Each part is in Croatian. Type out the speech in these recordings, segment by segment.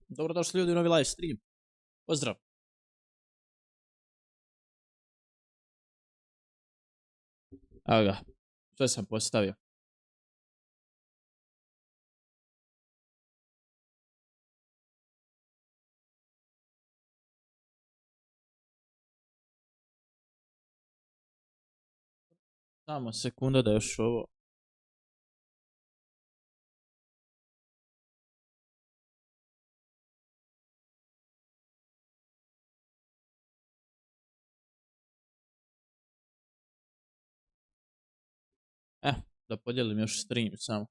Dobrodošli ljudi u novi live stream. Pozdrav. Evo ga, sve sam postavio. Samo sekunda da još ovo. Da podijelim još stream samo.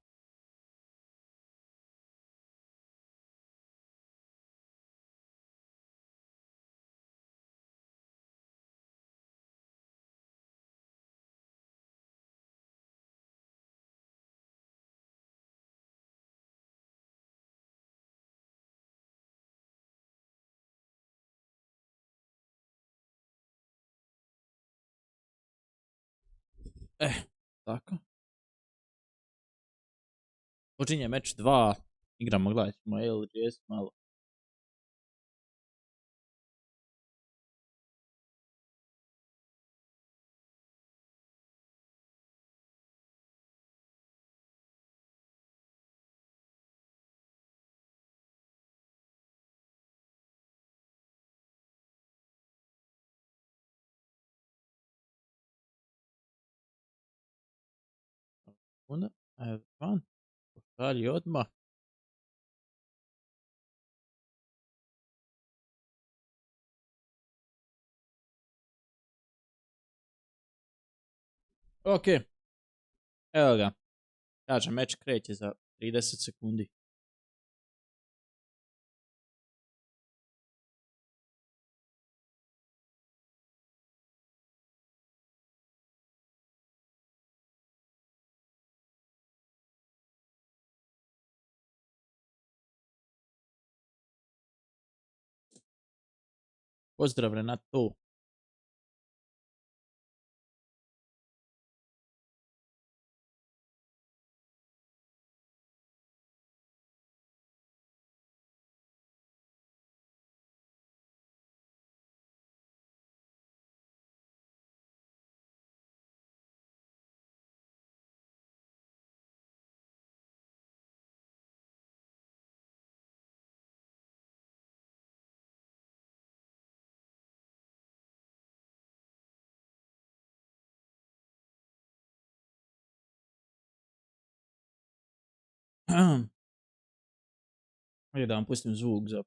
Tako. Počinje meč 2. Igramo, gledat ćemo ALGS malo. Onda, van. Pošalji odmah. Ok. Evo ga. Kažem, meč kreće za 30 sekundi. Pozdrav Renato. Ajde da vam pustim zvuk za...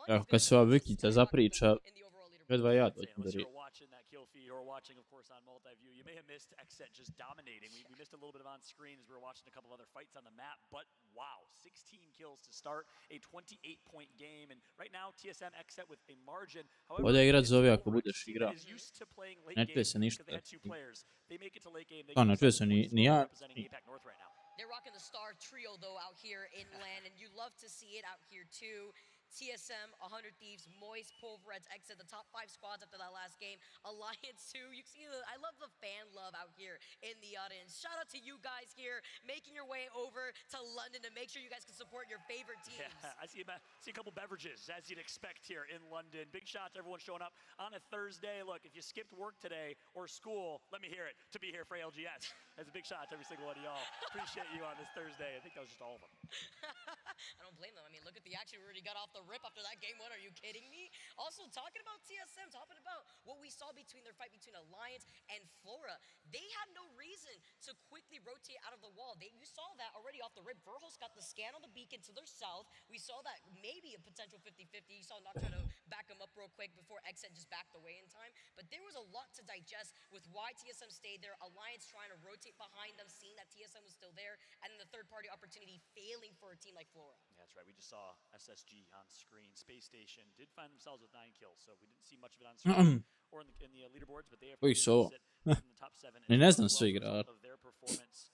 Evo, kad se ova vikica zapriča, jedva ja dođem do riječi. Or watching, of course, on multi-view, you may have missed XSET just dominating. We missed a little bit of on screen as we were watching a couple of other fights on the map, but wow, 16 kills to start a 28-point game, and right now TSM XSET with a margin. However, igrat zove ako budeš igrao. Ne čuje se ništa. Ne čuje se ni ja. They're rocking the star trio though out here in LAN, and you love to see it out here too. TSM, 100 Thieves, MOJE, Pulvereds, exit the top 5 squads after that last game. Alliance 2, you see, I love the fan love out here in the audience. Shout out to you guys here, making your way over to London to make sure you guys can support your favorite teams. Yeah, I see a couple beverages, as you'd expect here in London. Big shout out to everyone showing up on a Thursday. Look, if you skipped work today or school, let me hear it, to be here for ALGS. That's a big shout out to every single one of y'all. Appreciate you on this Thursday. I think that was just all of them. I don't blame them. I mean, look at the action we already got off the rip after that game one. Are you kidding me? Also, talking about TSM, talking about what we saw between their fight between Alliance and Flora. They had no reason to quickly rotate out of the wall. You saw that already off the rip. Verhulst got the scan on the beacon to their south. We saw that maybe a potential 50-50. You saw not try to back him up real quick before XSET just backed away in time. But there was a lot to digest with why TSM stayed there. Alliance trying to rotate behind them, seeing that TSM was still there, and then the third-party opportunity failing for a team like Flora. Yeah, that's right. We just saw SSG on screen. Space Station did find themselves with 9 kills, so we didn't see much of it on screen or in the leaderboards, but they have sit in the top 7 of their performance.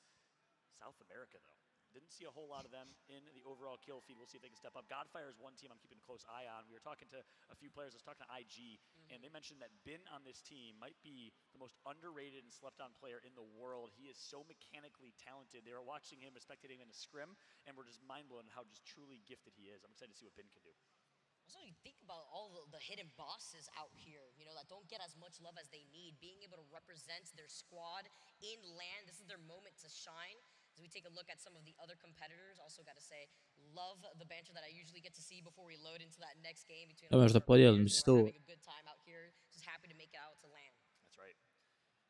South America, though. Didn't see a whole lot of them in the overall kill feed. We'll see if they can step up. Godfire is one team I'm keeping a close eye on. We were talking to a few players. I was talking to IG, and they mentioned that Bin on this team might be the most underrated and slept-on player in the world. He is so mechanically talented. They were watching him, spectating him in a scrim, and we're just mind-blown how just truly gifted he is. I'm excited to see what Bin can do. Also, you think about all the hidden bosses out here, you know, that don't get as much love as they need. Being able to represent their squad in LAN, this is their moment to shine. As we take a look at some of the other competitors, also got to say, love the banter that I usually get to see before we load into that next game between Možda our players. podijelim We're sto. having a good time out here. Just happy to make it out to LAN. That's right.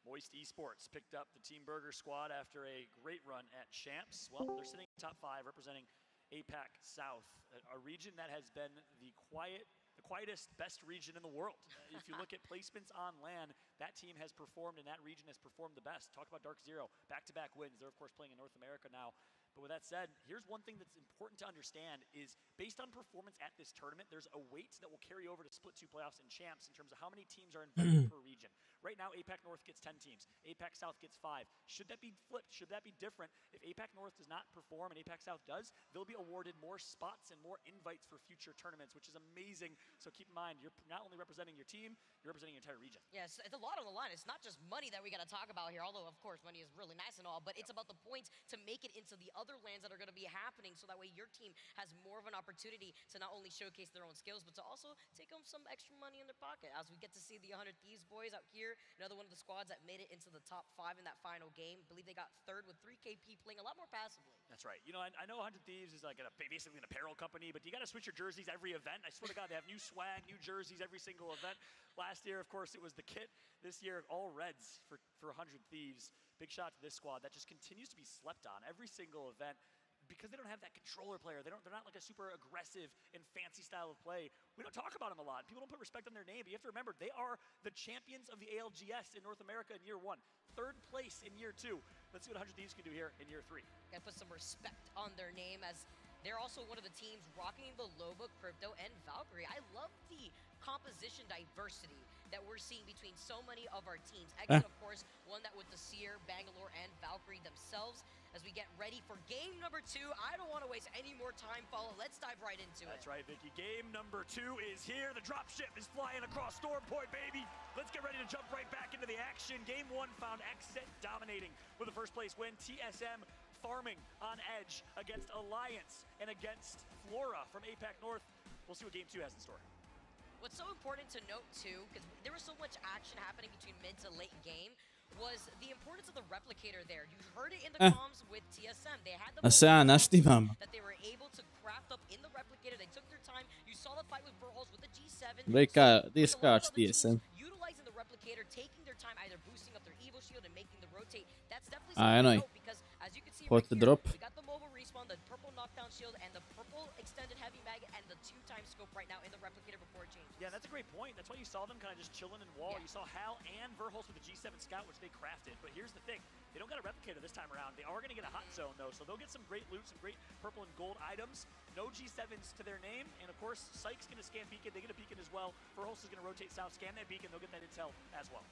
Moist Esports picked up the Team Burger squad after a great run at Champs. Well, they're sitting top 5, representing APAC South, a region that has been the quietest, best region in the world. If you look at placements on LAN, that team has performed and that region has performed the best. Talk about Dark Zero, back-to-back wins. They're, of course, playing in North America now. But with that said, here's one thing that's important to understand is based on performance at this tournament, there's a weight that will carry over to Split 2 playoffs and Champs in terms of how many teams are invited per region. Right now, APAC North gets 10 teams. APAC South gets 5. Should that be flipped? Should that be different? If APAC North does not perform and APAC South does, they'll be awarded more spots and more invites for future tournaments, which is amazing. So keep in mind, you're not only representing your team, you're representing your entire region. Yes, it's a lot on the line. It's not just money that we got to talk about here, although, of course, money is really nice and all, but it's about the points to make it into the other lands that are going to be happening, so that way your team has more of an opportunity to not only showcase their own skills, but to also take home some extra money in their pocket. As we get to see the 100 Thieves boys out here, another one of the squads that made it into the top 5 in that final game. I believe they got 3rd with 3KP playing a lot more passively. That's right. You know, I know 100 Thieves is like basically an apparel company, but you got to switch your jerseys every event. I swear to God, they have new swag, new jerseys every single event. Last year, of course, it was the kit. This year, all reds for 100 Thieves. Big shot to this squad that just continues to be slept on every single event. Because they don't have that controller player, they're not like a super aggressive and fancy style of play. We don't talk about them a lot. People don't put respect on their name, but you have to remember, they are the champions of the ALGS in North America in year 1. 3rd place in year 2. Let's see what 100 Thieves can do here in year 3. Gotta put some respect on their name, as they're also one of the teams rocking the Loba, Crypto, and Valkyrie. I love the composition diversity that we're seeing between so many of our teams. Exit, of course, one that with the Seer, Bangalore, and Valkyrie themselves. As we get ready for game number 2, I don't want to waste any more time, Follow. Let's dive right into it. That's right, Vicky. Game number 2 is here. The dropship is flying across Storm Point, baby. Let's get ready to jump right back into the action. Game 1 found Exit dominating with a first place win. TSM farming on edge against Alliance and against Flora from APAC North. We'll see what game 2 has in store. What's so important to note, too, because there was so much action happening between mid to late game, was the importance of the replicator there. You heard it in the comms with TSM. They had the that they were able to craft up in the replicator. They took their time. You saw the fight with Burholz with the G7. TSM. Utilizing the replicator, taking their time, either boosting up their Evo Shield and making the rotate. That's definitely something to note, because as you can see right here, we got the mobile respawn, the purple knockdown shield, and the purple extended heavy mag, and the 2-time scope right now in the replicator before it changes. Yeah, that's a great point. That's why you saw them kind of just chilling in wall. Yeah. You saw Hal and Verholz with the G7 Scout, which they crafted. But here's the thing. They don't got a replicator this time around. They are going to get a hot zone, though, so they'll get some great loot, some great purple and gold items. No G7s to their name. And, of course, Sykes going to scan beacon. They get a beacon as well. Verholz is going to rotate south, scan that beacon. They'll get that intel as well.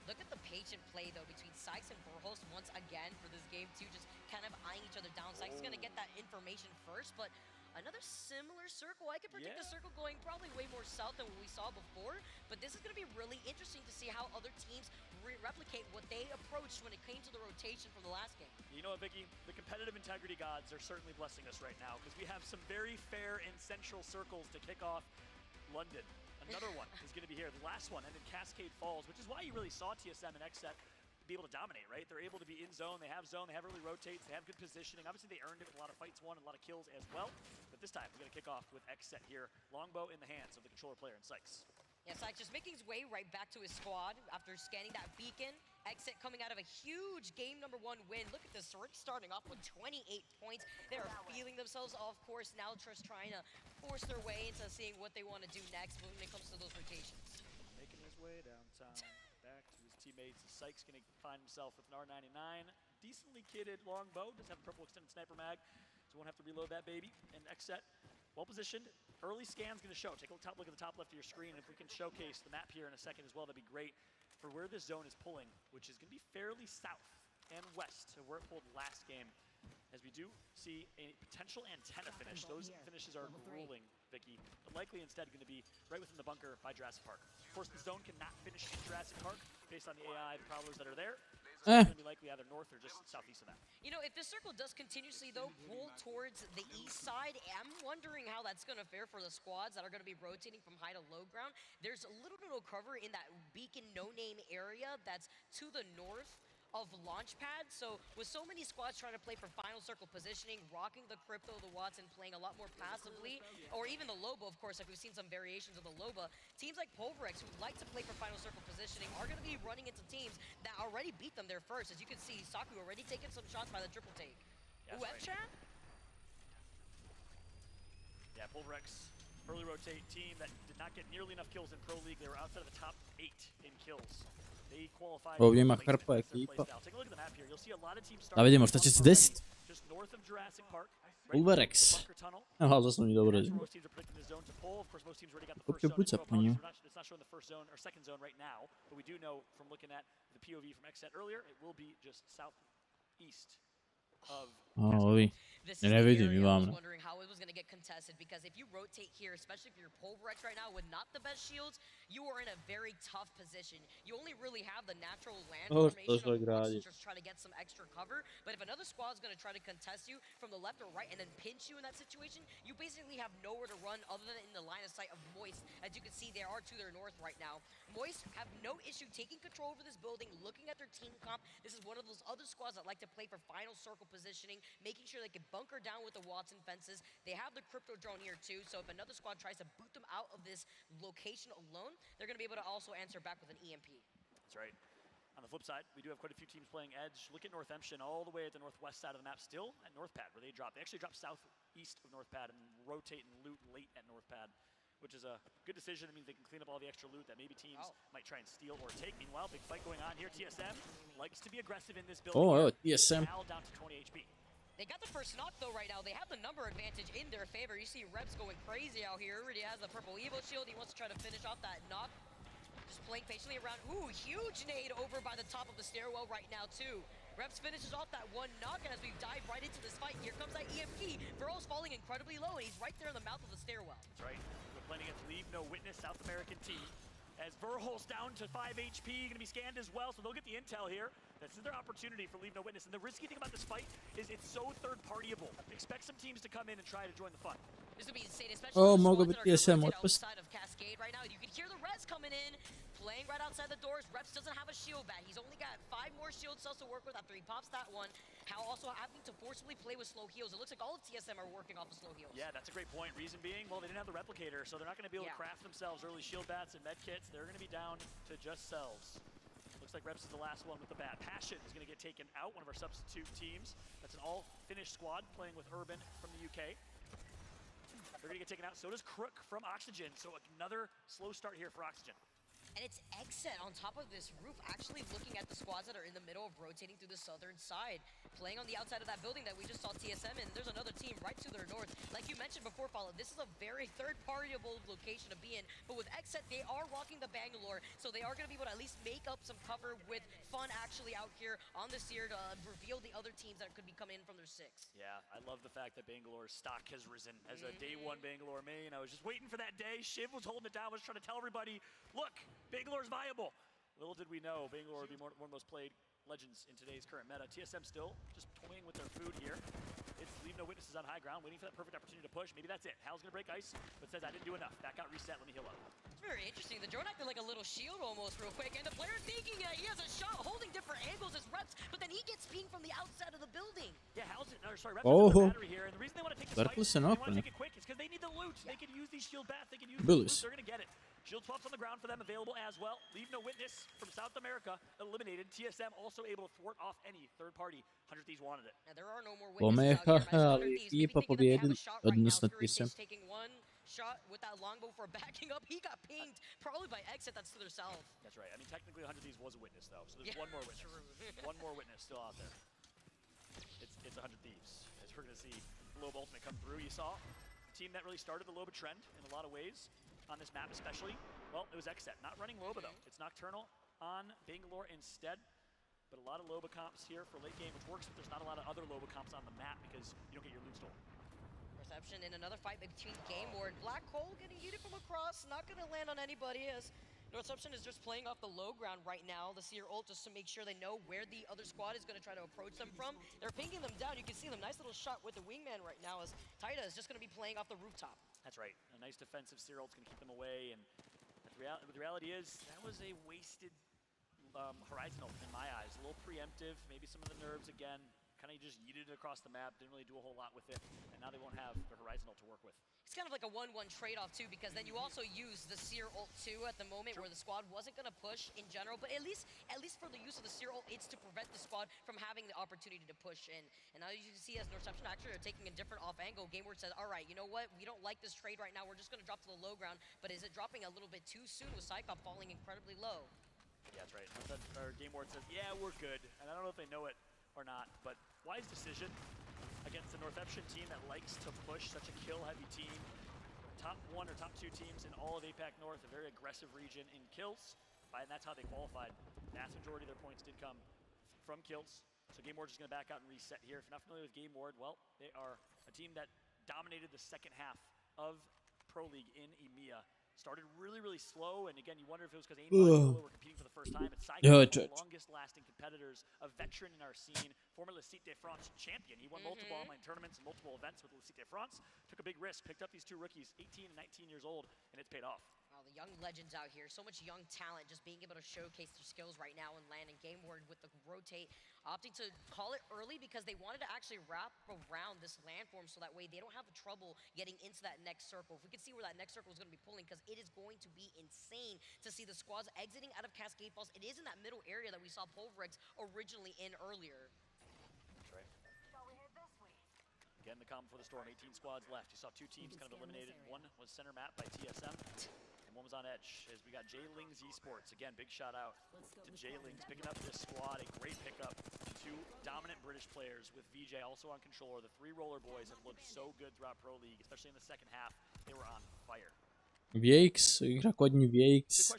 Look at the patient play, though, between Sykes and Verholz once again for this game, too. Just kind of eyeing each other down. Sykes is going to get that information first, but another similar circle. I could predict the circle going probably way more south than what we saw before, but this is going to be really interesting to see how other teams replicate what they approached when it came to the rotation from the last game. You know what, Vicky? The competitive integrity gods are certainly blessing us right now, because we have some very fair and central circles to kick off London. Another one is going to be here. The last one, and then Cascade Falls, which is why you really saw TSM and XSET be able to dominate, right? They're able to be in zone, they have early rotates, they have good positioning. Obviously, they earned it with a lot of fights won and a lot of kills as well. But this time, we're going to kick off with XSET here. Longbow in the hands of the controller player in Sykes. Yeah, Sykes just making his way right back to his squad after scanning that beacon. Exit coming out of a huge game number 1 win. Look at this, Rick starting off with 28 points. They're feeling themselves, of course, now just trying to force their way into seeing what they want to do next when it comes to those rotations. Making his way downtown, back to his teammates. Sykes going to find himself with an R99. Decently kitted longbow, does have a purple extended sniper mag, so won't have to reload that baby. And XSET, well positioned. Early scan's going to show. Take a look at the top left of your screen, and if we can showcase the map here in a second as well, that'd be great for where this zone is pulling, which is going to be fairly south and west of where it pulled last game. as we do see a potential antenna finish. Those finishes are grueling, Vicky, but likely instead going to be right within the bunker by Jurassic Park. Of course, the zone cannot finish in Jurassic Park based on the AI, the prowlers that are there. So it's going to be likely either north or just southeast of that. You know, if this circle does continuously, though, pull towards the east side, I'm wondering how that's going to fare for the squads that are going to be rotating from high to low ground. There's a little bit of cover in that beacon no-name area that's to the north of Launchpad. So with so many squads trying to play for final circle positioning, rocking the Crypto, the Watson, playing a lot more passively, or even the Loba, of course, like we've seen some variations of the Loba, teams like Pulverex, who like to play for final circle positioning, are going to be running into teams that already beat them there first. As you can see, Saku already taking some shots by the triple take. Yeah, UF chat? Yeah, Pulverex, early rotate team that did not get nearly enough kills in Pro League. They were outside of the top 8 in kills. Ovdje ima hrpa ekipa. Da vidimo šta će se desiti. Pulverex. Ali da smo mi dobro razumili. Kako je puca po njima? Ovi. Ne vidim i vam. Wondering how it was going to get contested, because if you rotate here, especially if you're Pulverex right now with not the best shields, you are in a very tough position. You only really have the natural land formation to just try to get some extra cover. But if another squad is going to try to contest you from the left or right and then pinch you in that situation, you basically have nowhere to run other than in the line of sight of Moist. As you can see, they are to their north right now. Moist have no issue taking control over this building, looking at their team comp. This is one of those other squads that like to play for final circle positioning, making sure they can bunker down with the Watson fences. They have the crypto drone here too, so if another squad tries to boot them out of this location alone, they're going to be able to also answer back with an EMP. That's right. On the flip side, we do have quite a few teams playing Edge. Look at North Emption all the way at the northwest side of the map, still at North Pad, where they drop. They actually drop southeast of North Pad and rotate and loot late at North Pad, which is a good decision. It means they can clean up all the extra loot that maybe teams might try and steal or take. Meanwhile, big fight going on here. TSM likes to be aggressive in this building. Oh, TSM. Now down to 20 HP. They got the first knock though right now. They have the number advantage in their favor. You see Reps going crazy out here. Already has the purple Evo shield. He wants to try to finish off that knock. Just playing patiently around. Ooh, huge nade over by the top of the stairwell right now too. Reps finishes off that one knock, and as we dive right into this fight, here comes that EMP. Burrow's falling incredibly low, and he's right there in the mouth of the stairwell. That's right. We're playing against Leave No Witness, South American team. As Verhol's down to 5 HP, going to be scanned as well, so they'll get the intel here. This is their opportunity for Leave No Witness. And the risky thing about this fight is it's so third-partyable. Expect some teams to come in and try to join the fun. This would be insane, especially outside of Cascade right now. You can hear the res coming in, playing right outside the doors. Reps doesn't have a shield back. He's only got 5 more shield cells to work with after he pops that one. How also having to forcibly play with slow heals. It looks like all of TSM are working off of slow heals. Yeah, that's a great point. Reason being, well, they didn't have the replicator, so they're not going to be able to craft themselves early shield bats and med kits. They're going to be down to just cells. Looks like Reps is the last one with the bat. Passion is going to get taken out, one of our substitute teams. That's an all-Finnish squad playing with Urban from the UK. They're going to get taken out. So does Crook from Oxygen. So another slow start here for Oxygen. And it's Exet on top of this roof, actually looking at the squads that are in the middle of rotating through the southern side. Playing on the outside of that building that we just saw TSM in. There's another team right to their north. Like you mentioned before, Paula, this is a very third-partyable location to be in. But with Exet, they are rocking the Bangalore, so they are going to be able to at least make up some cover with fun actually out here on this year to reveal the other teams that could be coming in from their 6. Yeah, I love the fact that Bangalore's stock has risen. As a day one Bangalore main, I was just waiting for that day. Shiv was holding it down, was trying to tell everybody, look, Bangalore's viable. Little did we know, Bangalore would be one of the most played legends in today's current meta. TSM still just toying with their food here. It's Leave No Witnesses on high ground, waiting for that perfect opportunity to push. Maybe that's it. Hal's gonna break ice, but says I didn't do enough. That got reset, let me heal up. It's very interesting. The drone acted like a little shield almost real quick, and the player thinking that he has a shot, holding different angles as Reps, but then he gets pinged from the outside of the building. Yeah, Reps has a battery here, and the reason they want to take this fight, they want to take it quick, is because they need the loot. They can use these shield bats, they can use the loot, they're gonna get it. Shield swaps on the ground for them available as well. Leave No Witness from South America eliminated. TSM also able to thwart off any third party. 100 Thieves wanted it. Now, there are no more witnesses out here. Ekipa pobjedili, odnosno TSM. Taking one shot with that longbow for backing up. He got pinged probably by Exit. That's to their south. That's right. I mean, technically 100 Thieves was a witness though, so there's one more witness. One more witness still out there. It's 100 Thieves. As we're gonna see Loba ultimate come through. You saw the team that really started the Loba trend in a lot of ways. On this map especially, well, it was Exet. Not running Loba though. It's Nocturnal on Bangalore instead. but a lot of Loba comps here for late game, which works, but there's not a lot of other Loba comps on the map because you don't get your loot stolen. Reception in another fight between Game Ward. Black Hole getting heated from across, not going to land on anybody as Northception is just playing off the low ground right now. The Seer ult just to make sure they know where the other squad is going to try to approach them from. They're pinging them down. You can see them. Nice little shot with the wingman right now as Taita is just going to be playing off the rooftop. That's right. A nice defensive Seer ult's going to keep them away. And the reality is that was a wasted Horizon ult in my eyes. A little preemptive. Maybe some of the nerves again. Kind of just yeeted it across the map. Didn't really do a whole lot with it. And now they won't have their Horizon ult to work with. It's kind of like a 1-1 trade-off too, because then you also use the Seer ult too at the moment where the squad wasn't going to push in general, but at least for the use of the Seer ult, it's to prevent the squad from having the opportunity to push in. And now you can see as Northception actually are taking a different off angle. GameWord says, all right, you know what? We don't like this trade right now. We're just going to drop to the low ground, but is it dropping a little bit too soon with Psychop falling incredibly low? Yeah, that's right. Our GameWord says, yeah, we're good. And I don't know if they know it or not, but wise decision against the Northception team that likes to push, such a kill-heavy team. Top 1 or top 2 teams in all of APAC North, a very aggressive region in kills, and that's how they qualified. The vast majority of their points did come from kills, so GameWard is going to back out and reset here. If you're not familiar with GameWard, well, they are a team that dominated the second half of Pro League in EMEA. Started really, really slow, and again, you wonder if it was because Amy and Koliko were competing for the first time. It's Psycho, the longest-lasting competitors, a veteran in our scene, former Le Site de France champion. He won multiple online tournaments and multiple events with Le Site de France. Took a big risk, picked up these 2 rookies, 18 and 19 years old, and it's paid off. Wow, the young legends out here, so much young talent, just being able to showcase their skills right now and land in GameWard with the rotate, opting to call it early because they wanted to actually wrap around this landform so that way they don't have trouble getting into that next circle. If we could see where that next circle is going to be pulling, because it is going to be insane to see the squads exiting out of Cascade Falls. It is in that middle area that we saw Pulverex originally in earlier. That's right. Again, the combo for the Storm, 18 squads left. You saw 2 teams kind of eliminated. One was center map by TSM, and one was on edge. As we got J-Lings Esports. Again, big shout out to J-Lings picking up this squad. A great pickup. 2 dominant British players with VJ also on controller. The 3 roller boys have looked so good throughout Pro League, especially in the second half. They were on fire. VX, igra kod njih VX.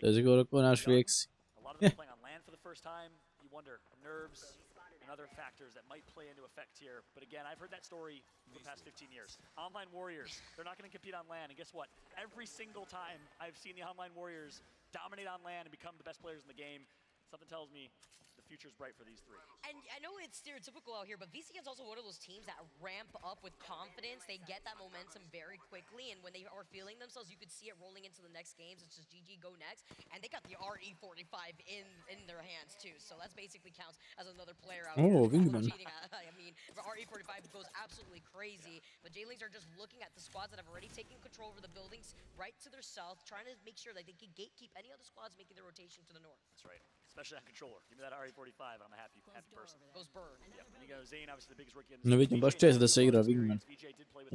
To je zagovor ko naš VX. A lot of them playing on land for the first time. You wonder, nerves and other factors that might play into effect here. But again, I've heard that story for the past 15 years. Online Warriors, they're not going to compete on land. And guess what? Every single time I've seen the Online Warriors dominate on land and become the best players in the game, something tells me the future's bright for these 3. And I know it's stereotypical out here, but VCN is also one of those teams that ramp up with confidence. They get that momentum very quickly, and when they are feeling themselves, you could see it rolling into the next games. It's just GG, go next. And they got the RE45 in their hands, too. So that basically counts as another player out here. Cheating. I mean, RE45 goes absolutely crazy. But J-Lings are just looking at the squads that have already taken control over the buildings right to their south, trying to make sure that they can gatekeep any other squads making their rotation to the north. That's right. Especially on controller. Give me that RE45, I'm a happy person. Goes Burr. Yeah, and you go Zane, obviously the biggest rookie in Ne vidim baš često da se igra Wingman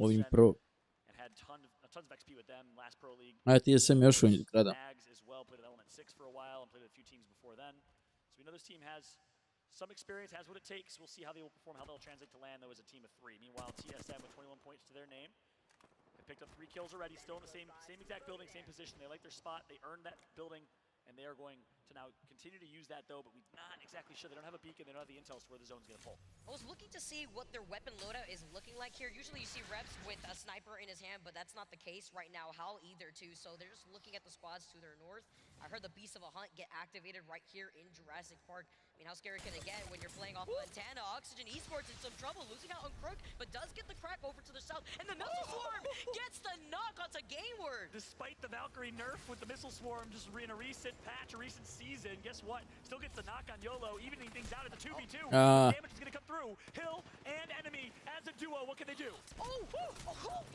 u ovim pro. And had tons of XP with them last Pro League. A TSM još uvijek grada. As well, played at Element 6 for a while and played with a few teams before then. So we know this team has some experience, has what it takes. We'll see how they will perform, how they'll translate to land though as a team of 3. Meanwhile, TSM with 21 points to their name. They picked up 3 kills already, still in the same exact building, same position. They like their spot, they earned that building. And they are going to now continue to use that though, but we're not exactly sure. They don't have a beacon, they don't have the intel to where the zone's going to pull. I was looking to see what their weapon loadout is looking like here. Usually you see reps with a sniper in his hand, but that's not the case right now. Hal either too, so they're just looking at the squads to their north. I heard the Beast of a Hunt get activated right here in Jurassic Park. I mean, how scary can it get when you're playing off of Montana? Oxygen Esports in some trouble, losing out on Crook, but does get the crack over to the south. And the Missile Swarm gets the knock onto GameWord. Despite the Valkyrie nerf with the Missile Swarm just in a recent patch, a recent season, guess what? Still gets the knock on YOLO, evening things out at the 2v2. Damage is going to come through. Hill and enemy as a duo, what can they do?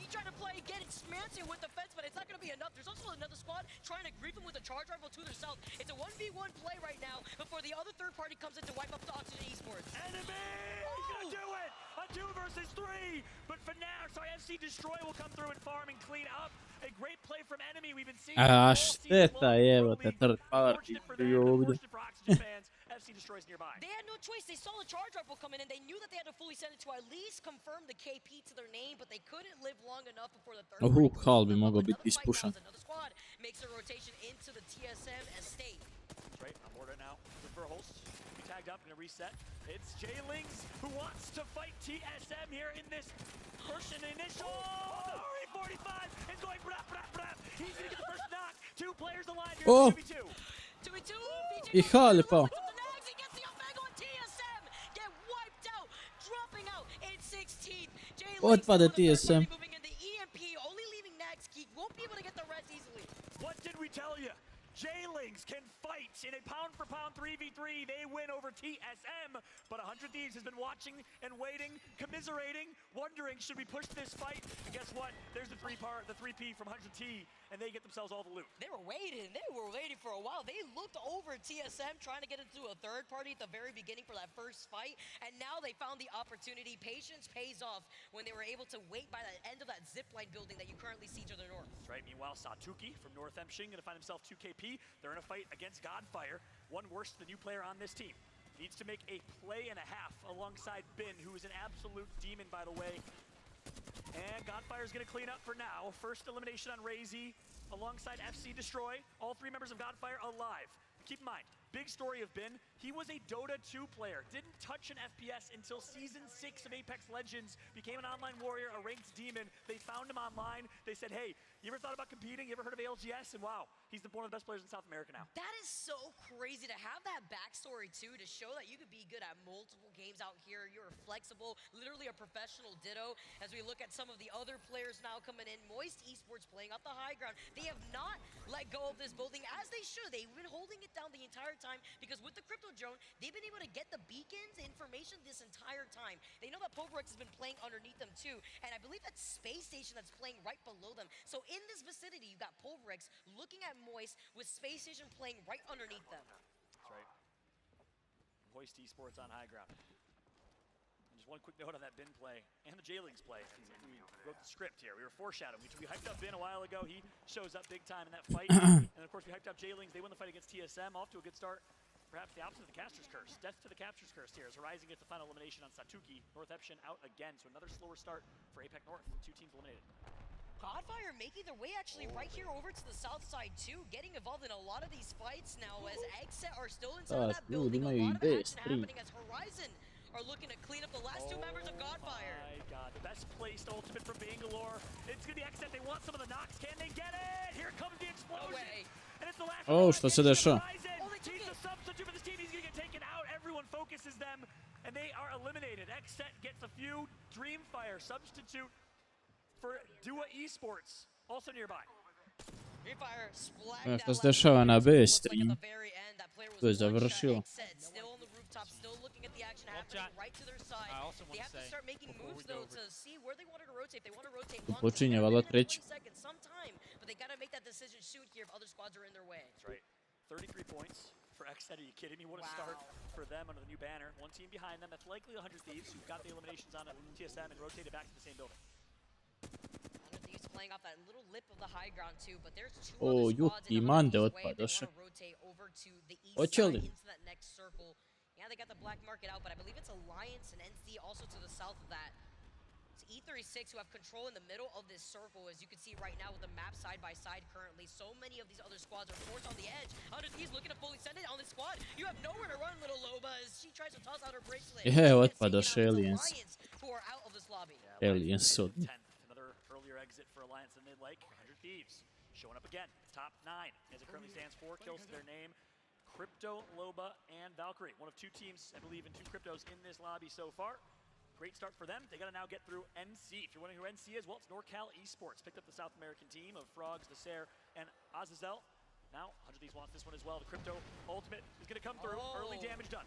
He tried to play, get it smancing with the fence, but it's not going to be enough. There's also another squad trying to grief him with a charge rifle to their south. It's a 1v1 play right now before the other third party comes in to wipe up the Oxygen Esports. Enemy! He's gonna do it! A 2 versus 3! But for now, FC Destroy will come through and farm and clean up. A great play from enemy. We've been seeing šteta je, evo te third party ovdje. FC Destroy's nearby. They had no choice. They saw the charge rifle come in and they knew that they had to fully send it to at least confirm the KP to their name, but they couldn't live long enough before the third party. Hal bi mogao biti ispušan. Another squad makes a rotation into the TSM estate. right, on board right now. Look for a host. Be tagged up, gonna reset. It's J-Lings who wants to fight TSM here in this first and initial. Oh, 45 is going brap, brap, brap. He's gonna get the first knock. Two players alive here. Oh. 2v2. 2v2. I Haaj pa. He gets the offense on TSM. Get wiped out. Dropping out in 16th. Otpada TSM. Moving in the EMP. Only leaving next. He won't be able to get the rest easily. What did we tell you? J-Lings can fight in a pound-for-pound 3v3. They win over TSM, but 100 Thieves has been watching and waiting, commiserating, wondering, should we push this fight? And guess what? There's the 3P from 100T, and they get themselves all the loot. They were waiting. They were waiting for a while. They looked over TSM, trying to get into a third party at the very beginning for that first fight, and now they found the opportunity. Patience pays off when they were able to wait by the end of that zipline building that you currently see to the north. That's right. Meanwhile, Satuki from North Emshing going to find himself 2KP. They're in a fight against Godfire, one worse than the new player on this team. Needs to make a play and a half alongside Bin, who is an absolute demon, by the way. And Godfire's going to clean up for now. First elimination on Razy alongside FC Destroy. All three members of Godfire alive. Keep in mind, big story of Bin, he was a Dota 2 player. Didn't touch an FPS until Season 6 of Apex Legends. Became an online warrior, a ranked demon. They found him online. They said, hey, you ever thought about competing? You ever heard of ALGS? And wow, he's one of the best players in South America now. That is so crazy to have that backstory too, to show that you could be good at multiple games out here. You're flexible, literally a professional ditto. As we look at some of the other players now coming in, Moist Esports playing up the high ground. They have not let go of this building as they should. They've been holding it down the entire time because with the crypto drone, they've been able to get the beacons information this entire time. They know that Pulverex has been playing underneath them too, and I believe that Space Station that's playing right below them. So in this vicinity, you've got Pulverex looking at Moist with Space Station playing right underneath them. That's right. Moist Esports on high ground. And just one quick note on that Bin play and the J-Lings play. We wrote the script here. We were foreshadowing. We hyped up Bin a while ago. He shows up big time in that fight. And of course, we hyped up J-Lings. They won the fight against TSM. Off to a good start. Perhaps the opposite of the Caster's Curse. Death to the Capture's Curse here as Horizon gets the final elimination on Satuki. North Epshin out again. So another slower start for APEC North. Two teams eliminated. Godfire making their way actually right here over to the south side too, getting involved in a lot of these fights now as Exet are still inside of that building. A lot of action happening as Horizon are looking to clean up the last two members of Godfire. My God, the best placed ultimate from Bangalore. It's gonna be Exet. They want some of the knocks. Can they get it? Here comes the explosion. And it's the last Что се дешава? He's the substitute for this team. He's gonna get taken out. Everyone focuses them, and they are eliminated. Exet gets a few. Dreamfire substitute for Dua Esports, also nearby. Dreamfire splatting Što se dešava na B stream? To je završilo. Still on the rooftop, still looking at the action happening right to their side. They have to start making moves though to see where they wanted to rotate. They want to rotate long. Počinje valjda treći. Some time, but they got to make that decision soon here if other squads are in their way. That's right. 33 points for Exet. Are you kidding me? What a start for them under the new banner. One team behind them. That's likely 100 Thieves who've got the eliminations on TSM and rotated back to the same building. Playing off that little lip of the high ground too, but there's two Oh, other squads i in mande the way. otpada They še. want to rotate over to the east Hoće side li? into that next circle. Yeah, they got the black market out, but I believe it's Alliance and NC also to the south of that. It's E36 who have control in the middle of this circle, as you can see right now with the map side by side currently. So many of these other squads are forced on the edge. He's looking to fully send it on this squad. You have nowhere to run, little Loba, as she tries to toss out her bracelet. Otpadaš Aliens. Who are out of this lobby. Aliens su. Another earlier exit for Alliance in mid-lake. 100 Thieves showing up again. Top 9 as it currently stands. 4 kills to their name. Crypto, Loba, and Valkyrie. One of 2 teams, I believe, and 2 cryptos in this lobby so far. Great start for them. They got to now get through NC. If you're wondering who NC is, well, it's NorCal Esports. Picked up the South American team of Frogs, Desair, and Azazel. Now, 100 Thieves wants this one as well. The Crypto Ultimate is going to come through. Early damage done.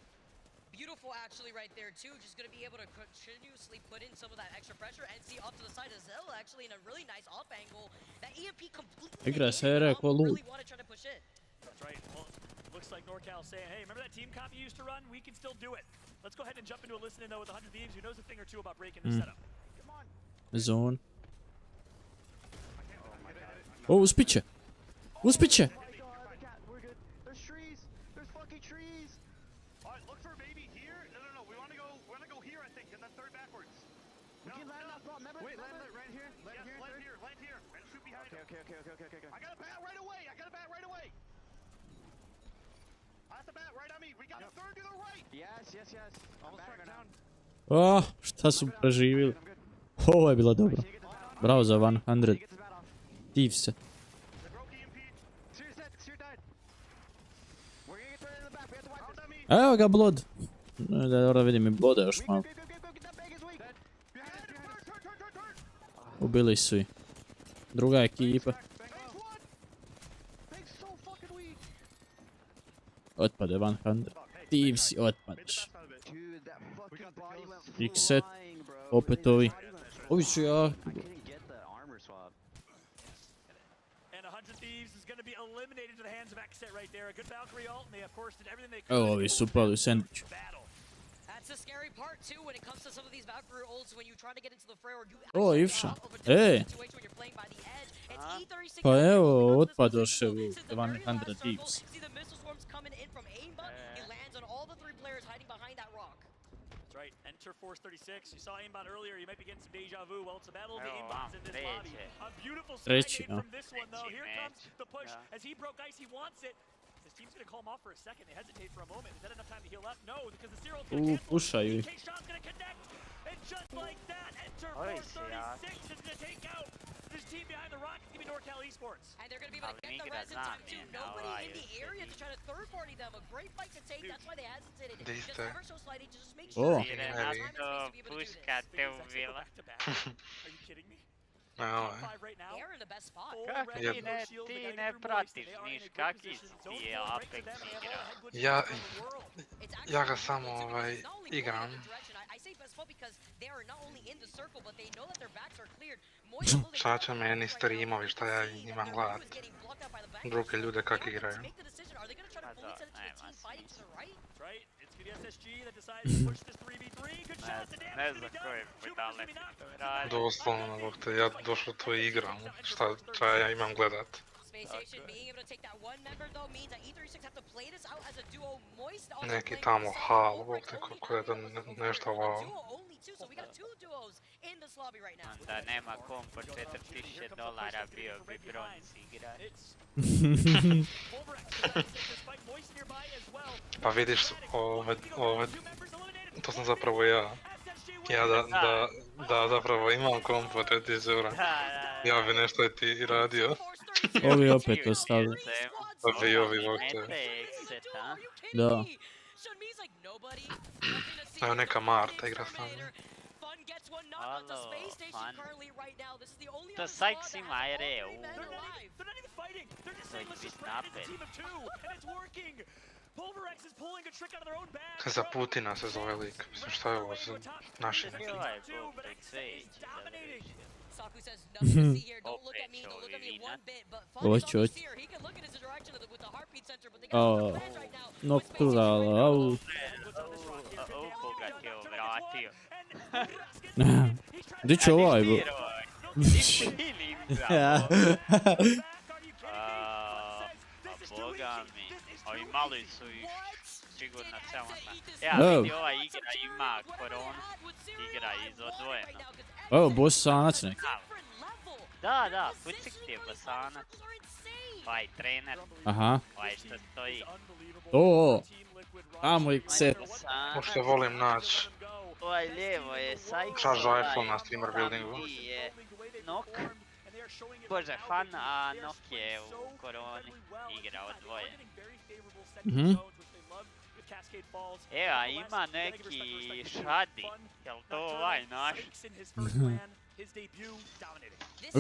Beautiful actually right there too, just going to be able to continuously put in some of that extra pressure. NC off to the side as well, actually in a really nice off angle. That EMP completely really want to try to push it. That's right. Well, looks like NorCal saying, hey, remember that team comp you used to run? We can still do it. Let's go ahead and jump into a listen in though with 100 Thieves who knows a thing or two about breaking the setup. Come on. Zone. Oh, uspit će. Uspit će. We're good. There's trees. There's fucking trees. All right, look for a baby here. No. We want to go here, I think, and then third backwards. We can land that spot. Remember? Wait, land right here. Land here. And shoot behind him. Okay. I got a bat right away. Pass the bat right on me. We got a third to the right. Yes. Almost tracked down. Oh, šta su preživjeli. Ovo je bilo dobro. Bravo za 100. Div se. The broke EMP. Sears dead. Sears died. We're gonna get thrown in the back. We have to wipe Out on me. Evo ga Blood. Dobro vidim i Bloda još malo. Go. Get that bag is weak. Behind us. Turn. Ubili su i. Druga ekipa. Thanks one. Bag's so fucking weak. Otpade 100. Div si otpadeš. Dude, that fucking body went X-set. flying, bro. Opet ovi. Ovi su ja. I couldn't get the armor swap. And 100 Thieves is going to be eliminated to the hands of X-Set right there. A good Valkyrie ult, and they of course did everything they could. Evo ovi su pali u sandviču. Battle. That's the scary part too when it comes to some of these Valkyrie ults when you try to get into the fray or you O, actually Ivša. out of a different Ej. situation when you're playing by the edge. It's E36 Pa evo, Since the otpadoše u very 100 last Thieves. circle, see the missile swarms coming in from aimbot. He lands on all the 3 players hiding behind that rock. That's right. Enter Force 36. You saw aimbot earlier. You might be getting some deja vu. Well, it's a battle of the aimbots in this lobby. A beautiful Treći, side ja. from this one, though. Here comes the push. As he broke ice, he wants it. His team's going to call him off for a second. They hesitate for a moment. Is that enough time to heal up? No, because the Cyril's going to cancel. Pušaju ih. K-Shot's going to connect. And just like that, enter Force 36 is going to take out this team behind the rock. It's going to be NorCal Esports. And they're going to be able to get the res in time too. Nobody in the area to try to third party them. A great fight to take. That's why they hesitated. Just ever so slightly to just make sure. Oh. they have time and space to be able to do this. Are you kidding me? No, Top 5 right now. They're in the best spot. Full Kako red, ti no shield, ti they got ne through pratiš Moist, they are in niš a good kaki position. ti Zone je full breaks Apex to them, and they have igra? all the good Ja, positions in the world. It's ja actually ga samo not only igram. going in the direction. I say best spot because they are not only in the circle, but they know that their backs are cleared. Moist will Šta će meni streamovi, šta ja imam gledat? Druge ljude kak igraju. That's right. It's going to be SSG that decides to push this 3v3. Good shot. The damage is going to be done. Two players going to be knocked. Doslovno, dok te ja došao to igram, šta ja imam gledat? Space Station being able to take that one member though means that E36 have to play this out as a duo. Moist also Neki playing tamo this hal, over bog te only kako je da nešto a wow. duo only too, so we got 2 duos in this lobby right now. Da nema kom po $4000 bio bi bronz igra. Pa vidiš, to sam zapravo ja. Ja da zapravo imam komp od 3000 eura. Ja bi nešto i ti radio. Ovi opet ostali. Ovi te. Da. Evo neka Marta igra s nama. Halo, fan. To Sykes ima RE, to će bit napet. Za Putina se zove lik. Mislim šta je ovo za naši neki. Ovaj je bog tek sve ići završio. Saku says nothing to see here. Don't look at me. Don't look at me one bit. But Fun is Hoću, almost hoću. here. He can look in his direction with the heartbeat sensor, but they got no plans right now. Noctural, au. Boga te ovratio. Gdje će ovaj bo? Boga mi. Ovi mali su ih sigurno samo na... Ja vidi ova igra ima koronu. Igra iz odvojeno. Evo, bosanac neki. Da, Pucik ti je bosanac. Ovaj trener. Aha. Ovaj što stoji. O, tamo i set. Ušte volim naći. Ovaj lijevo je Sykes. Šta žajful na streamer buildingu? Je Nok. Bože, Han, a Nok je u koroni. Igra odvojeno. Evo, a ima neki Shadi. Jel to ovaj naš?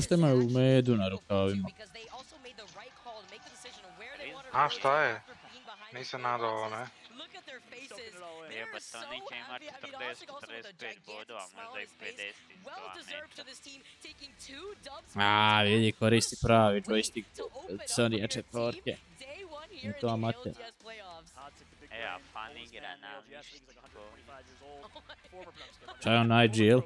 Što imaju u medu na rukavima? A šta je? Nisam nadao ovo, ne? Jeba, to neće imat 40-45 bodova, možda i 50 stvarno. A, vidi, koristi pravi joystick. Sony četvorke. I to amater. Evo, Fan igra na mištiku. Šta je on IGL?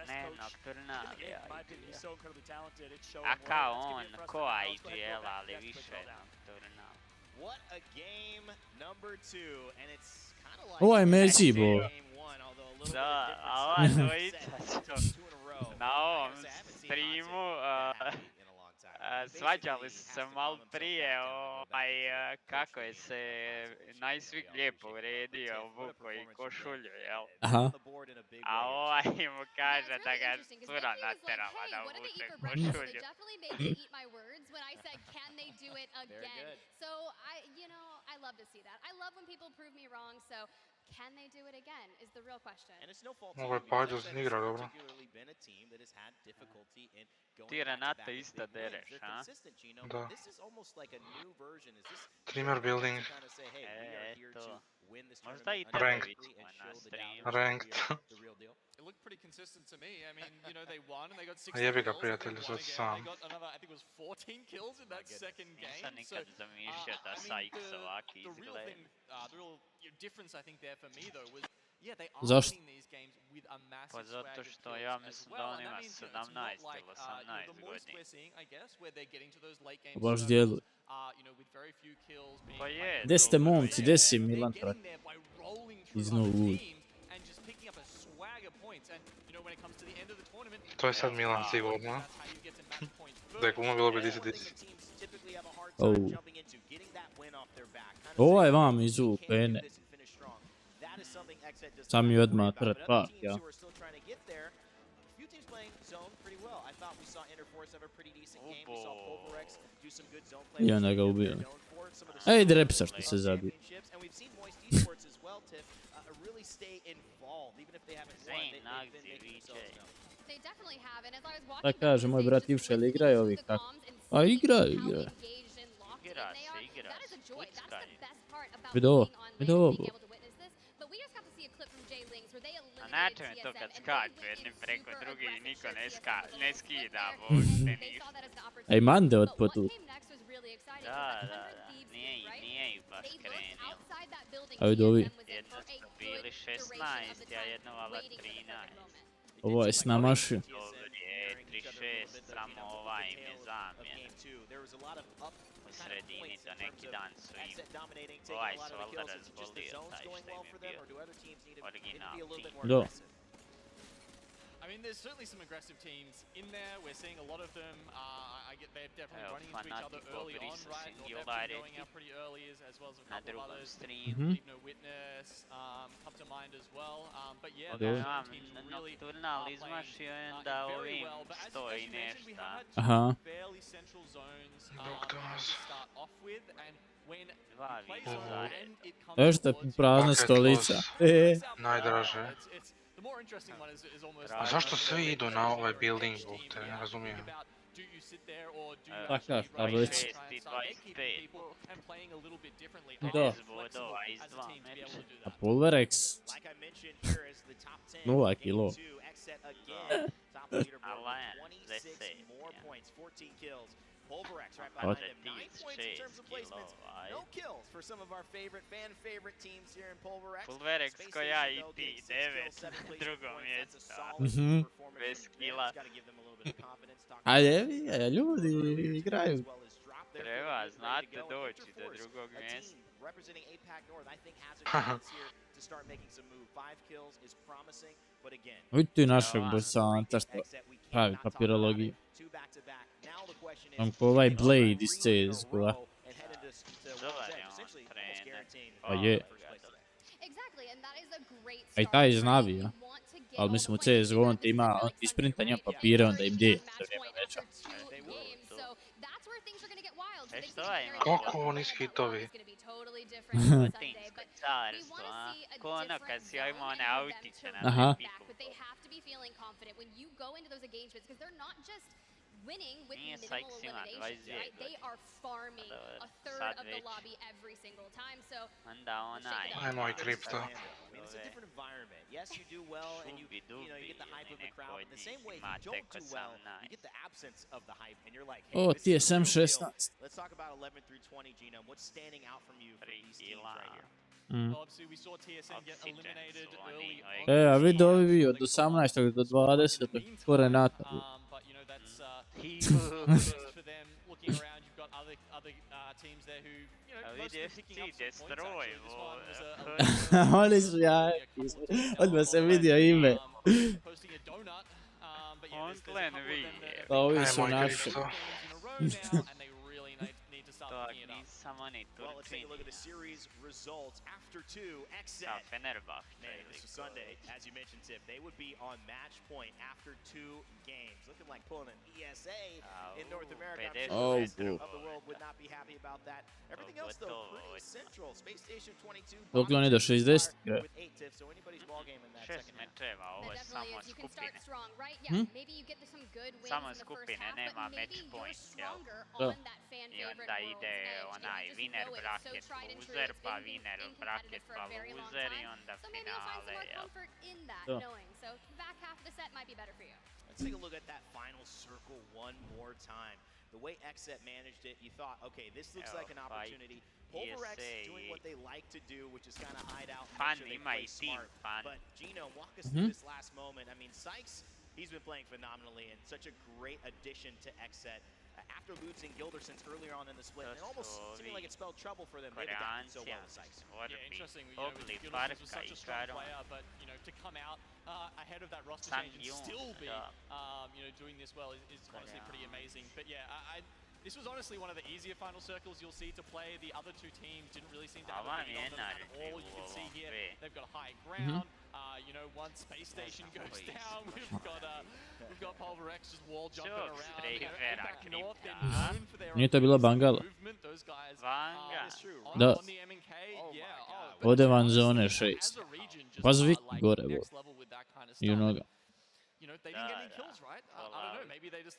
Ne, Nocturnal je IGL. A kao on, ko IGL, ali više Nocturnal. Ovo je Mezi, bo. Da, a ova dvojica su na ovom streamu Svađali su se malo prije, kako je se najsvik lijepo uredio, obuko i košulju, jel? Aha. A mu kaže da ga cura naterala da obuče košulju. Can they do it again is the real question. And it's no fault Ovo je Pađos igra dobro. Ti Renata isto dereš, a? Da. Streamer building. Eto. Možda i Ranked. na streamu. Ranked. It looked pretty consistent to me. I mean, you know, they won and they got 16 Jebi ga kills. prijatelju, sad They sam. got another, I think it was 14 kills in that second Nisam game. nikad zamišljao da Sykes ovaki the real izgleda. thing, the real difference I think there for me though was, yeah, they are Zašto? winning these games with a massive Pa zato swag of što kills ja as mislim well. da And on that ima means, you know, it's 17 not ili like, 18 the most godina. we're seeing, I guess, where they're getting to those late game Baš circles, djeluje. you know, with very few kills being Pa je, Gdje ste dobro momci, je. gdje si they're Milan? getting there by rolling through He's no other good. teams and just picking up a swag of points. And you know, when it comes to the end of the tournament, To je sad Milan sigurno. that's how you get to match points Da je first. kuma bilo bi 10-10. Oh. Ovaj vam iz UPN. Sam je odmah pred pak, ja. I onda ga ubio. Ej, drepsa što se zabije. Da kaže, moj brat Ivša, ili igraju ovi kako? A igraju. Igra se, kuckaj. Vidi ovo. A način je to kad skaču jedni preko drugi i niko ne skida uopšte ništa. Ej, mande od potu. Da, nije ih baš krenio. A vidi ovi. Jedno su bili 16, a jedno vala 13. Ovo je snamašio. Dobro je 36, samo ovaj im je zamjen. U sredini do neki dan su im, ovaj su valjda razbolio taj što im je bio original tim. Do. I mean, there's certainly some aggressive teams in there. We're seeing a lot of them. They're definitely running into each other early on, right? Or they're going out pretty early, as well as a Na couple of drugom others. streamu. Leave No Witness come to mind as well. But yeah, those teams really Nocturnal playing izmašio je very onda ovim well. But as 100 i you mentioned, we nešta. have had Aha. two fairly central zones Doctors. to start off with, and when Dva you play viza zone zared. and it comes Još te towards you, prazna Bucket stolica. loss. Najdraže. the more interesting one is almost A zašto svi idu na ovaj building, te ne razumijem. Taka, šta već. 26 i 25. Da. Iz vodova, iz dva meča. A Pulverex. 0 kilo. Alain, 10. Pulverex right What? behind him. 9 points in terms of placements. No kills for some of our favorite teams here in Pulverex. Pulverex Space ko ja Station, i though, ti, getting still 9 7 na placement drugom points. That's a mjestu. solid Mhm. performance Bez from them. kila. It's gotta give them a little bit of confidence. A jevi, ljudi igraju. As well as drop there for Treba lead, znate ready to go. doći Victor do Force, drugog a mjesta. team representing APAC North, I think has a chance here to start making some move. 5 kills is promising, but again, Vidi tu našeg bosanta što pravi papirologiju. On ko ovaj Blade iz CSGO-a. Dobar je on trener. Pa je. A i A taj iz Navija. Ali mislim u CSGO on ti ima isprintanja papire, onda im dijeli za vrijeme večera. E što ima? Koliko oni hitovi? Latinsko carstvo, a? Ko ono kad si ja imao one autiće na Aha. piku. Nije Sykes ima 22 godine. Sad već. Onda onaj. Ajmo i kripto. Šubi dubi ili neko od njih ima tek 18. O, TSM 16. 3 kila. Mm. E, A vidi ovi vi od 18. do 20. ko Renata. A vidi FC Destroy. Oni su jaki. Odmah se vidio ime. On tlen vije. Pa ovi su Ajmo i naši. kripto. now, and they really need to start Tog picking it up. nisam oni Well, let's take a look at the Turčini. series results after 2. Sa Exet. Fenerbahče Man, ili this was ko Sunday, već. as you mentioned, Tip. They would be on match point after 2 games. Looking like pulling an ESA in North America. I'm sure Oh, the rest bro. of the world would not be happy about that. Everything else, though, pretty central. Space Station 22. Dokle oni do 60 igraju. With 8 tips, so anybody's ball game in that 6 second half. mečeva, ovo je That samo definitely is. You can start skupine. strong, right? Yeah, maybe you get some good wins Samo in the first skupine, half, nema but maybe match you're point, jel? stronger Da. on that fan I favorite onda World's ide Edge, onaj and you just winner know it. It's bracket, so tried and true. loser, It's pa been winner competitive bracket, for pa a very long loser i time. onda So maybe you'll find some finale, more jel? comfort in that Da. knowing. So the back half of the set might be better for you. Let's take a look at that final circle one more time. The way Exet managed it, you thought, okay, this looks like an opportunity. Pulverex doing what they like to do, which is kind of hide out and Fan make sure they ima play i team, smart. fan. But Gino, walk us through this last moment. I mean, Sykes, he's been playing phenomenally and such a great addition to Exet. After losing Gildersons earlier on in the split, it almost seemed like it spelled trouble for them. They've adapted so well with Sykes. Yeah, interesting. Ogli, Gildersons was such a strong Farka player, but to come out ahead of that roster Sang change and Yoon, still be da. doing this well is honestly pretty amazing. But yeah, this was honestly one of the easier final circles you'll see to play. The other two teams didn't really seem to have a Ama beat on them at vienar all. You can see here ve. they've got a high ground. Once space station goes down, we've got Pulverex just wall jumping Čog around. strejfera Back north, they're kripta, known for their Nije to bila Bangala. movement. Those guys Vanga. Da. on the M&K, Ode van zone 6. Pazi Viki gore, bo. I onoga. They didn't get any kills, right? I don't know. Maybe they just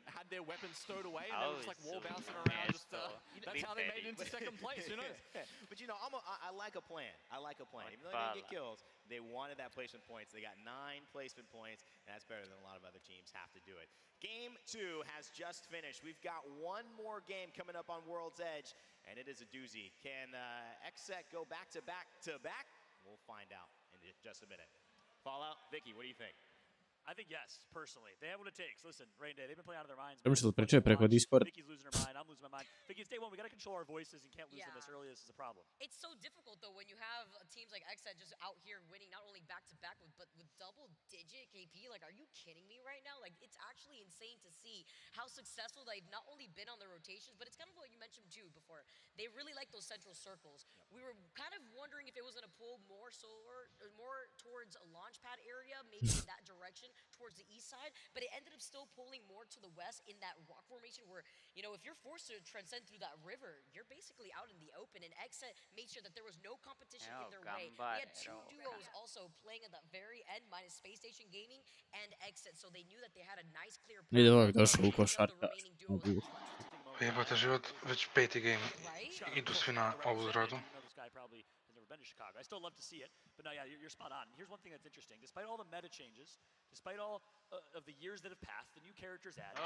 had their weapons stowed away and they were just wall bouncing around. That's how they made it into second place. Who knows? But I like a plan. I like a plan. Even though they didn't get kills, they wanted that placement points. They got 9 placement points, and that's better than a lot of other teams have to do it. Game 2 has just finished. We've got one more game coming up on World's Edge, and it is a doozy. Can Exet go back to back to back? We'll find out in just a minute. Fallout, Vicky, what do you think? I think yes, personally. They have what it takes. Listen, Rain Day, they've been playing out of their minds. Mislil pričaju preko Discorda. Vicky's losing her mind. I'm losing my mind. Vicky, it's day one. We got to control our voices and can't lose them this early. This is a problem. It's so difficult, though, when you have teams like Exet just out here winning not only back-to-back, but with double-digit KP. Like, are you kidding me right now? Like, it's actually insane to see how successful they've not only been on their rotations, but it's kind of what you mentioned, too, before. They really like those central circles. We were kind of wondering if it was going to pull more towards a launch pad area, maybe in that direction, towards the east side, but it ended up still pulling more to the west in that rock formation where, if you're forced to transcend through that river, you're basically out in the open, and Exet made sure that there was no competition in their way. We had 2 duos also playing at the very end, minus Space Station Gaming and Exet, so they knew that they had a nice clear Vidi ovog došao u košarka. Jebate život, već 5. game. Idu svi na ovu zgradu. Been to Chicago. I still love to see it, but no, yeah, you're spot on. Here's one thing that's interesting. Despite all the meta changes, despite all of the years that have passed, the new characters added.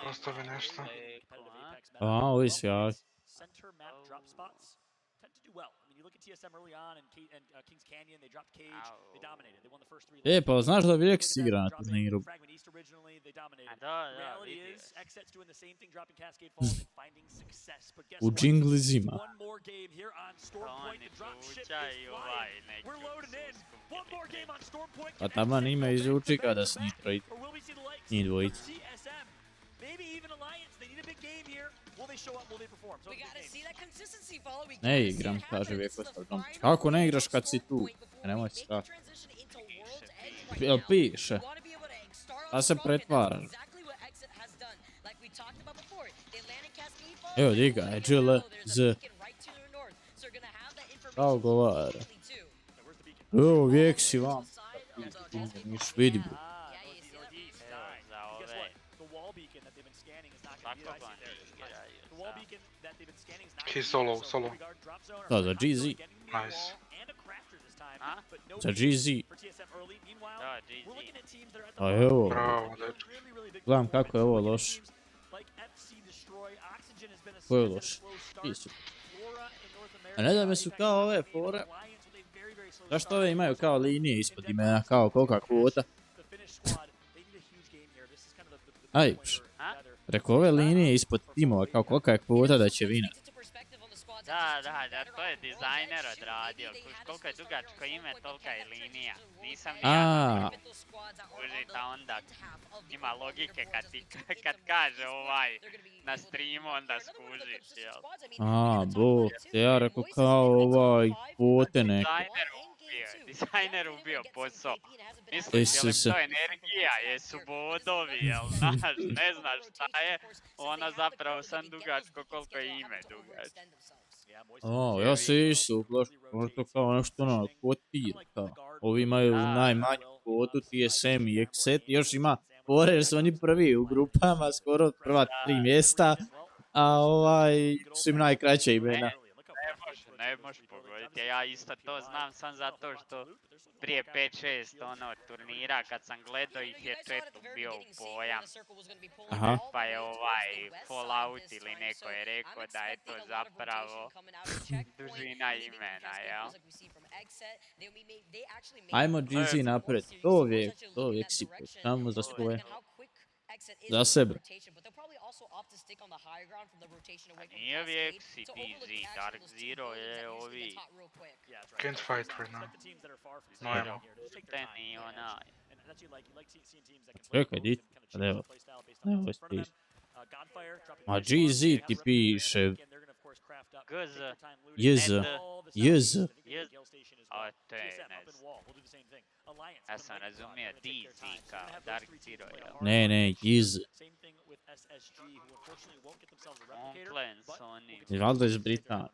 Ostavi nešto. Ovi su javi. Center map drop spots tend to do well. I mean, you look at TSM early on and Kings Canyon, they dropped Cage, they dominated. They won the first 3. Pa znaš da Virex igra na turniru? Fragment East originally, they dominated. Da, Reality is, Exet's doing the same thing, dropping Cascade Falls and finding success. But guess U what? džingli zima. One more game here on Storm Point. The drop ship is flying. We're loading in. One more game on Storm Point. Pa taman ima izvuči kada s njih trojica. Or will we see the likes Njih dvojica. of TSM? Maybe even Alliance. They need a big game here. Will they show up? Will they perform? So we gotta see that consistency, follow. We Ne igram, kaže Vijeko Stavdom. Kako ne igraš kad si tu? Nemoj se tako. Jel piše? A se pretvara. Evo diga, je GL, Z. Kao govara. Evo Vijek si vam. Niš vidim. He solo. Da, za GZ. Nice. Za GZ. Da, GG. A evo, Bravo, dečki. gledam kako je ovo loše. Ko je loše? Ti su. A ne da me su kao ove fore. Zašto ove imaju kao linije ispod imena, kao kolika kvota? Aj, Reko ove linije ispod timova, kao kolika je kvota da će vinati. Da, to je dizajner odradio. Koliko je dugačko ime, tolika je linija. Nisam ni ja užita onda. Ima logike kad kaže na streamu, onda skužiš, jel? Bog, te ja rekao kao kvote neke. Dizajner ubio posao. Misliš, je li to energija, jesu bodovi, jel znaš, ne znaš šta je, ona zapravo sam dugačko koliko je ime dugačko. Ja se isto, možda kao nešto na kvotira, kao. Ovi imaju najmanju kvotu, TSM i Exet, još ima fore jer su oni prvi u grupama, skoro prva 3 mjesta, a su im najkraća imena. Ne možeš pogoditi, ja isto to znam sam zato što prije 5-6 turnira kad sam gledao ih je četu bio u pojam. Pa je Fallout ili neko je rekao da je to zapravo dužina imena, jel? Ajmo GZ napred, to uvijek si samo za svoje. Za sebe. Nije uvijek si DZ, Dark Zero je ovi. Can't fight right now. No ammo. Te nije onaj. Čekaj, di? Evo je spriz. Ma GZ ti piše. JZ. A to je, ne znam. Ja sam razumio DZ kao Dark Zero, jel? Ne, JZ. Complan su oni. Valjda iz Britanije.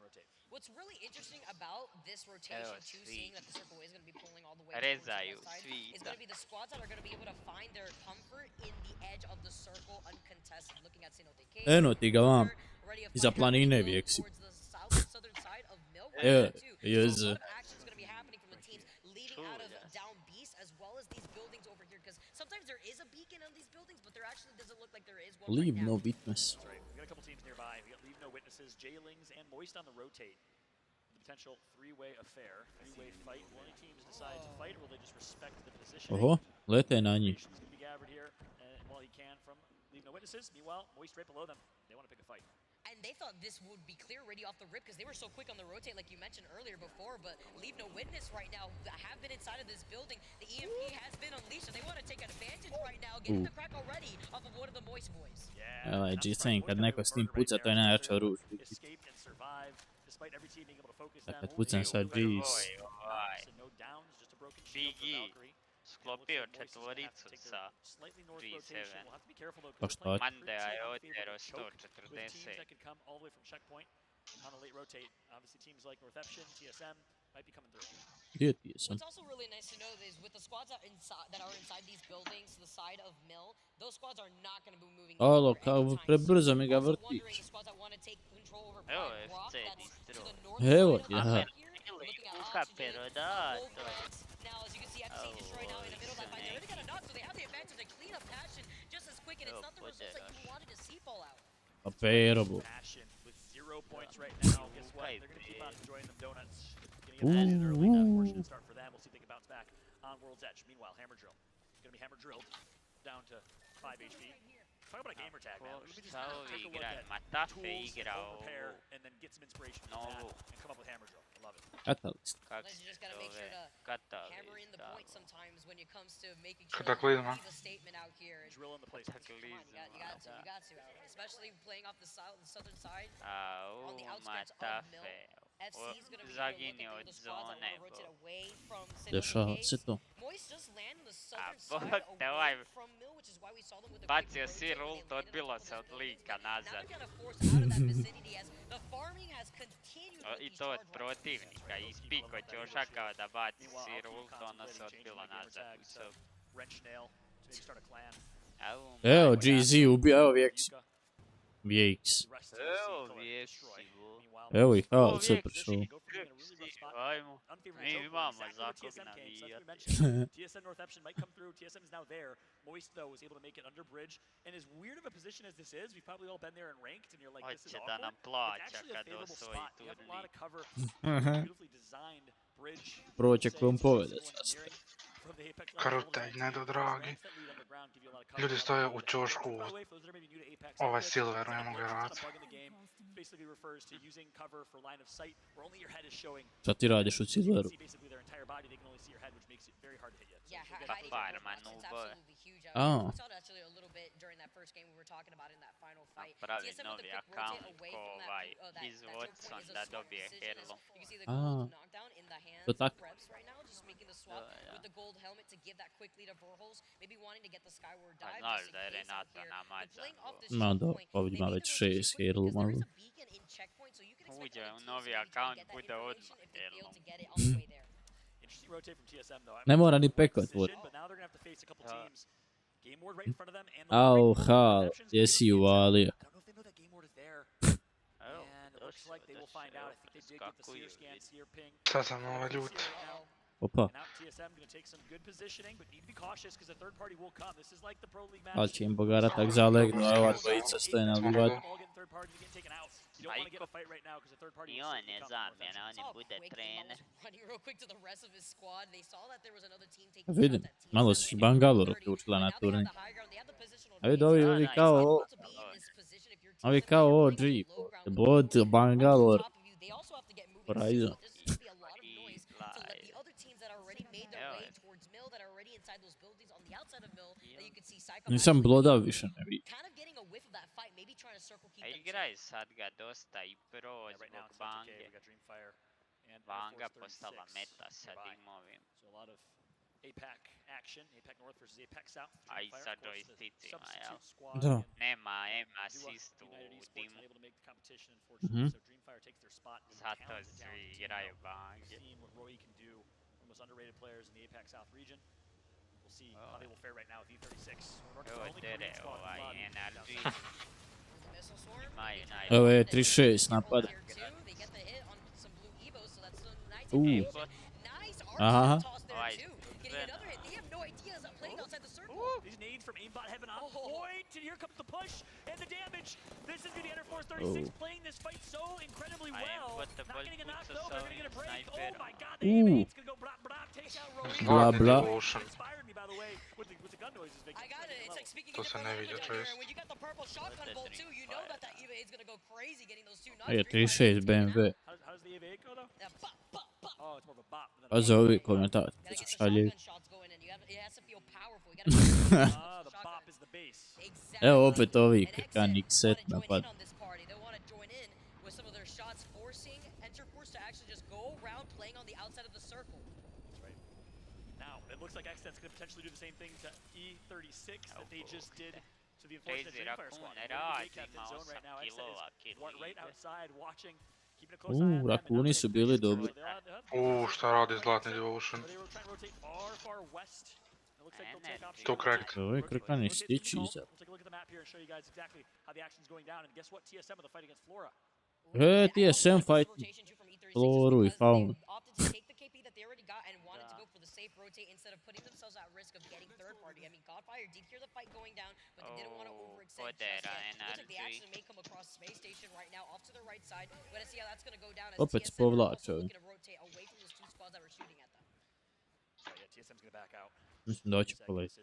What's really interesting about this rotation too, seeing that the circle is going to be pulling all the way Rezaju svi, is going to be the squads that are going to be able to find their comfort in the edge of the circle uncontested. Looking at Eno ti ga vam. Iza planine vijek si. JZ. Sometimes there is a beacon on these buildings, but there actually doesn't look like there is one. Leave no witness. We got a couple teams nearby. We got Leave No Witnesses, Jailings, and Moist on the rotate. The potential three-way affair, three-way fight. Will any teams decide to fight, or will they just respect the position? Oho, lete na njih. He's going to be gathered here, while he can from Leave No Witnesses. Meanwhile, Moist right below them. They want to pick a fight. And they thought this would be clear already off the rip because they were so quick on the rotate, like you mentioned earlier before. But Leave No Witness right now have been inside of this building. The EMP has been unleashed, and they want to take advantage right now, getting the crack already off of one of the Moist boys. G-Thing, kad neko s tim puca, to je najjača oruž. Kad pucam sa G's. Biggie sklopio četvoricu sa G7. Pa šta? Mandea je otjero 140. On a late rotate, obviously teams like Northeption, TSM might be coming through. Gdje ti jesam? What's also really nice to know is with the squads that are inside these buildings, the side of Mill, those squads are not going to be moving. Alo, kao prebrzo mi ga vrtiš. Evo je FC distro. Evo, jaha. Uka perodato. Now, as you can see, FC destroyed now in the middle of that fight. They already got a knock, so they have the advantage. They clean up Passion just as quick, and it's not the results that you wanted to see fall out. Pa pero. Passion with 0 points right now. Guess what? They're going to keep on enjoying them donuts. Getting it early. Unfortunate start for them. We'll see if they can bounce back on World's Edge. Meanwhile, Hammer Drill. Going to be Hammer Drilled down to 5 HP. Talk about a gamer tag, man. Let me just take a look at tools to prepare and then get some inspiration from that and come up with Hammer Drill. I love it. Catalyst. You just gotta make sure to hammer in the point sometimes when it comes to making sure Cataclysm, you leave a statement out here. And drill in the place. You got to. Especially playing off the southern side on the outskirts of Mill. FC is gonna be looking through the squads that want to rotate away from Dešava se to. Moist just land on the southern side away from Mill, which is why we saw them with the bacio si rult, odbilo se od lika nazad. I to od protivnika, ispiko ćošakao da baci si rult, ono se odbilo nazad. Evo, GZ ubija, evo Vijeks. Vijeks. Evo Vijeks. Evo i Haaj se prišao. Ajmo, mi imamo za kog navijati. TSM Northeption might come through. TSM is now there. Moist, though, was able to make it under bridge. And as weird of a position as this is, we've probably all been there and ranked, and you're like, this is awkward. It's actually a favorable spot. You have a lot of cover. Beautifully designed bridge. Proće kom povede. Krute, ne do dragi. Ljudi stoje u ćošku, ovaj silver, ne mogu vjerovati. Šta ti radiš u Silveru? Napravi novi account ko ovaj iz Watson da dobije Herlo. To tako? Pa znaš da je Renato namađan. Ma da, pa ima već 6 Herlu malo. Uđe u novi account, bude odmah Herlo. Ne mora ni peko otvoriti. Au, Hal, gdje si uvalio? Sad sam ovaj ljut. Opa. Ali će im Bogara tak zalegnu, a ova dvojica stoje na livadu. I on je zamjena, on je bude trener. Vidim, malo si Bangalore uključila na turnir. A vidi ovi kao OG, Bod, Bangalore, Horizon. Nisam Bloda više ne vidim. A igraju sad ga dosta i pro zbog Bange. Banga postala meta sa dimovim. A i sa joysticima, jel? Da. Nema assist u dimu. Zato svi igraju Bange. Evo tere ovaj energy. Evo je 3-6 napada. Aha. These nades from aimbot heaven on point, and here comes the push and the damage. This is going to be Enter Force 36 playing this fight so incredibly well. Not getting a knock though, but they're going to break. Oh my god, the aimate's going to go blah blah, take out Rory. Blah blah. Inspired me by the way with the gun noises. I got it. It's like speaking To se ne vidio, to jest. when you got the purple shotgun bolt too, you know that EVA is going to go crazy getting those two knocks. Je 3-6 BMW. How's the EVA go though? Oh, it's more of a bop. Pa za ovi komentari, to su šaljevi. Evo opet ovi KreKi set napad. It looks like Xtent's going to potentially do the same thing to E36 that they just did to the unfortunate Dreamfire squad. Zone right now. Xtent right outside watching. Rakuni su bili dobri. Šta radi zlatni Devotion? To correct. Ovo je KreKi stići iza. TSM fight Floru i Faunu. Rotate instead of putting themselves at risk of getting third party. I mean, Godfire did hear the fight going down, but they didn't want to overextend. Looks like the action may come across Space Station right now, off to the right side. We're going to see how that's going to go down as Opet TSM are also spovlačaju. looking to rotate away from those two squads that were shooting at them. Yeah, TSM's going to back out. Mislim da će poleti.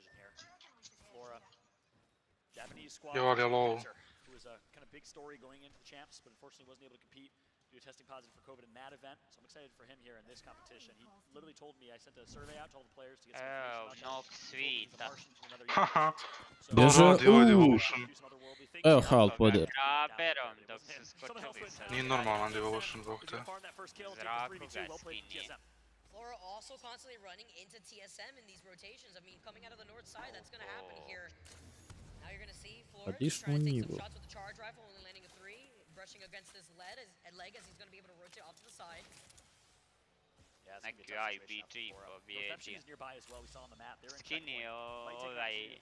Japanese squad. Jo, ali je low. Who was a kind of big story going into the champs, but unfortunately wasn't able to compete due to testing positive for COVID in that event. So I'm excited for him here in this competition. He literally told me, I sent a survey out to all the players to get some information Nog svita. Haha. Bježe, Devotion. Evo Hal poder. Kraberom dok su skočili sa Nije normalan Devotion zbog te. zraku ga skinije. Flora also constantly running into TSM in these rotations. I mean, coming out of the north side, that's going to happen here. Now you're going to see Flora just trying to take some shots with the charge rifle, only landing a 3, brushing against this leg as he's going to be able to rotate off to the side. Neki IBG pobjedio. Skinio ovaj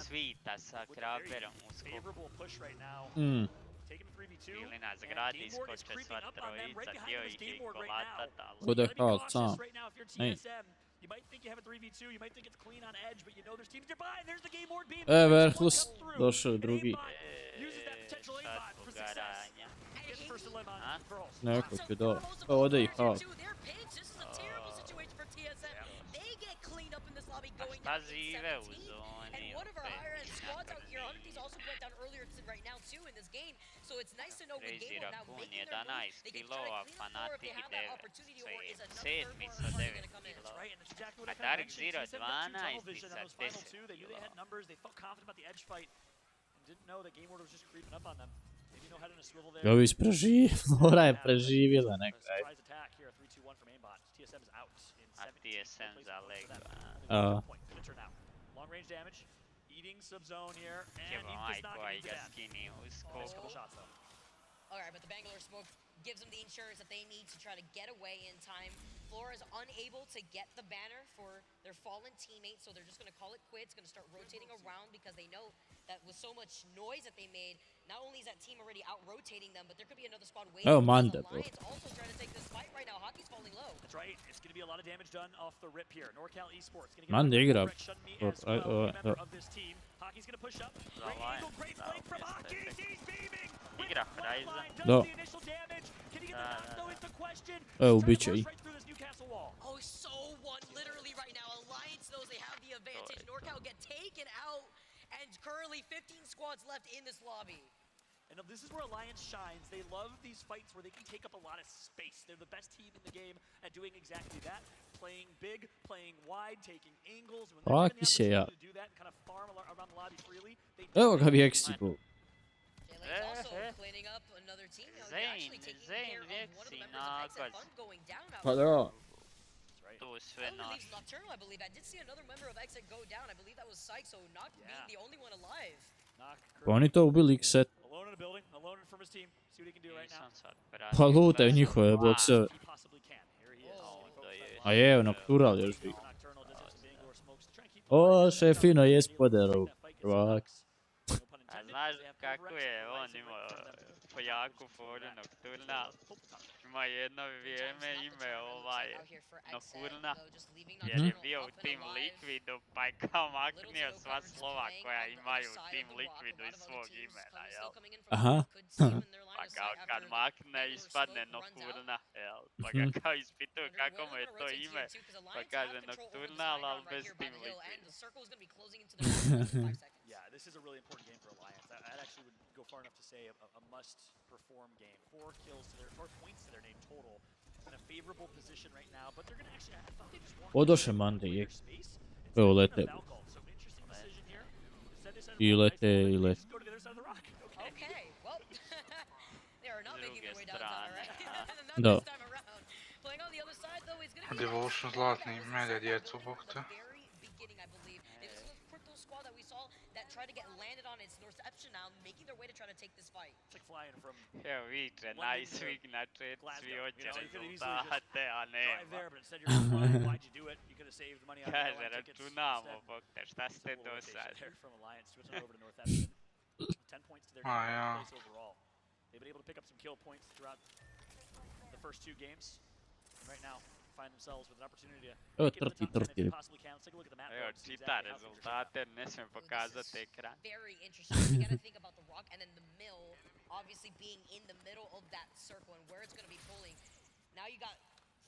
svita sa Kraberom u skopu. Ili na zgradi skoče sva trojica, dio ih je kolatata. Bude Hal sam. Ej. Verhlus, došao drugi. Sad pogaranja. Neko će do. Pa ode i Hal. lobby A going šta down in žive u 17. zoni? And one of our higher end squads out here, 100 Thieves also went down earlier right now too in this game. So it's nice to know with Crazy game one now Raccoon making their move, 11 they can try kilova, to clean up floor if they Fanatic have that 9, opportunity, or is another third Sedmica party 9 going to come in? kilova. Right, and that's exactly what A I kind of Dark mentioned. Zero TSM got two tunnel 12 vision on those sa final 10 two. They knew they had kilova. numbers. They felt confident about the edge fight and didn't know that game order was just creeping up on them. Maybe no head in a swivel there. Ovi ispreživjeli, Flora je preživjela na kraju. Surprise attack here, 3-2-1 from aimbot. TSM is out in A 17th TSM place za point for them. lega. Only one point. Gonna turn out. Long range damage, eating sub-zone here, and Jebo Eve does not majko, get aj into ga that. skini u Nice skop. couple shots though. Alright, but the Bangalore smoke gives them the insurance that they need to try to get away in time. Flora is unable to get the banner for their fallen teammate, so they're just going to call it quits, going to start rotating around because they know that with so much noise that they made, not only is that team already out-rotating them, but there could be another squad waiting. Oh, because Manda, bro. Alliance also trying to take this fight right now. Hockey's falling low. That's right. It's going to be a lot of damage done off the rip here. NorCal Esports going to Manda get igra. Shun Me as well, member of this team. Hockey's going to push up. Great angle, great flank from Hockey. He's beaming. Igra Horizon. Da. The initial damage. Can he get the knock though? It's the question. Ubit će ih. Right through this Newcastle wall. Oh, so one literally right now. Alliance knows they have the advantage. NorCal get taken out, and currently 15 squads left in this lobby. And this is where Alliance shines. They love these fights where they can take up a lot of space. They're the best team in the game at doing exactly that. Playing big, playing wide, taking angles. When they're given the opportunity to do that and kind of farm around the lobby freely, they do. Evo ga Vjeksi, bro. Jaylane's also cleaning up another team. Now they're actually taking care of one of the members of Exit Fund going down out. Pa da. Tu sve Only naš. leaves Nocturnal, I believe. I did see another member of Exit go down. I believe that was Syke, so not being the only one alive. Pa oni to ubili X-set. Alone in a building, alone from his team. See what he can do right now. Nisam sad Pa pratio. lutaju njihove bokseve. He possibly can. Here he is. Onda je. A je, Noctural još bi. Nocturnal does have some Bangalore smokes to try and keep the O, šefino je spoderov. Prvak. A znaš kako je on imao po jaku foru Nocturnal? Ima jedno vrijeme ime Nocturna, jer je bio u Team Liquidu, pa je kao maknio sva slova koja imaju u Team Liquidu iz svog imena, jel? Aha. Pa kao kad makne ispadne Nocturna, jel? Pa ga kao ispituju kako mu je to ime, pa kaže Nocturnal, ali bez Team Liquidu. Yeah, this is a really important game for Alliance. That actually would go far enough to say a must-perform game. 4 points to their name total. In a favorable position right now, but they're going to actually. I thought they just wanted Odoše Manda je. Evo lete. So interesting decision here. I lete, i lete. Go to the other side of the rock. Okay, well, they are not making their way downtown, right? Not Da. this time around. Playing on the other side, though, is going to be Devotion zlatni medvjed djecu, bog te. very beginning, I believe. It was the crypto squad that we saw that tried to get landed on its Northception now, making their way to try to take this fight. It's like flying from Evo vidite, najsvig na chat, svi hoće rezultate, a drive nema. there, but instead you're flying. Why'd you do it? You could have saved money on Kaže, airline tickets. računamo, Instead, bog te, šta ste simple rotation dosad? there from Alliance, switching over to Northception. 10 points to their Ah, name, yeah. place overall. They've been able to pick up some kill points throughout the first 2 games. And right now, find themselves with an opportunity to Evo get in the trti, top 10 if trti. they possibly can. Let's take a look at the map. Evo, though, to see čita exactly how things are shaping up. rezultate, ne smijem pokazati ekran. Very interesting. You got to think about the rock and then the mill, obviously being in the middle of that circle and where it's going to be pulling. Now you got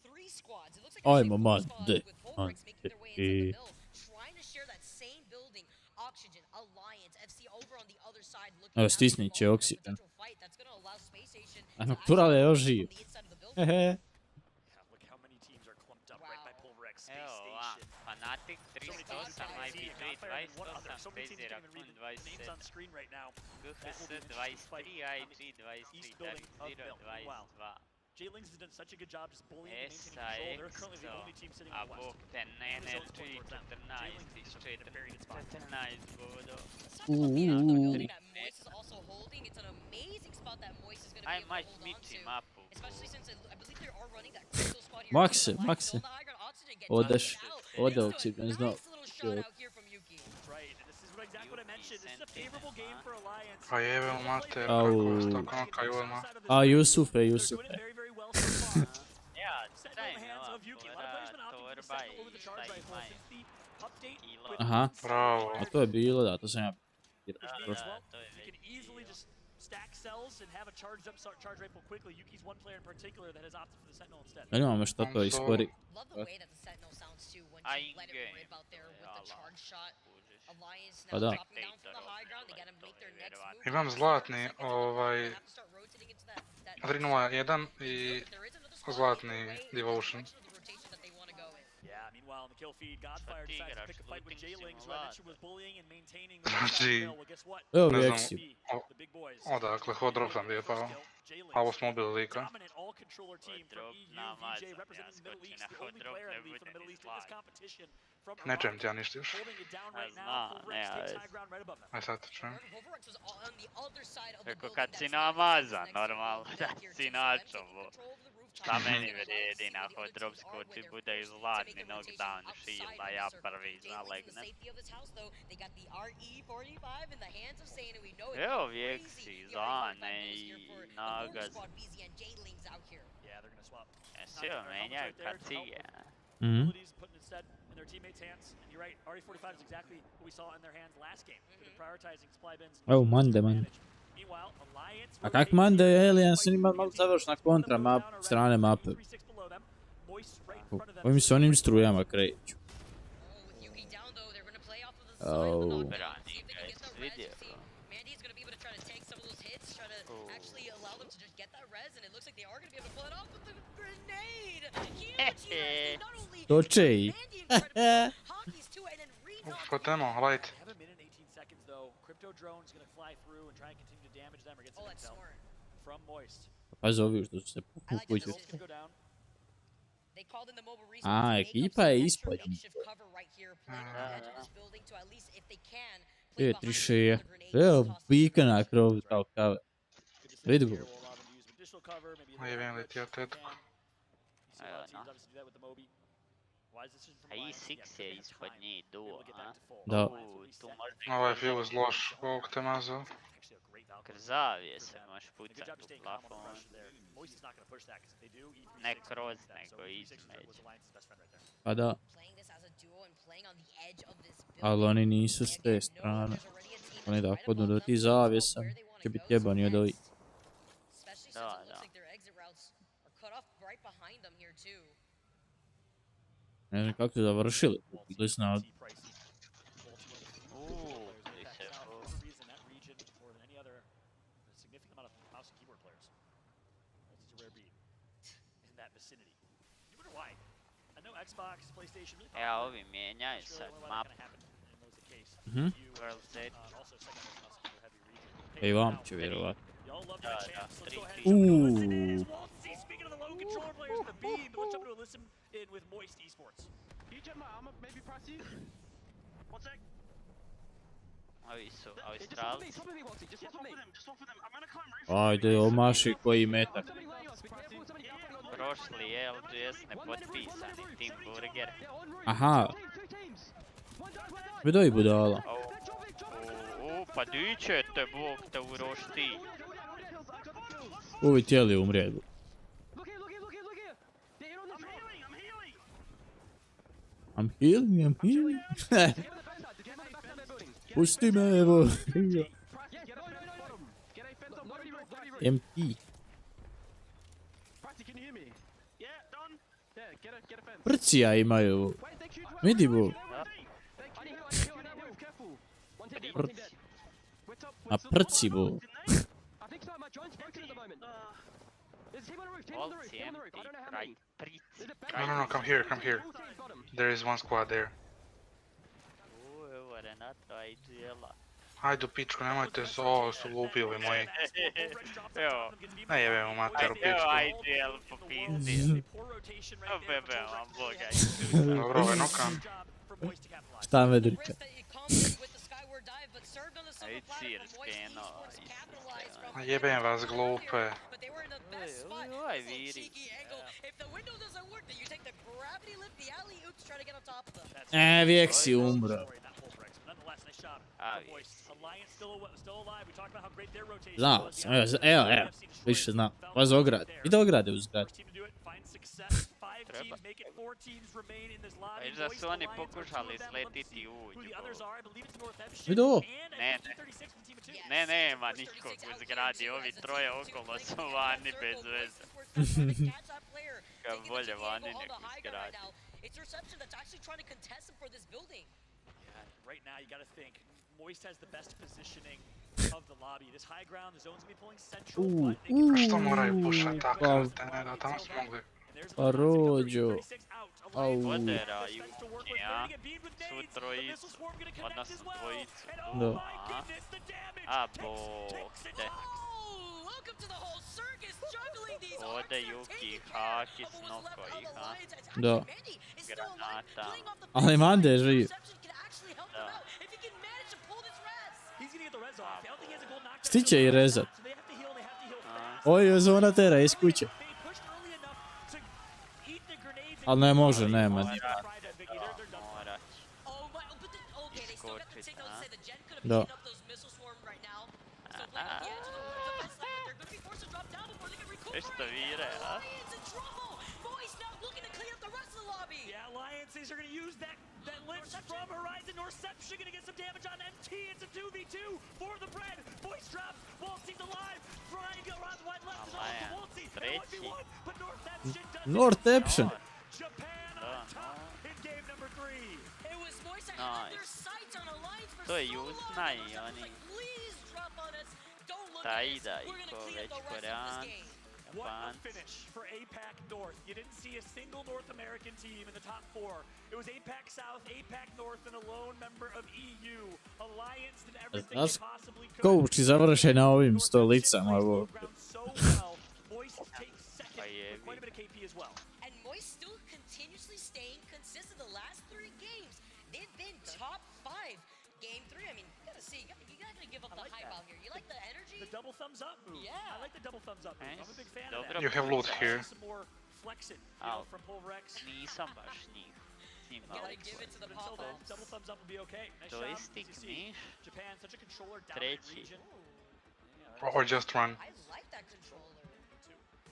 3 squads. It looks like I'm actually a 4 squads Manda. with Hyperx making their way into the mill, trying to share that same building. Oxygen, Alliance, FC over on the other side looking Evo, at stisnit će the Oxygen. potential fight that's going to allow Space Station A to Noctural je actually još živ. from the inside of the building. Hehe. Yeah, look how many teams are clumped up right by Pulverex Space Evo, Station. Fanatic So many teams 308, can't IB see it. Godfire and one other. 328, So many teams Pezi can't even Raccoon read the names on 27, screen right now. GFS That will be an interesting fight 23, on IG the 23, east building of Dark Zero Mill. Wow. 22. J-Lings has done such a good job just bullying and maintaining control. They're currently the only team sitting a in the bog west. te ne, Only zones point towards them. 14, J-Lings is in a very good spot. 14 bodova. Let's talk about the other building that Moist is also holding. It's an amazing spot that Moist is going to be Aj, able to maj hold on smiči to. mapu. Especially since I believe they are running that crystal squad here. Makse, Alliance makse. on the high ground. Oxygen gets Odeš, knocked out. ode Into a Oxygen, nice znao. little shot out here from Yuki. That's right. And this is exactly what I mentioned. This is a favorable game for Alliance. Pa jebe u mater, Au. kako vas tako nokaju odmah. A, Jusufe, They're doing Jusufe. it very, very well so far. Ja, Set in daj the mi hands ova of Yuki. A lot of players been opting to torba set over the i charge šta rifle imaju. since the update Kilo. with Aha. Bravo. A to je bilo, da, to sam ja... Which means, Da, well, to je you can već easily bilo. just stack cells and have a charged up charge rifle quickly. Yuki's one player in particular that has opted for the Sentinel instead. Zanima me šta to iskori. Love the way that the Sentinel sounds too. A in-game. Pa da. Imam zlatni, 301 i zlatni Devotion. Yeah, meanwhile, on the kill feed, Godfire decides to pick a fight with J-Lings, who I mentioned was bullying and maintaining the Znači, well, guess what? Evo ne znam, Vexi. The big boys. odakle, Hodrop sam bio pao. A ovo smo ubili lika. Dominant all-controller team from EU, VJ, representing the Middle East, the only player, I believe, from the Middle East in this competition. From Ne čujem ti ja ništa još. holding it down right now, Hyperx takes high ground right above them. Aj sad te čujem. Kako kad si namazan, normalno, da si načovo. Šta meni vrijedi, nakon drop skoči, bude i zlatni knockdown shield, a ja prvi zalegnem. Evo Vexi, Zane i Nagaz. Jesi joj menjaju kacije? Abilities put instead in their teammates' hands. And you're right, RE45 is exactly what we saw in their hands last game. They've been prioritizing supply bins. Evo Mande, man. Meanwhile, Alliance A kak Mande i Aliens ima malo završna kontra strane mape. Ovim se onim strujama kreću. Oh. Brani ga je svidio. Doće i. Uf, temo, light. Pa zovi što su se pokuću. A, ekipa je ispod. 3-6. Evo, pika na krovu kao kave. Vidi go. Ne vem letio tetko. Evo no. A i6 je ispod njih duo, a? Da. Tu možda Ovaj fuse loš, ovog te mazao. Krzavije se možeš pucat u plafon. Ne kroz, nego između. Pa da. Ali oni nisu s te strane. Oni da podnu do ti zavjesa, će biti jebani od ovih. Da, da. Ne znam kako su završili. Lisna od... Ja, ovi mijenjaju sad mapu. World State. Ej, vam ću vjerovat. Da, da, 3-3. Uuuu. Ovi su Australci. Ajde, omaši koji metak. Prošli ALGS nepotpisani Team Burger. Aha. Vidio i budala. Pa di ćete, Bog te urošti. Ovi tijeli umrijedu. I'm healing. Pusti me, evo. MP. Prcija imaju. Vidi bu. A prci bu. No, come here, come here. There is one squad there. Evo Renato, ajde jela. Hajde u pičku, nemojte se, ovo su lupili moji. Evo. Ne jebem u materu Evo, pičku. ajde jel po pizdi. Bebe vam Boga. Dobro, ovo je nokan. Šta medrika? Ajde sir skeno. Jebem vas glupe. Ovaj viri. Vjeksi umro. Znao sam, evo, više znam. Pa za ograde. Ide ograde uz grad. Treba. Viš da su oni pokušali sletiti uđu. Vidi ovo. Ne, nema nikog u zgradi, ovi troje okolo su vani bez veze. Kad bolje vani nego u zgradi. It's Reception that's actually trying to contest him for this building. Yeah, right now you got to think Moist has the best positioning of the lobby. This high ground, the zone's gonna be pulling central. A što moraju pušat tako, da tamo smo mogli. Pa rođo. Au. Podera Jukija, svu trojicu, odnosno dvojicu. Da. A bok te. Ode Juki, Haki, snoko ih, a? Da. Granata. Ali Mande je živ. Da. Stiće i rezat. Oj, zona tera iz kuće. Ali ne može, nema. Morat. Iskočit, a? Da. Što vire, a? Yeah, Alliances are going to use that lift from Horizon. Norception going to get some damage on MT. It's a 2v2 for the bread. Voice drops. Waltzy's alive. Trying to go around the wide left. Is off to Waltzy. It might be one, but Norception does it. Norception. Japan on top in game number 3. It was Voice that had their sights on Alliance for To je so Jusna long. i oni. Please drop on us. Don't look Ta at us. ida i We're going ko to clean već up the rest of this Korean. game. What a Japan. finish for APAC North. You didn't see a single North American team in the top 4. It was APAC South, APAC North, and a lone member of EU. Alliance did everything they possibly could. Coach i završe na ovim stolicama. Ovo. So well. Moist takes second with quite a bit of KP as well. And Moist still continuously staying consistent the last 3 games. They've been top 5. Game 3, I mean, you gotta see, you're not gonna give up the hype out here. You like the energy? The double thumbs up move. Yeah. I like the double thumbs up move. I'm a big fan of Dobro. that. You have loot here. Some more flexing, you know, from Pulverex. Nisam baš njih. Njima Gotta give it to the But until then, pop-ups. double thumbs up will be okay. Nice job. Joystick As you see, miš. Japan, such a controller dominant Treći. region. Or just run. I like that controller.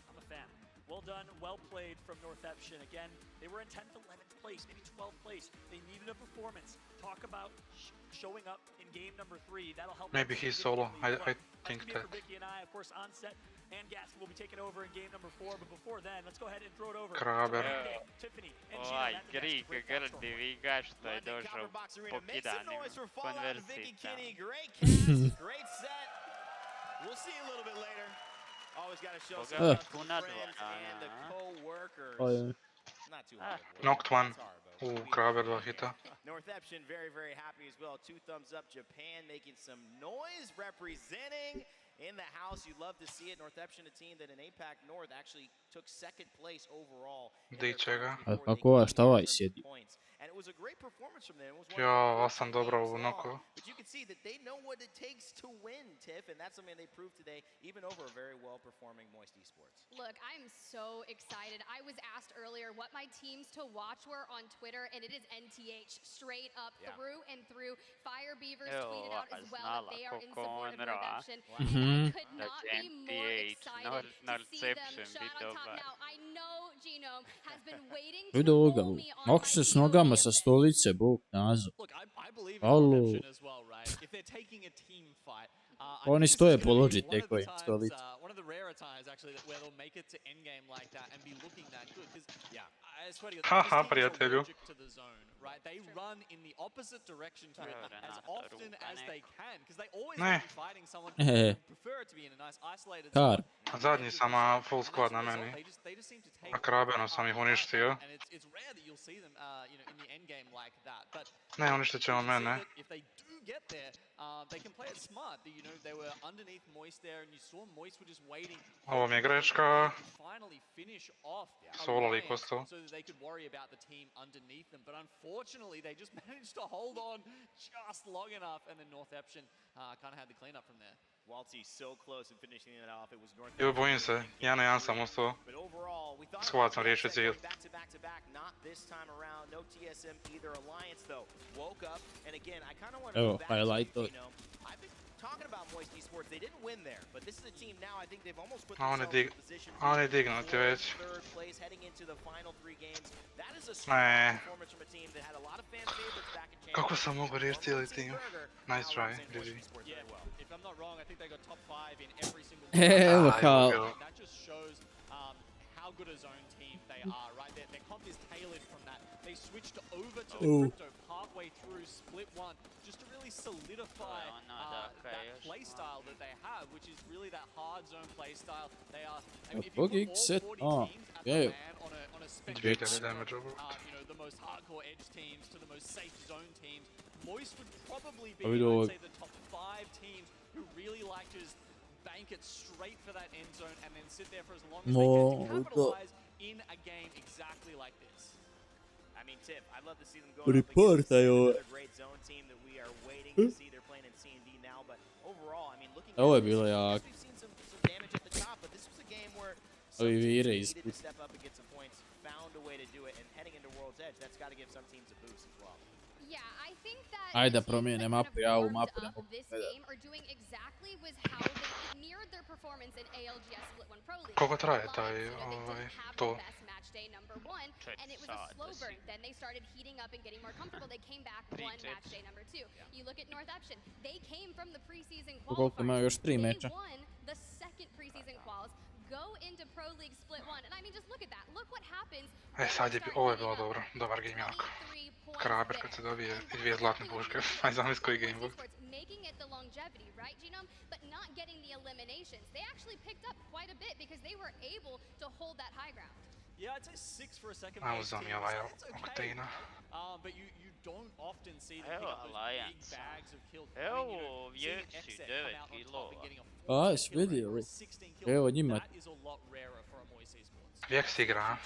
I'm a fan. Well done, well played from Norception. Again, they were in 10th, 11th place, maybe 12th place. They needed a performance. Talk about showing up in game number 3. That'll help. Maybe he's solo. I think that. For Vicky and I, of course, Onset and Gaskin will be taking over in game number 4. But before then, let's go ahead and throw it over. Kraber. Tiffany and Ovaj Gina, that's the next Grik break grdi Viga što je došao pokidanim konversita. Great cast, great set. We'll see a little bit later. Always got to show some love to the friends and the co-workers. Not too hard. Knocked one. Kraber 2 hita. Norception very, very happy as well. 2 thumbs up. Japan making some noise representing in the house. You'd love to see it. Norception, a team that in APAC North actually took 2nd place overall. Di čega? A ko, šta ovaj sjedi? And it was a great performance from them. It was one Ja, of the vas sam dobro games unoko. long, but you can see that they know what it takes to win, Tiff, and that's something they proved today, even over a very well-performing Moist Esports. Look, I'm so excited. I was asked earlier what my teams to watch were on Twitter, and it is NTH, straight up through and through. Fire Beavers tweeted out as well that they are in support of Norception. I could not be more excited to see them shine on top. Now, I know Genome has been waiting to Vidi ovoga, pull me on mogu se s nogama sa stolice, bog nazo. Look, I believe Alo. in Norception as well, right? If they're taking a team fight, I Oni think this stoje is po gonna be Logitechovim stolicama. one of the rarer times actually where they'll make it to endgame like that and be looking that good. Because I swear to God, Haha, this team is prijatelju. allergic to the zone, right? They run in the opposite direction to it as often as they can because they always want to be fighting someone who prefer it to be in a nice isolated Kar. zone. Zadnji sam, a full squad na meni. They just seem to take A Kraberom sam ih uništio. and it's rare that you'll see them in the end game like that. But Ne, uništit ćemo mene. if they do get there, they can play it smart. They were underneath Moist there, and you saw Moist were just waiting. Ovo mi je greška. Finally finish off Solo lik Alliance ostao. so that they could worry about the team underneath them. But unfortunately, they just managed to hold on just long enough, and then Norception kind of had the cleanup from there. Waltzy so close in finishing it off. It was Jo, bojim se. 1-1 sam ostao. But overall, we thought Squad sam riješio cilj. back to back, not this time around. No TSM either. Alliance though woke up, and again, I kind of want to Evo, go back to, highlight to. you know, I've been talking about Moist Esports. They didn't win there, but this is a team now. I think they've almost put A oni themselves in position a oni dignuti već. 3rd place heading into the final 3 games. That is a Ne. strong performance from a team that had a lot of fan favorites back in Kako sam mogu riješiti cijeli tim? Nice try, GG. Yeah, if I'm not wrong, I think they got top 5 in every single Evo Ah, kao. evo. That just shows how how good a zone team they are, right? Their comp is tailored from that. They switched over to the crypto partway through split one just to really solidify that play style that they have, which is really that hard zone play style. They are, I mean, if you put all 40 teams at the man on a spectrum, you know, the most hardcore edge teams to the most safe zone teams, Moist would probably be, I'd say, the top 5 teams who really like to just bank it straight for that end zone and then sit there for as long as they can to capitalize in a game exactly like this. I mean, Tip, I'd love to see them go up against another great zone team that we are waiting to see. They're playing in C&D now, but overall, I mean, looking at this, we've seen some damage at the top, but this was a game where some teams needed to step up and get some points, found a way to do it, and heading into World's Edge, that's got to give some teams a boost as well. Yeah, I think that Ajde, promijene mapu, ja ovu mapu ne mogu gledati. Koliko traje taj, to? And it was a slow burn. Then they started heating up and getting more comfortable. They came back one match day number 2. You look at North Eption. They came from the preseason qualifiers. They won the second preseason quals. Go into Pro League Split 1. And I mean, just look at that. Look what happens. Sad je, ovo je bilo dobro. Dobar game jako. Kraber kad se dobije i 2 zlatne puške. Aj zamisli koji game bog. Making it the longevity, right, Genome? But not getting the eliminations. They actually picked up quite a bit because they were able to hold that high ground. Yeah, I'd say 6 for a second. Uzam je ovaj Octane. But you don't often see them pick up those big bags of kills. Evo, vječi 9 kilova. A, jesi vidio? Evo njima. Vijek si igra,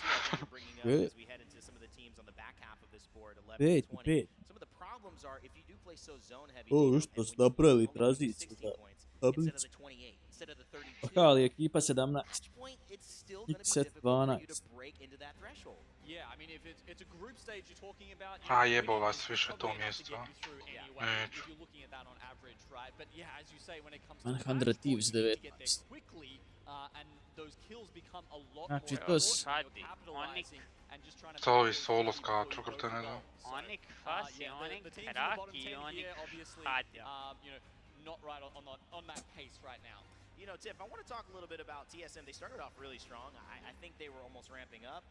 Pet. O, što su napravili tranziciju za tablicu. Aha, ali ekipa 17. Set 12. A jebo vas više to mjesto. Neću. 100 Thieves 19. Znači to s... Sad ovi solo skaču, kako te ne znam. Onik Fasi, Onik KreKi, Onik Haaj. Not right on that pace right now. You know, Tiff, I want to talk a little bit about TSM. They started off really strong. I think they were almost ramping up.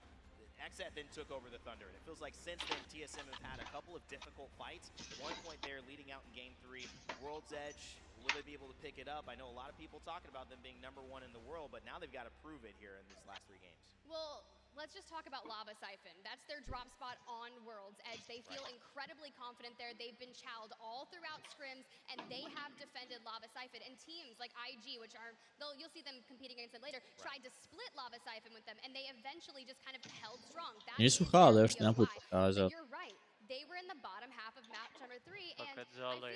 XZ then took over the Thunder, and it feels like since then TSM have had a couple of difficult fights. One point there leading out in Game 3. World's Edge, will they be able to pick it up? I know a lot of people talking about them being #1 in the world, but now they've got to prove it here in these last 3 games. Well, let's just talk about Lava Siphon. That's their drop spot on World's Edge. They feel incredibly confident there. They've been chowed all throughout scrims, and they have defended Lava Siphon. And teams like IG, which are, you'll see them competing against them later, tried to split Lava Siphon with them, and they eventually just kind of held strong. Nisu hale još jedan put pokazali. You're right. They were in the bottom half of match number 3, and I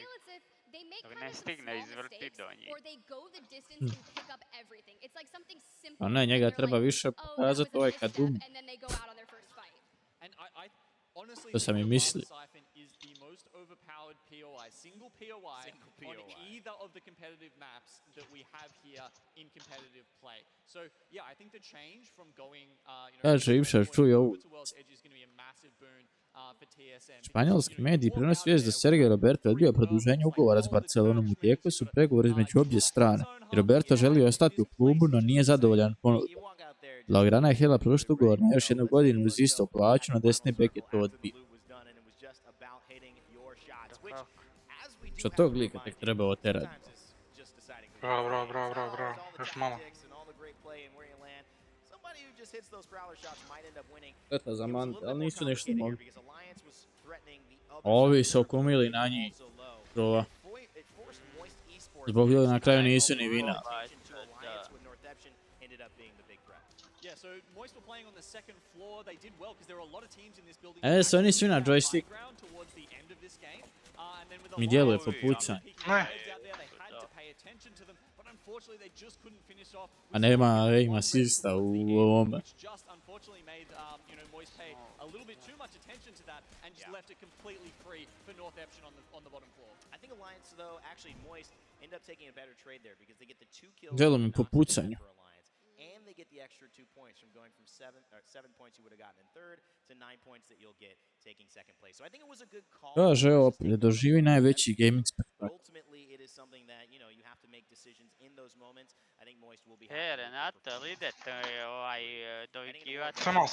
feel as if they make kind of some small mistakes, or they go the distance and pick up everything. It's like something simple. A ne, njega treba više pokazati ovaj kad dum. And then they go out on their first fight. And I honestly To sam i mislio. Siphon is the most overpowered POI, single POI on either of the competitive maps that we have here in competitive play. So yeah, I think the change from going, to World's Edge is going to be a massive boon. Španjolski mediji prenosi vijest da Sergio Roberto odbio produženje ugovora s Barcelonom. U tijeku su pregovori između obje strane. Roberto želio ostati u klubu, no nije zadovoljan ponudom. Blaugrana je htjela produžiti ugovor na još 1 godinu uz istu plaću, no desni bek je to odbio. Što tog lika tek treba oterati. Bravo, još malo. Šteta za Mante, ali nisu ništa mogli. Ovi su okumili na njih. Zbog toga na kraju nisu ni vina. Se oni su na joystick. Mi djeluje po pucanju. A nema aim asista u ovome. Djelo mi po pucanju. And they get the extra 2 points from going from 7 points you would have gotten in third to 9 points that you'll get taking second place. So I think it was a good call. Kaže opet, doživi najveći gaming spektakl. Ultimately, it is something that, you know, you have to make decisions in those moments. I think Moist will be Renato, ali idete dojkivati. Samo.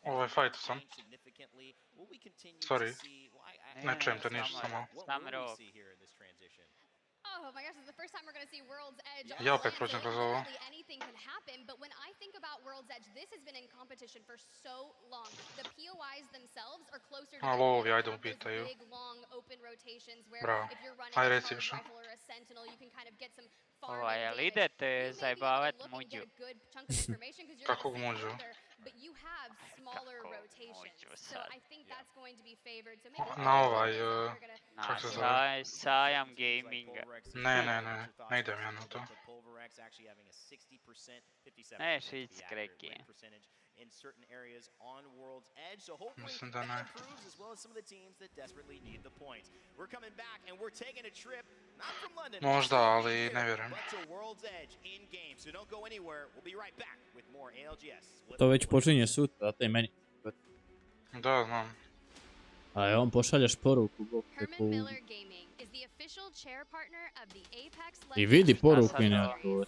Ovo je fight sam. Sorry. Ne čujem te ništa, samo. Sam rok. Oh my gosh, this is the first time we're going to see World's Edge. Ja opet prođem kroz ovo. Anything can happen, but when I think about World's Edge, this has been in competition for so long. The POIs themselves are closer to the big long open rotations where if you're running a rifle or a sentinel, you can kind of get some far ali idete zajebavat muđu. Kakvog muđu? But you have smaller rotations, so I think that's going to be favored. So Na ovaj, kak se zove? Sajam gaminga. Ne idem ja na to. Neš ići s KreKi. In certain areas on World's Edge, so hopefully Mislim that da ne. improves as well as some of the teams that desperately need the points. We're coming back and we're taking a trip, not from London, Možda, ali ne vjerujem. but to World's Edge in game. So don't go anywhere. We'll be right back with more ALGS. To već počinje sutra, a te meni. Da, znam. A on pošalješ poruku. I vidi poruku i ne odgovor.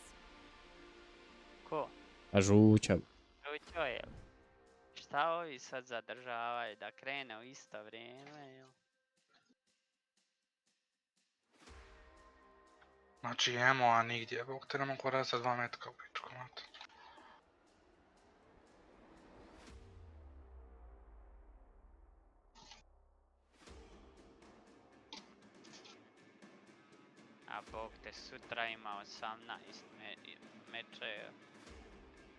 Ko? A žuća. Žućo je. Šta ovi sad zadržavaju da krene u isto vrijeme, jel? Znači emo-a nigdje, bog te ne mogu raditi sa 2 metka u pičku, mate. A bog te sutra ima 18 mečeva.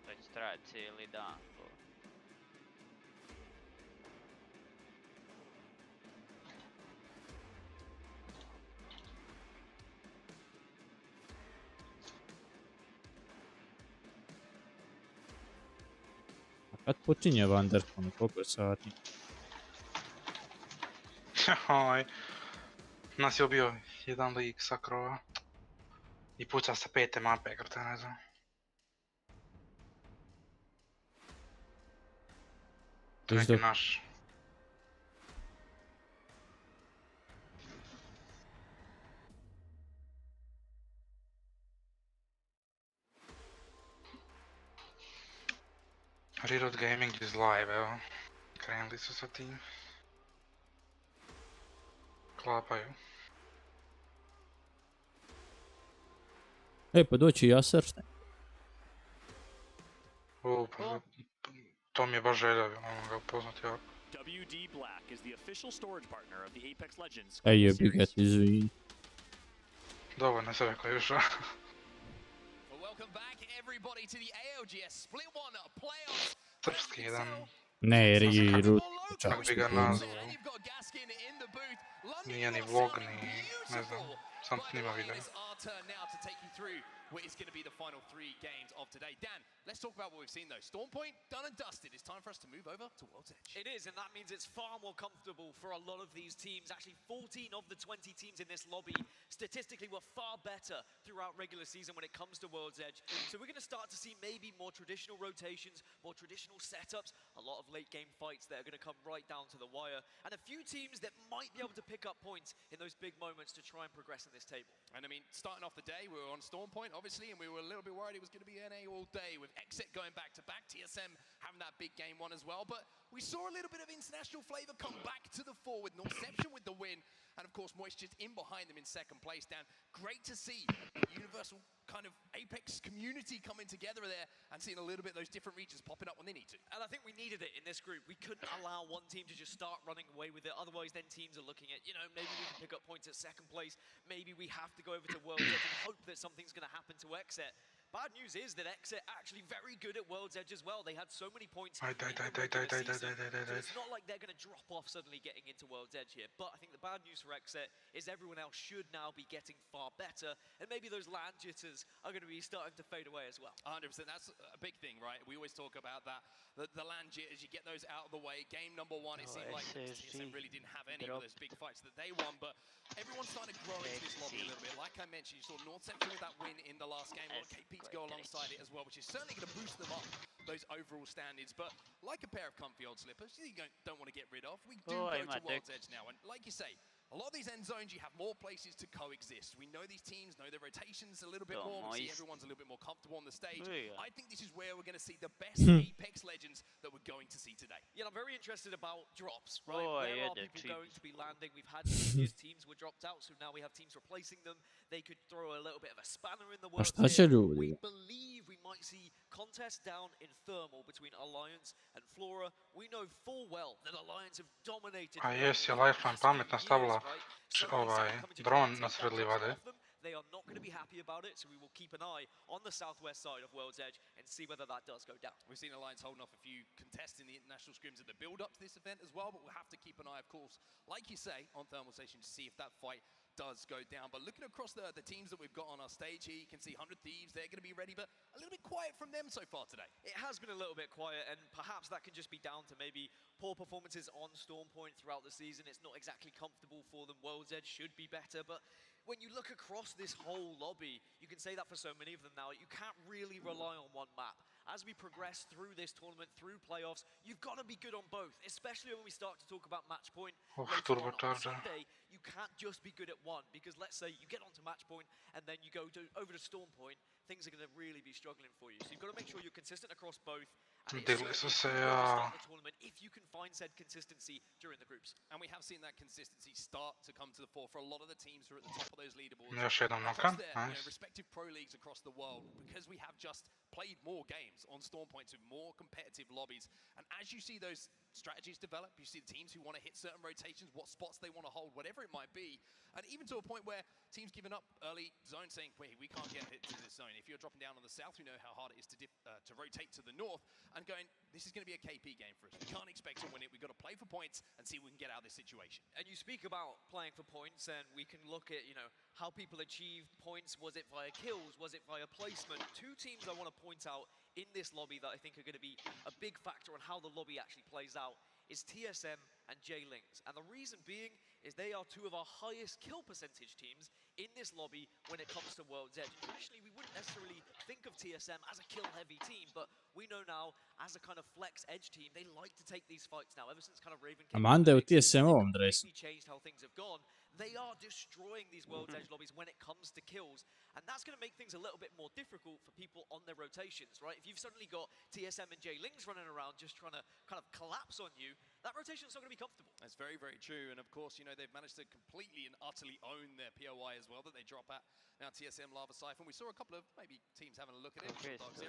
To će trajati cijeli dan. A kad počinje Vandercon, koliko sati? Joj. Nas je ubio jedan lik sa krova. I puca sa 5. mape, krte ne znam. To je neki naš. Reload Gaming is live, evo. Krenuli su sa tim. Klapaju. Pa doći i Asrock. To mi je baš želja, moram ga upoznati jako. WD Black is the official storage partner of the Apex Legends. Jebi ga ti izvini. Dovoljno se rekao još. Srpski jedan. Ne, Rut. Kako bi ga nazvao. Nije ni vlog, ni ne znam. Sam snima video. What is going to be the final 3 games of today. Dan, let's talk about what we've seen though. Storm Point, done and dusted. It's time for us to move over to World's Edge. It is, and that means it's far more comfortable for a lot of these teams. Actually, 14 of the 20 teams in this lobby statistically were far better throughout regular season when it comes to World's Edge. So we're going to start to see maybe more traditional rotations, more traditional setups, a lot of late game fights that are going to come right down to the wire, and a few teams that might be able to pick up points in those big moments to try and progress in this table. And I mean, starting off the day, we were on Storm Point, obviously, and we were a little bit worried it was going to be NA all day with Exit going back-to-back, TSM having that big game one as well. But we saw a little bit of international flavour come back to the fore with Norception with the win. And of course, Moist just in behind them in second place. Dan, great to see the universal kind of Apex community coming together there and seeing a little bit of those different regions popping up when they need to. And I think we needed it in this group. We couldn't allow one team to just start running away with it. Otherwise, then teams are looking at, you know, maybe we can pick up points at second place. Maybe we have to go over to World's Edge and hope that something's going to happen to Exit. Bad news is that Exit actually very good at World's Edge as well. They had so many points. So it's not like they're going to drop off suddenly getting into World's Edge here. But I think the bad news for Exit is everyone else should now be getting far better. And maybe those land jitters are going to be starting to fade away as well. 100%. That's a big thing, right? We always talk about that. The land jitters, you get those out of the way. Game number 1, it seemed like TSM really didn't have any of those big fights that they won. But everyone's starting to grow into this lobby a little bit. Like I mentioned, you saw Norception with that win in the last game. A lot of KP to go alongside it as well, which is certainly going to boost them up, those overall standards. But like a pair of comfy old slippers, you don't want to get rid of. We do go to World's Edge now. And like you say, a A lot of these end zones, you have more places to coexist. We know these teams know their rotations a little bit more. We see everyone's a little bit more comfortable on the stage. I think this is where we're going to see the best Apex legends that we're going to see today. Yeah, I'm very interested about drops, right? Where are people going to be landing? We've had previous teams were dropped out, so now we have teams replacing them. They could throw a little bit of a spanner in the works. We believe we might see contests down in thermal between Alliance and Flora. We know full well that Alliance have dominated. A jesi, Lifeline pametno stavila dron na sredli vade. They are not going to be happy about it, so we will keep an eye on the southwest side of World's Edge and see whether that does go down. We've seen Alliance holding off a few contests in the international scrims at the build-up to this event as well, but we'll have to keep an eye, of course, like you say, on Thermal Station to see if that fight does go down. But looking across the teams that we've got on our stage here, you can see 100 Thieves, they're going to be ready, but a little bit quiet from them so far today. It has been a little bit quiet, and perhaps that can just be down to maybe poor performances on Storm Point throughout the season. It's not exactly comfortable for them. World's Edge should be better, but when you look across this whole lobby, you can say that for so many of them now, you can't really rely on one map. As we progress through this tournament, through playoffs, you've got to be good on both, especially when we start to talk about match point. On Sunday, you can't just be good at one, because let's say you get onto match point and then you go over to Storm Point, things are going to really be struggling for you. So you've got to make sure you're consistent across both. If you can find said consistency during the groups. And we have seen that consistency start to come to the fore for a lot of the teams who are at the top of those leaderboards. Across their respective pro leagues across the world, because we have just played more games on Storm Points with more competitive lobbies. And as you see those strategies develop, you see the teams who want to hit certain rotations, what spots they want to hold, whatever it might be. And even to a point where teams giving up early zone saying, wait, we can't get hit to this zone. If you're dropping down on the south, we know how hard it is to rotate to the north, and going, this is going to be a KP game for us. We can't expect to win it. We've got to play for points and see if we can get out of this situation. And you speak about playing for points, and we can look at, how people achieved points. Was it via kills? Was it via placement? Two teams I want to point out in this lobby that I think are going to be a big factor on how the lobby actually plays out is TSM and J-Lings. And the reason being is they are two of our highest kill percentage teams in this lobby when it comes to World's Edge. Traditionally, we wouldn't necessarily think of TSM as a kill-heavy team, but we know now, as a kind of flex edge team, they like to take these fights now. Ever since kind of Raven came changed how things have gone. They are destroying these World's Edge lobbies when it comes to kills. And that's going to make things a little bit more difficult for people on their rotations, right? If you've suddenly got TSM and J-Lings running around just trying to kind of collapse on you, that rotation's not going to be comfortable. That's very, very true. And of course, they've managed to completely and utterly own their POI as well that they drop at. Now TSM, Lava Siphon. We saw a couple of maybe teams having a look at it. In the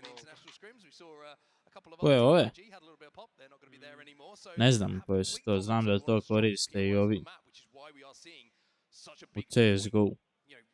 international scrims, we saw a couple of others. Had a little bit of pop. They're not going to be there anymore. So ne znam koji su to, znam da to koriste i ovi u CSGO.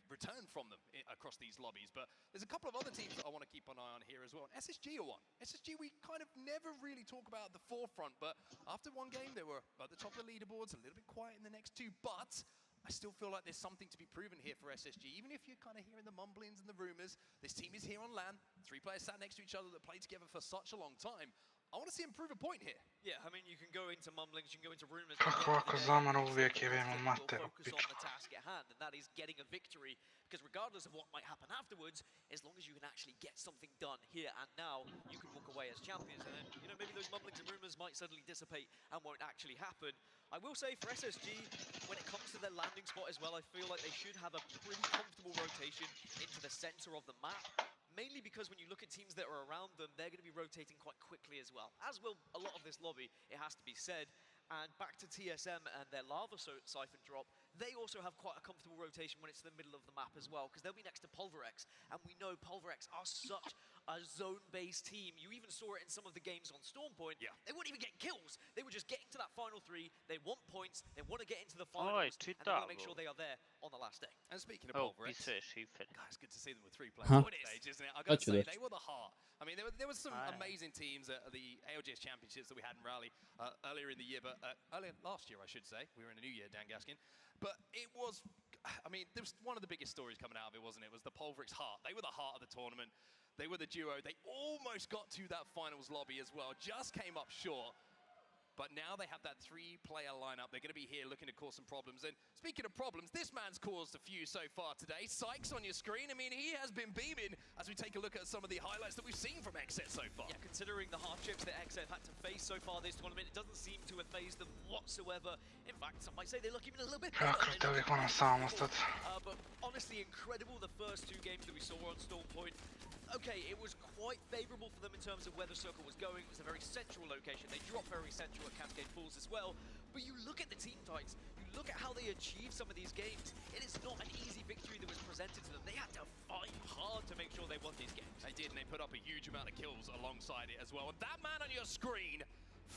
Return from them across these lobbies, but there's a couple of other teams that I want to keep an eye on here as well. And SSG are one. SSG we kind of never really talk about at the forefront, but after one game they were at the top of the leaderboards, a little bit quiet in the next two, but I still feel like there's something to be proven here for SSG. Even if you're kind of hearing the mumblings and the rumors, this team is here on LAN. 3 players sat next to each other that played together for such a long time. I want to see him prove a point here. Yeah, I mean, you can go into mumblings, you can go into rumors. Kako zamano uvijek jebemo materu, focus on the task at hand, and that is getting a victory. Because regardless of what might happen afterwards, as long as you can actually get something done here and now, you can walk away as champions. And then, maybe those mumblings and rumors might suddenly dissipate and won't actually happen. I will say for SSG, when it comes to their landing spot as well, I feel like they should have a pretty comfortable rotation into the center of the map. Mainly because when you look at teams that are around them, they're going to be rotating quite quickly as well. As will a lot of this lobby, it has to be said. And back to TSM and their Lava Siphon drop, they also have quite a comfortable rotation when it's to the middle of the map as well, because they'll be next to Pulverex. And we know Pulverex are such a zone-based team. You even saw it in some of the games on Storm Point. Yeah. They wouldn't even get kills. They were just getting to that final 3. They want points. They want to get into the finals. And they want to make sure they are there on the last day. And speaking of Pulverex, guys, good to see them with 3 players on stage, isn't it? I got to say, they were the heart. I mean, there were some amazing teams at the ALGS Championships that we had in Raleigh earlier in the year, but earlier last year, I should say. We were in a new year, Dan Gaskin. But it was, I mean, there was one of the biggest stories coming out of it, wasn't it? It was the Pulverex heart. They were the heart of the tournament. They were the duo. They almost got to that finals lobby as well. Just came up short. but now they have that 3-player lineup. They're going to be here looking to cause some problems. And speaking of problems, this man's caused a few so far today. Sykes on your screen. I mean, he has been beaming as we take a look at some of the highlights that we've seen from XZ so far. Yeah, considering the hardships that XZ had to face so far this tournament, it doesn't seem to have phased them whatsoever. In fact, some might say they look even a little bit better. But honestly, incredible the first 2 games that we saw on Storm Point. Okay, it was quite favourable for them in terms of where the circle was going. It was a very central location. They dropped very central at Cascade Falls as well. But you look at the team types, you look at how they achieved some of these games. It is not an easy victory that was presented to them. They had to fight hard to make sure they won these games. They did, and they put up a huge amount of kills alongside it as well. And that man on your screen,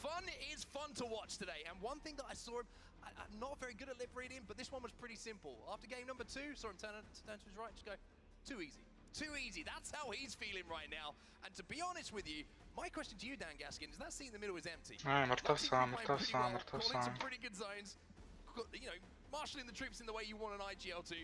fun is fun to watch today. And one thing that I saw him, I'm not very good at lip reading, but this one was pretty simple. After game number 2, saw him turn to his right, just go, too easy. Too easy. That's how he's feeling right now. And to be honest with you, my question to you, Dan Gaskin, is that seat in the middle is empty. Mrtav sam. Calling some pretty good zones. You know, marshalling the troops in the way you want an IGL to.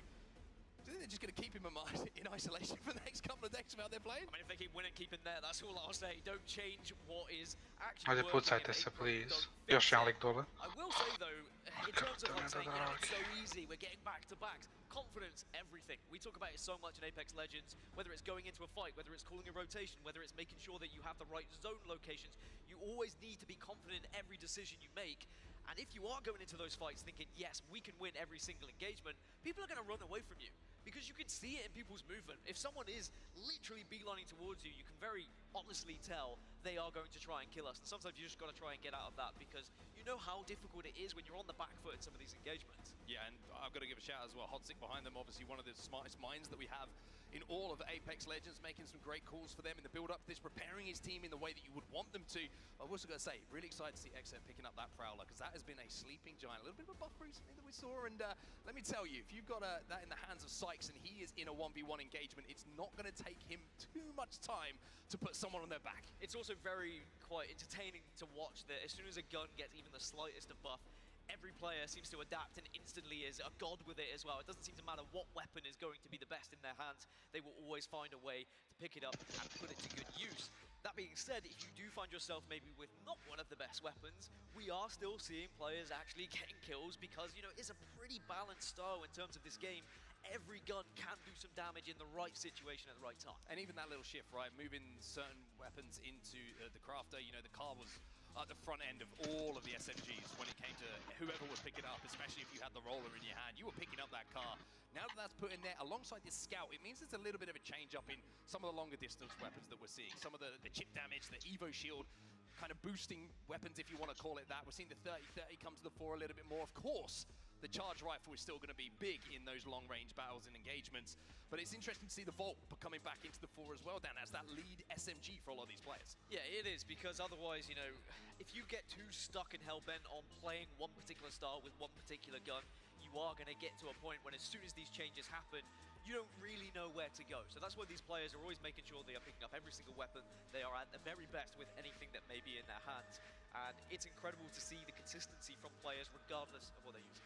Do you think they're just going to keep him in isolation for the next couple of days without their playing? I mean, if they keep winning, keep him there. That's all I'll say. Don't change what is actually Ajde, working. pucajte se, please. Još jedan lik dole. I will say though, in terms of like saying, you know, it's so easy, we're getting back to backs. Confidence, everything. We talk about it so much in Apex Legends, whether it's going into a fight, whether it's calling a rotation, whether it's making sure that you have the right zone locations. You always need to be confident in every decision you make. And if you are going into those fights thinking, yes, we can win every single engagement, people are going to run away from you. Because you can see it in people's movement. If someone is literally beelining towards you, you can very honestly tell they are going to try and kill us. And sometimes you just got to try and get out of that because you know how difficult it is when you're on the back foot in some of these engagements. Yeah, and I've got to give a shout as well. Hodzik behind them, obviously one of the smartest minds that we have in all of Apex Legends, making some great calls for them in the build-up to this, preparing his team in the way that you would want them to. I've also got to say, really excited to see XZ picking up that Prowler, because that has been a sleeping giant. A little bit of a buff recently that we saw, and let me tell you, if you've got that in the hands of Sykes and he is in a 1v1 engagement, it's not going to take him too much time to put someone on their back. It's also very quite entertaining to watch that as soon as a gun gets even the slightest of buff, every player seems to adapt and instantly is a god with it as well. It doesn't seem to matter what weapon is going to be the best in their hands. They will always find a way to pick it up and put it to good use. That being said, if you do find yourself maybe with not one of the best weapons, we are still seeing players actually getting kills because, you know, it's a pretty balanced style in terms of this game. Every gun can do some damage in the right situation at the right time. And even that little shift, right, moving certain weapons into the crafter, you know, the car was at the front end of all of the SMGs when it came to whoever was picking it up, especially if you had the roller in your hand. You were picking up that car. Now that that's put in there alongside this scout, it means there's a little bit of a change up in some of the longer distance weapons that we're seeing. Some of the chip damage, the Evo shield, kind of boosting weapons, if you want to call it that. We're seeing the 30-30 come to the fore a little bit more. Of course, the charge rifle is still going to be big in those long-range battles and engagements. But it's interesting to see the Volt coming back into the fore as well, Dan, as that lead SMG for a lot of these players. Yeah, it is, because otherwise, you know, if you get too stuck and hell-bent on playing one particular style with one particular gun, you are going to get to a point when as soon as these changes happen, you don't really know where to go. So that's why these players are always making sure they are picking up every single weapon. They are at the very best with anything that may be in their hands. And it's incredible to see the consistency from players regardless of what they're using.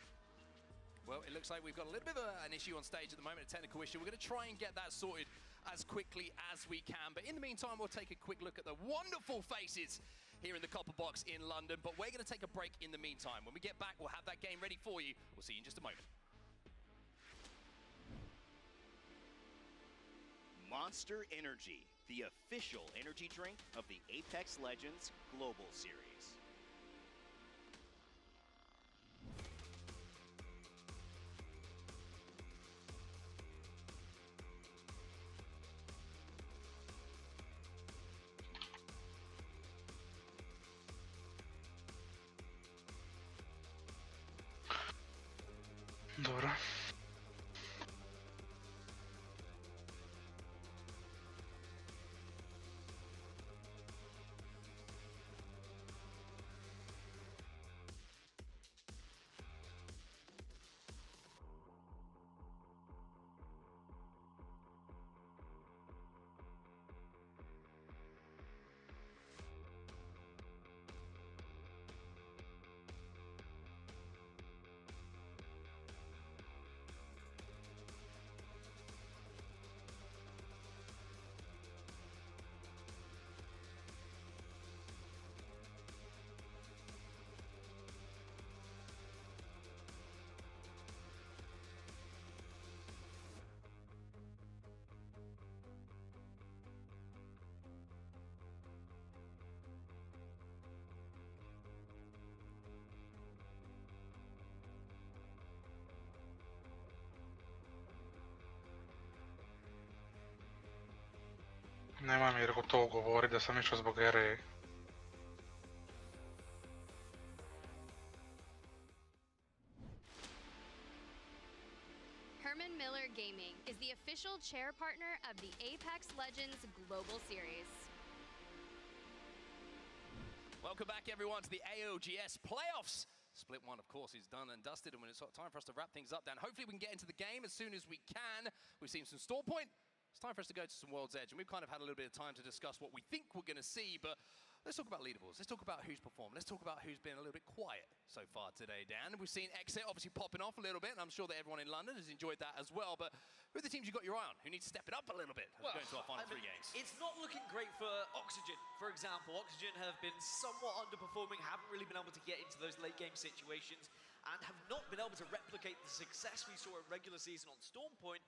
Well, it looks like we've got a little bit of an issue on stage at the moment, a technical issue. We're going to try and get that sorted as quickly as we can. But in the meantime, we'll take a quick look at the wonderful faces here in the Copper Box in London. But we're going to take a break in the meantime. When we get back, we'll have that game ready for you. We'll see you in just a moment. Monster Energy, the official energy drink of the Apex Legends Global Series. Dobro. Nemoj Mirko to govori da sam išao zbog ere. Herman Miller Gaming is the official chair partner of the Apex Legends Global Series. Welcome back, everyone, to the ALGS playoffs. Split one, of course, is done and dusted, and when it's time for us to wrap things up, Dan, hopefully we can get into the game as soon as we can. We've seen some store point. It's time for us to go to some World's Edge, and we've kind of had a little bit of time to discuss what we think we're going to see, but let's talk about leaderboards. Let's talk about who's performed. Let's talk about who's been a little bit quiet so far today, Dan. We've seen Exit obviously popping off a little bit, and I'm sure that everyone in London has enjoyed that as well, but who are the teams you've got your eye on? Who needs to step it up a little bit as we go into our final three games? It's not looking great for Oxygen, for example. Oxygen have been somewhat underperforming, haven't really been able to get into those late game situations, and have not been able to replicate the success we saw in regular season on Storm Point.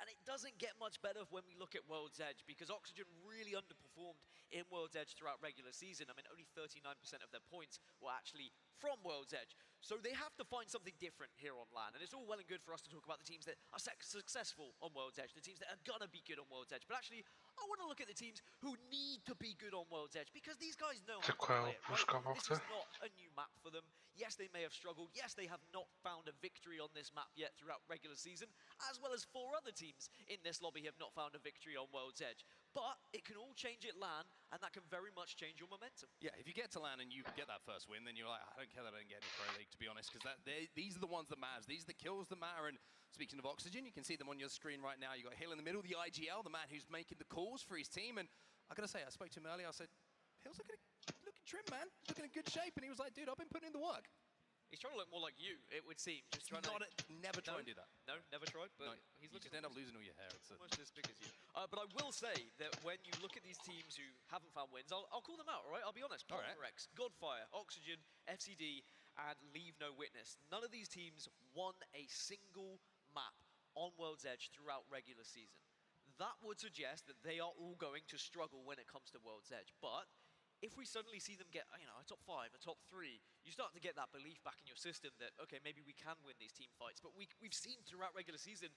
And it doesn't get much better when we look at World's Edge, because Oxygen really underperformed in World's Edge throughout regular season. I mean, only 39% of their points were actually from World's Edge. So they have to find something different here on LAN. And it's all well and good for us to talk about the teams that are successful on World's Edge, the teams that are gonna be good on World's Edge. But actually, I want to look at the teams who need to be good on World's Edge, because these guys know how to play it, right? This is not a new map for them. Yes, they may have struggled. Yes, they have not found a victory on this map yet throughout regular season, as well as 4 other teams in this lobby have not found a victory on World's Edge. But it can all change at LAN, and that can very much change your momentum. Yeah, if you get to LAN and you get that first win, then you're like, I don't care that I didn't get any Pro League, to be honest, because these are the ones that matter. These are the kills that matter. And speaking of Oxygen, you can see them on your screen right now. You got Hill in the middle, the IGL, the man who's making the calls for his team. And I gotta say, I spoke to him earlier. I said, Hill's looking trim, man. Looking in good shape. And he was like, dude, I've been putting in the work. He's trying to look more like you, it would seem. Just trying never try and do that. No, never tried. But no, he's you just end up losing all your hair. It's almost as big as you. But I will say that when you look at these teams who haven't found wins, I'll call them out, all right? I'll be honest. Hyperx, Godfire, Oxygen, FCD, and Leave No Witness. None of these teams won a single map on World's Edge throughout regular season. That would suggest that they are all going to struggle when it comes to World's Edge. But if we suddenly see them get, a top 5, a top 3, you start to get that belief back in your system that, okay, maybe we can win these team fights. But we've seen throughout regular season,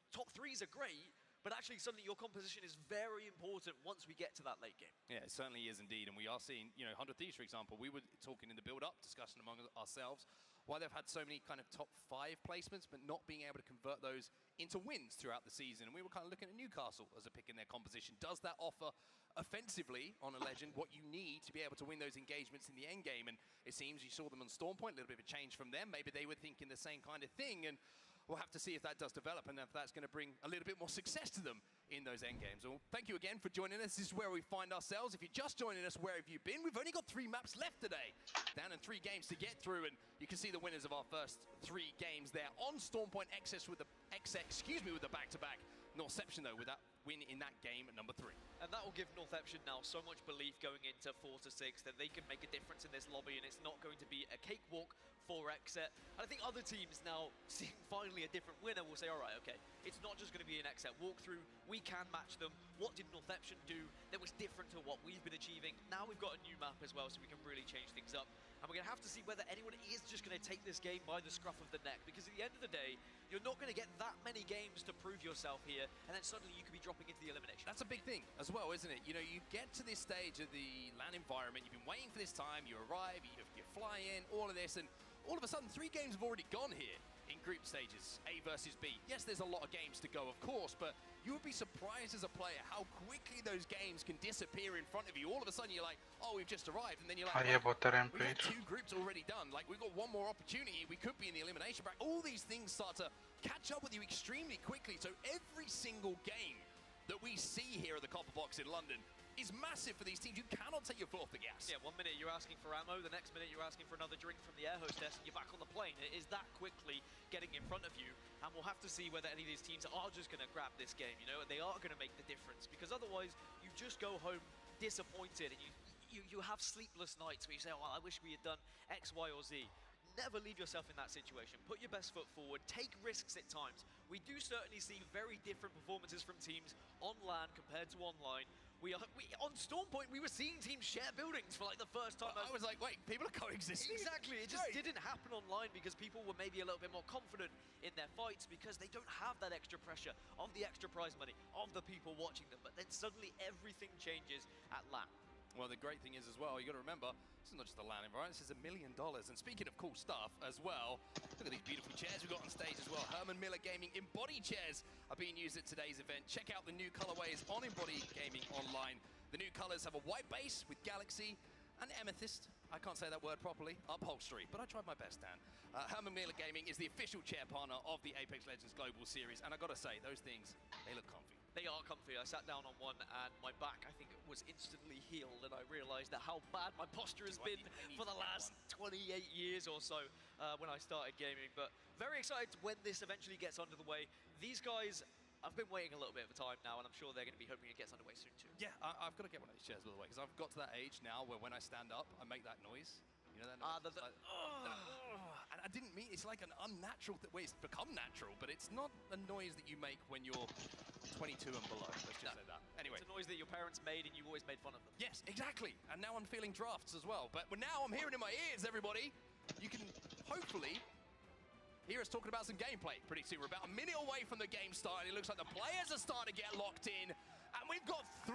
top 3s are great, but actually suddenly your composition is very important once we get to that late game. Yeah, it certainly is indeed. And we are seeing, 100 Thieves, for example, we were talking in the build-up, discussing among ourselves, why they've had so many kind of top 5 placements, but not being able to convert those into wins throughout the season. And we were kind of looking at Newcastle as a pick in their composition. Does that offer offensively on a Legend what you need to be able to win those engagements in the end game? And it seems you saw them on Storm Point, a little bit of a change from them. Maybe they were thinking the same kind of thing, and we'll have to see if that does develop and if that's going to bring a little bit more success to them in those end games. Well, thank you again for joining us. This is where we find ourselves. If you're just joining us, where have you been? We've only got 3 maps left today, down in 3 games to get through, and you can see the winners of our first 3 games there on Storm Point. XS with the back-to-back. Northception, though, with that win in that game at number 3. And that will give Northception now so much belief going into 4-6 that they can make a difference in this lobby, and it's not going to be a cakewalk for Exit. And I think other teams now, seeing finally a different winner, will say, all right, okay, it's not just going to be an Exit walkthrough. We can match them. What did Northception do that was different to what we've been achieving? Now we've got a new map as well, so we can really change things up. And we're going to have to see whether anyone is just going to take this game by the scruff of the neck, because at the end of the day, you're not going to get that many games to prove yourself here, and then suddenly you could be dropping into the elimination. That's a big thing as well, isn't it? You get to this stage of the LAN environment, you've been waiting for this time, you arrive, you fly in, all of this, and all of a sudden 3 games have already gone here in group stages, A versus B. Yes, there's a lot of games to go, of course, but you would be surprised as a player how quickly those games can disappear in front of you. All of a sudden, you're like, oh, we've just arrived, and then you're like, we've got 2 groups already done. Like, we've got 1 more opportunity. We could be in the elimination bracket. All these things start to catch up with you extremely quickly. So every single game that we see here at the Copper Box in London is massive for these teams. You cannot take your foot off the gas. Yeah, 1 minute you're asking for ammo, the next minute you're asking for another drink from the air hostess, and you're back on the plane. It is that quickly getting in front of you, and we'll have to see whether any of these teams are just going to grab this game, and they are going to make the difference, because otherwise you just go home disappointed, and you have sleepless nights where you say, oh, well, I wish we had done X, Y, or Z. Never leave yourself in that situation. Put your best foot forward. Take risks at times. We do certainly see very different performances from teams on LAN compared to online. On Storm Point, we were seeing teams share buildings for like the first time. I was like, wait, people are coexisting? Exactly, it just didn't happen online because people were maybe a little bit more confident in their fights because they don't have that extra pressure of the extra prize money, of the people watching them. But then suddenly everything changes at LAN. Well, the great thing is as well, you got to remember, this is not just a LAN environment, this is $1 million. And speaking of cool stuff as well, look at these beautiful chairs we've got on stage as well. Herman Miller Gaming Embody chairs are being used at today's event. Check out the new colorways on Embody Gaming online. The new colors have a white base with Galaxy and Amethyst. I can't say that word properly. Upholstery, but I tried my best, Dan. Herman Miller Gaming is the official chair partner of the Apex Legends Global Series, and I gotta say, those things, they look comfy. They are comfy. I sat down on one and my back, I think, was instantly healed, and I realized that how bad my posture has been for the last 28 years or so when I started gaming. But very excited when this eventually gets under the way. These guys, I've been waiting a little bit of a time now, and I'm sure they're going to be hoping it gets underway soon too. Yeah, I've got to get one of these chairs, by the way, because I've got to that age now where when I stand up, I make that noise. You know that noise? And I didn't mean, it's like an unnatural, it's become natural, but it's not a noise that you make when you're 22 and below. Let's just say that. Anyway. It's a noise that your parents made and you've always made fun of them. Yes, exactly. And now I'm feeling drafts as well. But now I'm hearing in my ears, everybody. You can hopefully hear us talking about some gameplay pretty soon. We're about a minute away from the game starting. It looks like the players are starting to get locked in. And we've got 3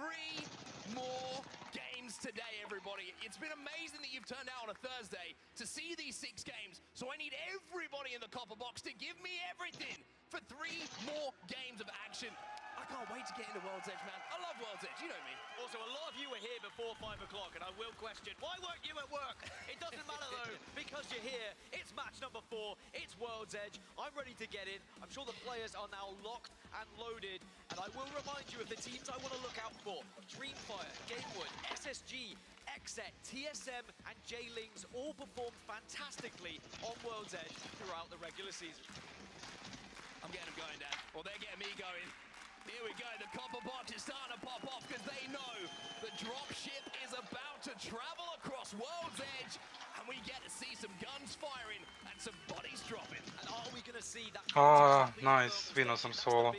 more games today, everybody. It's been amazing that you've turned out on a Thursday to see these 6 games. So I need everybody in the copper box to give me everything for 3 more games of action. I can't wait to get into World's Edge, man. I love World's Edge, you know me. Also, a lot of you were here before 5 o'clock, and I will question, why weren't you at work? It doesn't matter, though, because you're here. It's match number 4. It's World's Edge. I'm ready to get in. I'm sure the players are now locked and loaded. And I will remind you of the teams I want to look out for. Dreamfire, Gamewood, SSG, XET, TSM, and J-Lings all performed fantastically on World's Edge throughout the regular season. I'm getting them going, Dan. Or they're getting me going. Here we go, the copper box is starting to pop off because they know the dropship is about to travel across World's Edge, and we get to see some guns firing and some bodies dropping. And are we going to see that? Nice, vinuo sam solo.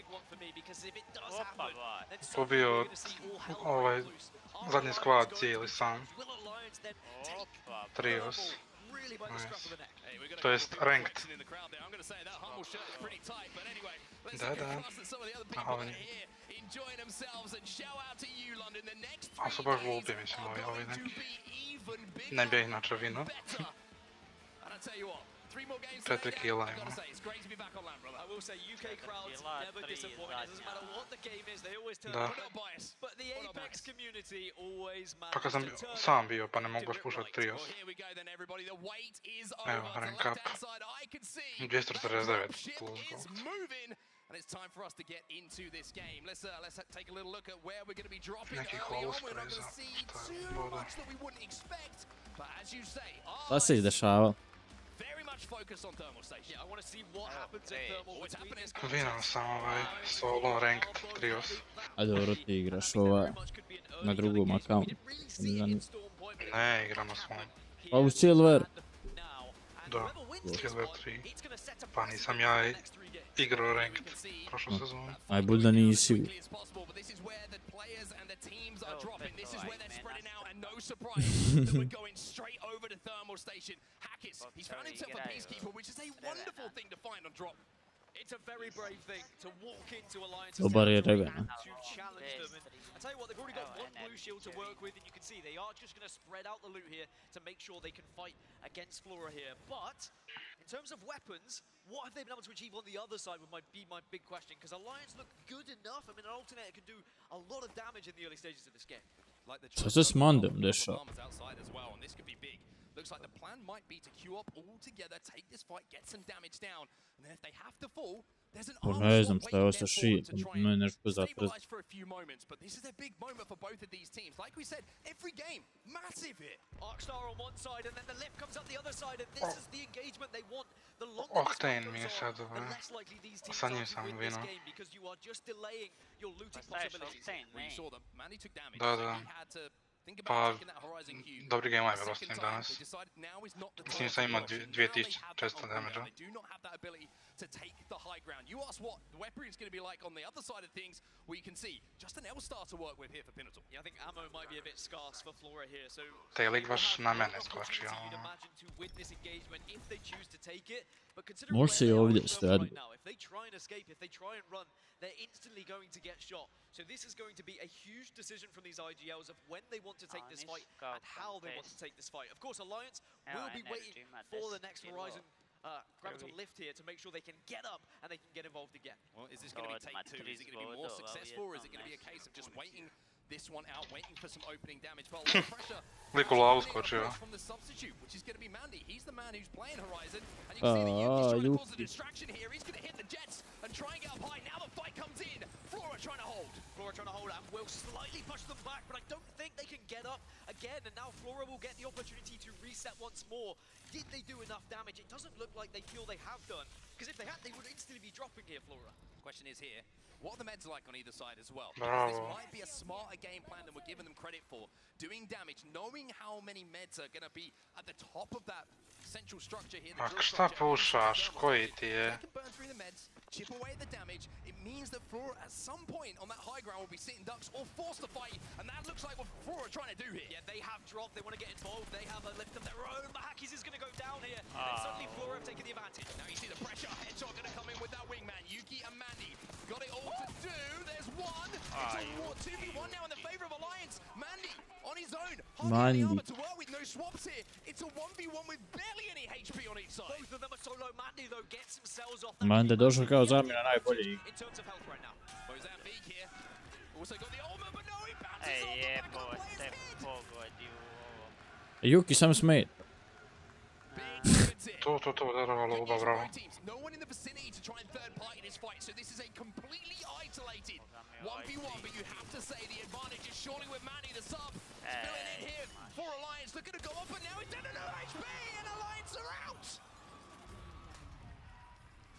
Pobio zadnji squad cijeli sam. Trios. Nice. To jest ranked. Da. A oni. A su baš glupi, mislim, ovi neki. Ne bi inače vino. 4 kila ima. I will say UK crowds never disappoint. It doesn't matter what the game is, they always turn up. But the Apex community always Pa kad sam sam bio, pa ne mogu baš pušat trios. Evo, rank up. 249 plus gold. And it's time for us to get into this game. Let's take a little look at where we're going to be dropping Neki early on. host We're not going to preza. see too much that we wouldn't expect. But as you say, Šta se izdešava? very much focused on thermal station. Yeah, I want to see what happens in thermal. What's happening is Vinuo sam solo ranked trios. A dobro ti igraš na drugom accountu. Ne, igramo s mojim. Pa u Silver. Da, Silver 3. Pa nisam ja igrao ranked prošlu sezonu. Najbolj da nisi. This is where they're spreading out, and no surprise that we're going straight over to thermal station. Hackis, he's found himself a peacekeeper, which is a wonderful thing to find on drop. It's a very brave thing to walk into Alliance Dobar je to Regan. challenge them. And I tell you what, they've already got 1 blue shield to work with, and you can see they are just going to spread out the loot here to make sure they can fight against Flora here. But in terms of weapons, what have they been able to achieve on the other side would be my big question, because Alliance look good enough. I mean, an alternator can do a lot of damage in the early stages of this game. Šta se s Mandem dešava? Looks like the plan might be to queue up all together, take this fight, get some damage down, and then if they have to fall, there's an Ne znam šta je ovo sa šitom, ne nešto zaprez. for a few moments, but this is a big moment for both of these teams. Like we said, every game, massive hit. Arcstar on one side, and then the lift comes up the other side, and this is the engagement they want. The longer this Octane fight mi je goes sad, on, the less likely these teams sa are njim to sam win this vinuo. game, because you are just delaying your looting possibilities. When you saw them, Manny took damage. Da. He had to think Pa, about taking that horizon cube. dobri game je bilo s Second tim time, danas. they decided now is not the S njim time sam to imao rush. Now they have that 2400 opener. damage-a. They do not have that ability to take the high ground. You ask what the weaponry is going to be like on the other side of things, well, you can see just an L-star to work with here for Pinnable. Yeah, I think ammo might be a bit scarce for Flora here, so Taj lik baš na mene skočio. you'd imagine to win this engagement if they choose to take it, but considering Može se i where they are ovdje in thermal stati. right now, if they try and escape, if they try and run, they're instantly going to get shot. So this is going to be a huge decision from these IGLs of when they want to take this fight and how they want to take this fight. Of course, Alliance will be waiting for the next Horizon graviton lift here to make sure they can get up and they can get involved again. Well, is this going to be take two? Is it going to be more successful, or is it going to be a case of just waiting this one out, waiting for some opening damage? But a lot of pressure Lik u lavu skočio. from the substitute, which is going to be Mandy. He's the man who's playing Horizon, and you can see that Yuki's trying to cause a distraction here. He's going to hit the jets and try and get up high. Now the fight comes in. Flora trying to hold. Flora trying to hold and will slightly push them back, but I don't think they can get up again, and now Flora will get the opportunity to reset once more. Did they do enough damage? It doesn't look like they feel they have done, because if they had, they would instantly be dropping here, Flora. Question is here, what are the meds like on either side as well? Bravo. This might be a smarter game plan than we're giving them credit for. Doing damage, knowing how many meds are going to be at the top of that central structure here. The Ak drill šta structure. pušaš, koji ti je? They can burn through the meds, chip away the damage. It means that Flora at some point on that high ground will be sitting ducks or forced to fight, and that looks like what Flora are trying to do here. Yeah, they have dropped, they want to get involved, they have a lift of their own. Mahakis is going to go down here, and suddenly Flora have taken the advantage. Now you see the pressure, headshot going to come in with that wingman. Yuki and Mandy got it all to do. There's one. It's a 2v1 now in the favor of Alliance. Mandy on his own. Mandy. Hardly any armor to work with, no swaps here. It's a 1v1 with barely any HP on each side. Both of them are so low. Mandy, though, gets themselves off that. Manda je došao kao zamjena najbolje igre. In terms of health right now. Mozambique here. Also got the ultimate, but no, he bounces Ej, off the back of the jebote, player's head. pogodio ovo. Yuki sam smeta. Big movements here. Tu, darovalo Good oba, use of bravo. both teams. No one in the vicinity to try and third party in this fight, so this is a completely isolated 1v1, but you have to say the advantage is surely with Manny, the sub. Spilling in here for Alliance, looking to go up, but now he's down to no HP, and Alliance are out!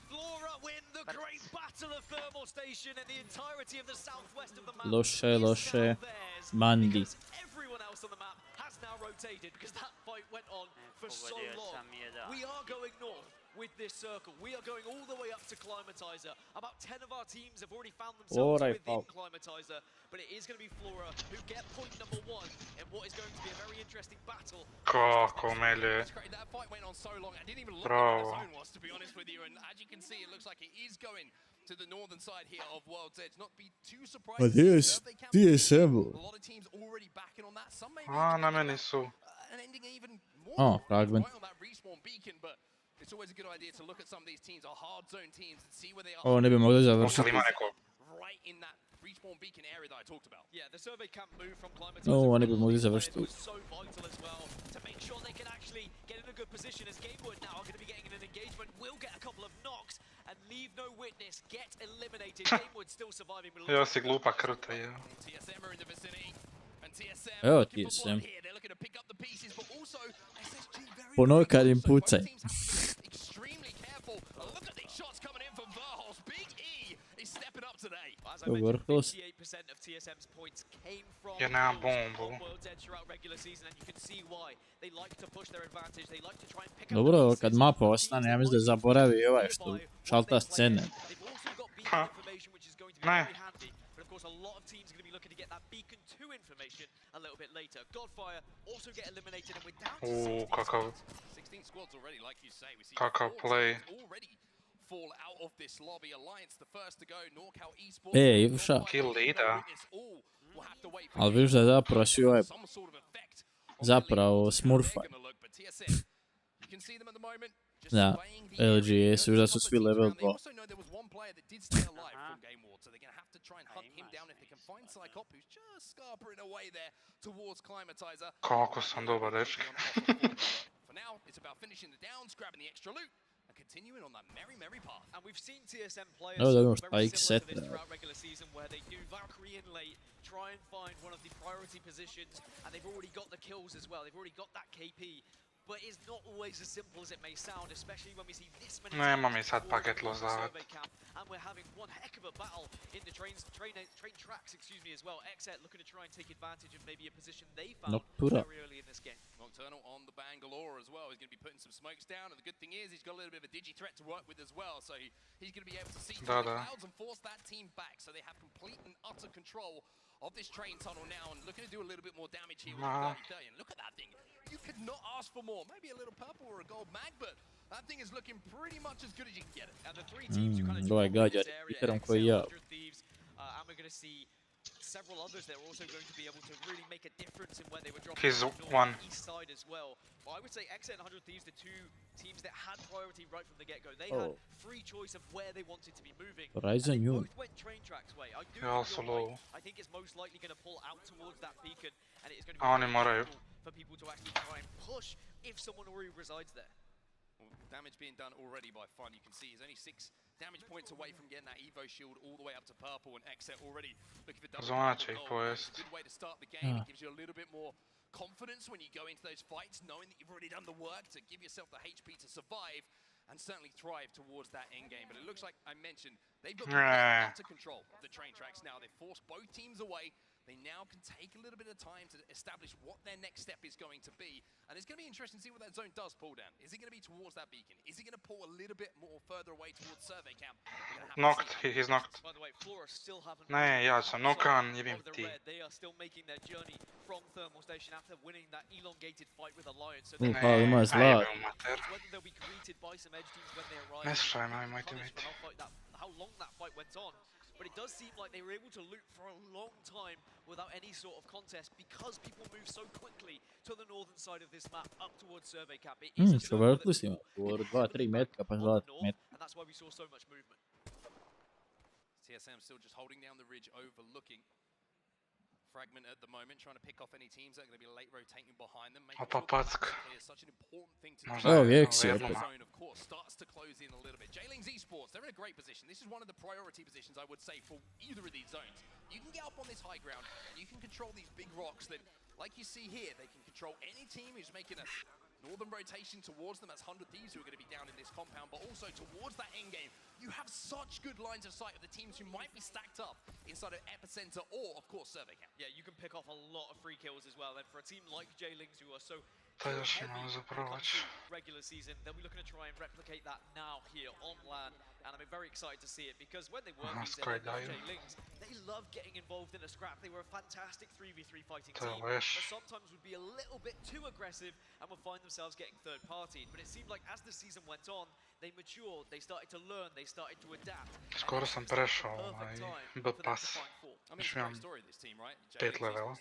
Flora win the great battle of Thermal Station, and the entirety of the southwest of the map Loše, is loše. now theirs, Mandy. because everyone else on the map has now rotated, because that fight went on for so Pogodio long. sam jedan. We are going north with this circle. We are going all the way up to Climatizer. About 10 of our teams have already found themselves Alright, within pal. Climatizer, but it is going to be Flora who get point number 1 in what is going to be a very interesting battle. Kako melje. That's great. That fight went on so long. I didn't even look Bravo. at where the zone was, to be honest with you. And as you can see, it looks like it is going to the northern side here of World's Edge. Not be too surprised. Pa to see gdje serve they can. TSM? A lot of teams already backing on that. Some maybe A, even na ending meni up, su. and ending even more Oh, right fragment. on that respawn beacon, but it's always a good idea to look at some of these teams, our hard zone teams, and see where they are. Ovo ne bi mogli Ali završiti. ima neko. Right in that respawn beacon area that I talked about. Yeah, the survey can't move from Climatizer. Ovo ne bi mogli It završiti. was so vital as well to make sure they can actually get in a good position, as Gamewood now are going to be getting in an engagement, will get a couple of knocks and leave no witness, get eliminated. Gamewood still surviving. but it Jo looks si like glupa krta, je. TSM are in the vicinity, and TSM Evo looking for TSM. blood here. They're looking to pick up the pieces, but also SSG very, Ponoj kad very im close, so pucaj. both teams have to be extremely careful. Look at these shots coming in from Verhos. Big E is stepping up today. As I Go mentioned, Verhos. 58% of TSM's points came from Ja nemam kills bombu. on World's Edge throughout regular season, and you can see why. They like to push their advantage. They like to try and pick up Dobro, the pieces. kad mapa ostane, ja mislim da zaboravi ovaj što šalta scene. They've also got beacon Huh. information, which is going to be Ne. very handy. But of course, a lot of teams are going to be looking to get that beacon 2 information a little bit later. Godfire also get eliminated, and we're down to 16 kakav, squads. 16 squads already, like you say. We see kakav four play. teams already fall out of this lobby. Alliance the first to go. NorCal Esports. Ej, Ivša. Kill leader. Will have to wait for Ali vidiš da je zapravo svi ovaj some sort of effect on zapravo the league. smurfa. They're gonna look, but TSM, you can see them at the moment. Just Da, swaying the LGS, area. da su svi level They 2. also know there was one player that did stay alive from Game Ward, so they're gonna have to try and hunt him down if they can find Psychop, who's just scarpering away there towards Climatizer. Kako sam dobar, dečki. For now, it's about finishing the downs, grabbing the extra loot, and continuing on that merry path. And we've seen TSM players No, they very don't spike similar set to this there. throughout regular season, where they do Valkyrie in late, try and find one of the priority positions, and they've already got the kills as well. They've already got that KP. but it's not always as simple as it may sound, especially when we see this many Nema mi teams sad all paket across the lozavat. survey camp, and we're having one heck of a battle in the train tracks, excuse me, as well. Exet looking to try and take advantage of maybe a position they found very early in this game. Nocturnal on the Bangalore as well. He's going to be putting some smokes down, and the good thing is he's got a little bit of a digi threat to work with as well, so he's going to be able to see through the clouds and force that team back, so they have complete and utter control of this train tunnel now, and looking to do a little bit more damage here with the 30-30. And look at that thing. You could not ask for more. Maybe a little purple or a gold mag, but that thing is looking pretty much as good as you can get it. And the three teams who kind of Događa, iterom koji ja. And we're going to see several others that are also going to be able to really make a difference in where they were dropping He's the one. east side as well. But I would say Exet and 100 Thieves, the two teams that had priority right from the get-go. They had free choice of where they wanted to be moving. Horizon They you. both went train tracks way. I do also feel low. like I think it's most likely going to pull out towards that beacon, and it is going to be Oni moraju. for people to actually try and push if someone already resides there. Damage being done already by Fun. You can see he's only 6 damage points away from getting that Evo shield all the way up to purple, and Exet already looking for double. It's a good way to start the game. It gives you a little bit more confidence when you go into those fights, knowing that you've already done the work to give yourself the HP to survive and certainly thrive towards that end game. But it looks like I mentioned they've got utter control of the train tracks now. They've forced both teams away. They now can take a little bit of time to establish what their next step is going to be. And it's going to be interesting to see what that zone does pull down. Is it going to be towards that beacon? Is it going to pull a little bit more further away towards survey camp? Knocked, he's knocked. By the way, Flora still haven't Ne, ja sam nokan, jebim ti. They are still making their journey from Thermal Station after winning that elongated fight with Alliance. So Ne, ima zla. whether they'll be greeted by some edge teams when they arrive. Ne slušaj, nemojte mi. How long that fight went on. But it does seem like they were able to loot for a long time without any sort of contest because people move so quickly to the northern side of this map up towards survey camp. It is a Što vrtli por 2-3 metra pa 2 metra. and that's why we saw so much movement. TSM still just holding down the ridge, overlooking Fragment at the moment, trying to pick off any teams that are going to be late rotating behind them. Making sure is such an important thing to do. The zone, of course, starts to close in a little bit. J-Lings Esports, they're in a great position. This is one of the priority positions, I would say, for either of these zones. You can get up on this high ground, and you can control these big rocks that, like you see here, they can control any team who's making a northern rotation towards them. That's 100 Thieves who are going to be down in this compound, but also towards that end game. You have such good lines of sight of the teams who might be stacked up inside of Epicenter or, of course, survey camp. Yeah, you can pick off a lot of free kills as well. And for a team like J-Lings who are so regular season, they'll be looking to try and replicate that now here on LAN. And I'm very excited to see it because when they were J-Lings, they love getting involved in a scrap. They were a fantastic 3v3 fighting team, but sometimes would be a little bit too aggressive and would find themselves getting third-partied. But it seemed like as the season went on, they matured, they started to learn, they started to adapt. Skoro sam prešao B-pass. Još imam 5 levela.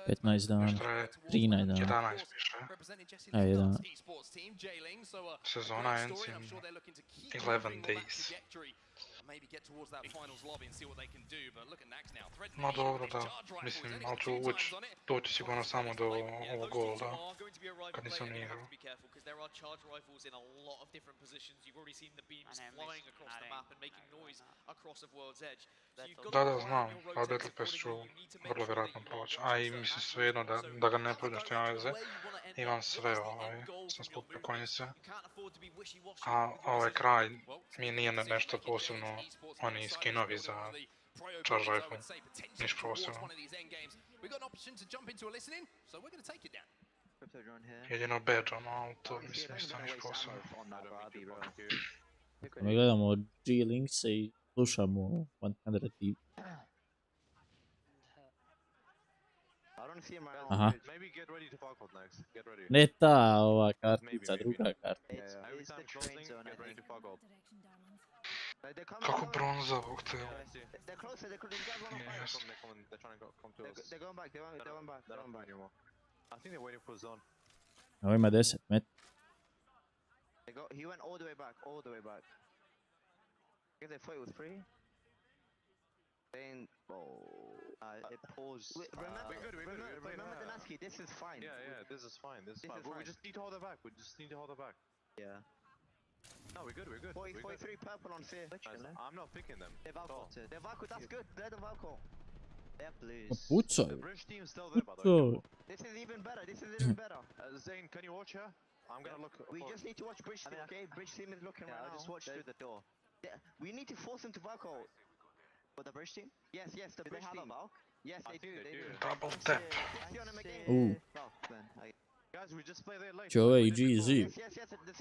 15 dana, 13 dana. 11 piše. Ajde, da. Sezona ends in 11 days. Ma dobro, da. Mislim, ali ću doći sigurno samo do ovog golda, kad nisam ni igrao. Da, znam, a Battle Pass ću vrlo vjerojatno proći. A i mislim svejedno da ga ne prođem što ima veze. Imam sve, sam skupio konjice. A ovaj kraj mi nije nešto posebno, oni skinovi za charge rifle, niš posebno. Jedino badge, ali to mislim isto niš posebno. Mi gledamo G-Links i slušamo 100 Aha. Ne ta ova kartica, druga kartica. Kako bronza ovog te? Ovo ima 10 metara. He went all the way back, all the way back. If they fight with free, then it paused. Remember Donacije, this is fine. Yeah, this is fine. This is fine. We just need to hold it back. We just need to hold it back. Yeah. No, we're good. We're good. 43 purple on fear. I'm not picking them. They're Valko. They're Valko. That's good. They're the Valko. Yeah, please. Pa pucaj. The British team's still there, by the Pucaj. way. This is even better. This is even better. Zane, can you watch here? I'm gonna look. We just need to watch British team, okay? British team is looking right now. I'll just watch through the door. Yeah, we need to force them to back out. For the British team? Yes, the British team. Yes, they do. They do. Double tap. Guys, we just play there late. Joe i GZ.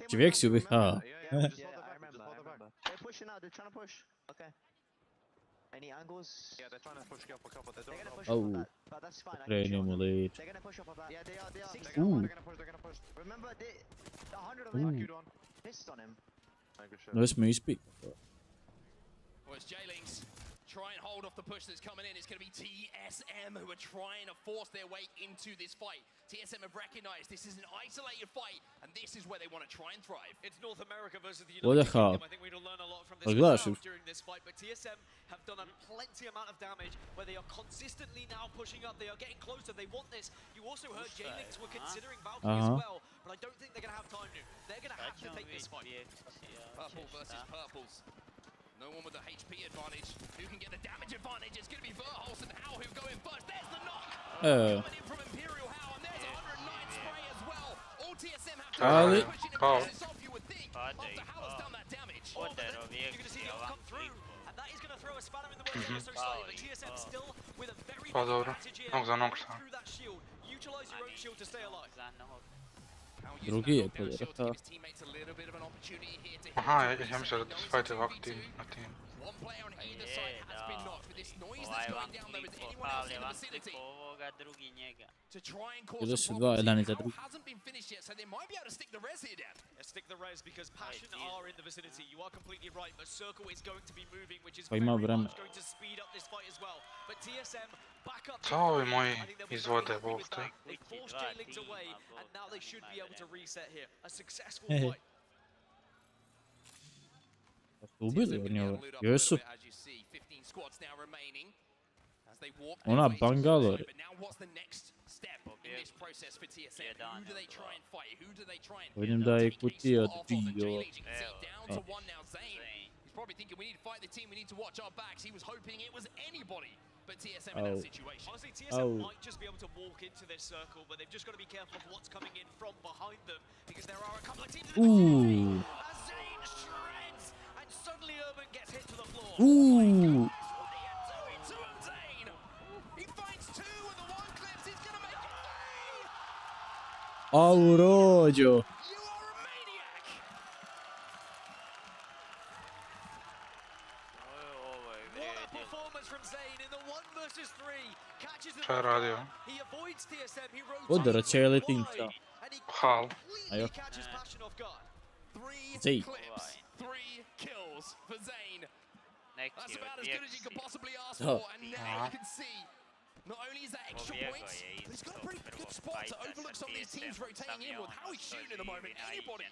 Čovjek si ubih, ha. Yeah, I remember. They're pushing out. They're trying to push. Okay. Any angles? Yeah, they're trying to push up a couple. They They're don't gonna know. push up a bit, but that's fine. I can Krenimo show them. leč. They're gonna push up a bit. Yeah, they are. They are. They're gonna push. Remember, the 100 of them missed on him. Ne smije ispiti. Well, it's J-Links. Try and hold off the push that's coming in. It's going to be TSM who are trying to force their way into this fight. TSM have recognized this is an isolated fight, and this is where they want to try and thrive. It's North America versus the What the United hell? Kingdom. I think we'll learn a lot from this during this fight. But TSM have done a plenty amount of damage where they are consistently now pushing up. They are getting closer. They want this. You also heard J-Links were considering Valkyrie as well, but I don't think they're going to have time to. They're going to have to take this fight. Purple versus purples. No one with the HP advantage. Who can get the damage advantage? It's going to be Verhulst and Hau who go in first. There's the knock. Coming in from Imperial Hau, and there's 109 spray as well. All TSM have to push in and this off, you would think. After Hau has done that damage. You're going to see the come through, and that is going to throw a spanner in the works ever so slightly. But TSM still with a very big advantage here. Through that shield. Utilize your own shield to stay alive. Drugi je to rekao. Aha, ja mislim da se fajte ovako tim na tim. Drugi njega. Ili su dva, jedan iza drugi. Stick the res because Passion are in the vicinity. You are completely right, but Circle is going to be moving, which is Pa ima vremena. going to speed up this fight as well. But TSM back up. Co ovi moji izvode ovdje? They forced J-Links away, and now they should be able to reset here. A successful fight. Ubili od njega. Jesu. Ona Bangalore. Vidim da je kutija od Dio. Probably thinking we need to fight the team, we need to watch our backs. He was hoping it was anybody but TSM in that situation. Honestly, TSM might just be able to walk into this circle, but they've just got to be careful of what's coming in from behind them, because there are a couple of teams that as Zane shreds, and suddenly Urban gets hit to the floor. Ooh. What are you doing to him, Zane? He finds two with the one clips, he's gonna make it three! Aurođo. Šta je radio? Udara cijeli tim šta. Hal. Ajo. Three kills for Zane. That's about as good as you could possibly ask for, and now you can see. Not only is that extra points, but he's got a pretty good spot to overlook some of these teams rotating in with how he's shooting at the moment. Anybody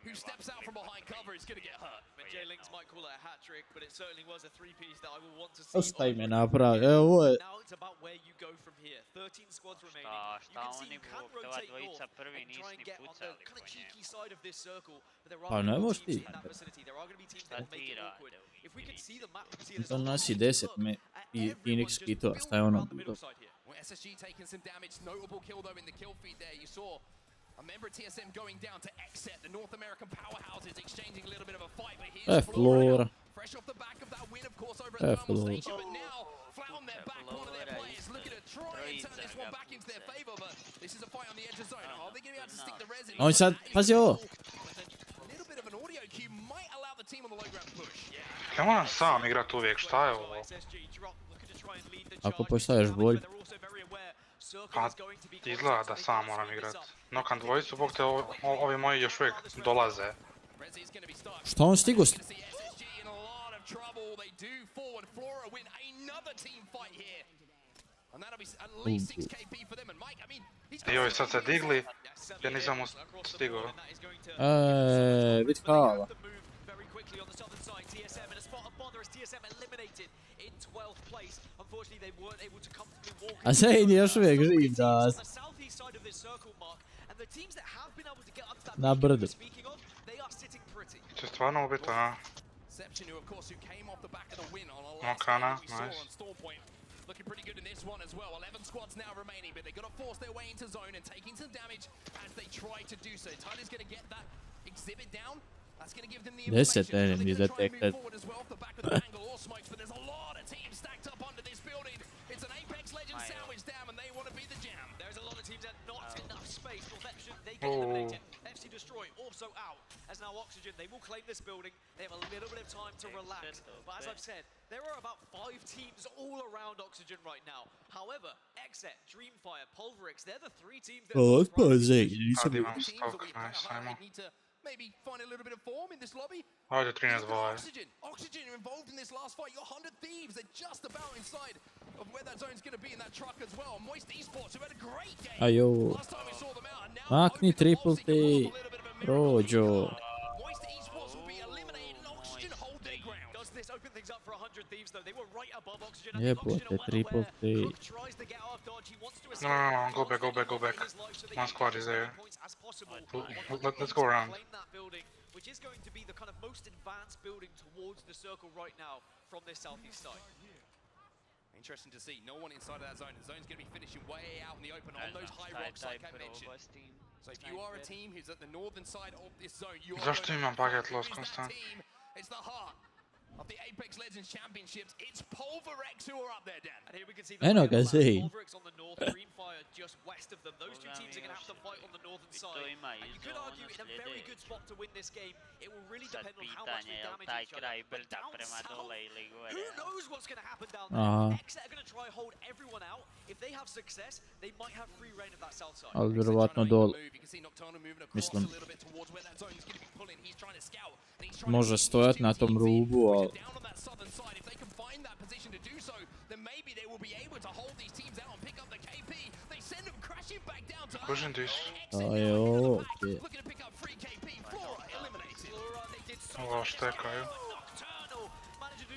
who steps out from behind cover is going to get hurt. But J-Links might call it a hat trick, but it certainly was a three-piece that I will want to see. Ostaje me napravi, evo je. Now it's about where you go from here. 13 squads remaining. You can see you can rotate north and try and get on the kind of cheeky side of this circle, but there are ne more možeš teams ti. in that vicinity. There are going to be teams that will make it awkward. If we can see the map, we can see To nosi 10 i Phoenix kitova, šta je ono bilo? SSG taking some damage, notable kill though in the kill feed there. You saw a member of TSM going down to exit the North American powerhouses, exchanging a little bit of a fight. But here's Flora, fresh off the back of that win, of course, over at Thermal Station. But now, flat on their back, one of their players looking to try and turn this one back into their favor. But this is a fight on the edge of zone. Are they going to be able to stick the res in? On sad, pazi ovo. A little bit of an audio cue might allow the team on the low ground push. Ne moram sam igrat uvijek, šta je ovo? Ako postaješ bolj. Pa izgleda da sam moram igrat. Nokam dvojicu, bog te ovi moji još uvijek dolaze. Šta on stigo? I ovi sad se digli, ja nisam mu stigao. Vid hala. A Zane još uvijek živ, da. Na brdu. Će stvarno ubiti, a? Nokana, nice. looking pretty good in this one as well. 11 squads now remaining, but they've got to force their way into zone and taking some damage as they try to do so. Tyler's going to get that exhibit down. That's going to give them the information. They're going to try and move forward as well off the back of the Bangalore smokes, but there's a lot of teams stacked up under this building. It's an Apex Legends sandwich down, and they want to be the jam. There's a lot of teams that not enough space. Northampton, they get eliminated. FC Destroy also out. As now Oxygen, they will claim this building. They have a little bit of time to relax. But as I've said, there are about 5 teams all around Oxygen right now. However, Exet, Dreamfire, Pulverix, they're the 3 teams that need to maybe find a little bit of form in this lobby. Hajde 13-2. Oxygen are involved in this last fight. Your 100 Thieves are just about inside of where that zone's going to be in that truck as well. Moist Esports, who had a great game. Ajo. Last time we saw them out, and now Makni triple T. Rođo. Moist Esports will be eliminated and Oxygen hold their ground. Does this open things up for 100 Thieves though? They were right above Oxygen. Jebote, triple T. Tries to get off dodge. He wants to No, go back. One squad is there. Let's go around. Which is going to be the kind of most advanced building towards the circle right now from this southeast side. Interesting to see. No one inside of that zone. The zone's going to be finishing way out in the open on those high rocks like I mentioned. So if you are a team who's at the northern side of this zone, you are Zašto imam paket lost constant? It's the heart of the Apex Legends Championships. It's Pulverix who are up there, Dan. And here we can see Eno ga zi. Pulverix on the north, Dreamfire just west of them. Those 2 teams are going to have to fight on the northern side. And you could argue in a very good spot to win this game. It will really depend on how much they damage each other. But down south, who knows what's going to happen down there? Exet are going to try hold everyone out. If they have success, they might have free reign of that south side. Ali vjerovatno dol. Mislim, može stojat na tom rubu, ali... Kužim dis. Ajo, okej. Ovo štekaju.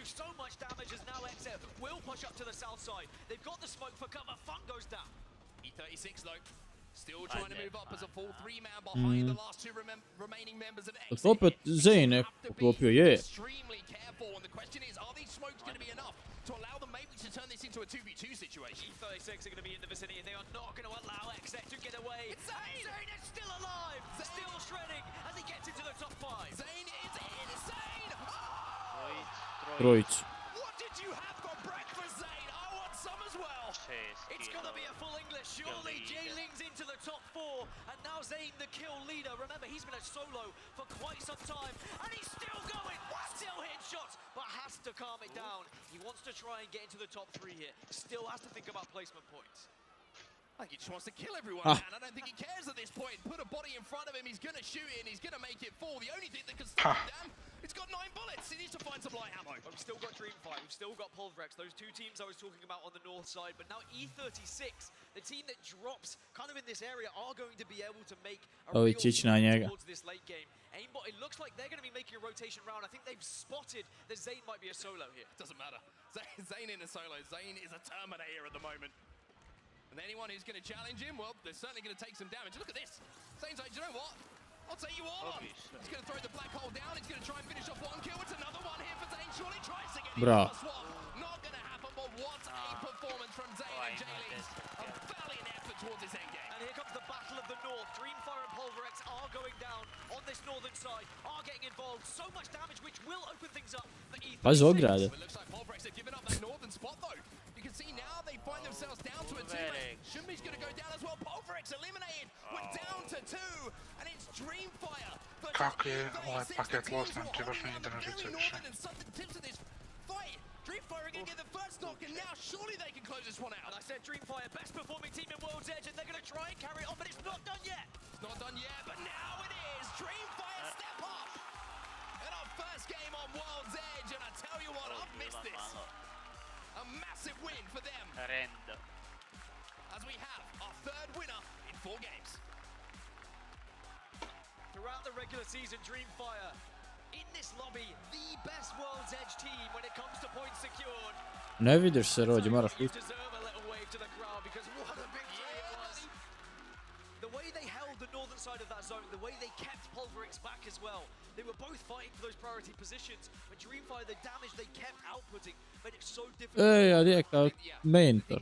So much damage as now Exet will push up to the south side. They've got the smoke for cover. Funk goes down. E36 though, still trying to move up as a full 3-man behind the last 2 remaining members of Exet. Opet Zane poklopio, je. Extremely careful, and the question is, are these smokes going to be enough to allow them maybe to turn this into a 2v2 situation? E36 are going to be in the vicinity, and they are not going to allow Exet to get away. Zane! Zane is still alive, still shredding as he gets into the top 5. Zane is insane! Trojicu. What did you have for breakfast, Zane? I want some as well. It's going to be a full English, surely. J-Ling's into the top 4, and now Zane the kill leader. Remember, he's been a solo for quite some time, and he's still going, still hitting shots, but has to calm it down. He wants to try and get into the top 3 here. Still has to think about placement points. I think he just wants to kill everyone, man. I don't think he cares at this point. Put a body in front of him, he's going to shoot it, and he's going to make it fall. The only thing that can stop him down, it's got 9 bullets. He needs to find some light ammo. We've still got Dreamfire, we've still got Pulverix, those 2 teams I was talking about on the north side, but now E36, the team that drops kind of in this area, are going to be able to make a real move towards this late game. Aimbot, it looks like they're going to be making a rotation round. I think they've spotted that Zane might be a solo here. It doesn't matter. Zane in a solo. Zane is a Terminator at the moment. And anyone who's going to challenge him, well, they're certainly going to take some damage. Look at this. Zane's like, you know what? I'll take you all on. He's going to throw the black hole down. He's going to try and finish off 1 kill. It's another one here for Zane. Surely tries to get in the swap. Not going to happen, but what a performance from Zane and J-Lings. A valiant effort towards this end game. And here comes the battle of the north. Dreamfire and Pulverix are going down on this northern side, are getting involved. So much damage, which will open things up for E36. Pazi ograde. It looks like Pulverix have given up that northern spot, though. You can see now they find themselves down to a 2. Shumbi's going to go down as well. Pulverix eliminated. We're down to 2. And it's Dreamfire. Kako je ovaj paket lost, nam ti baš mi ide na žice više. Dreamfire are going to get the first knock, and now surely they can close this one out. And I said Dreamfire, best performing team in World's Edge, and they're going to try and carry it on, but it's not done yet. It's not done yet, but now it is. Dreamfire step up. In our first game on World's Edge, and I tell you what, I've missed this. A massive win for them. As we have our 3rd winner in 4 games. Throughout the regular season, Dreamfire in this lobby, the best World's Edge team when it comes to points secured. Ne vidiš se, Rođe, moraš vidjeti. The way they held the northern side of that zone, the way they kept Pulverix back as well. They were both fighting for those priority positions, but Dreamfire, the damage they kept outputting made it so difficult. Ja det är mentor.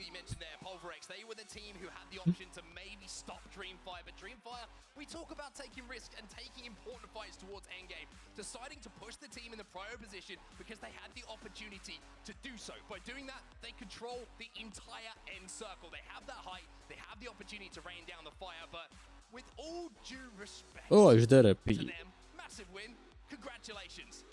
They were the team who had the option to maybe stop Dreamfire, but Dreamfire, we talk about taking risks and taking important fights towards endgame, deciding to push the team in the prior position because they had the opportunity to do so. By doing that, they control the entire end circle. They have that height, they have the opportunity to rain down the fire, but with all due respect to them, massive win, congratulations.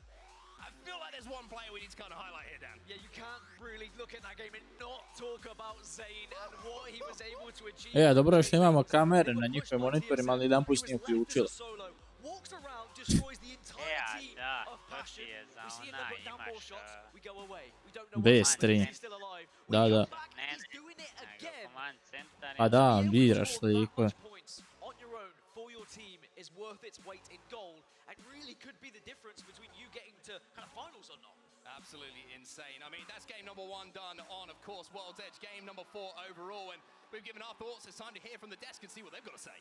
I feel like there's one player we need to kind of highlight here, Dan. Yeah, you can't really look at that game and not talk about Zayn and what he was able to achieve. Ja, dobro je što imamo kamere na njihovim monitorima, ali jedan put nije uključila. Walks around, destroys the entirety of Passion. We see him put down more shots, we go away. We don't know Bez stream. he's still alive. Da. He's doing it again. Pa da, biraš likove. On your own for your team is worth its weight in gold and really could be the difference between you getting to kind of finals or not. Absolutely insane. I mean, that's game number 1 done on, of course, World's Edge. Game number 4 overall, and we've given our thoughts. It's time to hear from the desk and see what they've got to say.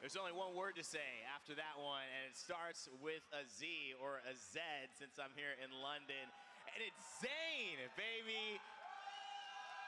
There's only one word to say after that one, and it starts with a Z or a Z since I'm here in London. And it's Zayn, baby.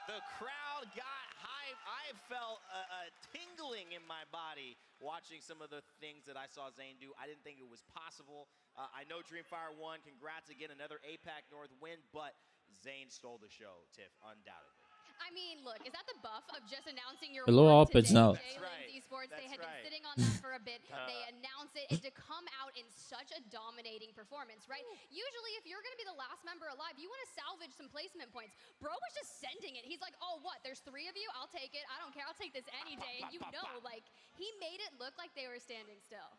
The crowd got hype. I felt a tingling in my body watching some of the things that I saw Zayn do. I didn't think it was possible. I know Dreamfire won. Congrats again, another APAC North win, but Zayn stole the show, Tiff, undoubtedly. I mean, look, is that the buff of just announcing your Hello, win opits today? now. Esports, they had been sitting on that for a bit. They announce it, and to come out in such a dominating performance, right? Usually, if you're going to be the last member alive, you want to salvage some placement points. Bro was just sending it. He's like, oh, what? There's 3 of you? I'll take it. I don't care. I'll take this any day. And you know, like, he made it look like they were standing still.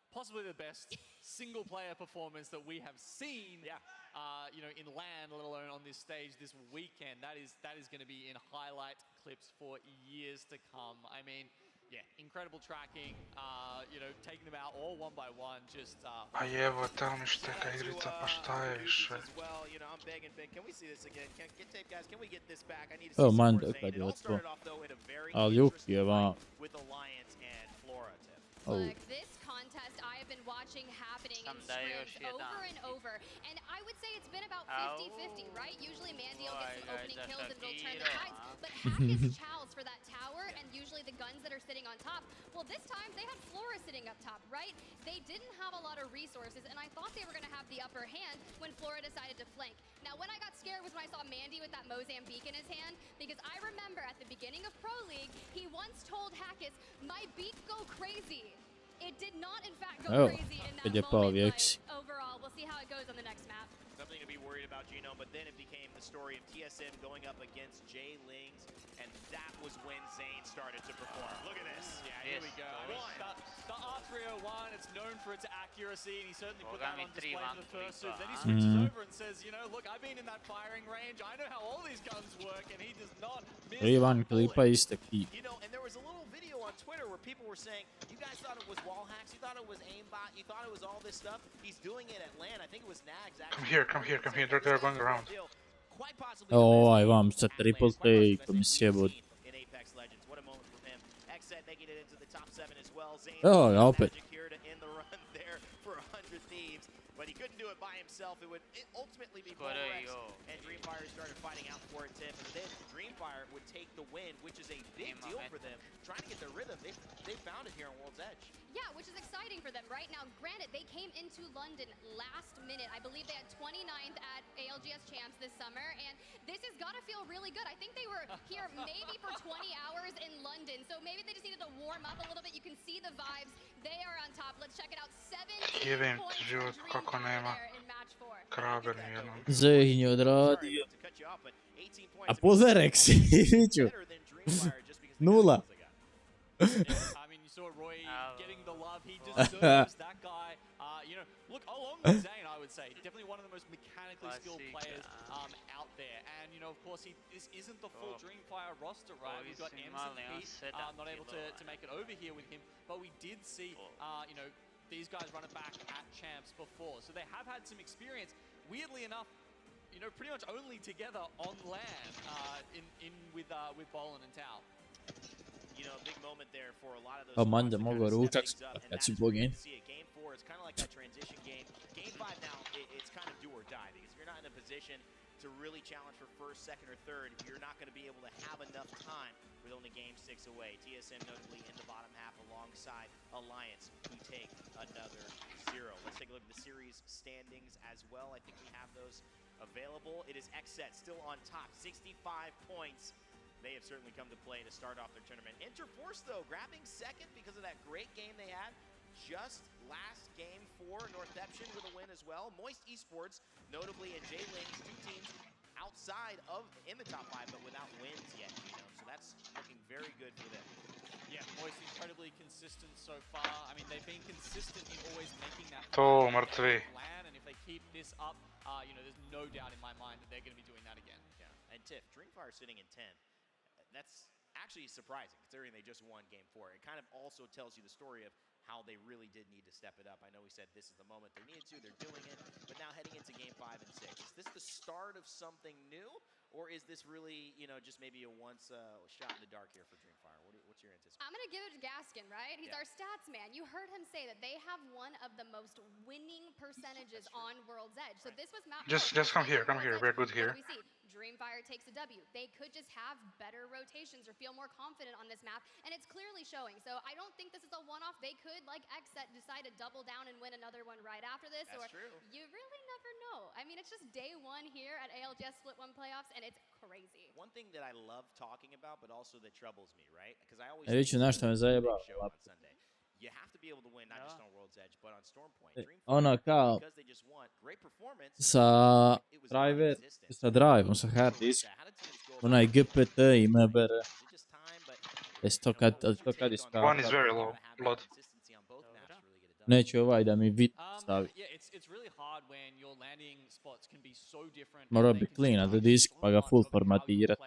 Possibly the best single-player performance that we have seen, you know, in LAN, let alone on this stage this weekend. That is going to be in highlight clips for years to come. I mean, yeah, incredible tracking. You know, taking them out all one by one. Just. A evo, tell me šteka igrica, pa šta je više? Evo Manda kad je otvo. Ali Juki je vam. Look, this contest I have been watching happening in scrims over and over, and I would say it's been about 50-50, right? Usually Mandy will get some opening kills and will turn the tides, but Hack is Chals for that tower, and usually the guns that are sitting on top. Well, this time they had Flora sitting up top, right? They didn't have a lot of resources, and I thought they were going to have the upper hand when Flora decided to flank. Now, when I got scared was when I saw Mandy with that Mozambique in his hand, because I remember at the beginning of Pro League, he once told Hackis, my beak go crazy. It did not, in fact, go crazy in that moment, but overall, we'll see how it goes on the next map. Something to be worried about, Gino, but then it became the story of TSM going up against Jay Lings, and that was when Zayn started to perform. Look at this. Yeah, here we go. The R301, it's known for its accuracy, and he certainly put that on display for the first serve. Then he switches over and says, you know, look, I've been in that firing range. I know how all these guns work, and he does not miss. Rivan klipa iste ki. You know, and there was a little video on Twitter where people were saying, you guys thought it was wall hacks, you thought it was aimbot, you thought it was all this stuff. He's doing it at LAN. I think it was Nags actually. Come here. They're going around. Ovaj vam sa triple take mi sjebod. Evo ga opet. But he couldn't do it by himself. It would ultimately be Forex, and Dreamfire started fighting out for it, Tiff. And then Dreamfire would take the win, which is a big deal for them. Trying to get their rhythm, they found it here on World's Edge. Yeah, which is exciting for them. Right now, granted, they came into London last minute. I believe they had 29th at ALGS Champs this summer, and this has got to feel really good. I think they were here maybe for 20 hours in London, so maybe they just needed to warm up a little bit. You can see the vibes. They are on top. Let's check it out. 7 points život kako nema kraga nijednom. Zayn je odradio. A Pozerex, vidiću. 0. I mean, you saw Roy getting the love he deserves. That guy, you know, look, along with Zayn, I would say, definitely one of the most mechanically skilled players out there. And, you know, of course, this isn't the full Dreamfire roster, right? We've got Ems and Pete not able to make it over here with him. But we did see, you know, these guys run it back at Champs before. So they have had some experience. Weirdly enough, you know, pretty much only together on LAN with Bolin and Tao. you know, a big moment there for a lot of those. Pa manda mogu ručak kad si blogin. Game 4 is kind of like that transition game. Game 5 now, it's kind of do or die because if you're not in a position to really challenge for first, second, or third, you're not going to be able to have enough time with only game 6 away. TSM notably in the bottom half alongside Alliance, who take another 0. Let's take a look at the series standings as well. I think we have those available. It is XSET still on top, 65 points. They have certainly come to play to start off their tournament. Interforce, though, grabbing second because of that great game they had just last game 4. Northeption with a win as well. Moist Esports, notably, and J-Lings, 2 teams outside of in the top 5, but without wins yet, you know. So that's looking very good for them. Yeah, Moist incredibly consistent so far. I mean, they've been consistent in always making that plan, and if they keep this up, you know, there's no doubt in my mind that they're going to be doing that again. Yeah, and Tiff, Dreamfire sitting in 10. That's actually surprising, considering they just won Game 4. It kind of also tells you the story of how they really did need to step it up. I know we said this is the moment they needed to, they're doing it, but now heading into Game 5 and 6. Is this the start of something new, or is this really, you know, just maybe a once shot in the dark here for Dreamfire? What's your anticipation? I'm going to give it to Gaskin, right? He's our stats man. You heard him say that they have one of the most winning percentages on World's Edge. So this was just come here, we're good here. What do we see? Dreamfire takes a W. They could just have better rotations or feel more confident on this map, and it's clearly showing. So I don't think this is a one-off. They could, like XSET, decide to double down and win another one right after this. That's true. You really never know. I mean, it's just day 1 here at ALGS Split 1 playoffs, and it's crazy. One thing that I love talking about, but also that troubles me, right? Because I always Reći nešto me zajebao. You have to be able to win not just on World's Edge, but on Stormpoint. Ono kao sa driver, sa driveom, sa hard disk, onaj GPT i MBR. Jesi to kad iskao? One is very low, blood. Neće ovaj da mi vid stavi. Mora bi clean the disk pa ga full formatirat.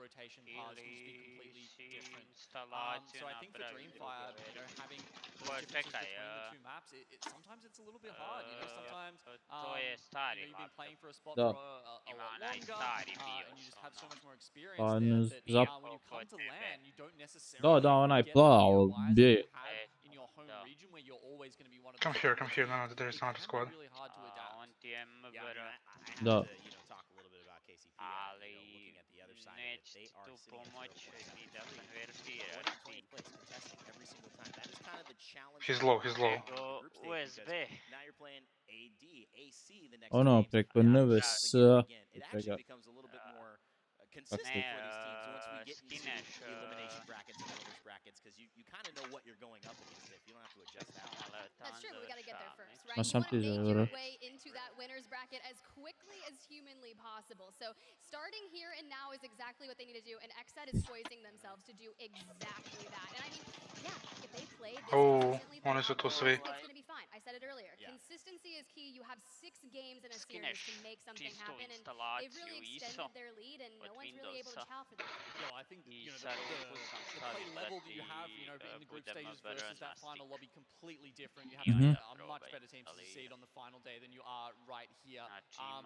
Rotation paths can be completely different. So I think for Dreamfire, you know, having the differences between the 2 maps, sometimes it's a little bit hard. You know, sometimes you've been playing for a spot for a lot longer, and you just have so much more experience there that when you come to LAN, you don't necessarily get the in your home region where you're always going to be one of the. Come here. No, there is another squad. Really hard to adapt. Neće tu pomoći ni da konvertirati. He's low. USB. Ono preko NVS. Skineš brackets and winners brackets because you kind of know what you're going up against if you don't have to adjust that. That's true, but we got to get there first, right? You want to make your way into that winners bracket as quickly as humanly possible. So starting here and now is exactly what they need to do, and XSET is poising themselves to do exactly that. And I mean, yeah, if they play this consistently, it's going to be fine. I said it earlier. Consistency is key. You have 6 games in a series to make something happen, and they've really extended their lead, and no one's really able to chow for them. You know, I think you know, the play level that you have, you know, in the group stages versus that final lobby completely different. You have a much better team to succeed on the final day than you are right here.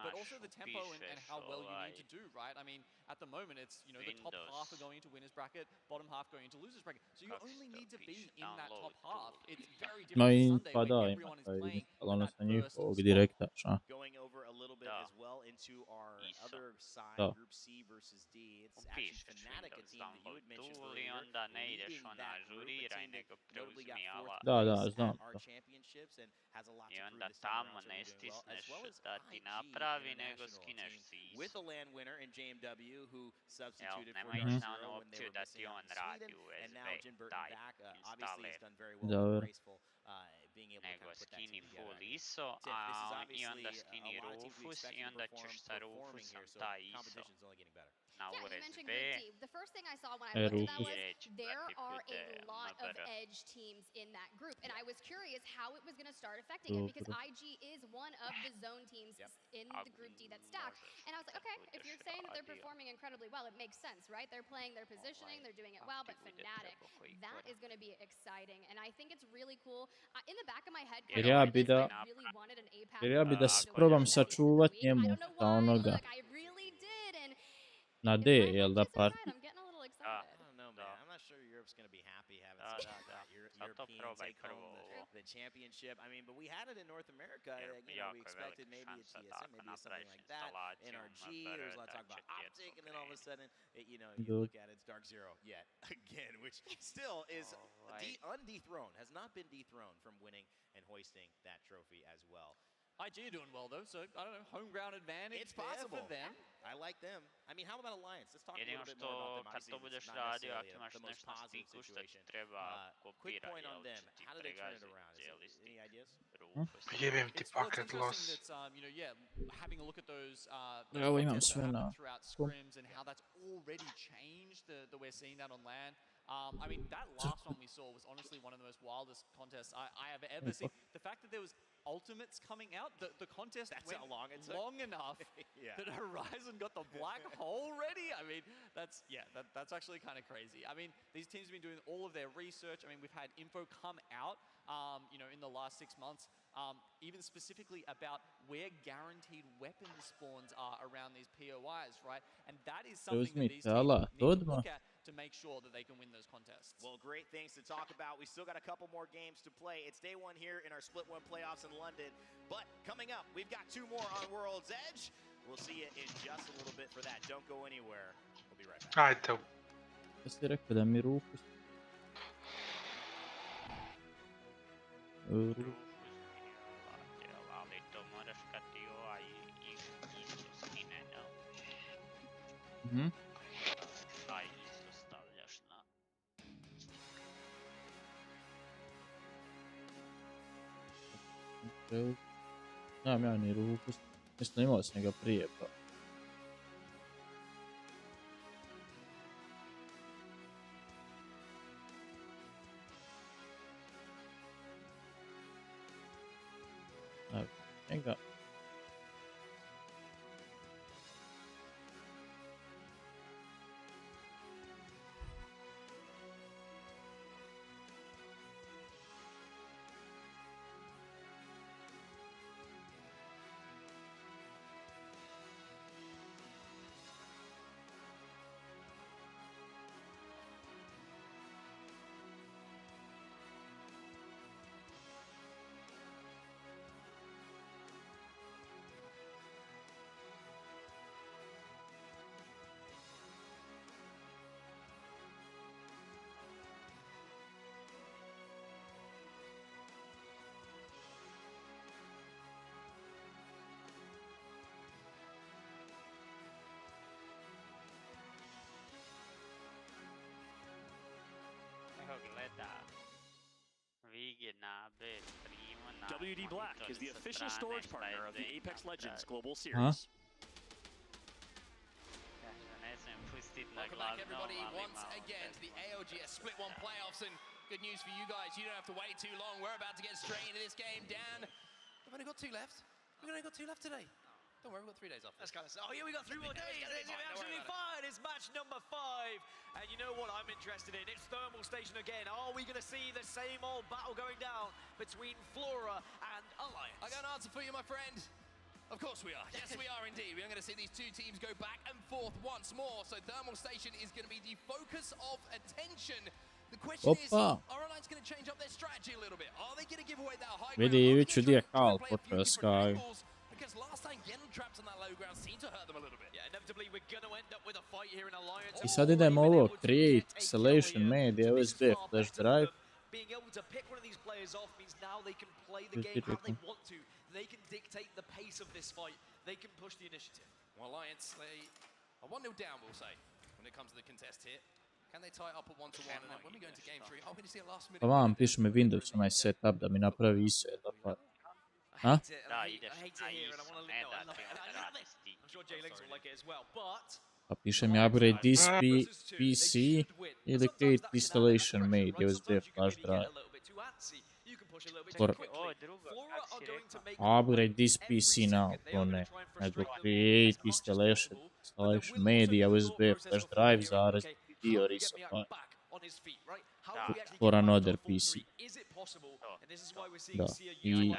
But also the tempo and how well you need to do, right? I mean, at the moment it's, you know, the top half are going into winners bracket, bottom half going into losers bracket. So you only need to be in that top half. It's very different Sunday when everyone is playing that first. Going over a little bit as well into our other side, Group C versus D. It's actually Fnatic, a team that you had mentioned earlier, leading that group, a team that notably got 4th place at our championships and has a lot to prove this time around, so doing well, as well as IG international team with a LAN winner in JMW who substituted for Dark when they were missing out in Sweden, and now Jin Burton back. Obviously he's done very well with Graceful. Being able to kind of put that team together. This is obviously a lot of teams we expect to perform here, so competition's only getting better. Yeah, you mentioned Group D. The first thing I saw when I looked at that was there are a lot of edge teams in that group, and I was curious how it was going to start affecting it because IG is one of the zone teams in the Group D that's stacked, and I was like, okay, if you're saying that they're performing incredibly well, it makes sense, right? They're playing their positioning, they're doing it well, but Fnatic, that is going to be exciting, and I think it's really cool. In the back of my head, I really wanted an APAC. Jer ja bi da probam sačuvat njemu ta onoga. Na D, jel da par? sure Europe's going to be happy having Da, some da. European Sad to probaj take home prvo. the championship. I mean, but we had it in North America. Jer We jako je expected velika maybe a šansa TSM, da ako maybe something napraviš like that. instalaciju, NRG, there was a lot of talk about da će Optic, and then all of a pokrenuti. sudden, you look at it, it's Dark Zero yet again, which still is undethroned, has not been dethroned from winning and hoisting that trophy as well. IG are doing well though, so I don't know, home ground advantage. It's possible for them. I like them. I mean, how about Alliance? Let's talk a Jedino little bit more about što them. kad to budeš radio, ako imaš nešto na stiku što ti treba Quick kopirati, point on jel them. će ti How do they turn it pregaziti around? cijeli Any stik. ideas? Jebim ti Well, it's paket interesting loss. that, having a look at those Evo imam contests that sve happen na throughout scrims and how that's already changed the we're seeing that on LAN. I mean, that last one we saw was honestly one of the most wildest contests I have ever seen. The fact that there was ultimates coming out, the contest That's went how long it took? long enough Yeah. that Horizon got the black hole ready. I mean, that's actually kind of crazy. I mean, these teams have been doing all of their research. I mean, we've had info come out, in the last 6 months, even specifically about where guaranteed weapon spawns are around these POIs, right? And that is something that these teams need to look at to make sure that they can win those contests. Well, great things to talk about. We still got a couple more games to play. It's day one here in our Split 1 playoffs in London. But coming up, we've got 2 more on World's Edge. We'll see you in just a little bit for that. Don't go anywhere. We'll be right back. Ajde. Jesi rekao da mi ruku... Ali to moraš kad ti isto skine, jel? Taj isto stavljaš na... Nemam ja ni ruku. Mislim, imao sam ga prije, pa... Njega... Evo gleda. Vigina, bez prima na... WD Black is the official storage partner of the Apex Legends Global Series. Ne smijem pustit na Welcome back, glavnom, everybody, ali once malo again to the ALGS Split 1 playoffs, and good news for you guys, you don't have to wait too long. We're about to get straight into this game. Dan, we've only got 2 left. We've only got 2 left today. Don't worry, we've got 3 days off. That's kind of... Oh yeah, we got 3 more days. It's absolutely fine. It's match number 5. And you know what I'm interested in? It's Thermal Station again. Are we going to see the same old battle going down between Flora and Alliance? I got an answer for you, my friend. Of course we are. Yes, we are indeed. We're going to see these 2 teams go back and forth once more. So Thermal Station is going to be the focus of attention. The question is, are Alliance going to change up their strategy a little bit? Are they going to give away that high ground? Vidi, Iviću di je Hal počeo Sky. Because last time getting trapped on that low ground seemed to hurt them a little bit. Yeah, inevitably we're going to end up with a fight here in Alliance. I sad idemo ovo, create, installation, media, USB, flash drive. Being able to pick one of these players off means now they can play the game how they want to. They can dictate the pace of this fight. They can push the initiative. Well, Alliance, they are 1-0 down, we'll say, when it comes to the contest here. Can they tie it up at 1-1? And then when we go into game 3, are we going to see a last minute? Pa vam, piše mi Windows onaj setup da mi napravi ISO, pa... Ha? Da, ideš na ISO, ne da ti on radi stik. I'm sure J-Links will like it as well, but... Pa piše mi upgrade this PC ili create installation made USB flash drive. Or upgrade this PC now, to ne. Nego create installation media USB flash drive zarez dio risa file. for another PC. Da, i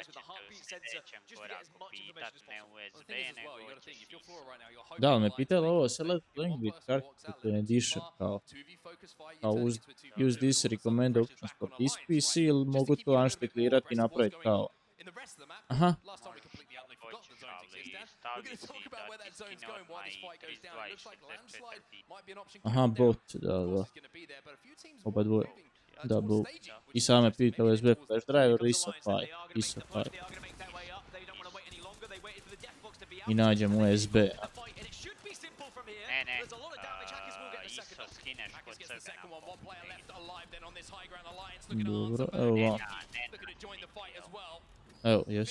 da, ali me pitala ovo select language kartice ne diše kao use this recommend options for this PC ili mogu to unšteklirati i napraviti kao aha. Aha, bot, da. Oba dvoje. Da, bot. I same pita USB flash drive ili Sapphire. I nađem USB. Dobro, evo vam. Evo, jes.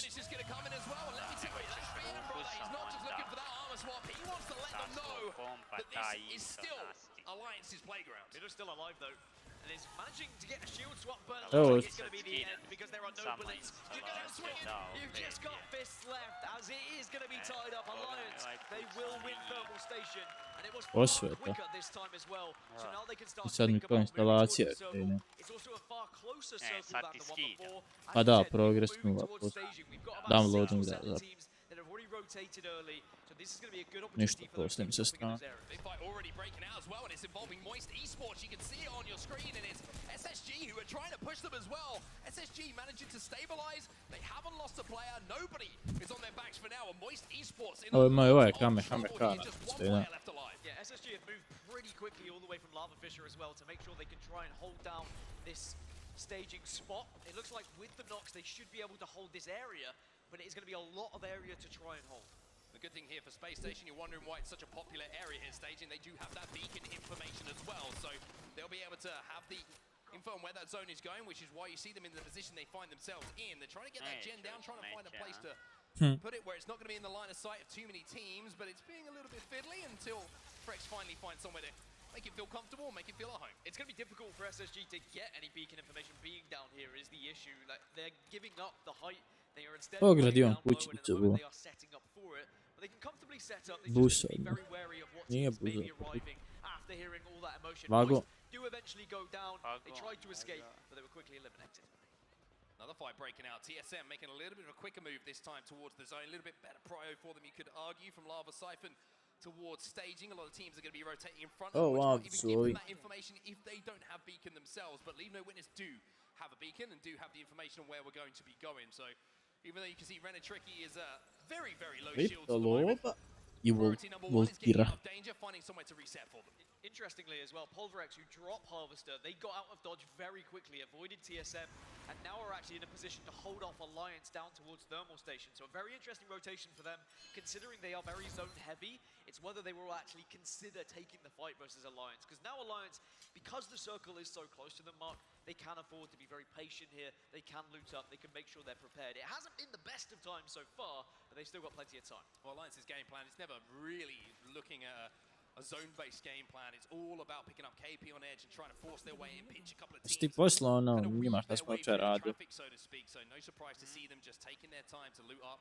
Evo, osveta. I sad mi to instalacija krene. Pa da, progress 0%. Downloading da, da. Ništa, posljednim se strana. Ovo imaju ovaj Kamehameha. SSG have moved pretty quickly all the way from Lava Fissure as well to make sure they can try and hold down this staging spot. It looks like with the knocks they should be able to hold this area, but it is going to be a lot of area to try and hold. The good thing here for Space Station, you're wondering why it's such a popular area here staging, they do have that beacon information as well, so they'll be able to have the info on where that zone is going, which is why you see them in the position they find themselves in. They're trying to get that gen down, trying to find a place to put it where it's not going to be in the line of sight of too many teams, but it's being a little bit fiddly until KreKi finally finds somewhere to make it feel comfortable, make it feel at home. It's going to be difficult for SSG to get any beacon information being down here is the issue. Like, they're giving up the height. They are instead pogradio kućicu. they are setting up for it. But they can comfortably set up. They just be very wary of what teams may be arriving after hearing all that emotion. Do eventually go down. They tried to escape, but they were quickly eliminated. Another fight breaking out. TSM making a little bit of a quicker move this time towards the zone. A little bit better prio for them, you could argue, from Lava Siphon towards staging. A lot of teams are going to be rotating in front of them, which might even give them that information if they don't have beacon themselves. But Leave No Witness do have a beacon and do have the information on where we're going to be going. So even though you can see Ren and Tricky is very, very low shields at the moment. Priority number one is getting out of danger, finding somewhere to reset for them. Interestingly as well, Pulverex, who dropped Harvester, they got out of dodge very quickly, avoided TSM, and now are actually in a position to hold off Alliance down towards Thermal Station. So a very interesting rotation for them, considering they are very zone heavy. It's whether they will actually consider taking the fight versus Alliance, because now Alliance, because the circle is so close to them, Mark, they can afford to be very patient here. They can loot up, they can make sure they're prepared. It hasn't been the best of times so far, but they've still got plenty of time. Well, Alliance's game plan is never really looking at a zone-based game plan. It's all about picking up KP on edge and trying to force their way in, pinch a couple of teams. Ti poslao ono, njima šta smo večer radili. So no surprise to see them just taking their time to loot up,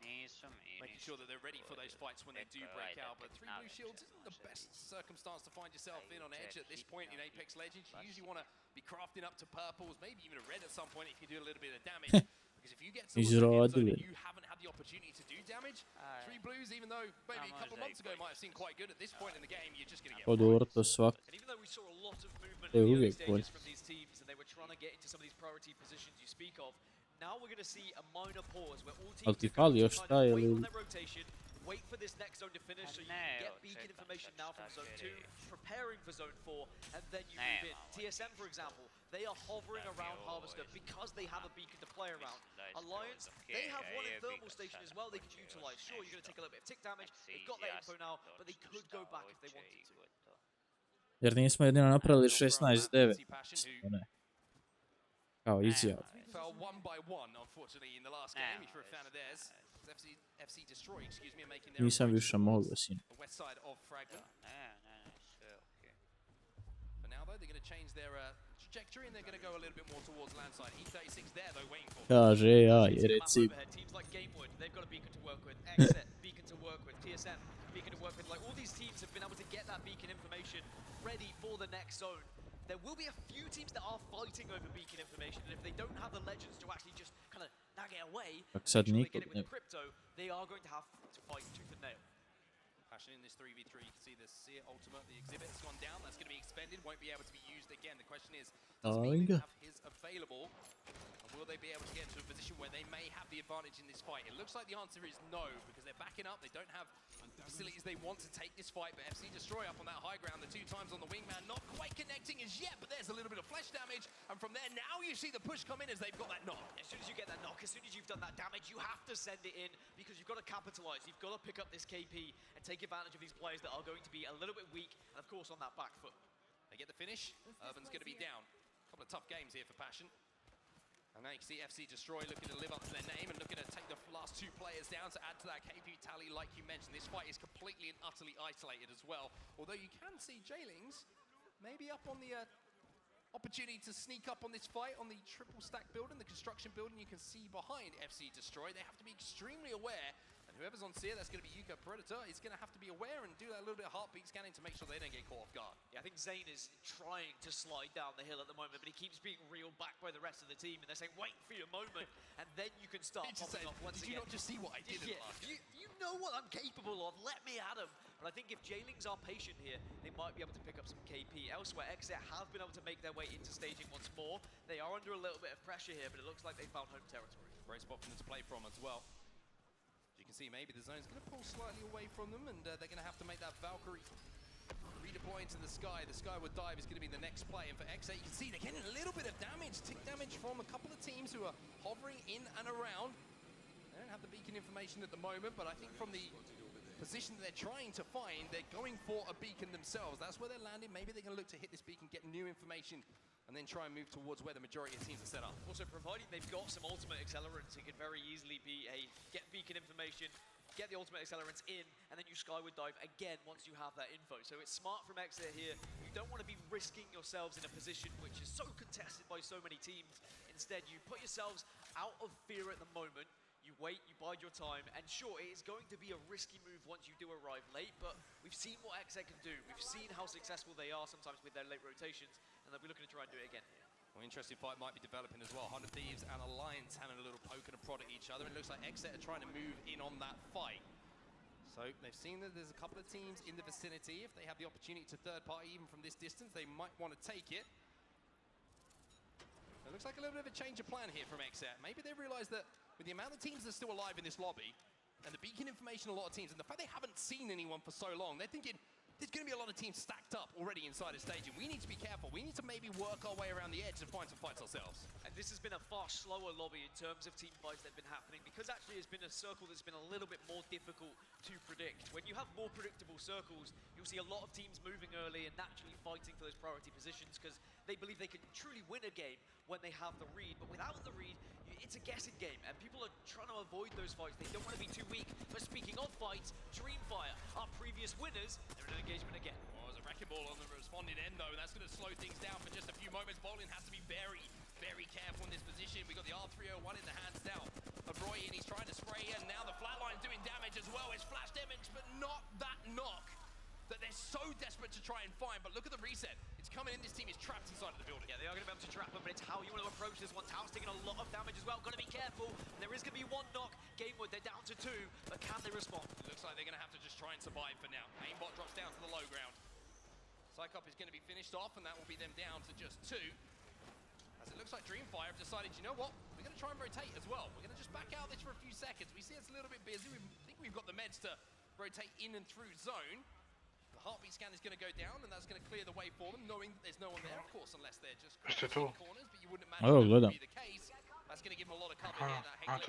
making sure that they're ready for those fights when they do break out. But 3 blue shields isn't the best circumstance to find yourself in on edge at this point in Apex Legends. You usually want to be crafting up to purples, maybe even a red at some point if you do a little bit of damage. Because if you get someone and you haven't had the opportunity to do damage, 3 blues, even though maybe a couple of months ago might have seemed quite good, at this point in the game, you're just going to get and even though we saw a lot of movement in the early stages from these teams, and they were trying to get into some of these priority positions you speak of, now we're going to see a minor pause where all teams are going to kind of wait on their rotation, wait for this next zone to finish, so you can get beacon information now from zone 2, preparing for zone 4, and then you move in. TSM, for example, they are hovering around Harvester because they have a beacon to play around. Alliance, they have one in Thermal Station as well they can utilize. Sure, you're going to take a little bit of tick damage, they've got that info now, but they could go back if they wanted to. Jer nismo jedino napravili 16-9. Ne. Kao izjav. Fell 1-1, unfortunately, in the last game, if you're a fan of theirs. FC Destroy, excuse me, making their Nisam više mogao sin. the west side of Fragment. But now though, they're going to change their trajectory and they're going to go a little bit more towards landside. E36 there though, waiting for. Kaže ja, jer reci. Teams like Gamewood, they've got a beacon to work with. Exit, beacon to work with. TSM, beacon to work with. Like all these teams have been able to get that beacon information ready for the next zone. there will be a few teams that are fighting over beacon information, and if they don't have the legends to actually just kind of nag it away, Tak sad they nikog get it with ne... the crypto, they are going to have to fight tooth and nail. Passion in this 3v3, you can see the Seer ultimate, the exhibit has gone down, that's going to be expended, won't be able to be used again. The question is, does Beacon have his available? And will they be able to get into a position where they may have the advantage in this fight? It looks like the answer is no, because they're backing up, they don't have the facilities they want to take this fight, but FC Destroy up on that high ground, the 2 times on the wingman, not quite connecting as yet, but there's a little bit of flesh damage, and from there now you see the push come in as they've got that knock. As soon as you get that knock, as soon as you've done that damage, you have to send it in, because you've got to capitalize, you've got to pick up this KP and take advantage of these players that are going to be a little bit weak, and of course on that back foot. They get the finish, Urban's going to be down. A couple of tough games here for Passion. And now you can see FC Destroy looking to live up to their name and looking to take the last 2 players down to add to that KP tally like you mentioned. This fight is completely and utterly isolated as well. Although you can see Jailings maybe up on the opportunity to sneak up on this fight on the triple stack building, the construction building you can see behind FC Destroy. They have to be extremely aware. And whoever's on Seer, that's going to be Yuka Predator, is going to have to be aware and do that little bit of heartbeat scanning to make sure they don't get caught off guard. Yeah, I think Zane is trying to slide down the hill at the moment, but he keeps being reeled back by the rest of the team, and they're saying, wait for your moment, and then you can start popping off once again. Did you not just see what I did in March? You know what I'm capable of, let me at him. And I think if Jailings are patient here, they might be able to pick up some KP. Elsewhere, Exit have been able to make their way into staging once more. They are under a little bit of pressure here, but it looks like they found home territory. Great spot for them to play from as well. You can see maybe the zone's going to pull slightly away from them, and they're going to have to make that Valkyrie redeploy into the sky. The Skyward Dive is going to be the next play, and for X8 you can see they're getting a little bit of damage, tick damage from a couple of teams who are hovering in and around. They don't have the beacon information at the moment, but I think from the position that they're trying to find, they're going for a beacon themselves. That's where they're landing. Maybe they're going to look to hit this beacon, get new information, and then try and move towards where the majority of teams are set up. Also, providing they've got some ultimate accelerants, it could very easily be a get beacon information, get the ultimate accelerants in, and then you skyward dive again once you have that info. So it's smart from Exeter here. You don't want to be risking yourselves in a position which is so contested by so many teams. Instead, you put yourselves out of fear at the moment. You wait, you bide your time, and sure, it is going to be a risky move once you do arrive late, but we've seen what Exeter can do. We've seen how successful they are sometimes with their late rotations, and they'll be looking to try and do it again here. Well, interesting fight might be developing as well. 100 Thieves and Alliance having a little poke and a prod at each other. It looks like Exeter are trying to move in on that fight. So they've seen that there's a couple of teams in the vicinity. If they have the opportunity to third party even from this distance, they might want to take it. It looks like a little bit of a change of plan here from Exeter. Maybe they realize that with the amount of teams that are still alive in this lobby, and the beacon information a lot of teams, and the fact they haven't seen anyone for so long, they're thinking, there's going to be a lot of teams stacked up already inside the stadium. We need to be careful. We need to maybe work our way around the edge and find some fights ourselves. And this has been a far slower lobby in terms of team fights that have been happening, because actually it's been a circle that's been a little bit more difficult to predict. When you have more predictable circles, you'll see a lot of teams moving early and naturally fighting for those priority positions because they believe they can truly win a game when they have the read. But without the read, it's a guessing game, and people are trying to avoid those fights. They don't want to be too weak. But speaking of fights, Dreamfire, our previous winners, they're in an engagement again. Well, there's a wrecking ball on the responding end, though, and that's going to slow things down for just a few moments. Bolin has to be very, very careful in this position. We've got the R301 in the hands now of Roy, and he's trying to spray, and now the flatline's doing damage as well. It's flash damage, but not that knock that they're so desperate to try and find. But look at the reset. It's coming in. This team is trapped inside of the building. Yeah, they are going to be able to trap them, but it's how you want to approach this one. Tao's taking a lot of damage as well. Got to be careful. There is going to be one knock. Gamewood, they're down to 2, but can they respond? It looks like they're going to have to just try and survive for now. Aimbot drops down to the low ground. Psychop is going to be finished off, and that will be them down to just 2. As it looks like Dreamfire have decided, you know what? We're going to try and rotate as well. We're going to just back out this for a few seconds. We see it's a little bit busy. We think we've got the meds to rotate in and through zone. The heartbeat scan is going to go down, and that's going to clear the way for them, knowing that there's no one there, of course, unless they're just corners, but you wouldn't imagine that would be the case. That's going to give them a lot of cover here. That and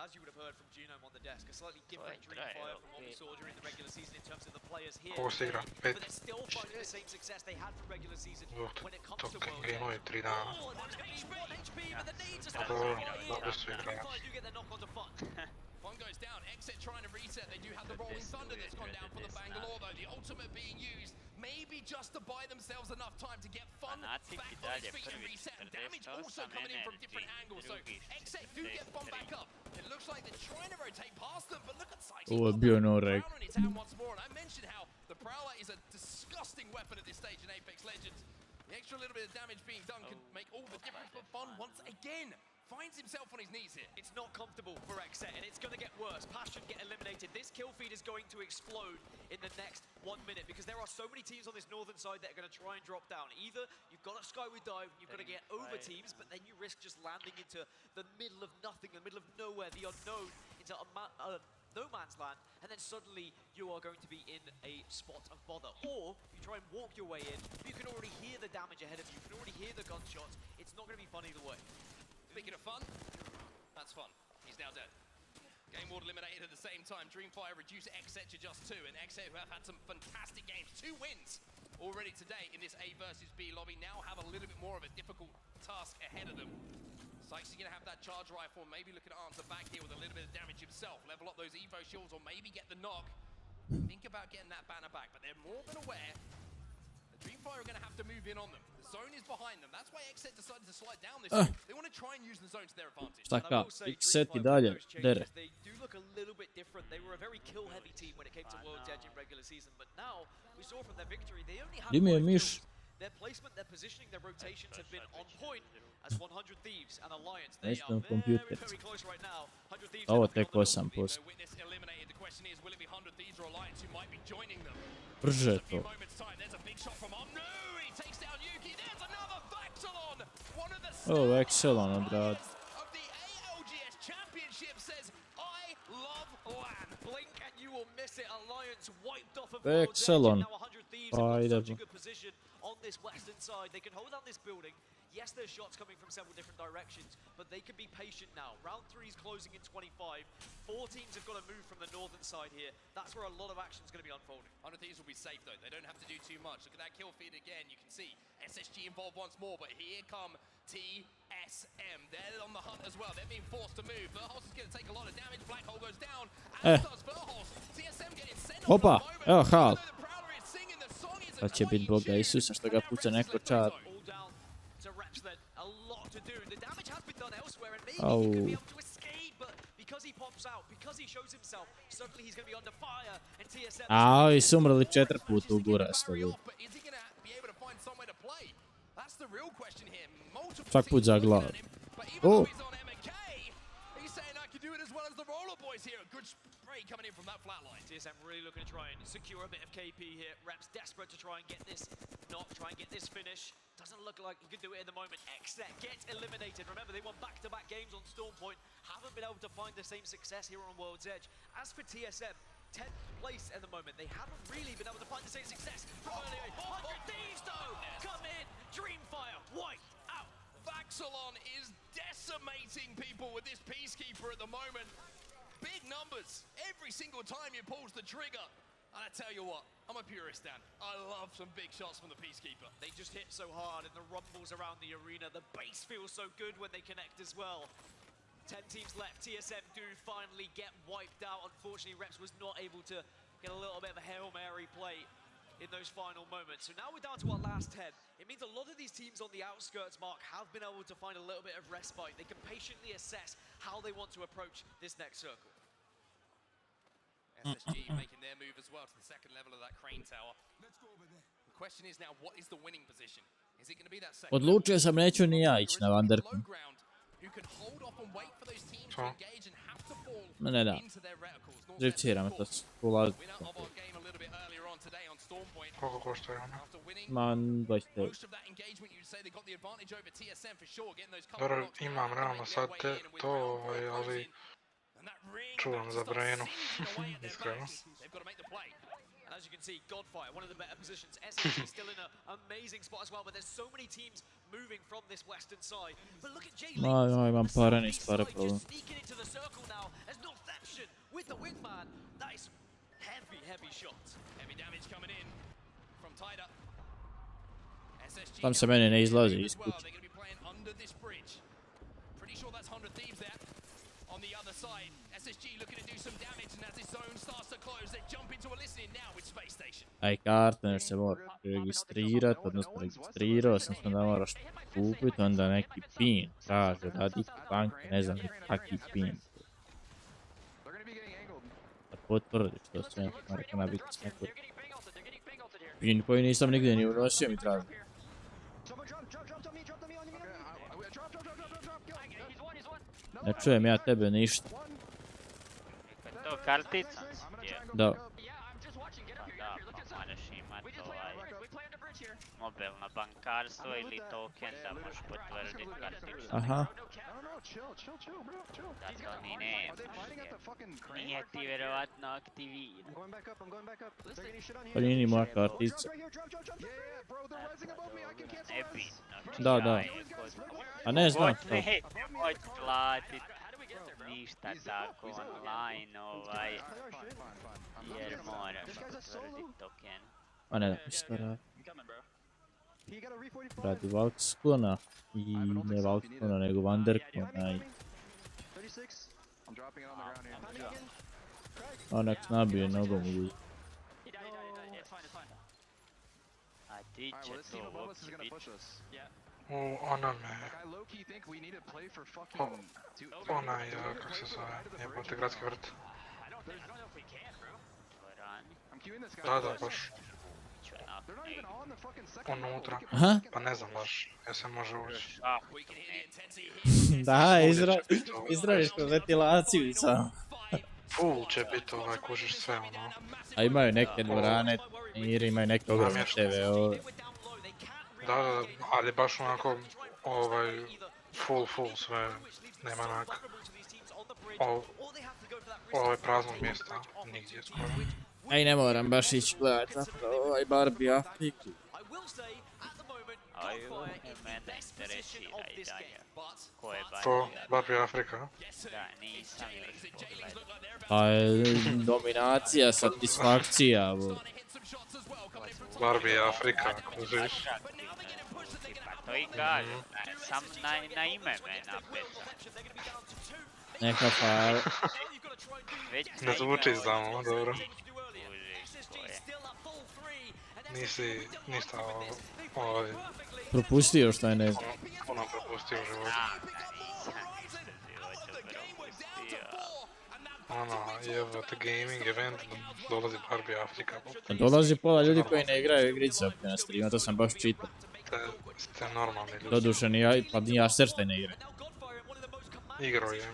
as you would have heard from Genome on the desk, a slightly different Dreamfire from what we saw during the regular season in terms of the players here. But they're still finding the same success they had from regular season when it comes to World Cup. Oh, and that's going to be 1 HP, but the needs are still Dreamfire do get their knock onto Fun. Fun goes down, Exit trying to reset. They do have the Rolling Thunder that's gone down for the Bangalore, though. The ultimate being used, maybe just to buy themselves enough time to get Fun back on his feet and reset. And damage also coming in from different angles. So Exit do get Fun back up. It looks like they're trying to rotate past them, but look at Psyche. Ovo je bio no rek. Once more, and I mentioned how The Prowler is a disgusting weapon at this stage in Apex Legends. The extra little bit of damage being done can make all the difference, but Fun once again finds himself on his knees here. It's not comfortable for Xset, and it's going to get worse. Passion get eliminated. This kill feed is going to explode in the next 1 minute because there are so many teams on this northern side that are going to try and drop down. Either you've got a skyward dive, you've got to get over teams, but then you risk just landing into the middle of nothing, the middle of nowhere, the unknown, into no man's land, and then suddenly you are going to be in a spot of bother. Or you try and walk your way in, you can already hear the damage ahead of you, you can already hear the gunshots. It's not going to be fun either way. Speaking of fun, that's fun. He's now dead. Game Ward eliminated at the same time. Dreamfire reduced Xset to just 2, and Xset, who have had some fantastic games, 2 wins already today in this A versus B lobby, now have a little bit more of a difficult task ahead of them. Sykes is going to have that charge rifle, maybe looking to answer back here with a little bit of damage himself. Level up those Evo shields or maybe get the knock. Think about getting that banner back, but they're more than aware. The Dreamfire are going to have to move in on them. The zone is behind them. That's why Xset decided to slide down this time. They want to try and use the zone to their advantage. Taka, Xset i dalje dere. They do look a little bit different. They were a very kill-heavy team when it came to World's Edge in regular season, but now we saw from their victory they only have 5 kills. Their placement, their positioning, their rotations have been on point as 100 Thieves and Alliance. They are very, very close right now. 100 Thieves Ovo tek 8%. Witness eliminated. The question is, will it be 100 Thieves or Alliance who might be joining them? Brže to. There's a big shot from Omnu. He takes down Yuki. There's another Vaxelon. One of the Vaxelon odrad. of the ALGS Championship says, I love LAN. Blink and you will miss it. Alliance wiped off of Vaxelon. Now 100 Thieves are in such a good position on this western side. They can hold down this building. Yes, there's shots coming from several different directions, but they can be patient now. Round 3 is closing in 25. 4 teams have got to move from the northern side here. That's where a lot of action is going to be unfolding. 100 Thieves will be safe though. They don't have to do too much. Look at that kill feed again. You can see SSG involved once more, but here come TSM. They're on the hunt as well. They're being forced to move. Verholz is going to take a lot of damage. Black Hole goes down. As does Verholz. TSM getting sent off. Opa, evo Haaj. Sad će biti Boga Isusa što ga puca neko čar. A, ovi su umrli 4 puta u gurasto. Svak put za glavu. Coming in from that flat line. TSM really looking to try and secure a bit of KP here. Reps desperate to try and get this knock, try and get this finish. Doesn't look like he could do it in the moment. Xset gets eliminated. Remember, they won back-to-back games on Stormpoint. Haven't been able to find the same success here on World's Edge. As for TSM, 10th place at the moment. They haven't really been able to find the same success from earlier. 100 Thieves, though, come in. Dreamfire wiped out. Vaxelon is decimating people with this Peacekeeper at the moment. Big numbers every single time he pulls the trigger. And I tell you what, I'm a purist, Dan. I love some big shots from the Peacekeeper. They just hit so hard and the rumbles around the arena. The bass feels so good when they connect as well. 10 teams left. TSM do finally get wiped out. Unfortunately, Reps was not able to get a little bit of a Hail Mary play in those final moments. So now we're down to our last 10. It means a lot of these teams on the outskirts, Mark, have been able to find a little bit of respite. They can patiently assess how they want to approach this next circle. SSG making their move as well to the second level of that crane tower. The question is now, what is the winning position? Is it going to be that second? Odlučio sam neću ni ja ići na Vanderku. Ne da. Driftiram to pula. Koliko košta je ona? Ma 20. Dobro, imam realno sad to, ali čuvam za Brenu, iskreno. As you can see, Godfire, one of the better positions. SSG still in an amazing spot as well, but there's so many teams moving from this western side. But look at Jay-Lee. No, imam para, nis para problem. Just sneaking into the circle now as Northception with the wingman. That is heavy shots. Heavy damage coming in from Tida. SSG Tam se meni ne izlazi iz kuće. They're going to be playing under this bridge. Pretty sure that's 100 Thieves there. On the other side, SSG looking to do some damage, and as this zone starts to close, they jump into a listening now with Space Station. Aj karta, nešto se mora registrirat, odnosno registrirao sam da moraš kupiti, onda neki pin traže, radi banke, ne znam, kaki pin. Da potvrdiš to sve, mora biti s nekog. Pin koji nisam nigdje ni unosio mi traži. Ne čujem ja tebe ništa. To kartica? Da. Da, pa moraš imat mobilno bankarstvo ili token da možeš potvrditi karticu. Aha. Da to ni nemaš jer nije ti vjerovatno aktiviran. Pa nije ni moja kartica. Nebitno. Da. A ne znam to. Nemoj platit ništa tako online jer moraš potvrditi token. A ne da mi što radi. Radi Valk sklona i ne Valk sklona nego Vanderklona i... Onak nabije nogom u ljudi. A ti će to uopće biti. Ona me... Onaj, kako se zove, jebote gradski vrt. Da, baš. Unutra. Aha. Pa ne znam baš, ja se može ući. Da, izražiš kroz ventilaciju sam. Full će biti kužiš sve ono. A imaju neke dvorane, turnire, imaju neke ogromne TV-ove. Da, ali baš onako, full sve, nema onak, praznog mjesta, nigdje skoro. Ej, ne moram baš ići gledat zapravo ovaj Barbie Afriku. Mene interesira i dalje. Ko je To, Barbie Afrika? Da, nisam još pogledao. Pa je dominacija, satisfakcija. Barbie Afrika, kužiš. Pa to i kažem, sam na ime me napeta. Neka pa... Ne zvuči znamo, dobro. Nisi ništa propustio što je ne znam. Ono propustio u životu. Ono, jebate gaming event, dolazi Barbie Afrika. Dolazi pola ljudi koji ne igraju igrice opet na streamu, to sam baš čitao. Ste normalni ljudi. Doduše ni ja, pa ni ja srce ne igra. Igro je,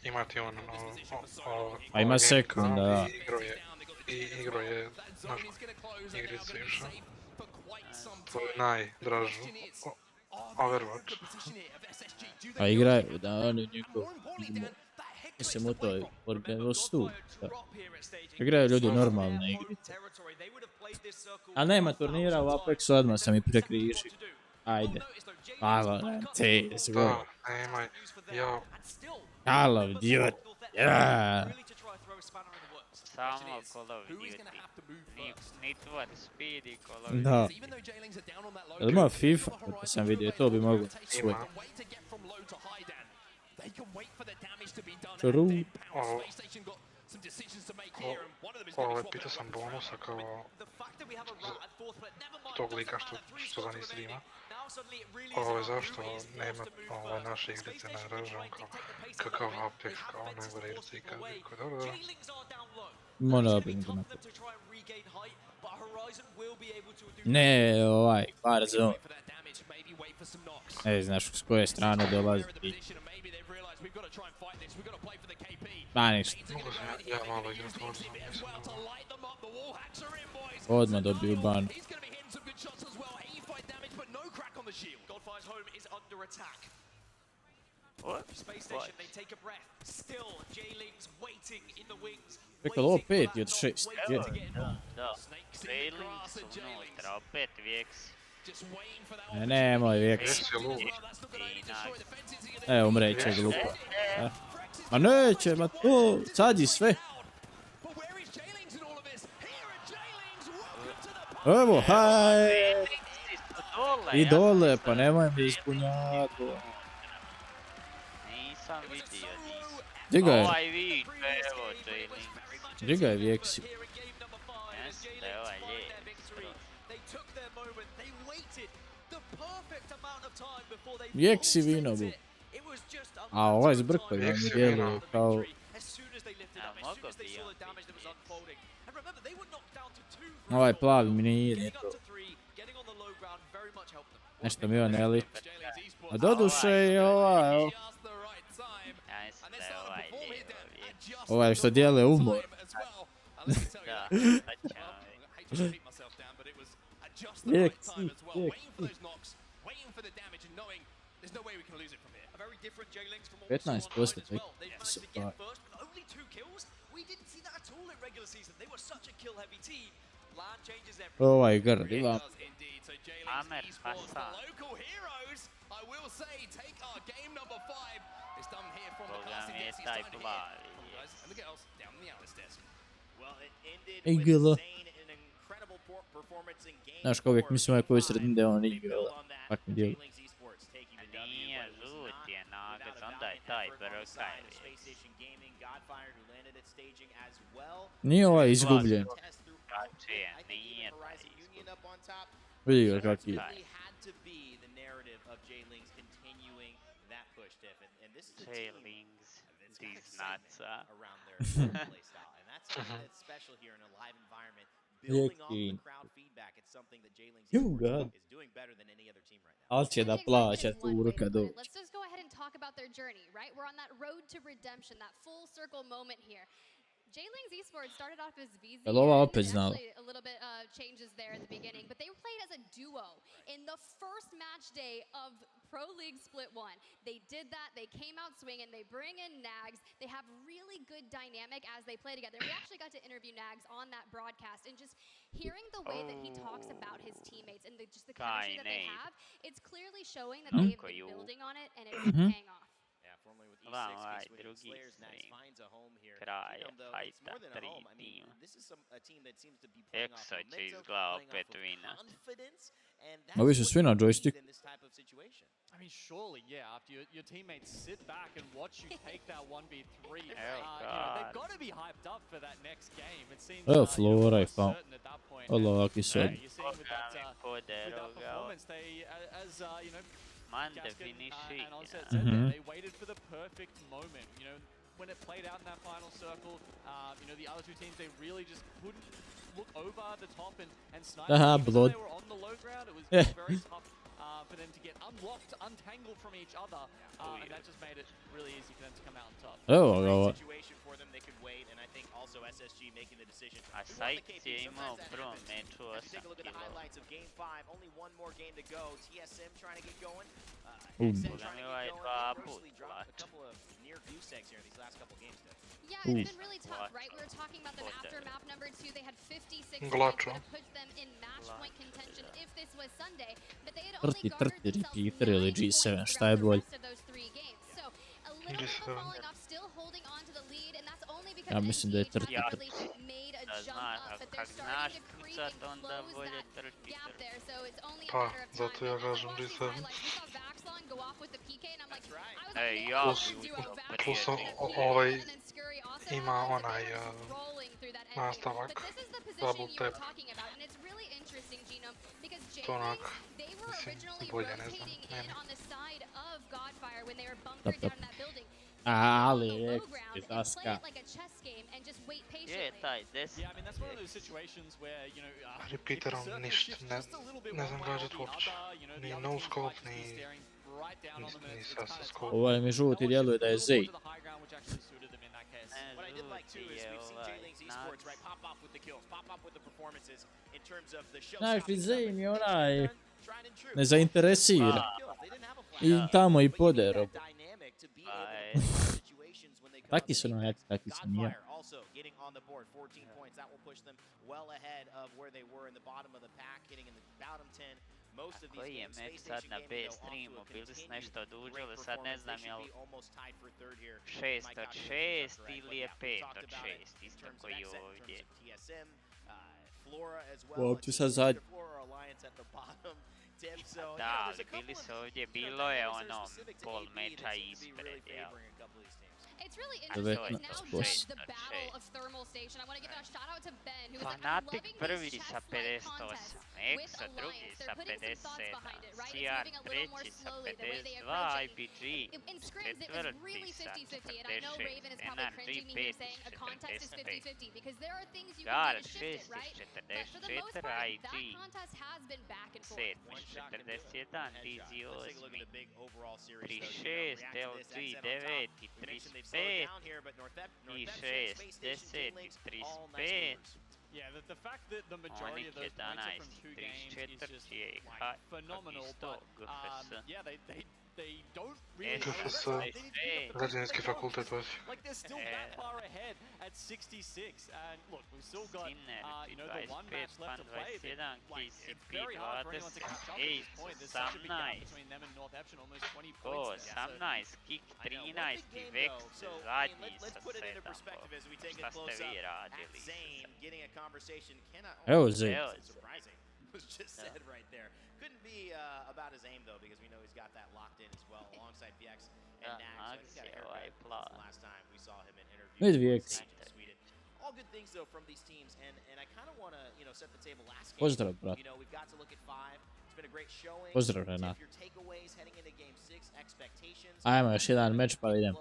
imati ono, a ima sekund, da. Igro je, znaš, igrice išao. Tvoju najdražu, Overwatch. A igraju, da, oni njegov, mislim u toj organostu. Igraju ljudi normalne igrice. A nema turnira u Apexu, odmah sam i prekrižio. Ajde. Hvala, te, zgo. Da, nemaj, ja. Call of Duty, yeah. Samo Call of Duty. Need for Speed i Call of Duty. Da. Jel ima FIFA, kako sam vidio, to bi mogo svoj. True. Pitao sam bonusa kao tog lika što za njih streama. Zašto nema naše igrice na ražu, kakav Apex, kao najgore igrice ikad. Dobro. Mora bi ga napraviti. Ne, Warzone. Ne znaš s koje strane dolazi. Ma ništa. Ja malo igram Warzone, nisam odmah dobiju ban. Rekao ovo 5 od 6. Da, Failings su unutra, opet Vjeksi. Nemoj Vjeksi. Evo umreće glupa. Ma neće, ma to, sadi sve. Evo, haj! I dole, pa nemoj mi ispunjati. Nisam vidio, nisam. Gdje ga je? Ovaj vid, evo, J-Link. Gdje ga je Vjeksi? Jeste, ovaj lijep. Vjeksi vino bu. A ovaj zbrko je mi djeluje kao... A mogo bi on. Ovaj plavi mi nije to. Nešto mi on ne liči. A doduše i ovaj, evo. Ovaj što dijele umor. Lijek, lijek. 15% tek. Super. Ovaj grdi vam. Amer, pasa. Koga mi je taj plavi. Igla. Znaš kao uvijek mislim ovaj koji sredin da on igra. Pak mi dijeli. Nije žut je nagaz, onda je taj brokaj. Nije ovaj izgubljen. Kačije, nije taj izgubljen. Vidi ga kak je. J-Lings, these nuts, Jekin. God. Ali će da plaća turu kad dođe. Let's just go ahead and talk about their journey, right? We're on that road to redemption, that full circle moment here. J-Lings Esports started off as VZ. Jel ova opet znala? A little bit changes there at the beginning, but they played as a duo in the first match day of Pro League Split 1. They did that, they came out swinging, they bring in Nags, they have really good dynamic as they play together. We actually got to interview Nags on that broadcast, and just hearing the way that he talks about his teammates and just the chemistry that they have, it's clearly showing that they've been building on it and it's paying off. Vam ovaj drugi stream. Kraj, hajta, 3 tima. Eksa će izgleda opet vinat. Ovi su svi na joystick. I mean, surely, yeah, after your teammates sit back and watch you take that 1v3, they've got to be hyped up for that next game. It seems Evo Flora i Fam. Ovaki su. Koga mi poderao ga. Man definiši. They waited for the perfect moment, you know, when it played out in that final circle, you know, the other two teams, they really just couldn't look over the top and snipe. Even though they were on the low ground, it was very tough for them to get unlocked, untangled from each other, and that just made it really easy for them to come out on top. Evo ga. A Sajt je imao u prvom meču 8 kilova. Koga mi ovaj 2 put plaća. Yeah, it's been really tough, right? We were talking about them after map number 2. They had 56 points that put them in match point contention if this was Sunday, but they had only garnered themselves 9 points throughout the rest of those 3 games. So a little bit of a falling off, still holding on to the lead, and that's only because NTH really made a jump up, but they're starting to creep and close that gap there. So it's only a matter of time. Zato ja kažem G7. Go off with the PK, and I'm like, Plus ovaj ima onaj nastavak, double tap. To onak, mislim, bolje ne znam, nema. Ali, je taska. Je taj 10. Repeaterom ništa, ne znam gađat uopće. Ni no scope, ni sasa scope. Ovaj mi žuti djeluje da je Zay. Znaš, i Zay mi onaj ne zainteresira. I tamo i podero. Taki su nam, taki su nije. A koji je meč sad na B streamu, bili su nešto odužili, sad ne znam jel 6 od 6 ili je 5 od 6, isto koji ovdje. Uopće sad zadnji. Da, ali bili su ovdje, bilo je ono pol meča ispred, jel? It's really interesting. It's now 19%. the battle of Thermal Station. I want to give a shout out to Ben, who is Fanatic loving prvi these sa chess fight 58, contests with Exa drugi Alliance. sa They're putting some thoughts 57, behind it, right? It's CR moving a little more treći sa slowly the way they 52, approach it. IBG In scrims, it was really četvrti sa 50-50, and I know Raven is 46, probably NRG cringing me here 5 saying a contest is 45, 50-50 because there are things you Gar can do to shift it, 6 right? But for the most 44, part, IG that contest has been back and forth. 7 41, DZ 8 36, LG 9 35 i 6 10 35. Yeah, the fact that the majority of those points are from two games is just like, phenomenal. But yeah, they don't really. Građevinski fakultet već. Like they're still that far ahead at 66, and look, we've still got you know, the one match left to play. But, like, it's very hard for anyone to catch up at this point. There's such a big gap between them and North Epson, almost 20 points. 18, Kik 13, Vex zadnji sa 7. Šta ste vi radili? Evo Zed. Was just said right there. Couldn't be about his aim though, because we know he's got that locked in as well alongside VX and Nags. So the last time we saw him in With interviews. VX. Sweden. All good things though from these teams, and I kind of want to set the table last game. Pozdrav, brat. You know, we've got to look at 5. It's been a great showing. Pozdrav, Renat. Your takeaways heading into game 6, expectations. Ajmo još jedan meč pa idem.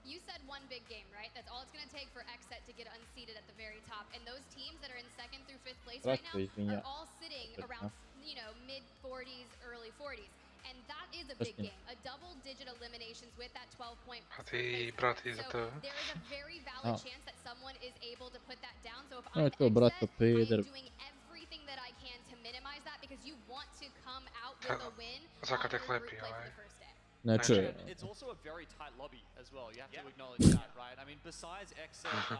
You said one big game, right? That's all it's going to take for XSET to get unseated at the very top. And those teams that are in 2nd through 5th place right now are all sitting around, you know, mid-40s, early 40s. And that is a big game. A double-digit eliminations with that 12-point. So there is a very valid chance that someone is able to put that down. So if I'm XSET, I'm doing everything that I can to minimize that because you want to come out with a win on your group play for the first day. It's also a very tight lobby as well. You have to acknowledge that, right? I mean, besides XSET,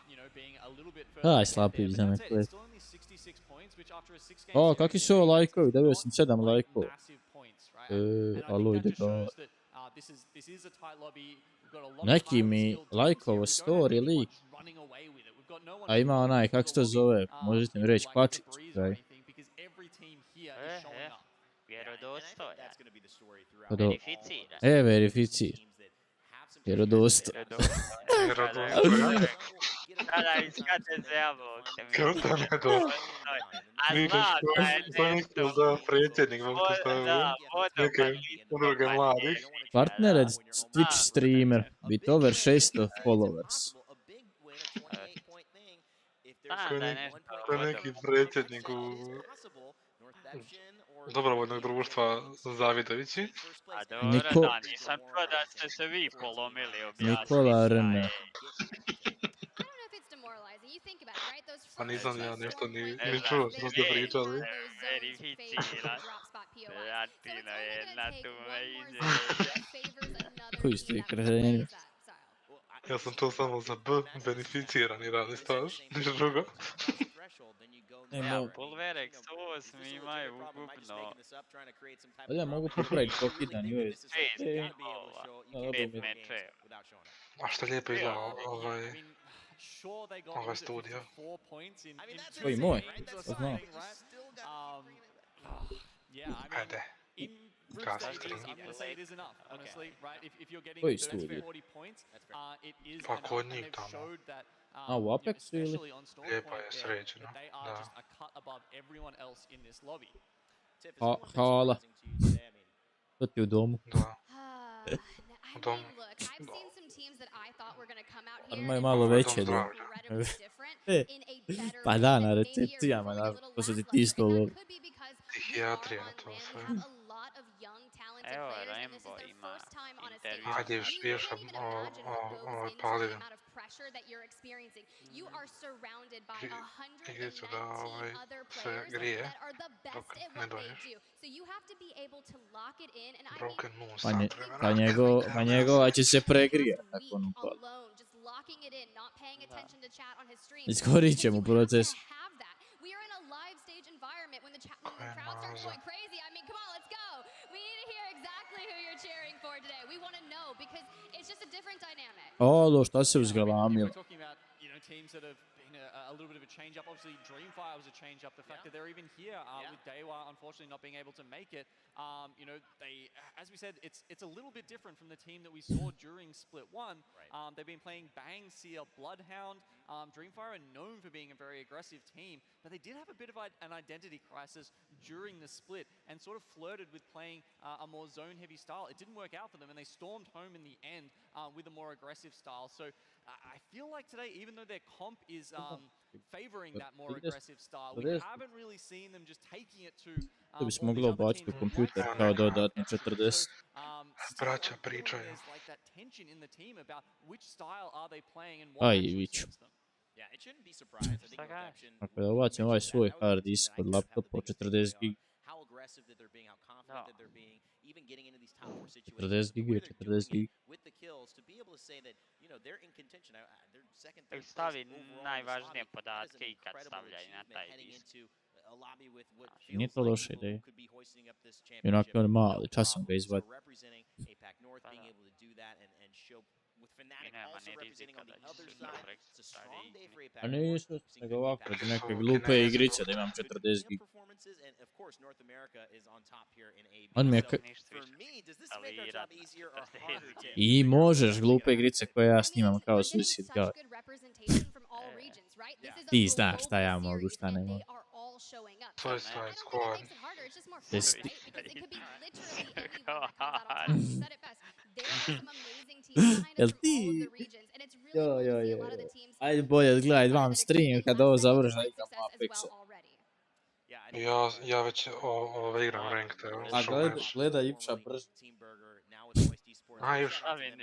you know, being a little bit further, it's still only 66 points, which after a 6 game O, kakvi su ovo lajkovi? Dobio sam 7 lajkova. Alo, ide to. Neki mi lajkovo story leak. A ima onaj, kak se to zove? Možete mi reći kvačić. Vjerodostojan. Verificiran. Verificir. Vjerodostojan. Kada iz HDZ-a Bog te mi. Kako ne do? A znam da je nešto. Da, predsjednik vam to stavio. Neke udruge mladih. Partnered Twitch streamer. With over 600 followers. To je neki predsjednik u dobrovoljnog društva Zavidovići. A dobro, da, nisam čuo da ste se vi polomili objasniti. Nikola Rne. Pa nisam ja nešto ni čuo što ste pričali. Verificira. Ratina jedna tu me ize. Koji ste kreteni? Ja sam čuo samo za B, beneficirani radni staž, ništa drugo. Ja, Pulverex 8 imaju ukupno. Ali ja mogu popraviti pokidan US. 5 mečeva. A što lijepo izgleda ovaj studio. Koji moj? Znam. Ajde. Gasi stream. Koji studio? Pa kod njih tamo. A u Apexu ili? Lijepo je sređeno, da. Hvala. To ti u domu? Da. U domu. Imaju malo veće dom. Pa da, na recepcijama, to su ti stolovi. Psihijatrija, to sve. Evo, Rainbow ima intervju. Ajde, još palivim. Igricu da se grije dok ne dođeš. Broken moose sam treba. Pa njegova će se pregrijati ako on upali. Izgorit će mu proces. Alo, šta se uzgalamilo? a little bit of a change-up. Obviously, Dreamfire was a change-up. The fact that they're even here with Dewa, unfortunately, not being able to make it. You know, they, as we said, it's a little bit different from the team that we saw during Split 1. They've been playing Bang, Seer, Bloodhound. Dreamfire are known for being a very aggressive team, but they did have a bit of an identity crisis during the split and sort of flirted with playing a more zone-heavy style. It didn't work out for them, and they stormed home in the end with a more aggressive style. So I feel like today, even though their comp is favoring that more aggressive style, we haven't really seen them just taking it to To bi se moglo ubaciti u kompjuter kao dodatno 40. Braća pričaju. Aj, viću. Ako da ubacim ovaj svoj hard disk od laptopa od 40 gig. 40 gig je 40 gig. Stavi najvažnije podatke i kad stavljaju na taj disk. Nije to loša ideja. I onako je on mali, časom ga izvadi. I nema ni rizika da će se dobrek stariji. A nisu, nego ovako, radi neke glupe igrice da imam 40 gig. On mi je I možeš glupe igrice koje ja snimam kao Suicide Guy. Ti znaš šta ja mogu, šta ne mogu. Suicide Squad. Jel ti? Jo. Ajde bolje gledaj vam stream kad ovo završi, igram Apexo. Ja već igram ranked. A gledaj Ipša brže.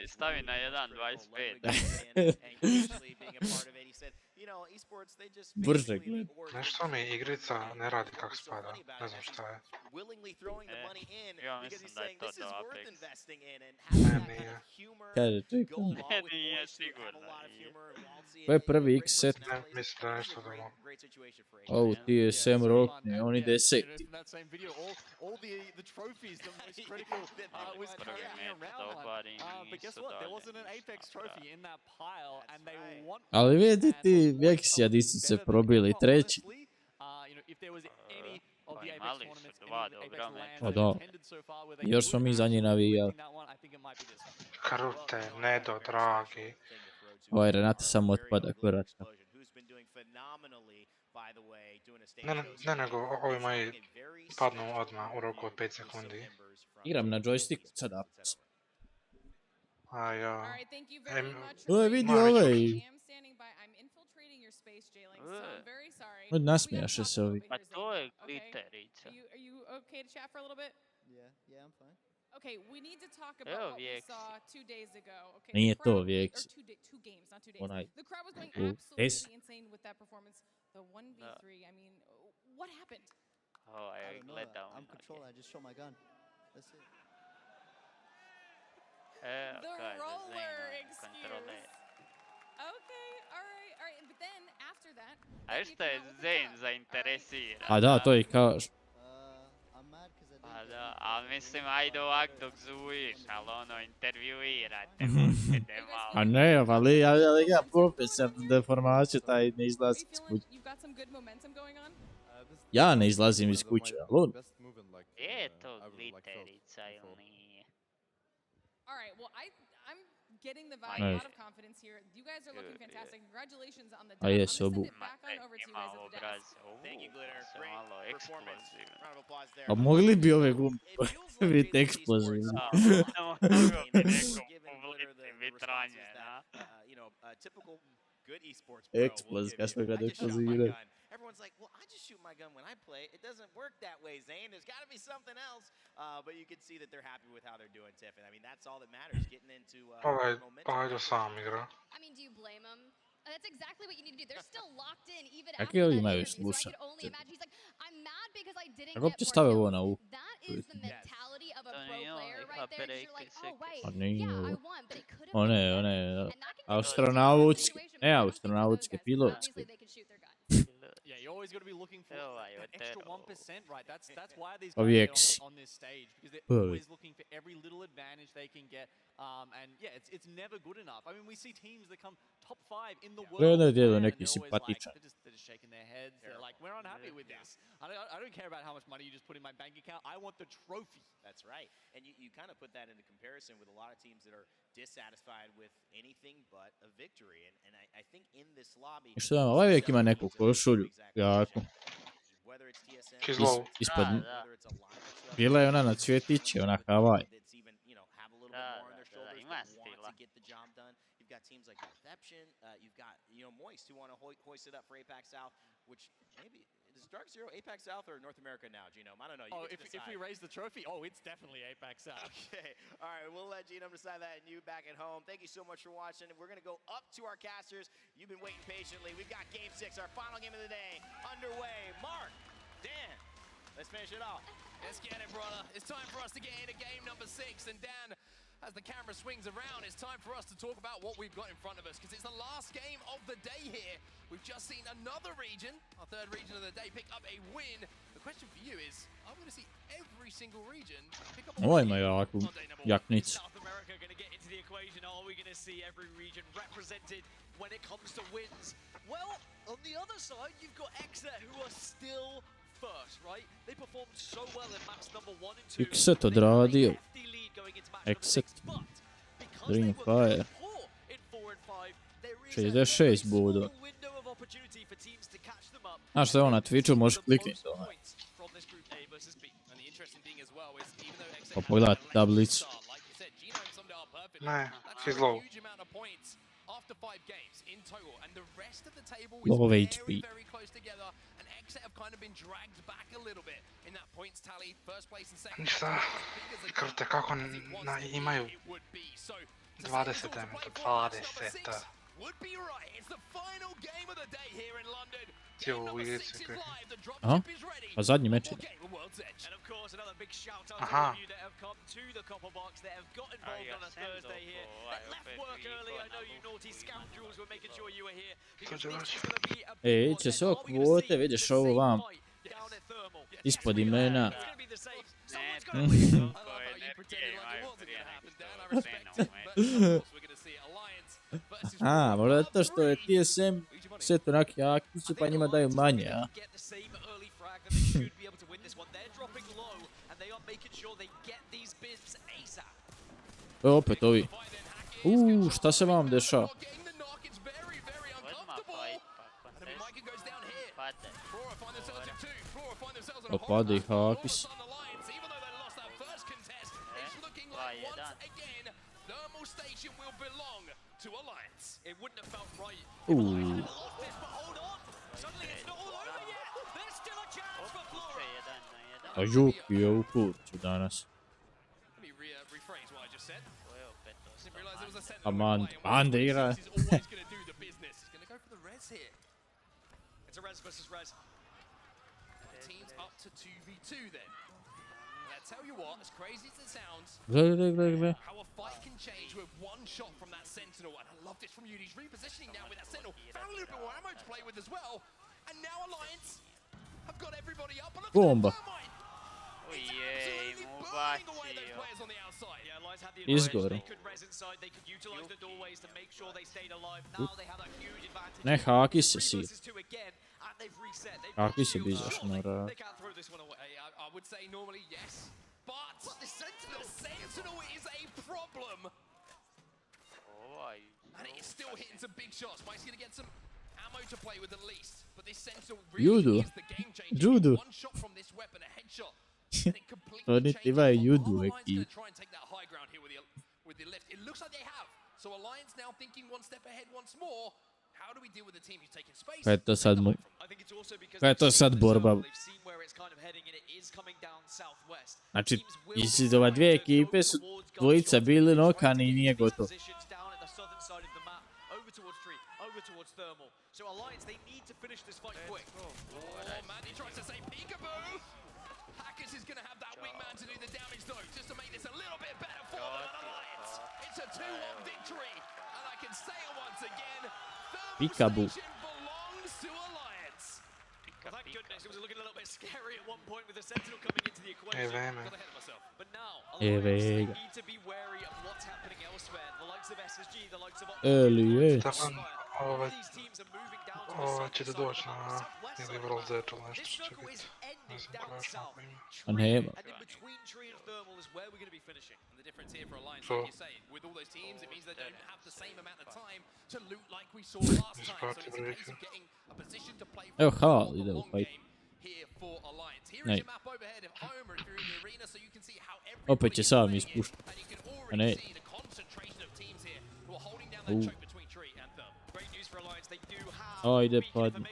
Stavi na 1.25. Brže gledaj. Nešto mi igrica ne radi kako spada. Ne znam šta je. Ja mislim da je to do Apex. Ne, nije. Kaže, čekaj. Nije sigurno. Ko je prvi X set? Ne, mislim da je nešto doma. Ovo ti je Sam Rockney, on ide sekti. Ali vidi ti, Vexija di su se probili treći. Imali su 2 dobra meča. O da, još smo mi za njih navijali. Krute, Nedo, dragi. Ovaj Renata samo otpada koračka. Ne, nego ovi moji padnu odmah u roku od 5 sekundi. Igram na joysticku, sad Apex. A ja. Oj, vidi ovaj. Nasmijaše se ovi. Pa to je gliterica. Okay, we need to talk about what we saw 2 days ago. Okay, Nije to Vjeksi. Two games, not 2 days. Onaj. The crowd was going absolutely insane with that performance. The 1v3, I mean, what happened? Oh, I gledao. I'm controlling, I just show my gun. That's it. The roller excuse. Okay, alright, but then after that... A što je Zane zainteresiran? A da, to i kažu. Pa da, ali mislim, ajde ovak dok zujiš, ali ono, intervjuirate, pustite malo. A ne, ali ja gledam profesionalnu deformaciju, taj ne izlazi iz kuće. Ja ne izlazim iz kuće, ali on. Je to gliterica ili nije? Alright, well, I'm getting the vibe, a lot of confidence here. You guys are looking fantastic. Congratulations on the dub. I'm going to send it back on over to you guys at the desk. Thank you, Glitter. Great performance. Round of applause there. A mogli bi ove gume biti eksplozivne. Eksploz, kad smo ga dekozirali. Everyone's like, well, I just shoot my gun when I play. It doesn't work that way, Zane. There's got to be something else. But you can see that they're happy with how they're doing, Tiff. And I mean, that's all that matters, getting into momentum. Ajde sam igra. I mean, do you blame him? That's exactly what you need to do. They're still locked in even Kakvi after ovi that imaju interview, so I sluša? could only imagine. He's like, I'm mad because I didn't Kako get ti more stave kills. ovo na u? That is the mentality of a pro player right there. 'Cause you're like, oh wait, A nije yeah, ovo. I won, but it could have been One, better. astronautske, ne astronautske, pilotske. Yeah, you always got to be looking for that extra 1%, right? That's why these guys are on this stage, because they're always looking for every little advantage they can get. And yeah, it's never good enough. I mean, we see teams that come top 5 in the world. Gledaj djedo and neki they're always simpatičan. like, they're just shaking their heads. They're like, we're unhappy with this. I don't care about how much money you just put in my bank account. I want the trophy. That's right. And you kind of put that into comparison with a lot of teams that are dissatisfied with anything but a victory. And I think in this lobby... Što vam, ovaj uvijek ima neku košulju, jako. Ispod... Bila je ona na cvjetiće, ona Havaj. You've got teams like Deception, you've got, Moist who want to hoist it up for APAC South, which maybe, is Dark Zero APAC South or North America now, Genome? I don't know. If we raise the trophy, it's definitely APAC South. Okay, all right, we'll let Genome decide that and you back at home. Thank you so much for watching. We're going to go up to our casters. You've been waiting patiently. We've got Game 6, our final game of the day, underway. Mark, Dan, let's finish it off. Let's get it, brother. It's time for us to get into game number 6. And Dan, as the camera swings around, it's time for us to talk about what we've got in front of us, because it's the last game of the day here. We've just seen another region, our third region of the day, pick up a win. The question for you is, are we going to see every single region pick up a Ovo win? ima jaku jaknicu. South America going to get into the equation. Are we going to see every region represented when it comes to wins? Well, on the other side, you've got Exeter, who are still first, right? They performed so well in maps number 1 and 2. Exet odradio. Exet. Dreamfire. 66 bodova. Znaš što je ovo na Twitchu, možeš klikniti to. Pa pogledaj tablicu. Ne, he's low. After 5 games in total, and the rest of the table Low is HP. very close together, and Exeter have kind of been dragged back a little bit in that points tally. First place and second place. Ništa, krte kako imaju 20 temata, 20. Would be right. It's the final game of the day here in London. Cijelu igricu. Aha, pa zadnji meč je. And of course, another big shout out to Aha. all of you that have come to the Copper Box, that have got involved on a Thursday here, that left work early. I know you naughty scoundrels were making sure you were here, because this is going to be a big Ej, će se ovo kvote, vidiš ovo vam. down at Thermal. Ispod imena. It's going to be the same. Someone's going to win. A, možda je to što je TSM sve to onak jaki su, pa njima daju manje, a? Opet ovi. Šta se vam dešava? Opade i Hakis. A Juki je u kurcu danas. A Manda igra. It's a res versus res. Teams up to 2v2 then. I tell you what, as crazy as it sounds, how a fight can change with one shot from that Sentinel. And I love this from you. He's repositioning now with that Sentinel. Found a little bit more ammo to play with as well. And now Alliance have got everybody up. And look Bomba. at that absolutely burning away those players on the outside. Yeah, Alliance had the Izgor. advantage. They could res inside, they could utilize the doorways to make sure they stayed alive. Now they have a huge advantage. Ne, Hakis se si. And they've reset. Hakis je bizašao na rad. They can't throw this one away. I would say normally yes. But the Sentinel is a problem. And it is still hitting some big shots. Mike's going to get some ammo to play with at least. But this Sentinel really is the game changer. Judo. One shot from this weapon, a headshot. And it completely Oni ti changes. vai judo Alliance neki. going to try and take that high ground here with the lift. It looks like they have. So Alliance now thinking one step ahead once more. How do we deal with the team who's taking space? Kaj je to sad Kaj je to sad borba? Znači, iz ova dvije ekipe su dvojica bili nokani i nije gotovo. So Alliance, they need to finish this fight quick. Man, he tries to say peekaboo. Hackers is going to have that wingman to do the damage though, just to make this a little bit better for Alliance. It's a 2-1 victory, and I can say it once again. Peekaboo. Belongs to Alliance. Well, thank goodness, it was looking a little bit scary at one point with the Sentinel coming into the equation. Got ahead of myself. But now, Alliance, they need to be wary of what's happening elsewhere. Eli, Taman, ćete doći na ili World Z ili nešto što će biti. Ne znam koja još malo ima. a nema. So, isparti breaker. Evo Haaj ide u fight. Ne. Opet će sam ispušti. A ne. Ajde, padne.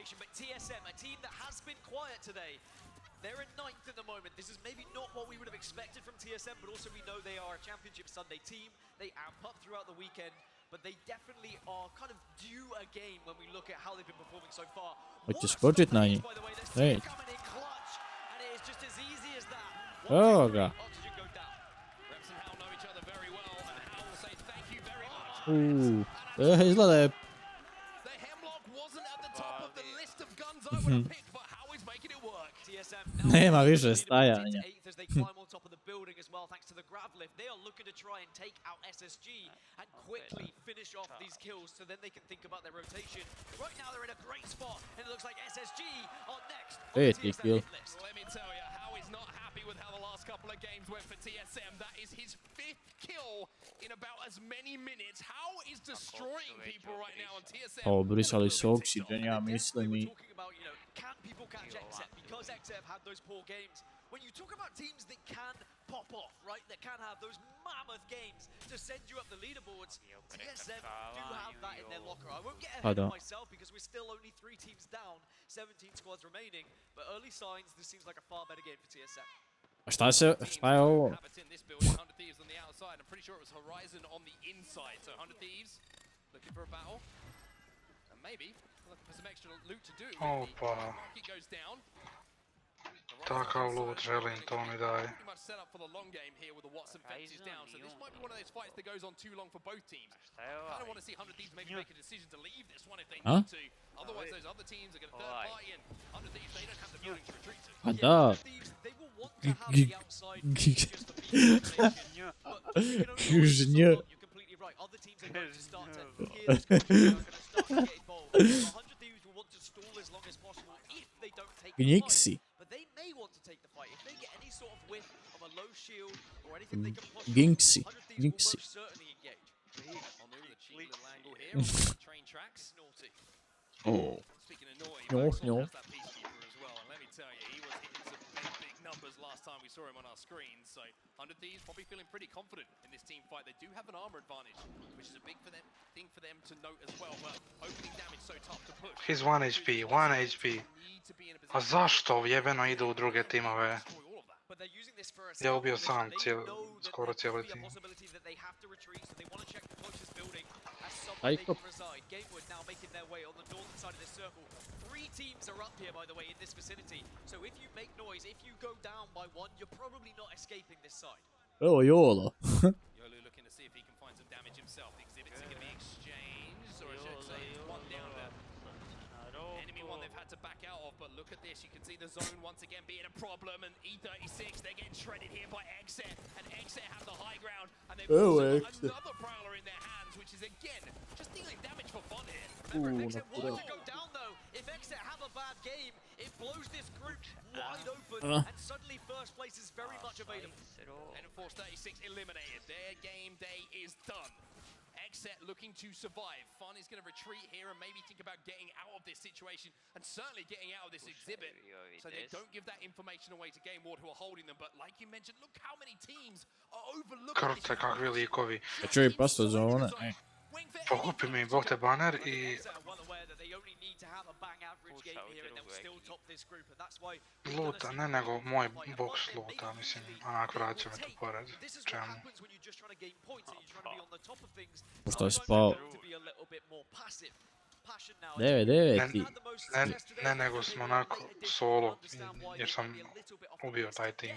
They're in ninth at the moment. This is maybe not what we would have expected from TSM, but also we know they are a Championship Sunday team. They amp up throughout the weekend, but they definitely are kind of due a game when we look at how they've been performing so far. Hoće skočit na njih. Ej. Evo ga. Izgleda je... Nema više stajanja. They are looking to try and take out SSG and quickly finish off these kills so then they can think about their rotation. Right now they're in a great spot and it looks like SSG are next on the TSM hit list. Let me tell you, how he's not happy with how the last couple of games went for TSM. That is his 5th kill in about as many minutes. How is destroying people right now on TSM? Obrisali su oksigen, ja mislim i... Can people catch XF? Because XF had those poor games. When you talk about teams that can pop off, right, that can have those mammoth games to send you up the leaderboards, TSM do have that in their locker. I won't get ahead of myself because we're still only 3 teams down, 17 squads remaining, but early signs, this seems like a far better game for TSM. Šta je ovo? I'm pretty sure it was Horizon on the inside, so 100 Thieves looking for a battle. And maybe looking for some extra loot to do. Opa. Takav loot želim, to mi daj. Pretty much set up for the long game here with the Watson fences down, so this might be one of those fights that goes on too long for both teams. I kind of want to see 100 Thieves maybe make a decision to leave this one if they need to. Otherwise, those other teams are going to third party, and 100 Thieves, they don't have the building to retreat to. Da. Južnje. Right, other teams are going to start to hear this conversation, are going to start to get involved. 100 Thieves will want to stall as long as possible if they don't take the fight. But they may want to take the fight. If they get any sort of whiff of a low shield or anything they can push, 100 Thieves will most certainly engage. I'll move the cheeky little angle here on the train tracks. Naughty. Oh. Speaking of naughty, No. that's that Peacekeeper as well. And let me tell you, he was hitting some big numbers last time we saw him on our screens. So 100 Thieves probably feeling pretty confident in this team fight. They do have an armor advantage, which is a big thing for them to note as well. But opening damage so tough to push. He's 1 HP, 1 HP. A zašto jebeno idu u druge timove? Ja ubio sam skoro cijeli tim. Ajko. Three teams are up here, by the way, in this vicinity. So if you make noise, if you go down by 1, you're probably not escaping this side. Evo Jola. Yolu looking to see if he can find some damage himself. The exhibits are going to be exchanged, or I should say, one down there. Enemy one they've had to back out of, but look at this. You can see the zone once again being a problem, and E36, they're getting shredded here by Exet, and Exet have the high ground, and they've also got another Prowler in their hands, which is again just dealing damage for fun here. Remember, if Exet want to go down though, if Exet have a bad game, it blows this group wide open, and suddenly first place is very much available. And Force 36 eliminated. Their game day is done. Exet looking to survive. Fun is going to retreat here and maybe think about getting out of this situation and certainly getting out of this exhibit so they don't give that information away to Game Ward who are holding them. But like you mentioned, look how many teams are overlooking this. Krte, kakvi likovi. Ja čuj prosto zone. Pokupi mi, bog te baner i... Luta, ne nego moj box luta, mislim, onak vraća me tu pored. Čemu? Pošto je spao. 9-9. Ne nego smo onako solo, jer sam ubio taj tim.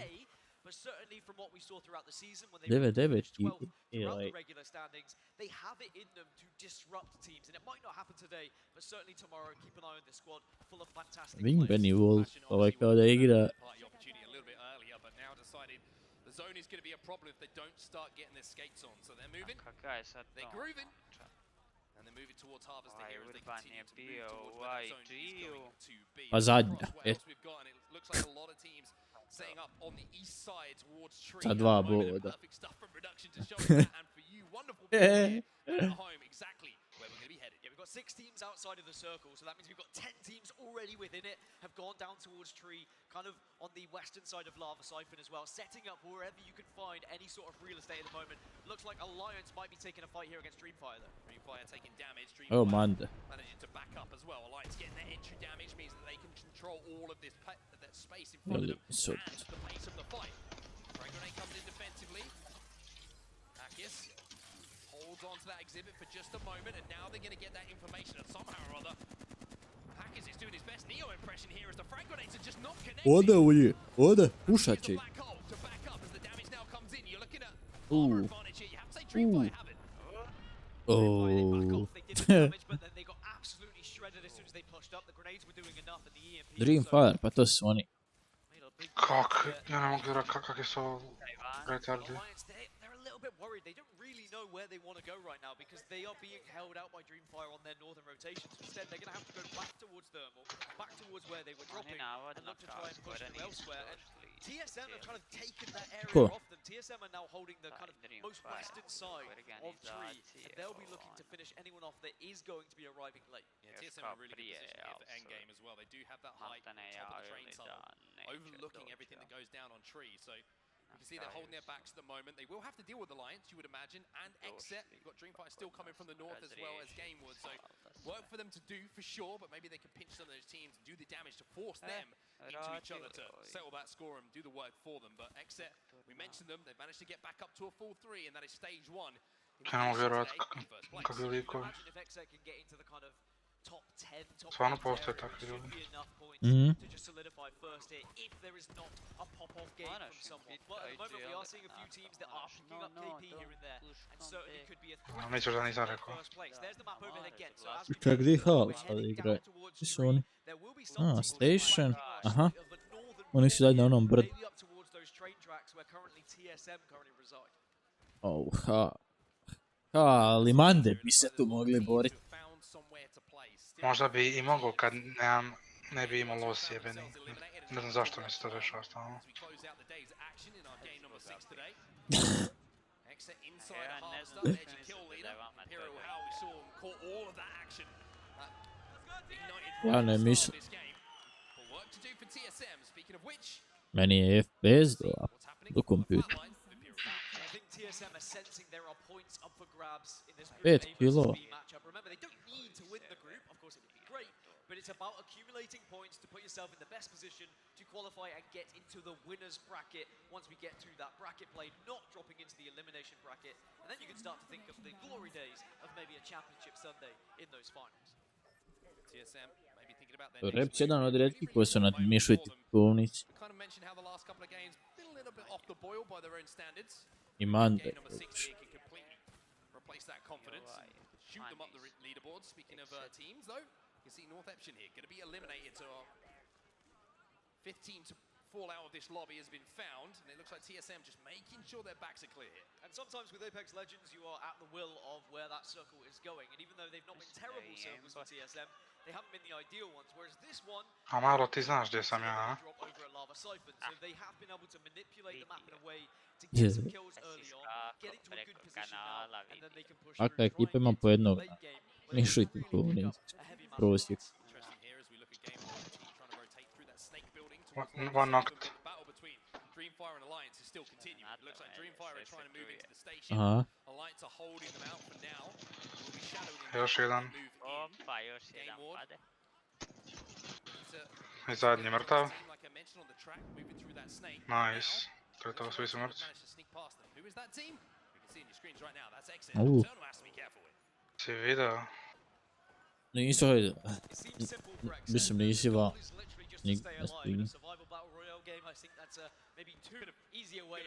But certainly from what we saw throughout the season when they 9-9 throughout the regular standings, they have it in them to disrupt teams. And it might not happen today, but certainly tomorrow, keep an eye on this squad full of fantastic Wingbenny Wolf, ovaj kao da igra zone is going to be a problem if they don't start getting their skates on. So they're moving, they're grooving, and they're moving towards Harvester here as they continue to move towards where the zone is going to be. Pa zadnja. What else we've got, and it looks like a lot of teams setting up on the east side towards Tree. Sa dva boda. Perfect stuff from Reduction to show that, and for you, wonderful people here at home, exactly where we're going to be headed. Yeah, we've got 6 teams outside of the circle, so that means we've got 10 teams already within it, have gone down towards Tree, kind of on the western side of Lava Siphon as well, setting up wherever you can find any sort of real estate at the moment. Looks like Alliance might be taking a fight here against Dreamfire, though. Dreamfire taking damage, Oh, Dreamfire man. managing to back up as well. Alliance getting their entry damage means that they can control all of this that space in front of them and the pace of the fight. Frag Grenade comes in defensively. Akis holds on to that exhibit for just a moment, and now they're going to get that information, and somehow or other, Hackers is doing his best Neo impression here as the frag grenades are just not connecting. Ode ovdje, ode, pušat će. To back up as the damage now comes in. You're looking at Ooh. advantage here. You have to say Dreamfire have it. Oh. They did damage, but then they got absolutely shredded as soon as they pushed up. The grenades were doing enough, and the EMP. Dreamfire, pa to su oni. Kak? Ja ne mogu vjerovati kakvi su retardi. They're a little bit worried. They don't really know where they want to go right now because they are being held out by Dreamfire on their northern rotations. Instead, they're going to have to go back towards Thermal, back towards where they were dropping, and look to try and push them elsewhere. And TSM have kind of taken that area off them. TSM are now holding the kind of most western side of Tree, and they'll be looking to finish anyone off that is going to be arriving late. Yeah, TSM are really good position here for endgame as well. They do have that height on top of the train tunnel, overlooking everything that goes down on Tree. So you can see they're holding their backs at the moment. They will have to deal with Alliance, you would imagine, and Exet. You've got Dreamfire still coming from the north as well as Gamewood, so work for them to do for sure, but maybe they can pinch some of those teams and do the damage to force them into each other to settle that score and do the work for them. But Exet, we mentioned them, they've managed to get back up to a full 3, and that is stage 1. Ja ne mogu vjerovati kakvi likovi. Stvarno postoje takvi ljudi. To just solidify first here if there is not a pop-off game from someone. But at the moment we are seeing a few teams that are picking up KP here and there, and certainly could be a threat Nećeš da nisam rekao. first place. There's the map overhead again. So as we Čak di Haaj sada igra. Gdje su oni? Station. Aha. Oni su dalje na onom brdu. maybe up towards those train tracks where currently TSM currently reside. Oh, ali Mande bi se tu mogli boriti. Možda bi i mogao kad ne bi imao los jebeni. Ne znam zašto mi se to dešava stalno. Ja ne mislim. Meni je FPS do kompjuta. 5 kilo. But it's about accumulating points to put yourself in the best position to qualify and get into the winner's bracket once we get to that bracket play, not dropping into the elimination bracket. And then you can start to think of the glory days of maybe a championship Sunday in those finals. TSM maybe thinking about their Reps jedan od rijetkih koji su nadmišljati tipovnici. I Mande. Replace that confidence. Shoot them up the leaderboard. Speaking of teams, though, you can see North Epsion here going to be eliminated. So 15 to fall out of this lobby has been found, and it looks like TSM just making sure their backs are clear here. And sometimes with Apex Legends, you are at the will of where that circle is going. And even though they've not been terrible circles for TSM, they haven't been the ideal ones. Whereas this one, A malo ti znaš gdje sam ja, a? drop over at Lava Siphon, so they have been able to manipulate the map in a way to get some kills early on, get into a good position now, and then they can push Svaka ekipa ima po jednog mišljati tipovnici. Prosjek. One knocked. Dreamfire and Alliance is still continuing. It looks like Dreamfire are trying to move into the station. Alliance are holding them out for now. We'll be shadowing them. Još jedan. I zadnji mrtav. Nice. To je to, svi su mrtvi. Si video? Nisu, mislim nisi va.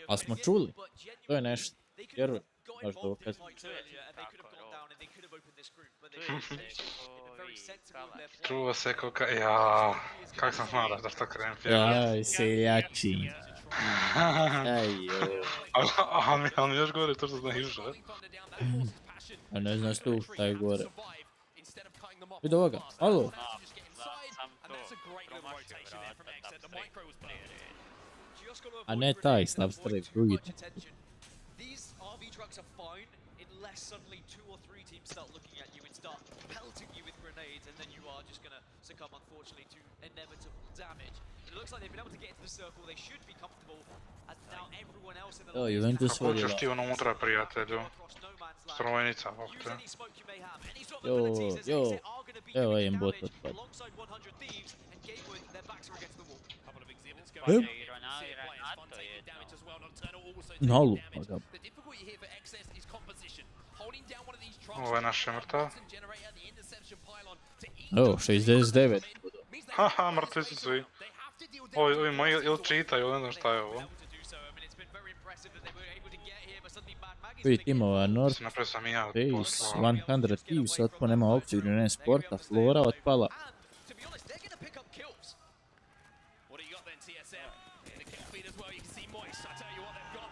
A smo čuli? To je nešto. Vjerujem. Baš dokaz. Čuo se koka... Jaa, kak sam znao da to krenem. Jaj, seljači. Ali mi još gore to što zna Iža. A ne znaš tu šta je gore. Vidi ovoga, alo. A ne taj slab strek, drugi. Unless suddenly 2 or 3 teams start looking at you and start pelting you with grenades, and then you are just gonna succumb, unfortunately, to inevitable damage. It looks like they've been able to get into the circle. They should be comfortable, as now everyone else in the lobby Juventus Kako ćeš ti unutra, prijatelju? Strojnica, ovdje. Jo. Evo im bot otpad. Nalu, pa ga. Ovo je naš mrtav. Evo, 69. Haha, mrtvi su svi. Ovi moji ili čitaju, ne znam šta je ovo. Vidi timova North Face, 100 Thieves, otpo nema opciju, ne sporta, Flora otpala.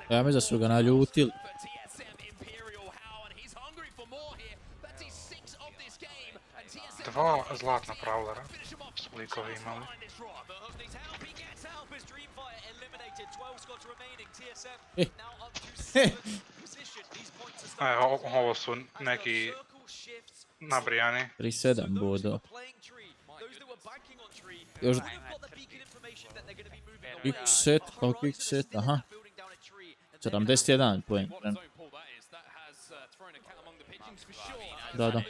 Ja mislim da su ga naljutili. Dva zlatna pravlera su likovi imali. Ovo su neki nabrijani. 37 bodo. Još... X-set, kao X-set, aha. 71 poen. Da.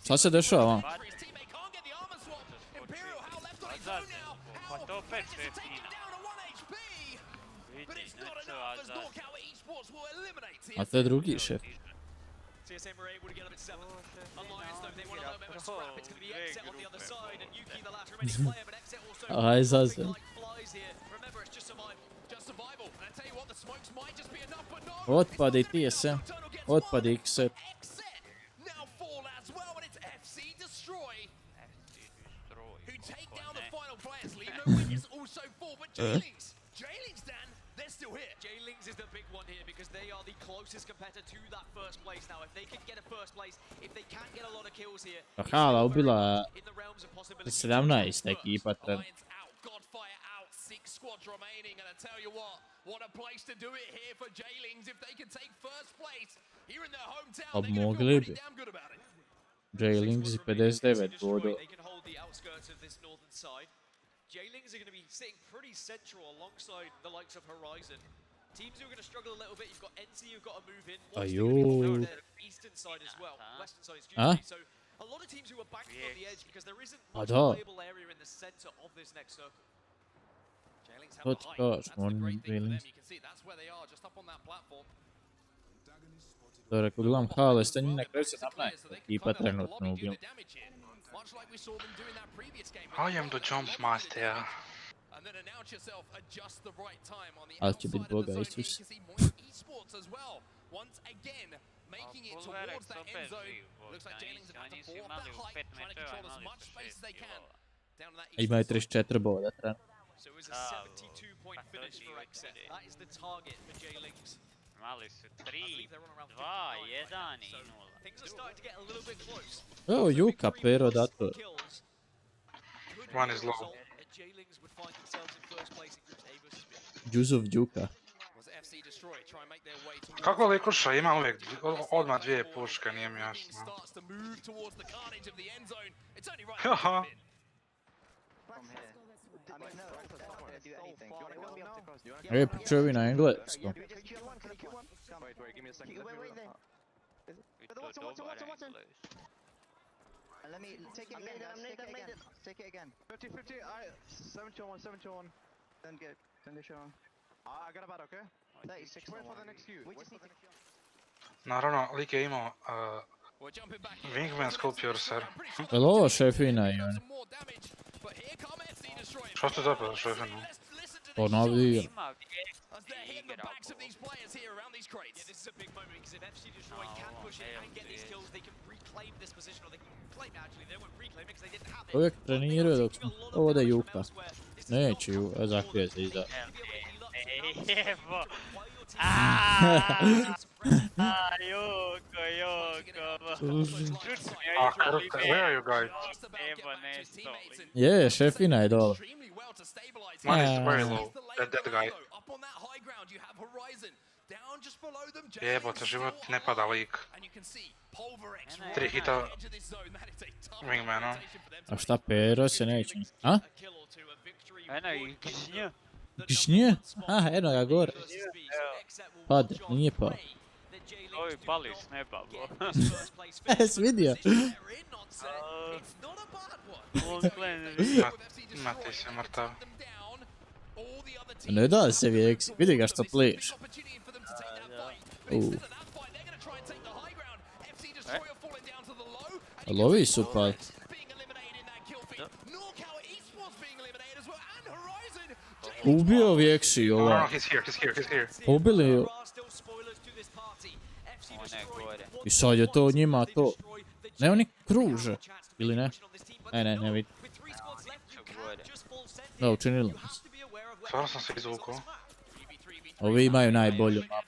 Šta se dešava? A to je drugi šef. Aj, zazel. Otpadi TSM, otpadi X-set. J-Lings is the big one here because they are the closest competitor to that first place now. If they can get a first place, if they can't get a lot of kills here, Hala ubila 17 ekipa trenutno. Godfire out, 6 squads remaining, and I tell you what a place to do it here for J-Lings if they can take first place here in their hometown. They're going to feel pretty damn good about it. J-Lings 59 bodo. They can hold the outskirts of this northern side. J-Lings are going to be sitting pretty central alongside the likes of Horizon. Teams who are going to struggle a little bit, you've got NC who've got to move in. Ayo. Eastern side as well, western side, excuse me. So a lot of teams who are banking on the edge because there isn't much playable area in the center of this next circle. J-Lings have the height. That's the great thing for them. You can see that's where they are, just up on that platform. Dobro, ako gledam Haaj, ste njih na kraju 17 ekipa trenutno ubili. I am the jump master. Ali će biti Boga Isus. Imaju 34 boda trenutno. Mali su 3, 2, 1 i 0. Evo Juka, pero dator. One is low. Džuzov Juka. Kako likuša ima uvijek odmah 2 puške, nije mi jasno. Haha. E, počeo na engleskom. Let me take it again, guys. Take it again. 50-50, 7-1. Then get Sean. I got about, okay? 36. Wait for the next queue. Naravno, lik je imao Wingman Sculpture. Jel ovo šefina i oni? Što ste zapravo šefina? Ponavljio. Uvijek treniraju dok smo... Ovo da je Juka. Neće, zakrije se iza. Jebo. Where are you guys? Jebo, nesto. Je, šefina je dole. One is very low. That guy. Jebote, život ne pada lik. 3 hita wingmana. A šta, Pero se neće? A? Eno ih gnj. Kišnje? A, eno ga gore. Pade, nije pao. Ovi pali s neba, bo. Jes vidio? Mati se mrtav. Ne da se Vjeksi, vidi ga što pliš. Lovi su pa. Ubio Vjeksi ova. Ubili ju. I sad je to njima to. Ne, oni kruže. Ili ne? Ne vidi. Da, učinili mi se. Stvarno sam se izvukao. Ovi imaju najbolju mapu.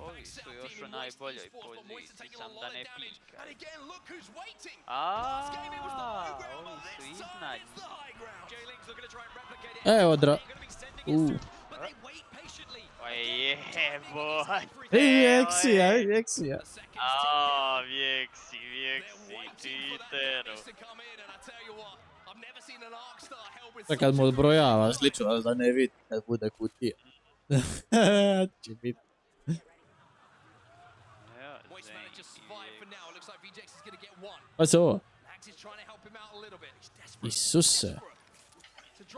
Ovi su još u najboljoj poziciji, sam da ne pikaju. Ovi su iznad. Odra. Jebo. Vjeksija. Vjeksi, cheateru. Sad kad mu odbrojava, slično da ne vidi kad bude kutija. Će biti. Pa se ovo? Isuse.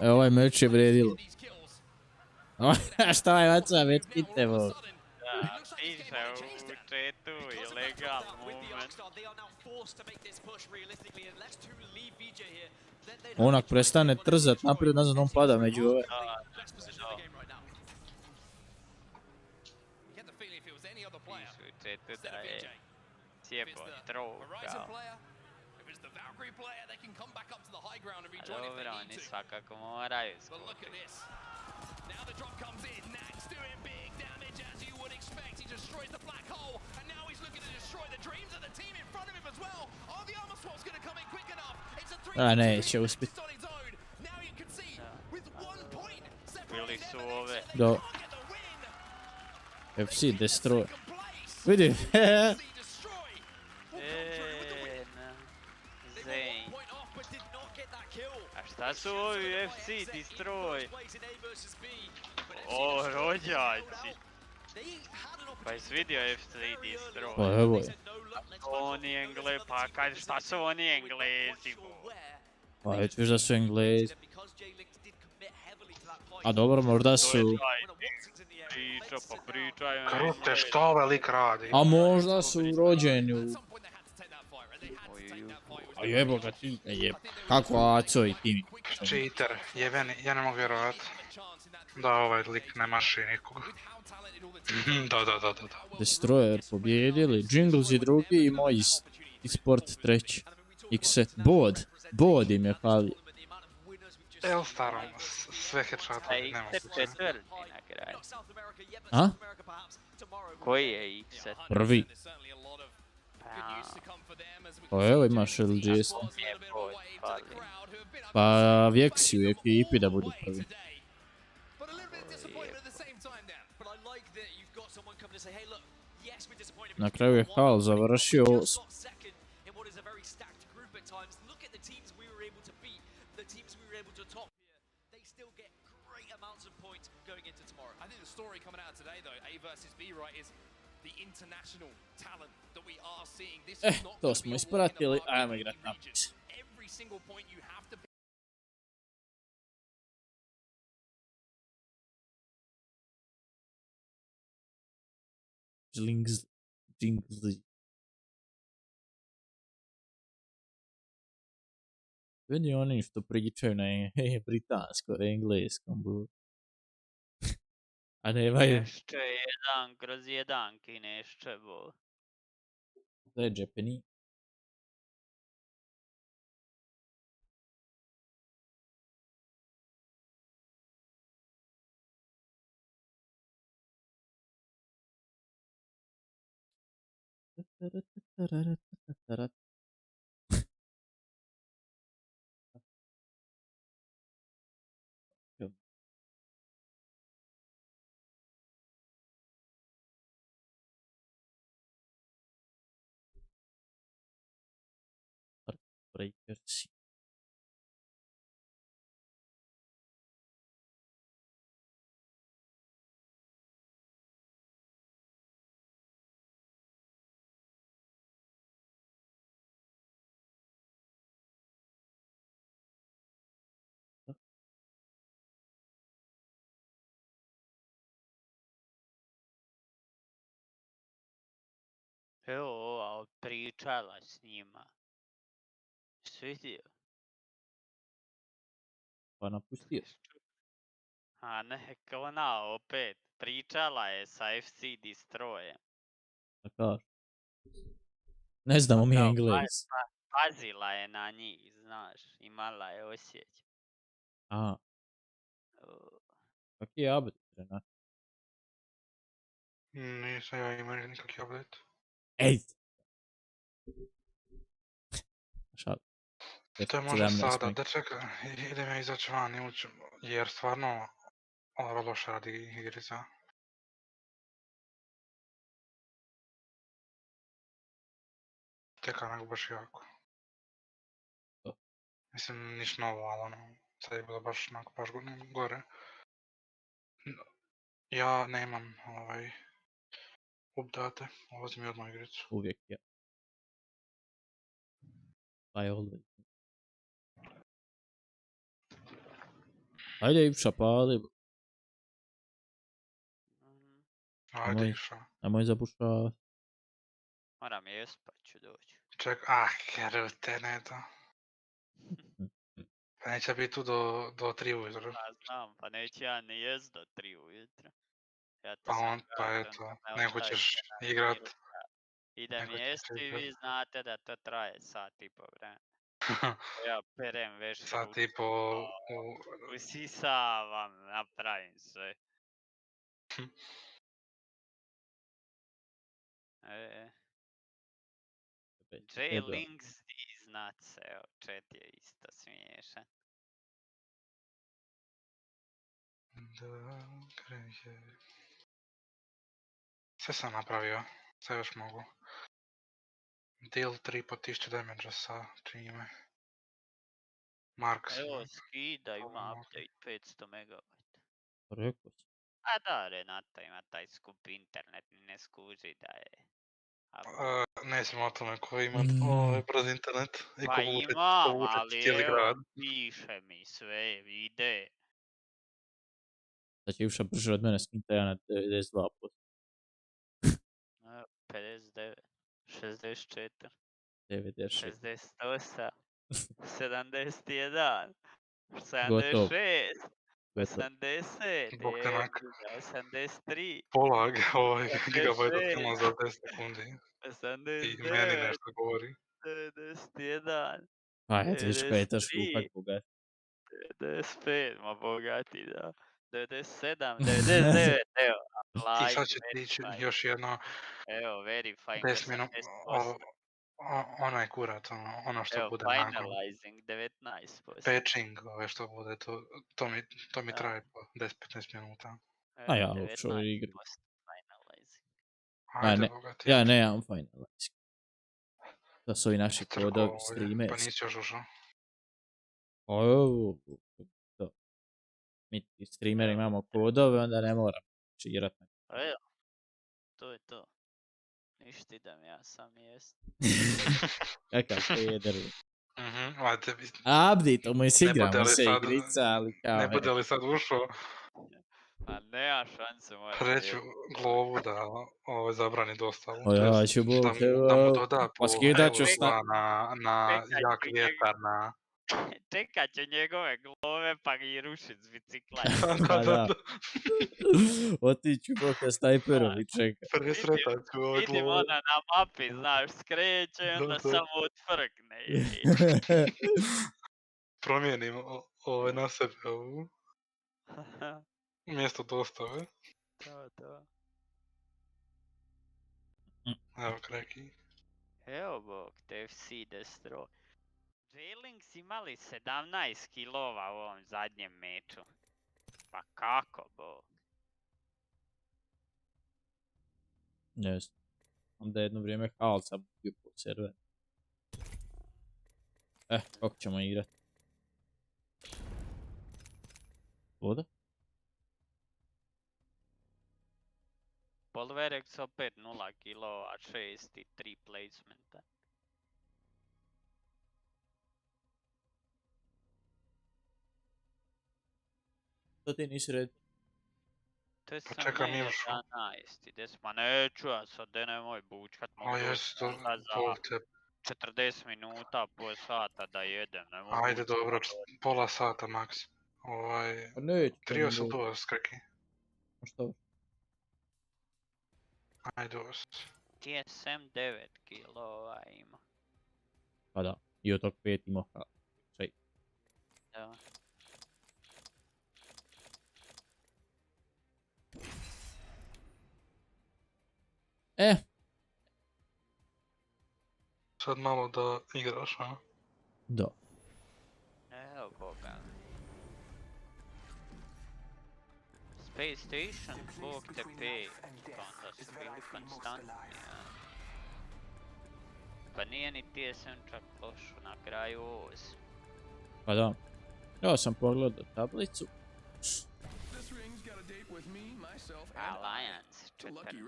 Evo ovaj meč je vredilo. Šta ovaj vaca već kitevo? Da, piše u chatu illegal movement. Onak prestane trzat naprijed nazad, on pada među ove. Piše u chatu da je cijepo trokao. Dobro, oni svakako moraju skupiti. Now the drop comes in. Nax doing big damage as you would expect. He destroys the black hole, and now he's looking to destroy the dreams of the team in front of him as well. Oh, the armor swap's going to come in quick enough. It's a 3-2 neće uspjeti. on his own. Now you can see with 1 point separating them and next Do. FC destroy. Vidi. Šta su ovi FC Destroy? O, rođaci. Pa jesi vidio FC Destroy? Pa evo je. Oni Engle, pa kaj, šta su oni Englezi? Pa već viš da su Englezi. A dobro, možda su... Pričaj. Krute, što ovaj lik radi? A možda su rođeni u... A jebo ga ti, kako Aco i ti? Cheater, jebeni, ja ne mogu vjerovat. Da ovaj lik ne maši nikog. Da. Destroyer pobjedili, Jingles i drugi i moj sport treći. X-set, bod im je pali. L-starom, sve headshotove, ne mogu se. A? Koji je X-set? Prvi. Pa evo imaš LGS. Pa Vjeksi u ekipi da budu prvi. Na kraju je Hal završio 8. To smo ispratili, ajmo igrat napis. Jingles. Vidi oni što pričaju na britanskom, engleskom. A nemaju. Nešće jedan kroz jedan ki nešće bol. To je Japanese. Prikazane. Evo ova pričala s njima. Svidio? Pa napustio. A ne, ona opet pričala je sa FC Destroyem. Da kažu. Ne znamo mi Engles. Pazila je na njih, znaš, imala je osjećaj. A. Kaki je update, Renat? Nisam ja imao nikakvi update. Ej! Šal. To je možda sada, da čekaj, idem ja izaći van i ući, jer stvarno ovo loše radi igrica. Teka nego baš jako. Mislim, niš novo, ali ono, sad je bilo baš onako baš gore. Ja nemam update, ulazi mi odmah igricu. Uvijek je. Pa je always. Ajde Ivša, pali. Ajde Ivša. Nemoj zabušat. Moram jest pa ću doći. Ček, kerute, ne to. Pa neće biti tu do 3 ujutro. Pa znam, pa neću ja ni jest do 3 ujutro. Pa eto, nego ćeš igrat. Idem jesti i vi znate da to traje sat i po vremena. Ja perem veš sat i po usisavam, napravim sve. J-Links these nuts, evo, chat je isto smiješan. Sve sam napravio, sve još mogu. Deal 3500 damage sa čime. Marks. Evo, skida ima update 500 MB. Rekao sam. A da, Renata ima taj skup internet, ne skuži da je. Ne znam o tome ko ima brz internet. Pa imam, ali evo, piše mi sve, ide. Da će Ivša brže od mene skinta ja na 92%. 59, 64, 96. 68, 71, 76, 80, 83, pola gigabajta filma za 10 sekundi. 89, I meni nešto govori. 91, Pa eto viš petaš lupak bogat. 95, ma bogati da. 97, 99, evo. I sad će ti ići još jedno. Evo, verifying 10 minuta. Ono je kurat, ono što bude nakon. Evo, finalizing 19%. Patching, što bude, to mi traje po 10-15 minuta. A ja uopće ove igre. Ajde, bogati. Ja nemam finalizing. To su ovi naši kodovi streamers. Pa nisi još ušao. To. Mi streameri imamo kodove, onda ne moram čirat. Evo, to je to. Ništa idem ja sam jest. Kakav peder. Update, mu se igramo se igrica, ali kao... Ne bude li sad ušao? Pa nema šanse moram. Reću Glovu da zabrani dostavu. Ja ću bog, da mu doda po pa skidat ću na jak vjetar na... čekat ću njegove glove pa ih rušit s bicikla. Da. Otiću boka snajperom i čekam. Vidim ona na mapi, znaš, skreće, onda samo otvrkne. Promijenim ove na sebe ovu. Mjesto dostave. To. Evo KreKi. Evo bog, te FC Destroy. Jailings imali 17 kilova u ovom zadnjem meču. Pa kako bog? Jes. Onda jedno vrijeme Halsa bio po server. Kako ćemo igrat? Voda? Polverex opet 0 kilova, 6 i 3 placementa. To ti nisi red? To sam ne 11, des ma neću ja sad, nemoj bučkat, mogu za 40 minuta, pol sata da jedem, ne mogu. Ajde dobro, pola sata maks. Trio su dos, KreKi. Što? Ajde dos. TSM 9 kilova ima. Pa da, i od tog 5 ima sve. Da. Sad malo da igraš, a? Da. Evo boga. Space Station, bog TP, pa onda su bili konstantni, ja. Pa nije ni TSM čak lošu, na kraju 8. Pa da. Ja sam pogledao tablicu. Alliance 14.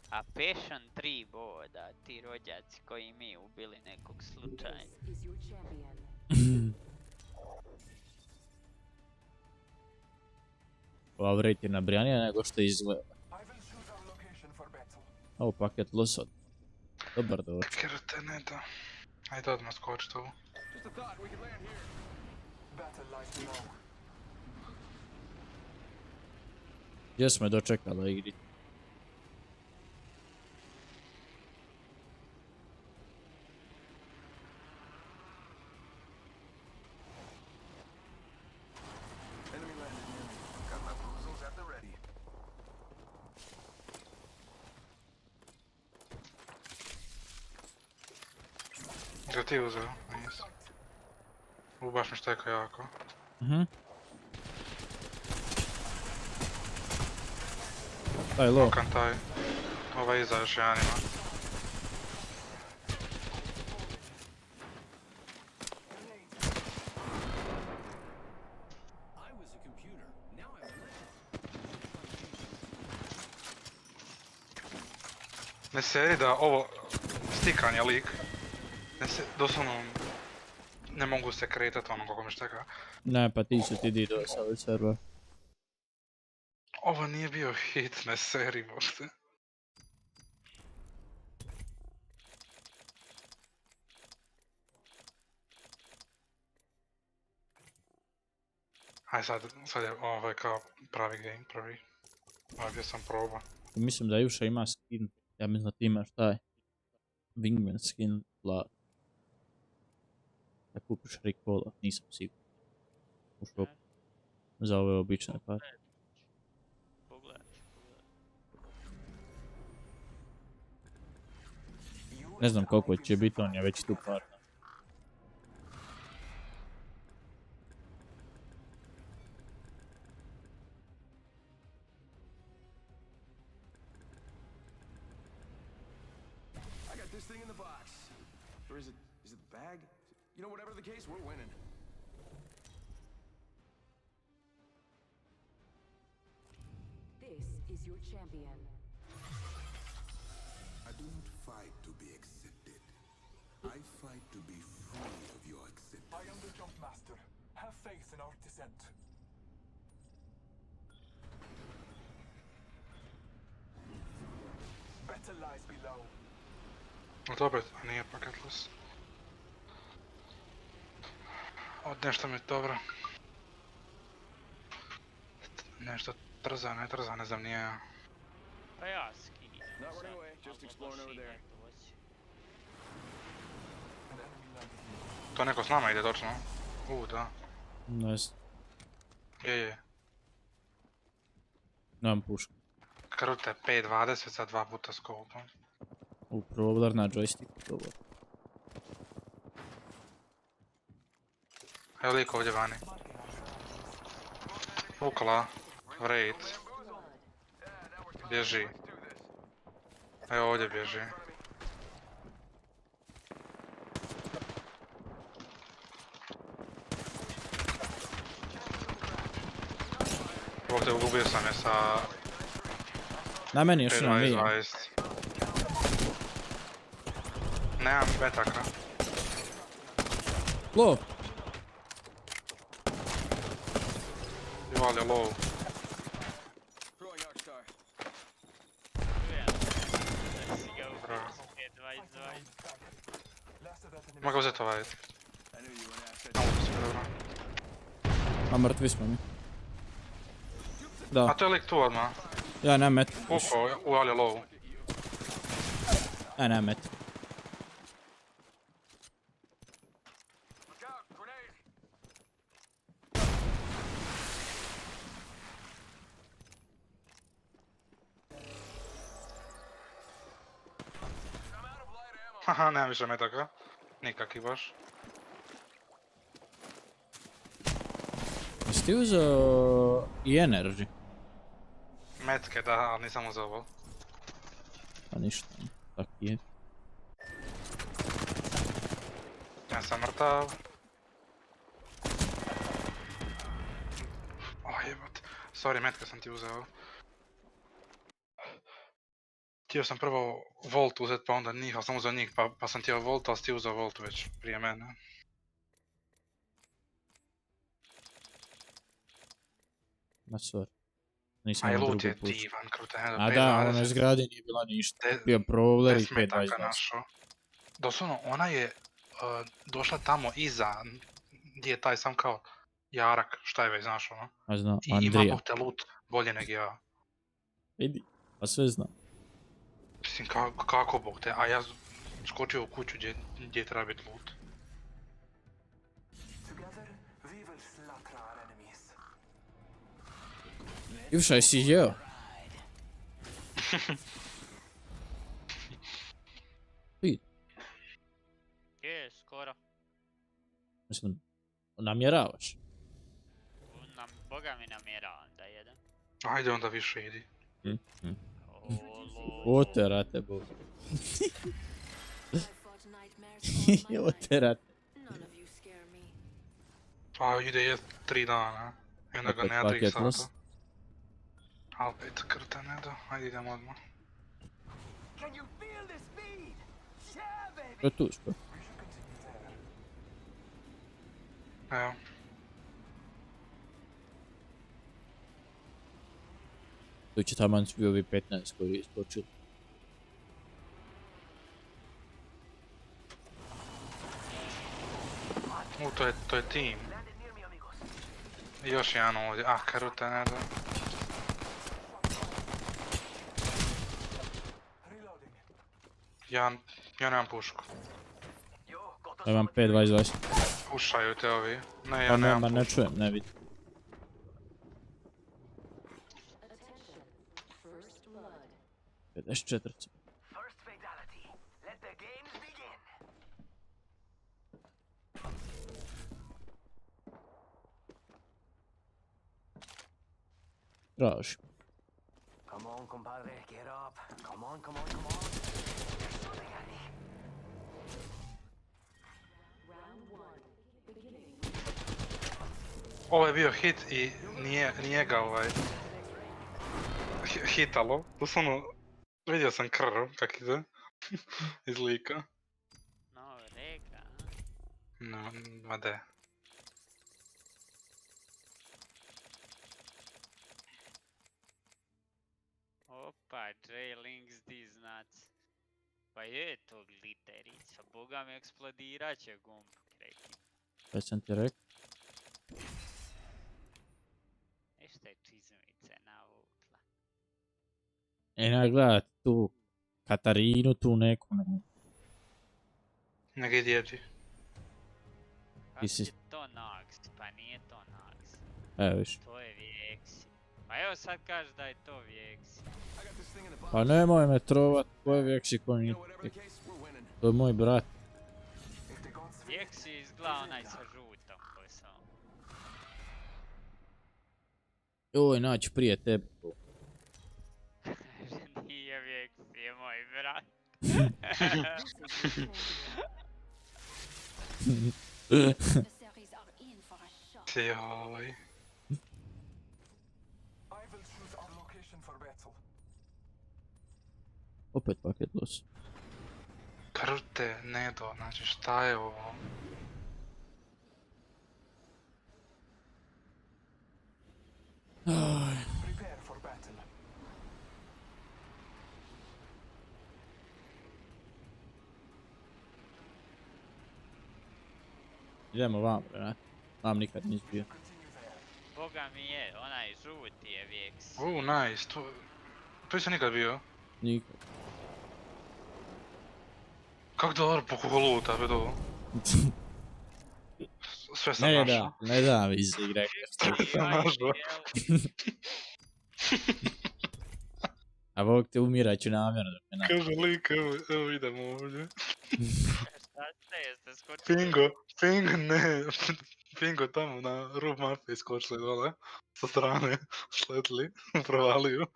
A Passion 3 boda, ti rođaci koji mi ubili nekog slučajno. Ova rate je nabrijanija nego što izgleda. Ovo paket losot. Dobar doći. Kirate ne da. Ajde odmah skočit ovu. Gdje smo je dočekala igrica? Ga ti uzeo? Nisam. Baš mi šteka jako. Taj low. Okan taj. Ovaj iza još jedan ima. Ne seri da ovo stikan je lik. Doslovno ne mogu se kretati ono kako mi šteka. Ne, pa ti su ti DDoS ali server. Ovo nije bio hit, ne seri možda. Aj sad je ovaj kao pravi game, prvi. Ovaj gdje sam probao. Mislim da Juša ima skin, ja mislim da ti imaš taj Wingman skin plav. Da kupiš recalla, nisam siguran. U šopu. Za ove obične pare. Ne znam koliko će biti, on je već tu par. You know, whatever the case, we're winning. This is your champion. I don't fight to be accepted. I fight to be free of your acceptance. I am the jump master. Have faith in our descent. Better lies below. Dobro, a nije paketless. Nešto mi je dobro. Nešto trza, ne trza, ne znam nije ja. Pa ja skinem Not running away, just exploring over there. To neko s nama ide točno? Da. Ne znam. Je. Nemam pušku. Krute, 5.20 za 2 puta skopom. Provler na joystick, dobro. Evo lik ovdje vani. Ukla, vrejt. Bježi. Evo ovdje bježi. Ovdje ugubio sam je sa... Na meni još nam nije. 5.20. Nemam metaka. Low. Ival je low. Mogu uzeti ovaj. A mrtvi smo mi. Da. A to je lik tu odmah. Ja nemam met. Pukao, Ival je low. Ja nemam met. Haha, nemam više metaka. Nikaki baš. Jesi ti uzeo i energy? Metke da, ali nisam uzeo ovo. Pa ništa, tak je. Ja sam mrtav. O jebate. Sorry, metke sam ti uzeo. Htio sam prvo Volt uzet pa onda njih, ali sam uzeo njih pa sam htio Volt, ali si ti uzeo Volt već prije mene. Ma sorry. Nisam Aj, imao loot drugu je pušku. divan, krute. A da, ono zgradi nije bila ništa. Bio Prowler i 5.20. našao. Doslovno, ona je došla tamo iza, gdje je taj sam kao jarak, šta je već, znaš ono. A znam, I Andrija. ima bog te loot bolje nego ja. Vidi, pa sve znam. Mislim, kako bog te, a ja skočio u kuću gdje treba biti loot. Ivša, jesi jeo? Vidi. Je, skoro. Mislim, namjeravaš? Boga mi namjeravam da jedem. Ajde onda više idi. Oterate, Bog. Oterate. Pa ide je 3 dana. I onda ga nema 3 sata. A opet krta ne da, ajde idemo odmah. To je tu što? Evo. Tu će taman svi ovi 15 koji je iskočili. To je tim. I još jedan ovdje, krute ne da. Ja nemam pušku. Ja imam 5.20. Pušaju te ovi. Ne, ja Pa nemam nema, ne čujem, ne vidim. Ideš četvrci. Traži. Come on, compadre, get up. Come on, come on, come on. Ovo je bio hit i nije ga hitalo. Doslovno, vidio sam krv kak ide iz lika. No, reka. No, ma de. Opa, J-Links these nuts. Pa je to gliterica, boga mi eksplodirat će gumb, KreKi. Kaj sam ti rekao? Ništa je čizmice navukla. Ja gledat tu Katarinu, tu neku. Neki djeti. Kako je to Nox? Pa nije to Nox. Evo viš. To je Vjeksi. Pa evo sad kažeš da je to Vjeksi. Pa nemoj me trovat, ko je Vjeksi, ko nije. To je moj brat. Vjeksi izgleda onaj sa žutom kosom. Joj, naći prije tebe. Nije Vjeksi, je moj brat. Joj. Opet paket los. Krute, Nedo, znači šta je ovo? Idemo vam, Renat. Vam nikad nisi bio. Boga mi je, onaj žuti je Vjeksi. Nice, tu sam nikad bio. Nikad. Kak dobro pokoluta, vedo. Sve sam našao. Ne da mi iz igre. Sve sam našao. A Bog te umirat ću namjerno. Kaže lik, evo idemo ovdje. Šta ste, jeste skočili? Pingo, ne. Pingo tamo na rub mape iskočili dole. Sa strane, sletli, provaliju.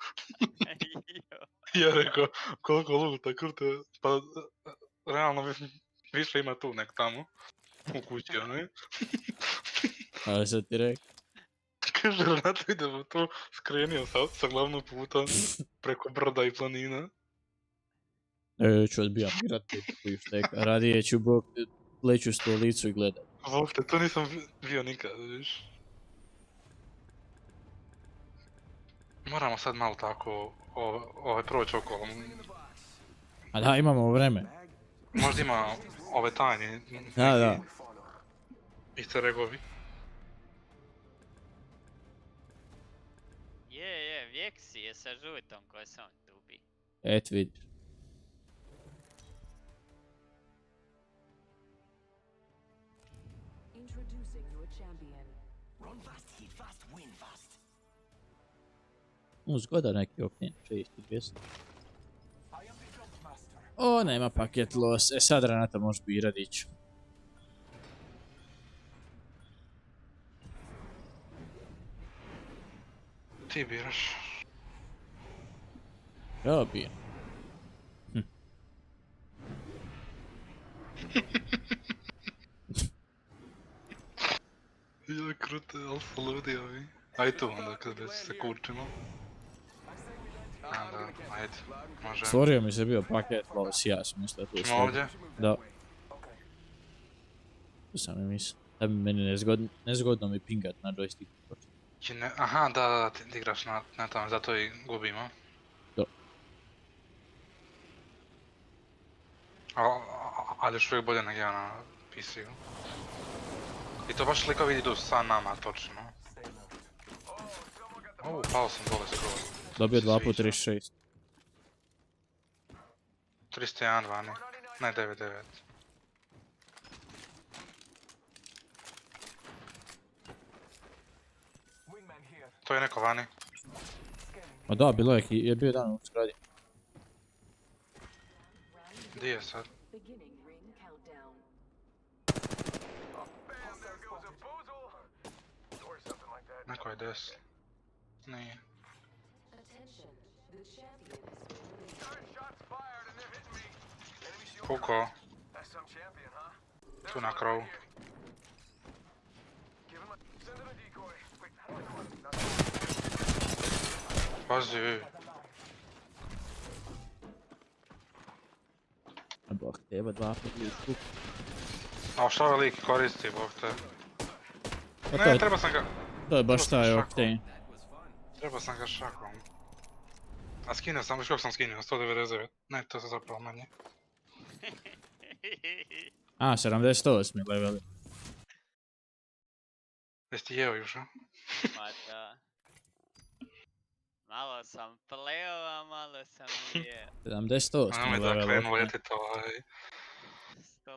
Ja rekao, koliko luta, krute, pa realno više ima tu nek tamo. U kući, onaj. Ali sad ti rekao. Kaže, Renato, idemo tu, skrenio sa glavnog puta, preko brda i planina. Ću odbijam igrati koju šteka. Radije ću Bog leću stolicu i gledat. Bog te, to nisam bio nikad, vidiš. Moramo sad malo tako proći okolo. A da, imamo vreme. Možda ima ove tajne. Da. Easter eggovi. Je, Vjeksi je sa žutom kosom tubi. Et vidiš. Introducing your champion. Run fast, hit fast, win fast. Zgoda neki oknjen, 6200. O, nema paket los. Sad Renata može birat iću. Ti biraš. Ja biram. Ja krute, ali su ludi ovi. Aj tu onda kad već se kurčimo. Da, ajde, može. Stvorio mi se bio paket los, ja sam mislio tu Smo ovdje? Da. Tu sam mi mislio. Da bi meni nezgodno mi pingat na joystick. Aha, da, ti igraš na tome, zato i gubimo. Da. Ali još uvijek bolje nego ja na PC-u. I to baš likovi idu sa nama, točno. Pao sam dole skoro. Dobio 2 puta 36. 301 vani, ne 99. To je neko vani. Ma da, bilo je bio dan u zgradi. Gdje je sad? Neko je des. Nije. Koliko? Tu na krovu. Pazi. Bog te, evo 2 puta ličku. A šta ovaj lik koristi, bog te? Ne, treba sam ga... To je baš taj Octane. Treba sam ga šakom. A skinuo sam, viš kako sam skinuo, 199. Ne, to sam zapravo manje. A, 78 leveli. Jesi ti jeo još, a? Ma da. Malo sam pleo, a malo sam i jeo. 78. Nemoj da krenu letit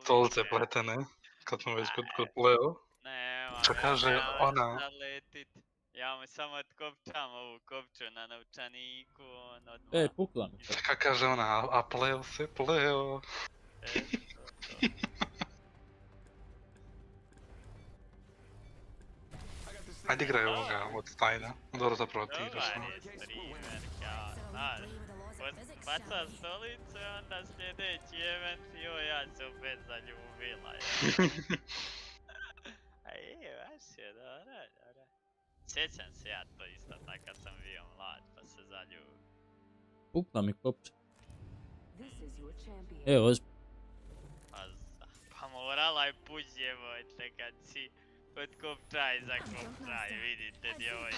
stolice pletene, kad smo već kod pleo. Nema, Što kaže ona... da letit. Ja mu samo otkopčam ovu kopču na novčaniku, on odmah... Ej, pukla mi. Kako kaže ona, a pleo se pleo. To. Ajde igraj ovoga od Stajna. Dobro zapravo ti igraš. Dobar je streamer, kao, znaš. Baca stolicu, onda sljedeći event, joj, ja se opet zaljubila. A je, baš je, dobro. Sjećam se ja to isto tako kad sam bio mlad, pa se zaljubim. Pukla mi kopča. Evo, ozbiljno. Pa morala je puć jebojte kad si od kopčaj za kopčaj, vidite djevojke,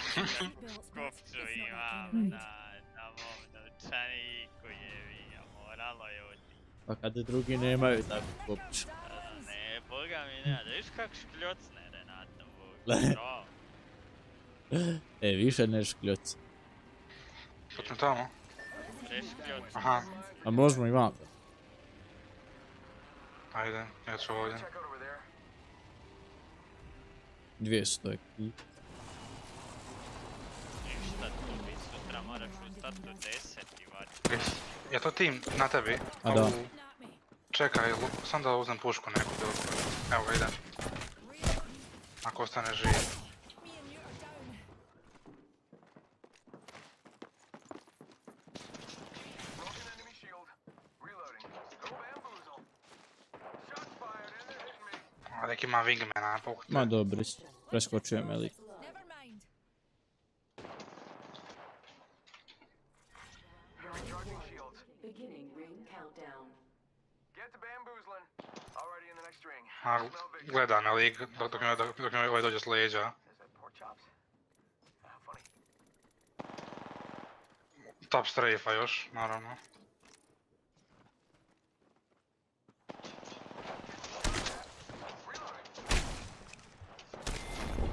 kopču imam na mom novčaniku jebiga, moralo je otići. Pa kada drugi nemaju takvu kopču. Ne, boga mi nema, da viš kak škljocne Renato, boga, Više ne škljoci. Počnem tamo? Preškljocne. Aha. A možemo i vam. Ajde, ja ću ovdje. 200 je klik. Ništa tu bi sutra moraš ustat u 10 i vati. Je to tim na tebi? A da. Čekaj, sam da uzem pušku neku. Evo ga, idem. Ako ostane živ. A neki ima wingmana, pohute. Ma dobri su. Preskočujem elik. A gleda na lig dok mi ovaj dođe s leđa. Top strafe-a još, naravno.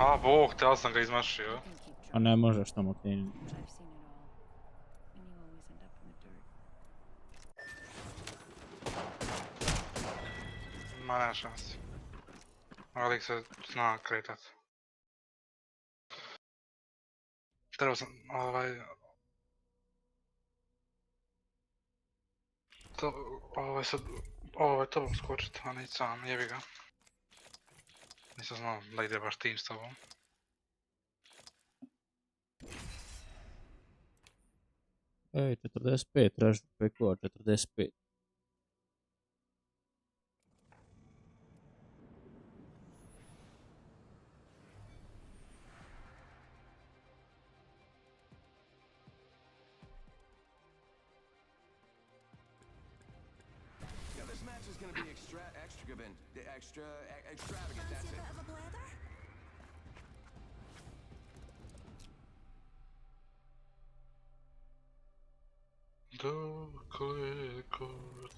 A bog te, ali sam ga izmašio. A ne možeš tamo krenuti. Ma nema šansi. Ovaj lik se zna kretat. Trebao sam, Ovo je tobom skočit, a neći sam, jebi ga. Nisam znao da ide baš tim s tobom. Ej, 45, tražim PKO 45. Extravagant, that's it. Odakle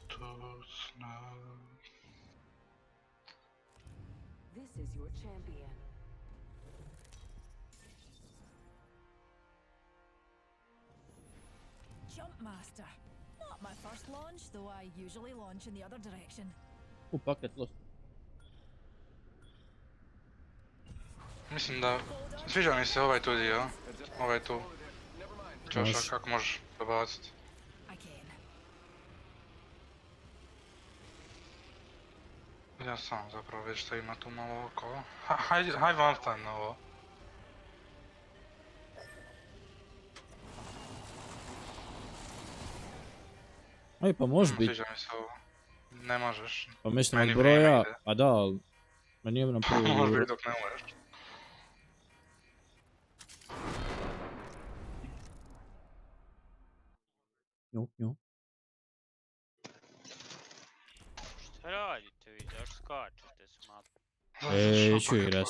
to zna. This is your champion. Jump master. Not my first launch, though I usually launch in the other direction. Paket lost. Mislim da sviđa mi se ovaj tu dio, ovaj tu. Čoša, kako možeš dobaciti. Ja sam zapravo već što ima tu malo okolo. Hajde vam stan na ovo. Aj, pa može biti. Sviđa mi se ovo. Ne možeš. Pa mislim od broja, a da, ali... Ma nije nam prvi... Može biti dok ne možeš. Nju. Šta radite vi, zašto skačete s mape? Ću igrat.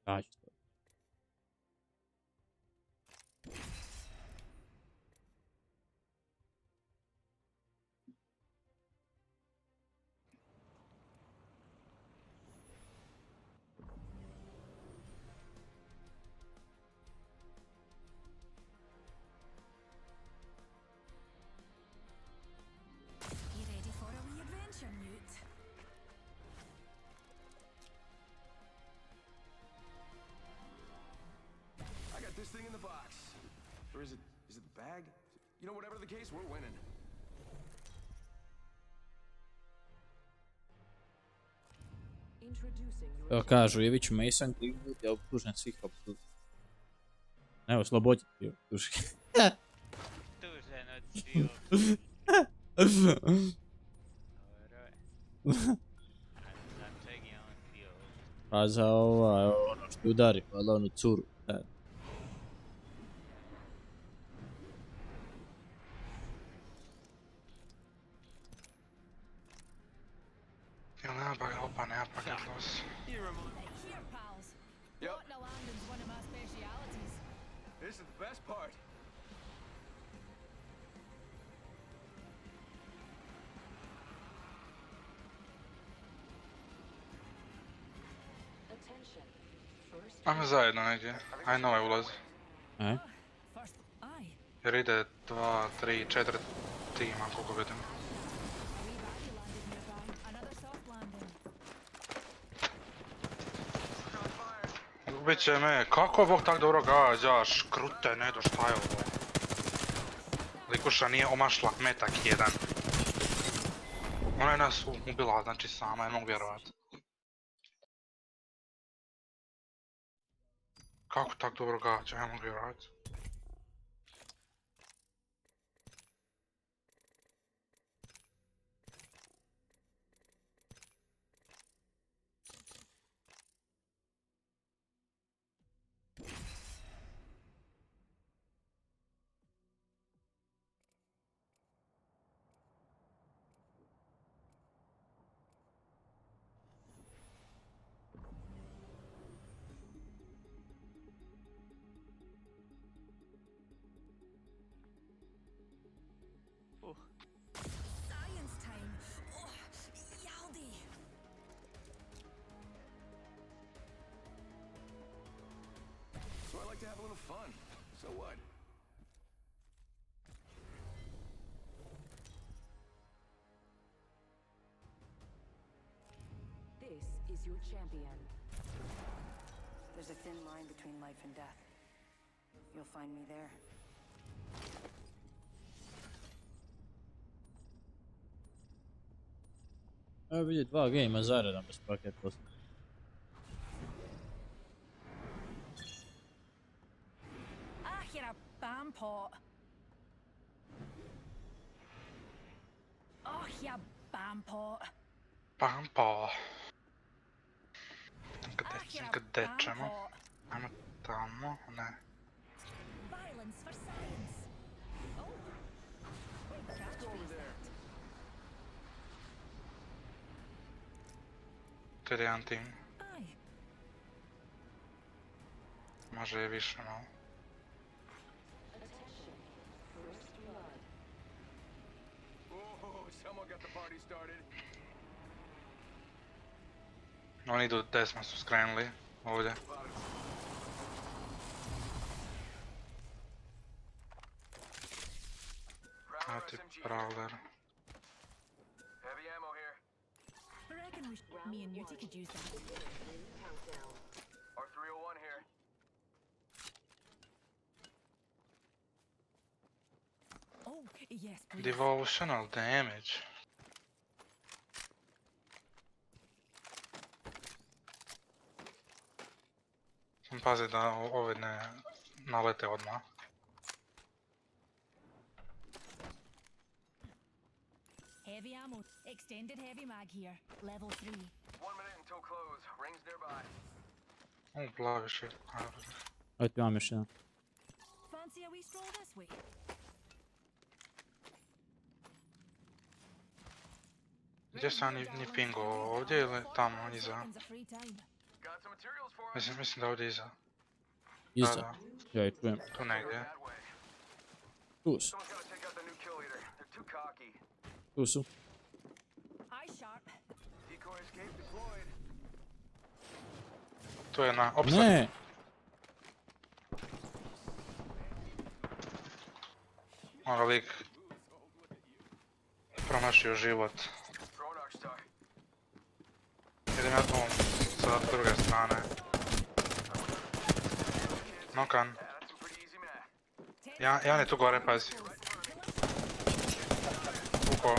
Daću to. You know, whatever the case, we're winning. Evo kažu, Ivić Mason, 3 minuti, ja optužen svih optužen. Evo, Slobodje ti optužen. Tužen od svih Pa za ono što udari, pa da onu curu. Jel nema pa ga opa, nema pa ga los. Yep. This is the best part. Ajme zajedno negdje. Aj nove ulazi. E? Jer ide 2, 3, 4 tima koliko vidim. Ubit će me, kako Bog tak dobro gađaš? Krute, ne do šta je ovo? Likuša nije omašla metak jedan. Ona je nas ubila, znači sama, ne mogu vjerovat. Kako tak dobro gađa, ne mogu vjerovat. So I like to have a little fun. So what? This is your champion. There's a thin line between life and death. You'll find me there. Evo vidi 2 gamea zaredom bez paket posto. You're a bampot. Oh, you bampot. Pampa. Gdje ćemo? Ajmo tamo, ne. Violence for science. Oh. To je jedan tim. Može je više malo. Oni idu desno su skrenuli, ovdje. Evo ti Prowler. I reckon me and Newty could use that. R301 here. Oh, yes, please. Devotional damage. Pazi da ove ne nalete odmah. Heavy ammo. Extended heavy mag here. Level 3. 1 minute until close. Rings nearby. Blavi shit. Evo ti imam još jedan. Fancy a wee stroll this way? Gdje sam ni pingo, ovdje ili tamo iza? Mislim da ovdje iza. Iza? Da. Ja ih čujem. Tu negdje. Tu su. Tu su. Tu je na opsad. Ne! Ono lik promašio život. Idem ja tu sa druge strane. Nokan. Ja ne tu gore, pazi. Ko?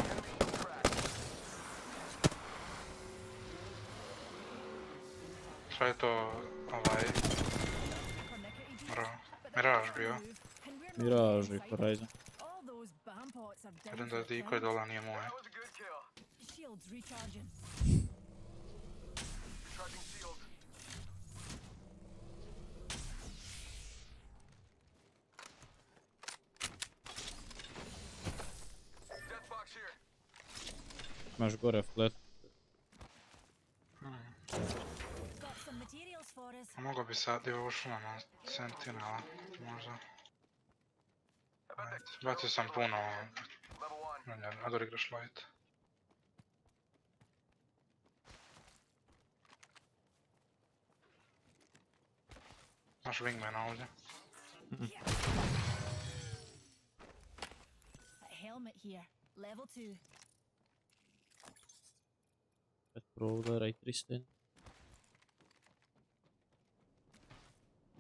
Šta je to, Miraž bio? Miraž i Horizon. Vidim da je Diko je dola, nije moje. Shields recharging. Imaš gore flat. Mogo bi sad i ovo šumama Sentinela, možda. Bacio sam puno, Ador igraš light. Imaš wingmana ovdje. Helmet here, level 2. Brawler i 300.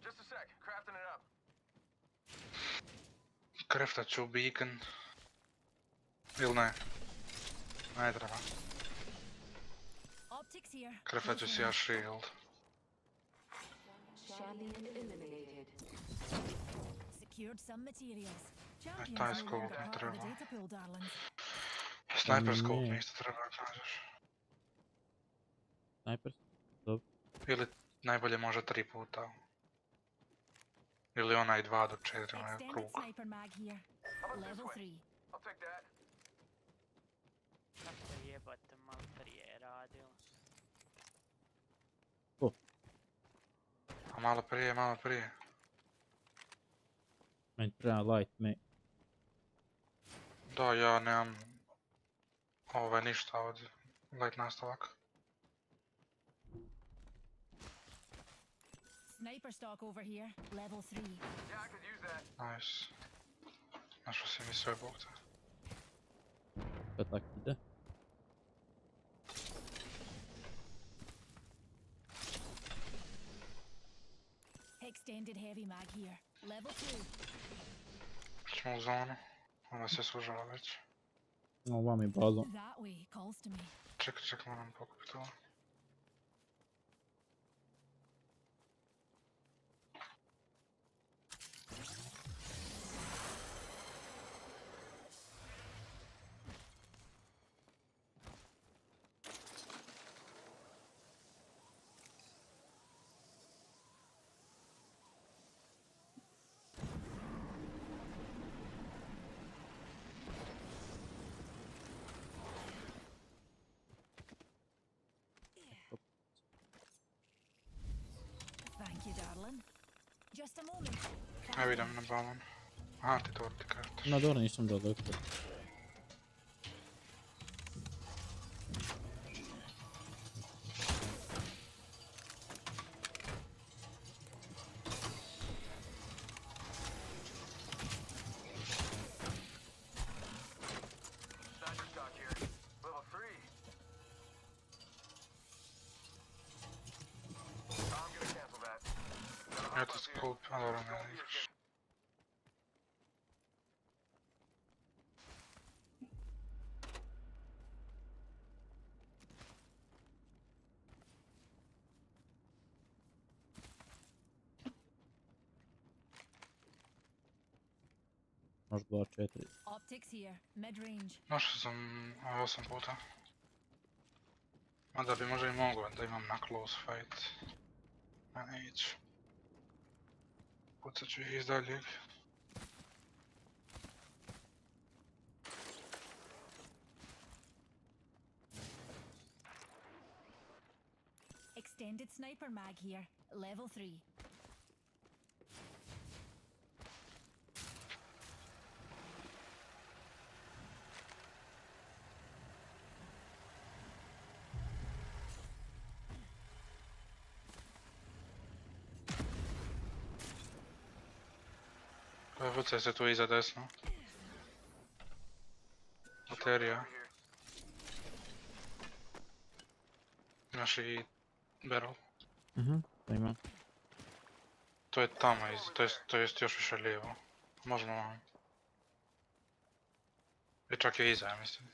Just a sec, crafting it up. Kreftat ću beacon. Ili ne? Ne treba. Kreftat ću si ja shield. Taj scope mi treba. Sniper scope mi isto treba ako nađeš. Sniper? Dobro. Ili najbolje može 3 puta. Ili onaj 2 do 4, onaj krug. Kako jebate malo prije radio. A malo prije. Meni treba light me. Da, ja nemam ništa od light nastavaka. Sniper stock over here, level 3. Yeah, I could use that. Nice. Našao si mi sve bokte. To tak ide. Extended heavy mag here, level 2. Ćemo u zonu. Ona se sužava već. Ovo mi bazo. That way calls to me. Čekaj, moram pokupiti ovo. Thank you, darling. Just a moment. Evo idem na balon. Aha, ti to ti krataš. Na dobro, nisam daleko. Eto scope, a dobro ne igraš. Možda 2-4. Optics here, mid range. Našao sam 8 puta. Mada bi možda i mogao da imam na close fight. A neću. Pucat ću ih iz daljeg. Extended sniper mag here, level 3. Vucaj se tu iza desno. Baterija. Imaš i barrel. To imam. To je tamo to jest još više lijevo. Možemo vam. I čak je iza, ja mislim.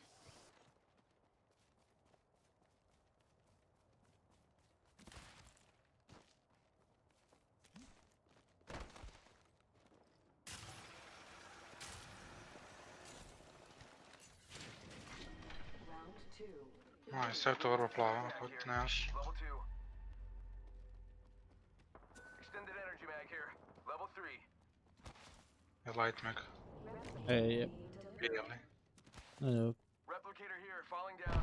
Aj, sve to vrlo plavo, ako nemaš. Je light mag. Ej, Bijeli. ne. Replicator here, falling down.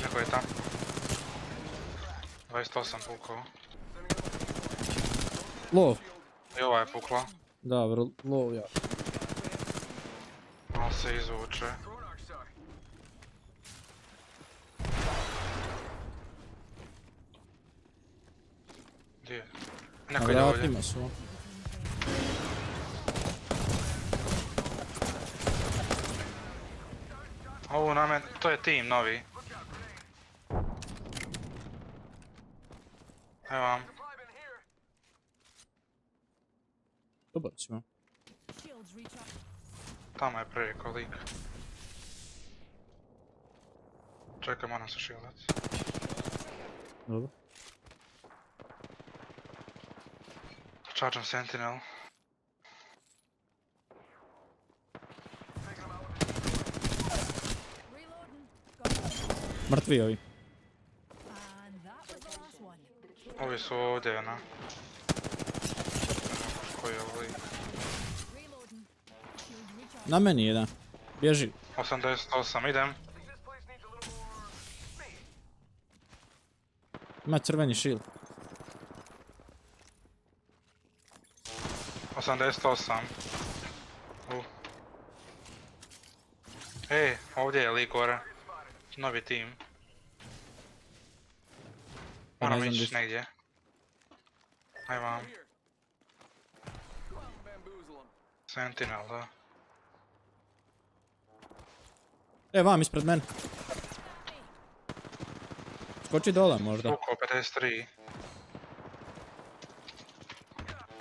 Neko je tam. 28 pukao. Low. I ova je pukla. Da, low ja. On se izvuče. Gdje je? Neko je ovdje. Vratima su. Ovo na men, to je tim novi. Evo vam. Dobar ćemo. Tamo je preko lik. Čekaj, moram se shieldat. Dobro. Chargeam Sentinel. Mrtvi ovi. Ovi su ovdje, na. Koji je ovo lik? Na meni jedan. Bježi. 88, idem. Ima crveni shield. 88. Ej, ovdje je lik gore. Novi tim. Moram ići negdje. Aj vam. Sentinel, da. Vam ispred mene. Skoči dole možda. Pukao 53.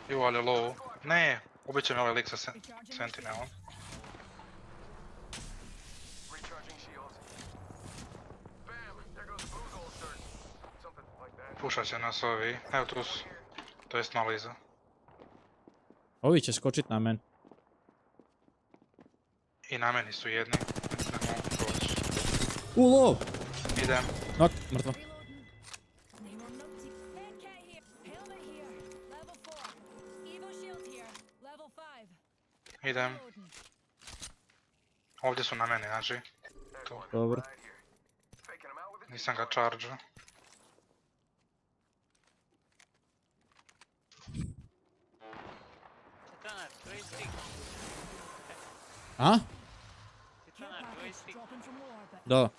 I uvali low. Ne, ubit će mi ovaj lik sa Sentinelom. Pušat će nas ovi. Evo tu su. To jest malo iza. Ovi će skočit na mene. I na meni su jedni. Ne mogu proći. Low! Idem. Nok, mrtvo. Idem. Ovdje su na meni, znači. Tu. Dobro. Nisam ga charge. A? Da.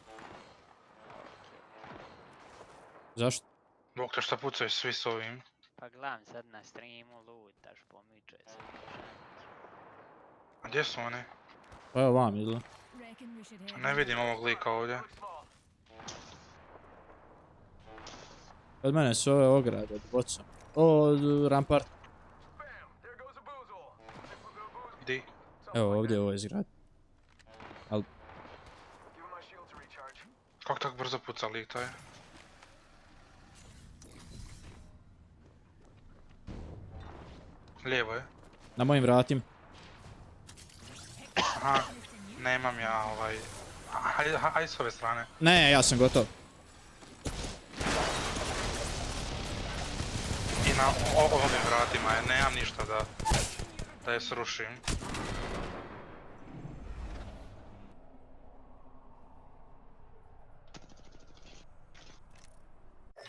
Zašto? Bog te šta pucaju svi s ovim. Pa gledam sad na streamu, lutaš, pomiče se. A gdje su oni? Pa evo vam izgleda. Ne vidim ovog lika ovdje. Od mene su ove ograde od boca. Od rampart. Di? Evo ovdje ovo je zgrad. Al... Kako tako brzo puca lik taj? Lijevo je. Na mojim vratima. Aha, nemam ja ovaj... Hajde s ove strane. Ne, ja sam gotov. I na ovim vratima je, nemam ništa da je srušim.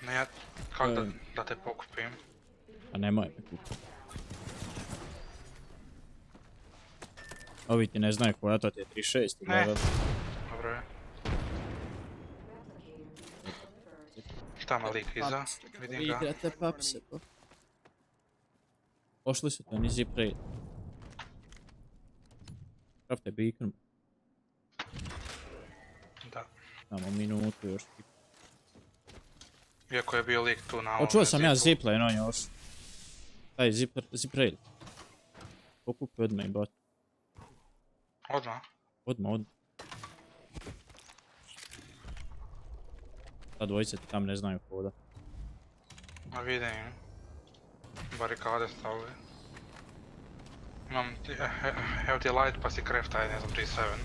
Ne, ja, kako da te pokupim? A nemoj me kupiti. Ovi ti ne znaju koja to ti je 36. Ne, dobro je. Tamo lik iza, vidim ga. Igrate papse, po. Pošli su to, ni zip raid. Pravte beacon. Da. Samo minutu još. Iako je bio lik tu na ovome Očuo sam ja zipu. ziplane on još. Taj zip rail. Pokupi odmah i bot. Odmah? Odmah. Ta dvojice tam ne znaju hoda. A vidim. Barikade stavili. Imam ti, evo ti light pa si kreftaj, ne znam, G7.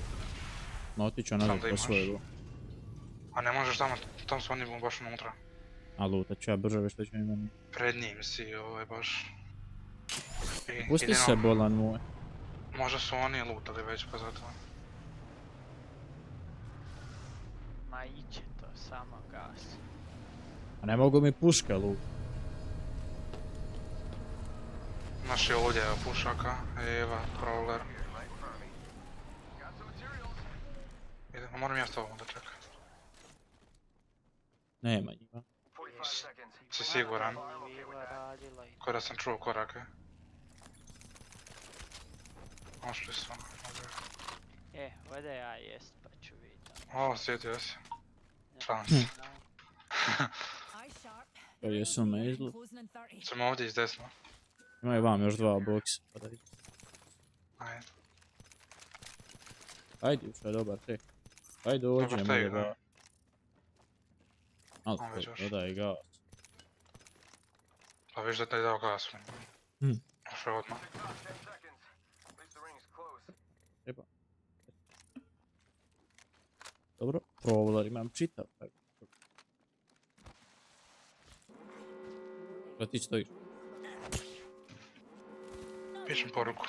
Ma otiću nazad po svoju. A ne možeš tam su oni baš unutra. A lutat ću ja brže što ću imati. Pred njim si, baš. Pusti se bolan moj. Možda su oni lutali već pa zato. Ma iće to, samo gas. A ne mogu mi puške lut. Naš je ovdje pušaka, Eva, crawler. Idemo, moram ja s tobom da čekam. Nema njima. Si siguran? Ko da sam čuo korake. Ošli su. Ovdje ja jest pa ću vidjeti. O, sjetio si. Šans. To jesu me izlu. Samo ovdje iz desna. Ima i vam još dva boksa. Pa da vidim. Ajde. Ajde, što je dobar tek. Ajde dođemo da ga... Ali to dodaj gas. Pa viš da te je dao gas. Još je odmah. Treba. Dobro, provlar imam čitav. Da ti stojiš. Pišem poruku.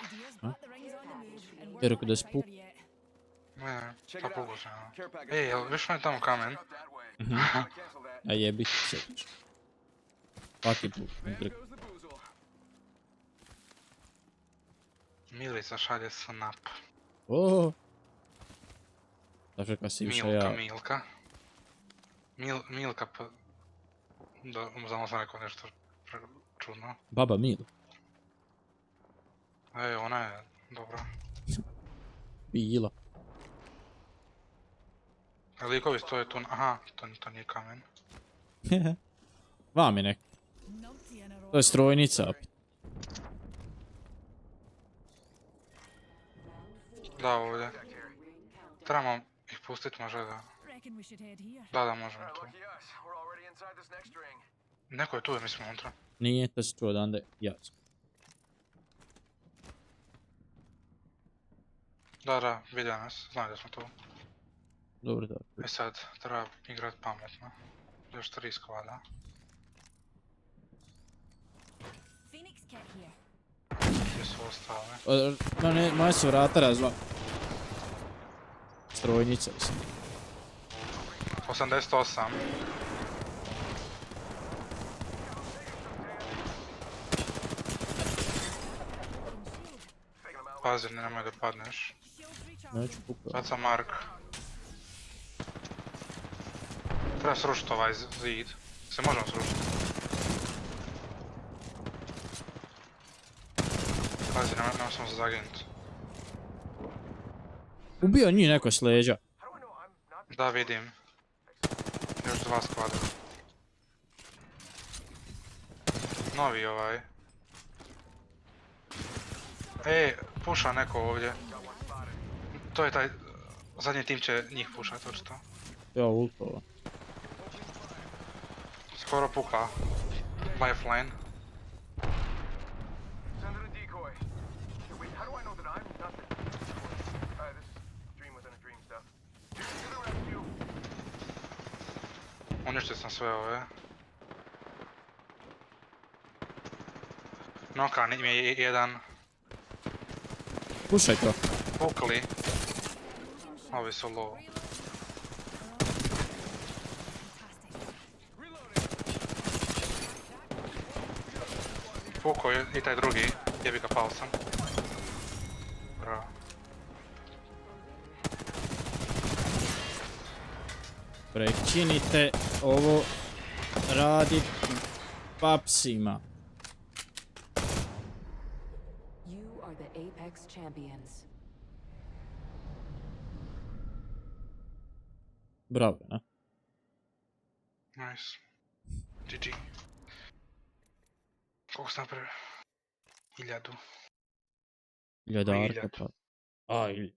Poruku da spuk. Ne, pa pugu se. Ej, jel viš me tamo kamen? A jebi se. Paki puk, drg. Milica šalje snap. Oooo. Dakle, kad si više ja... Milka. Milka pa... Da, znamo sam rekao nešto čudno. Baba Mil. Ona je dobra. Bila. Likovi stoje tu, aha, to nije kamen. Vam je nek. To je strojnica. Da, ovdje. Trebamo ih pustit možda da... Da, možemo tu. Neko je tu, ja mislim, unutra. Nije, to se čuo odande, ja sam. Da, vidio nas, znaju da smo tu. Dobro, dobro. E sad, treba igrat pametno. Još 3 skvada. Gdje su ostale? Moja su vrata razva. Strojnica sam. 88. Pazi, nemoj da padneš. Neću pukao. Sad sam Mark. Treba srušiti ovaj zid. Se možemo srušiti. Pazi, nemoj sam se zaginuti. Ubio njih neko s leđa. Da, vidim. Još 2 skvada. Novi ovaj. Puša neko ovdje. To je taj... Zadnji tim će njih pušati, očito. Ja, ultova. Skoro puka. Lifeline. Uništio sam sve ove. Nokan im je jedan. Pušaj to. Pukli. Ovi su low. Pukao je i taj drugi. Jebi ga, pao sam. Bravo. Prekinite ovo radit papsima. You are the Apex champions. Bravo, ne? Nice. Koliko sam napravio? 1000. 1000 arka pa. A, 1000.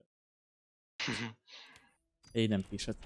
Idem pišat.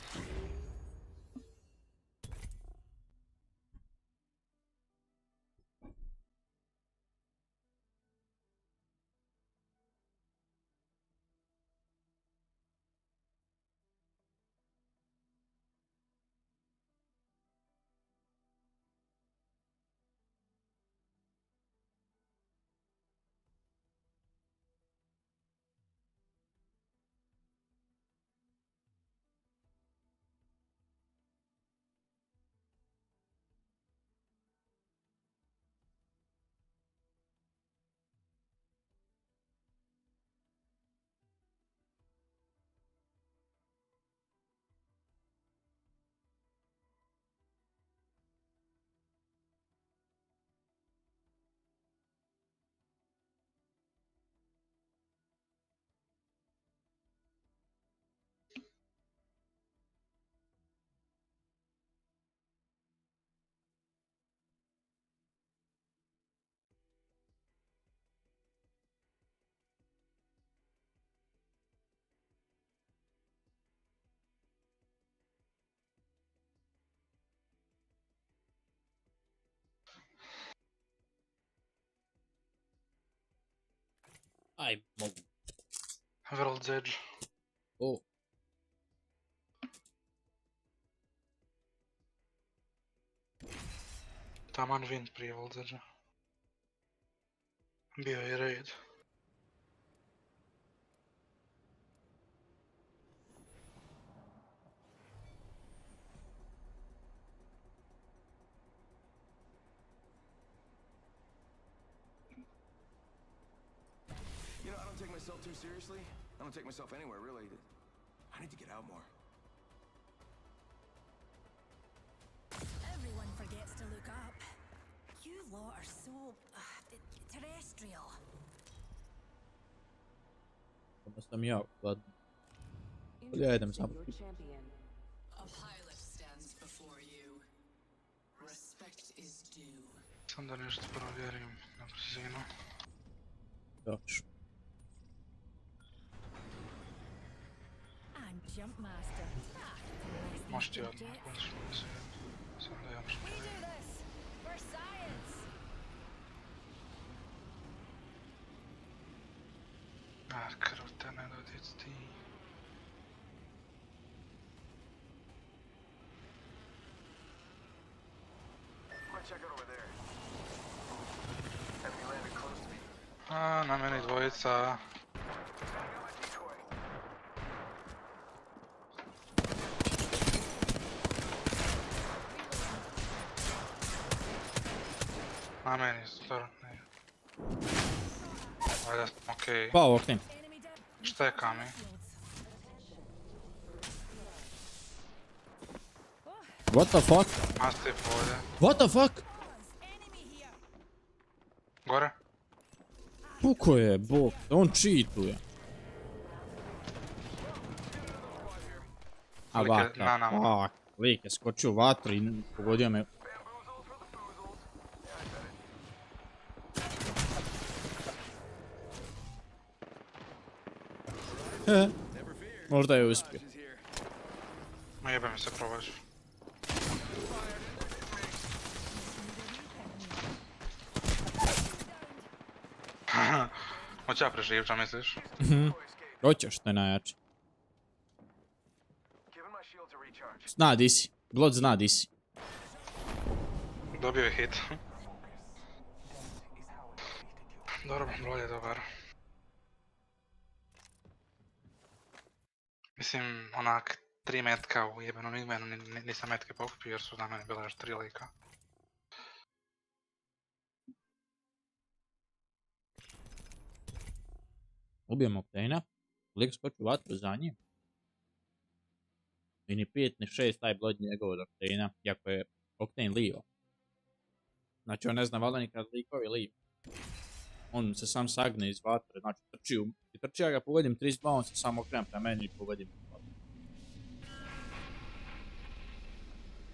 Aj, mogu. World's Edge. O. Taman win prije World's Edge. Bio je raid. You know, I don't take myself too seriously. I don't take myself anywhere, really. I need to get out more. Everyone forgets to look up. You lot are so terrestrial. Onda sam ja, ladno. Ja idem samo. Sam da nešto provjerim na brzinu. Još. Jump master. Možeš ti odmah končiti. Samo da imam što. Ah, krute, ne dodic ti. A, na meni dvojica. Na meni, stvarno ne. Valjda sam okej. Pao oknem. Šteka mi. What the fuck? Mastip ovdje. What the fuck? Gore? Puko je, bog. On cheatuje. A vaka, fuck. Lik je skočio u vatru i pogodio me. Možda je uspio. Ma jebe mi se probaš. Hoće ja preživit, šta misliš? Hoćeš, to je najjače. Zna di si. Glod zna di si. Dobio je hit. Dobro, Glod je dobar. Mislim, onak, 3 metka u jebenom igmenu nisam metke pokupio jer su na mene bila još 3 lika. Ubijemo Octane-a. Lik skoči u vatru za njim. I ni 5 ni 6 taj blod njegov od Octane-a, iako je Octane livo. Znači on ne zna valjda ni kad likovi livo. On se sam sagne iz vatre, znači trči ja ga pogodim 32, on se sam okrene prema meni i pogodim.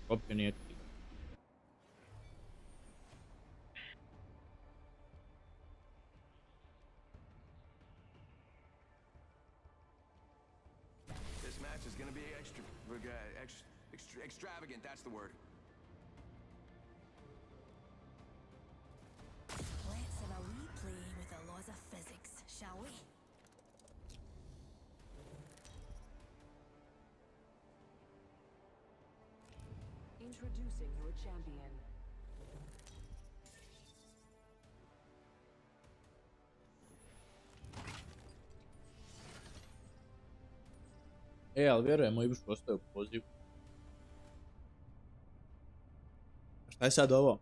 Uopće nije krivo. Extravagant, that's the word. Let's have a wee play with the laws of physics, shall we? Introducing your champion. Ali vjerujemo, Ibuš postoje u pozivu. Šta je sad ovo?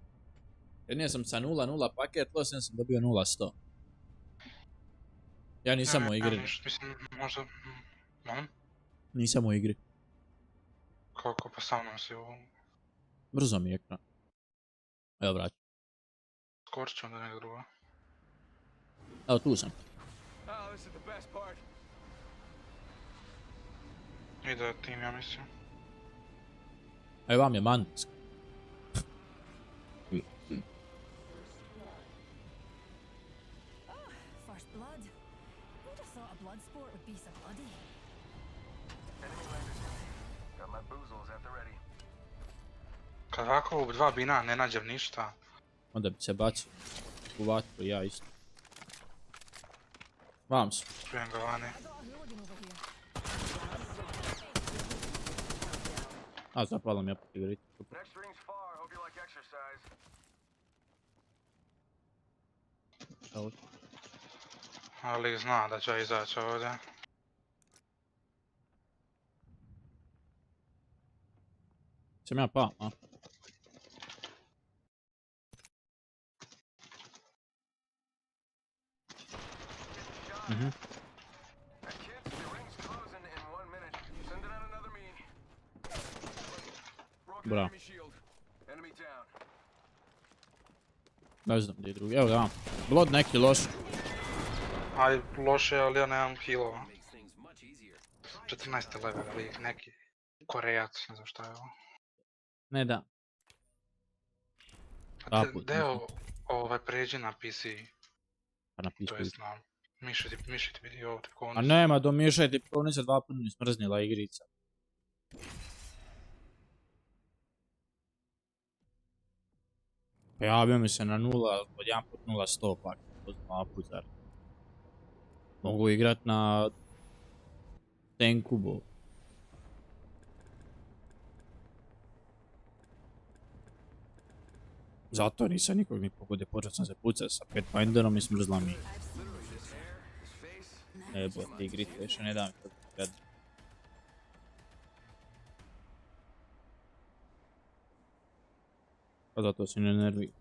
Jednije sam sa 0-0 paket, losen sam dobio 0-100. Ja nisam u igri. Mislim, možda... Nisam u igri. Kako, pa sa mnom si u... Brzo mi je ekran. Evo vraćam. Skorit ću onda nekog druga. Evo tu sam. Ide tim, ja mislim. Evo vam je mandisk. First blood. Who'd have thought a blood sport would be so bloody? Enemy landers here. Got my boozles at the ready. Kad ovako u 2 bina ne nađem ništa. Onda bi se bacio u vatru, ja isto. Vam su. Čujem ga vani. A, zapala mi opet igrica. Next ring's far. Hope you like exercise. Ali zna da će izaći ovdje. Sam ja pao, a? Mhm. Bravo. Ne znam gdje je drugi, evo ga. Blood neki loš. Aj, loše, ali ja nemam healova. 14. level, ali neki Korejac, ne znam šta je ovo. Ne da. Deo pređi na PC. Pa na PC. To jest na mišiti vidi ovo tipkovnicu. A nema, domiješaj tipkovnice, 2 puta mi smrznila igrica. Javio mi se na 0, od 1 put 0-100 pak, od 2 put zar. Mogu igrat na tenkubu. Zato nisam nikog ni pogode, počeo sam se pucati sa Pathfinderom i smrzla mi. Ebo, ti igrice, još ne dam to gledam. Pa zato si ne nervi.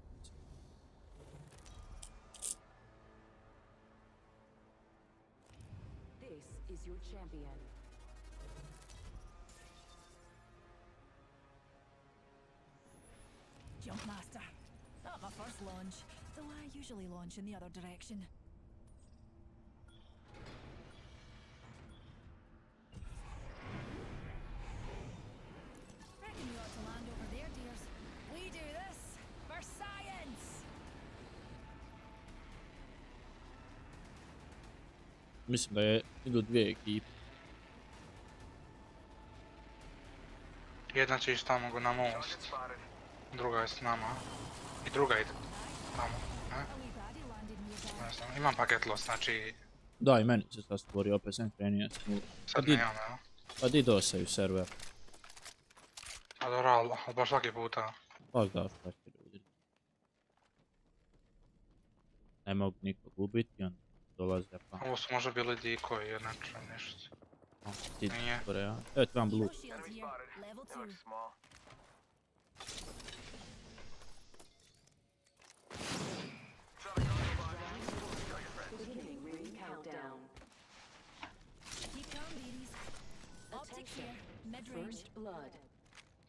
This is your champion. Jump master. Not my first launch, though I usually launch in the other direction. Reckon you ought to land over there, dears. We do this for science. Mislim da idu 2 ekipe. Jedna će ići tamo na most. Druga je s nama. I druga ide tamo, ne? Ne znam, imam paket loss, znači... Da, i meni se sad stvori, opet sam krenio. Sad nemam, evo. Pa di dosaju server? A dobro, ali baš svaki puta. Pa da, šta će ljudi. Ne mogu nikog ubiti, onda dolaze pa. Ovo su možda bili dikoji, jer nečem nešto. Nije. Evo ti vam blue.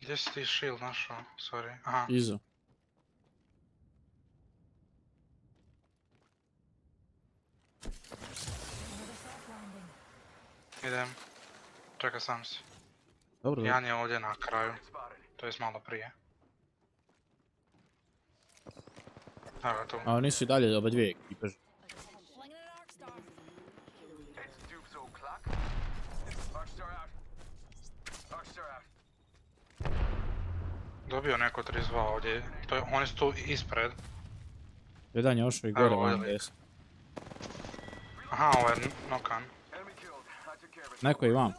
Gdje si ti shield našao? Sorry. Aha. Izo. Idem. Čekaj sam si. Dobro. Jan je ovdje na kraju. To jest malo prije. Evo ga tu. A oni su i dalje oba 2 ekipe. Dobio neko 32 ovdje. Oni su tu ispred. Jedan je ošao i gore vam desno. Aha, ovo je nokan. Neko je i vam.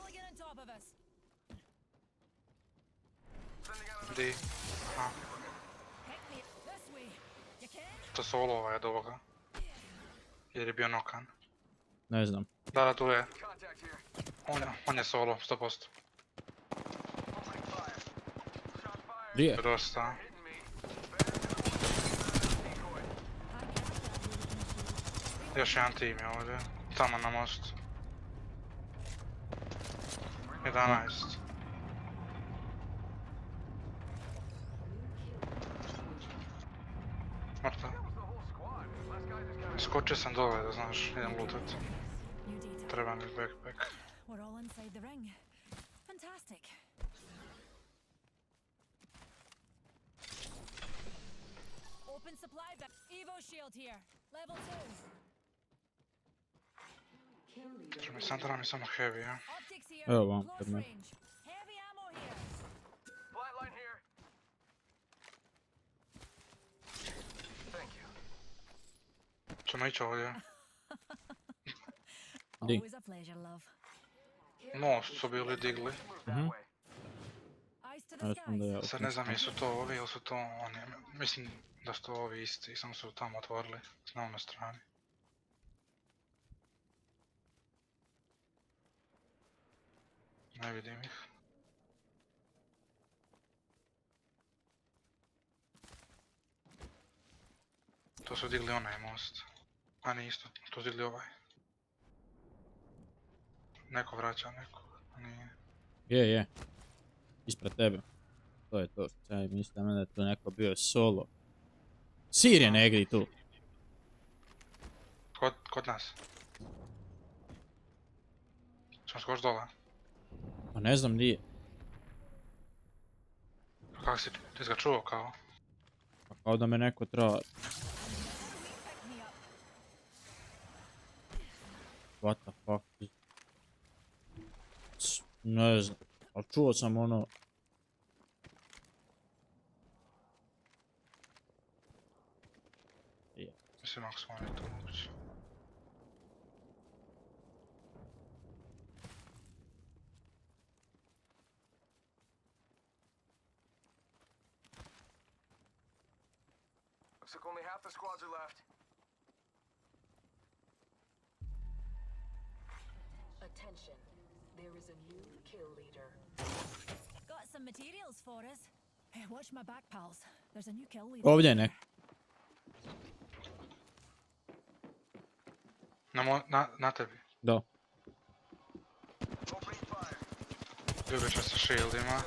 Di? Aha. To solo je do ovoga. Jer je bio nokan. Ne znam. Da, tu je. On je solo, 100%. Gdje je? Dosta. Još jedan tim je ovdje. Tamo na mostu. 11. Mrtav. Skočio sam dole da znaš, idem lootat. Treba mi backpack. We're all inside the ring. Fantastic. Open supply back. Evo shield here. Level 2. Što mi sam treba mi samo heavy, ja? Evo vam, kod me. Ćemo ići ovdje. Di? Most su bili digli. Ja sad ne znam jesu to ovi ili su to oni. Mislim da su to ovi isti, samo su tamo otvorili. Na ovoj strani. Ne vidim ih. To su digli onaj most. A nije isto, to su digli ovaj. Neko vraća nekog, nije. Je. Ispred tebe. To je to što ja mislim da je tu neko bio solo. Sir je negdje tu. Kod nas. Ćemo skoč dole. Pa ne znam di je. Kako si, ti si ga čuo kao? Pa kao da me neko traži. What the fuck? Ne znam, ali čuo sam ono... Mislim ako smo oni to moguće. Looks like only half the squads are left. Attention, there is a new kill leader. Got some materials for us. Hey, watch my back, pals. There's a new kill leader. Ovdje je nek. Na tebi? Da. Ljubit će se shieldima.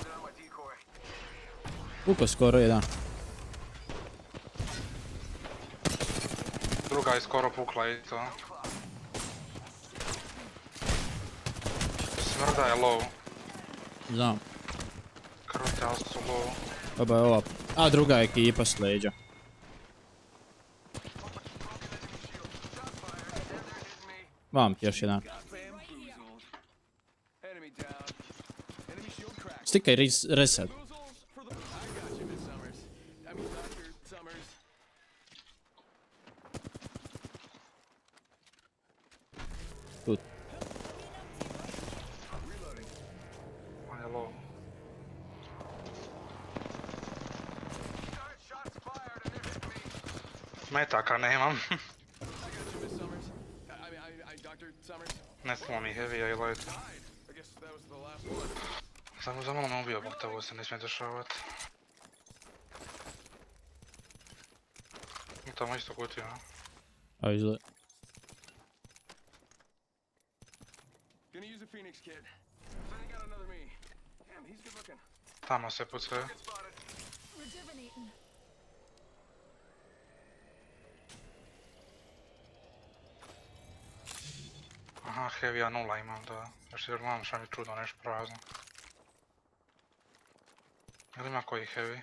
Uko skoro jedan. Druga je skoro pukla i to. Smrda je low. Znam. Krutali su low. Oba je ova. A druga je ekipa s leđa. Vam još jedan. Stikaj reset. Tu. On je low. Metaka nemam. Ne samo mi heavy, a i light. Samo za malo me ubio, bok te ovo se ne smije dešavat. I tamo isto kutio, a? A izgleda. Tamo se pucaju. Aha, heavy-a 0 imam, da. Još jer gledam šta mi čudno, nešto prazno. Jel ima koji heavy?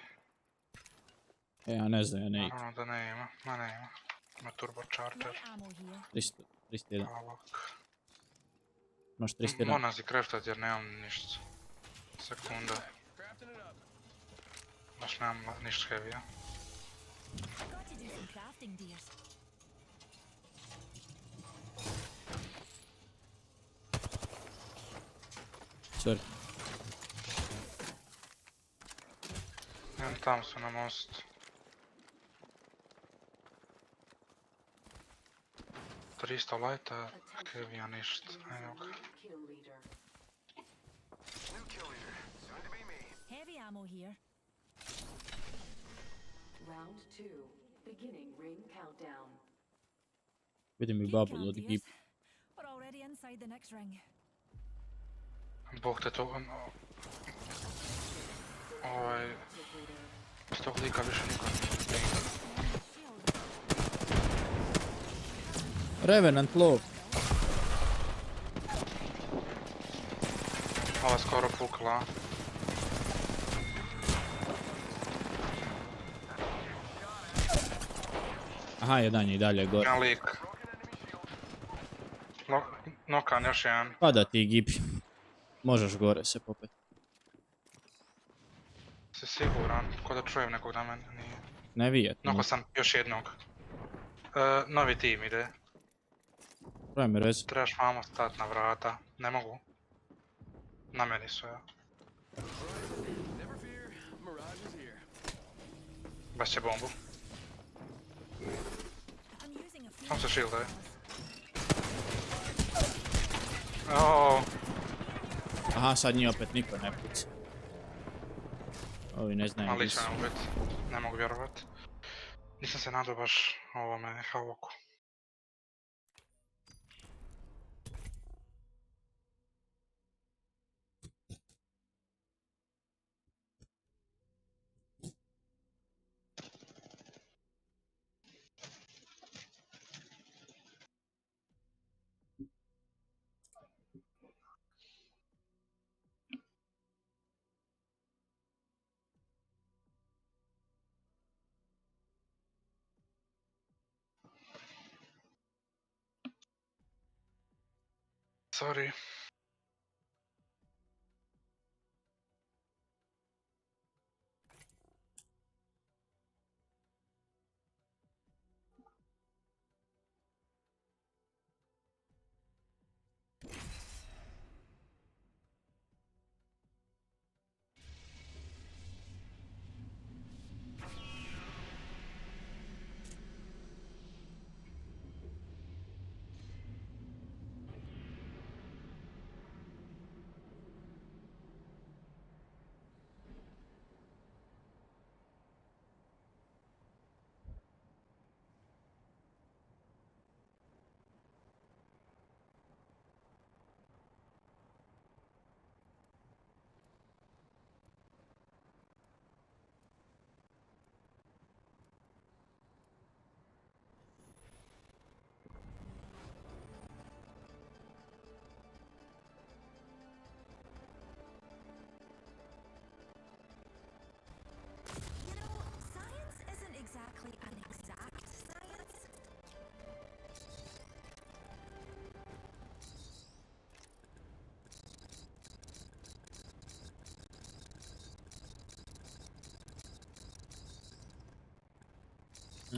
Ja ne znam, ja ne ići. Naravno da ne ima, ma ne ima. Ima turbo charger. 301. Alok. Imaš 301. Moram si kreftat jer nemam ništa. Sekunda. Baš nemam ništa heavy-a. Got to do some crafting, dears. Sorry. Tam su na mostu. Tristo lajta, heavy-a ništa. Evo ga. Heavy ammo here. Round 2, beginning ring countdown. Vidim i babu od gip. We're already inside the next ring. Bog te to... S tog lika više niko nije. Revenant low. Ova skoro pukla. Aha, jedan je i dalje gore. Jedan lik. Nokan još jedan. Pada ti gipi. Možeš gore se popet. Si siguran? Ko da čujem nekog na mene? Nije. Ne vijet. Noko sam još jednog. Novi tim ide. Pravi rez. Trebaš mamo stat na vrata. Ne mogu. Na meni su, ja. Baš će bombu. Sam se shieldaju. Aha, sad njih opet niko ne puca. Ovi ne znaju Ali gdje su. će me ubit. Ne mogu vjerovat. Nisam se nadao baš ovome Havoku. Sorry.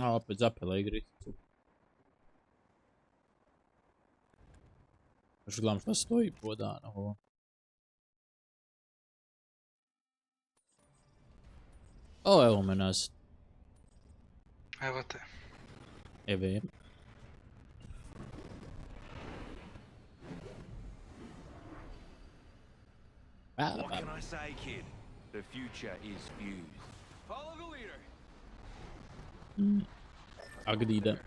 A, opet zapela igricu. Još gledam šta stoji po dana ovo. O, evo me nazad. Evo te. Eve. What can I say, kid? The future is fused. Follow the leader. A gdje ide?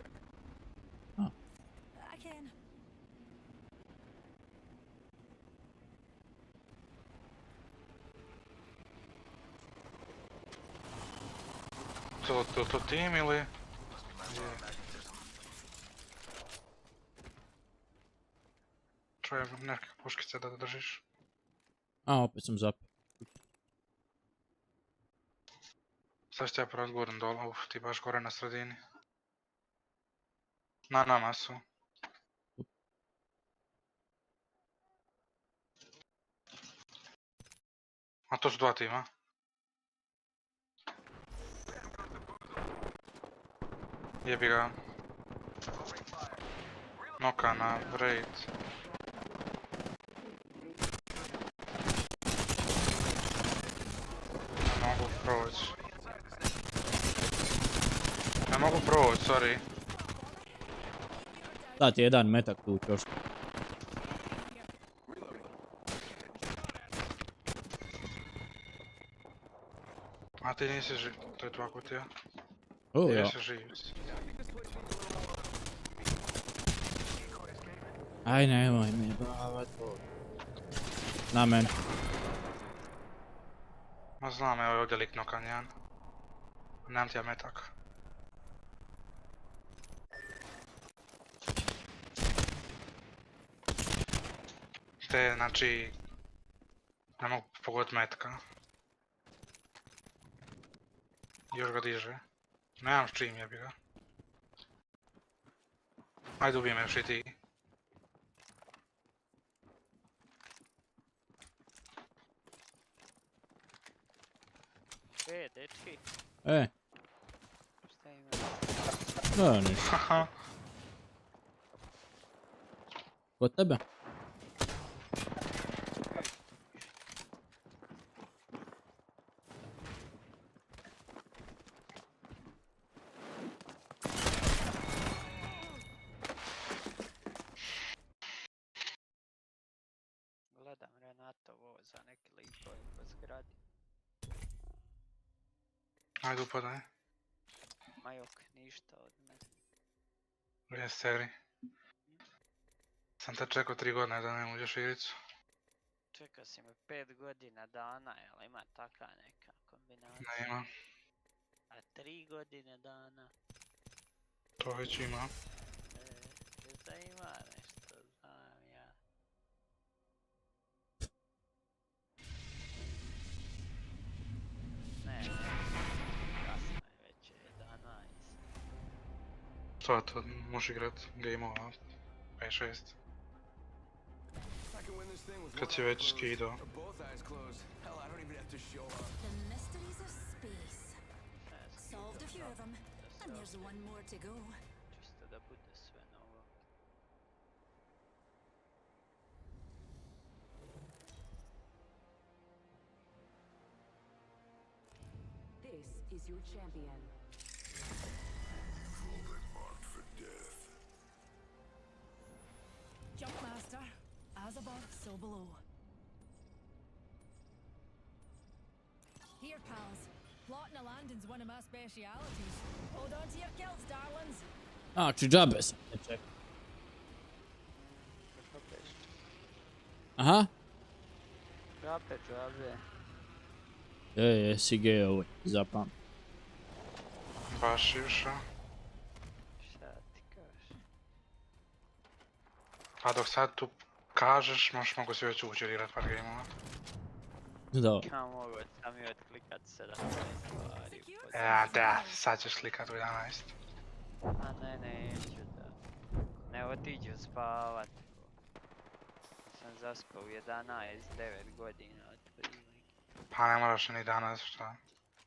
I can. To tim ili? Čujem neke puškice da držiš. A, opet sam zapio. Sad ću ja porazgovorim dole, ti baš gore na sredini. Na nama su. A to su dva tima. Jebi ga. Noka na raid. Ne mogu proć. Ne mogu proć, sorry. Da ti jedan metak tu u čošku. A ti nisi živ, to je tvoja kutija. O, ja. Jesi živ. Aj, nemoj mi bavat to. Na men. Ma znam, evo je ovdje lik nokan jedan. Nemam ti ja metak. Te, znači... Ne mogu pogodit metka. Još ga diže. Nemam s čim, jebi ga. Ajde ubij me još i ti. Dečki. Šta ima? Da, ništa. Kod tebe? Gledam Renatovo za neki likove po zgradi. Ajde upadaj. Majok, ništa od mene. Jeseri. Sam te čekao 3 godine da ne uđeš u igricu. Čekao si me 5 godina dana, jel ima taka neka kombinacija? Ne ima. A 3 godine dana? To već ima. Da ima nešto, znam ja. Ne, kasno je već, 11. To možeš igrat game-ova, 5-6. Kad si već skidao. The mysteries of space. Solved a few of them, and there's one more to go. Čisto da bude sve novo. This is your champion. Jumpmaster, as above, so below. Here, pals. Plotting a landing's one of my specialities. Hold on to your kilts, darlings. Znači, džabe sam te čekao. Aha. Džabe. Jesi gej ovo, zapam. Baš išao. Šta ti kažeš? Pa dok sad tu kažeš, mogu si već ući igrat par game-ova. Da. Ja mogu sam i otklikat 17 stvari. Da, sad ćeš slikat u 11. A ne, neću da. Ne otiđu spavat. Sam zaspao u 11, 9 godina otprilike. Pa ne moraš ni danas, šta?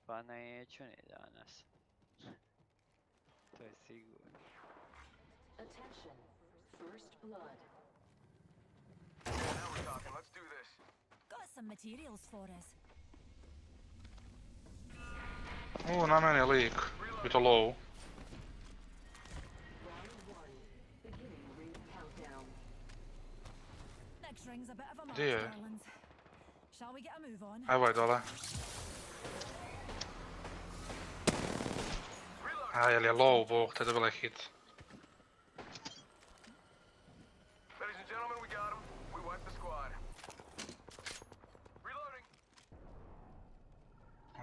Pa neću ni danas. To je sigurno. Attention, first blood. Now we're talking. Let's do this. Got some materials for us. Na meni je lik. I to low. Next ring's a bit of a match, Gdje je? darlings. Shall we get a move on? Evo je dole. A, jel je low, bog, te dobila je hit. Ladies and gentlemen, we got him. We wiped the squad. Reloading.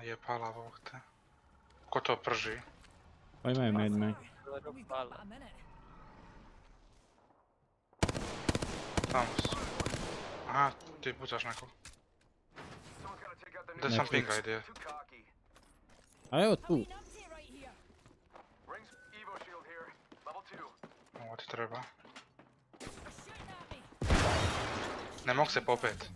Je pala, bog te. Ko to prži? Pa imaju med me. Tamo su. Aha, ti pucaš nekog. Gdje sam pinga ide? A evo tu. Rings Evo shield here. Level 2. Ovo ti treba. Ne mogu se popet.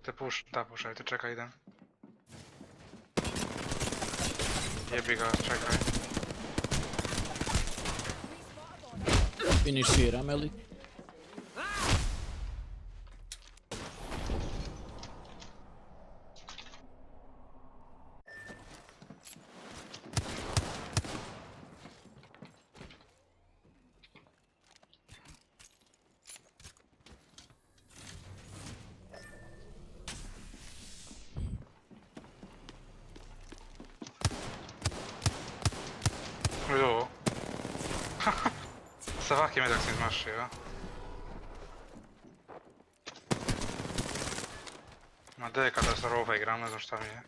Te pušajte, čekaj idem. Jebi ga, čekaj. Finišira me li? Jo. Svaki metak sam izmašio. Ma de katastrofa igram, ne znam šta mi je.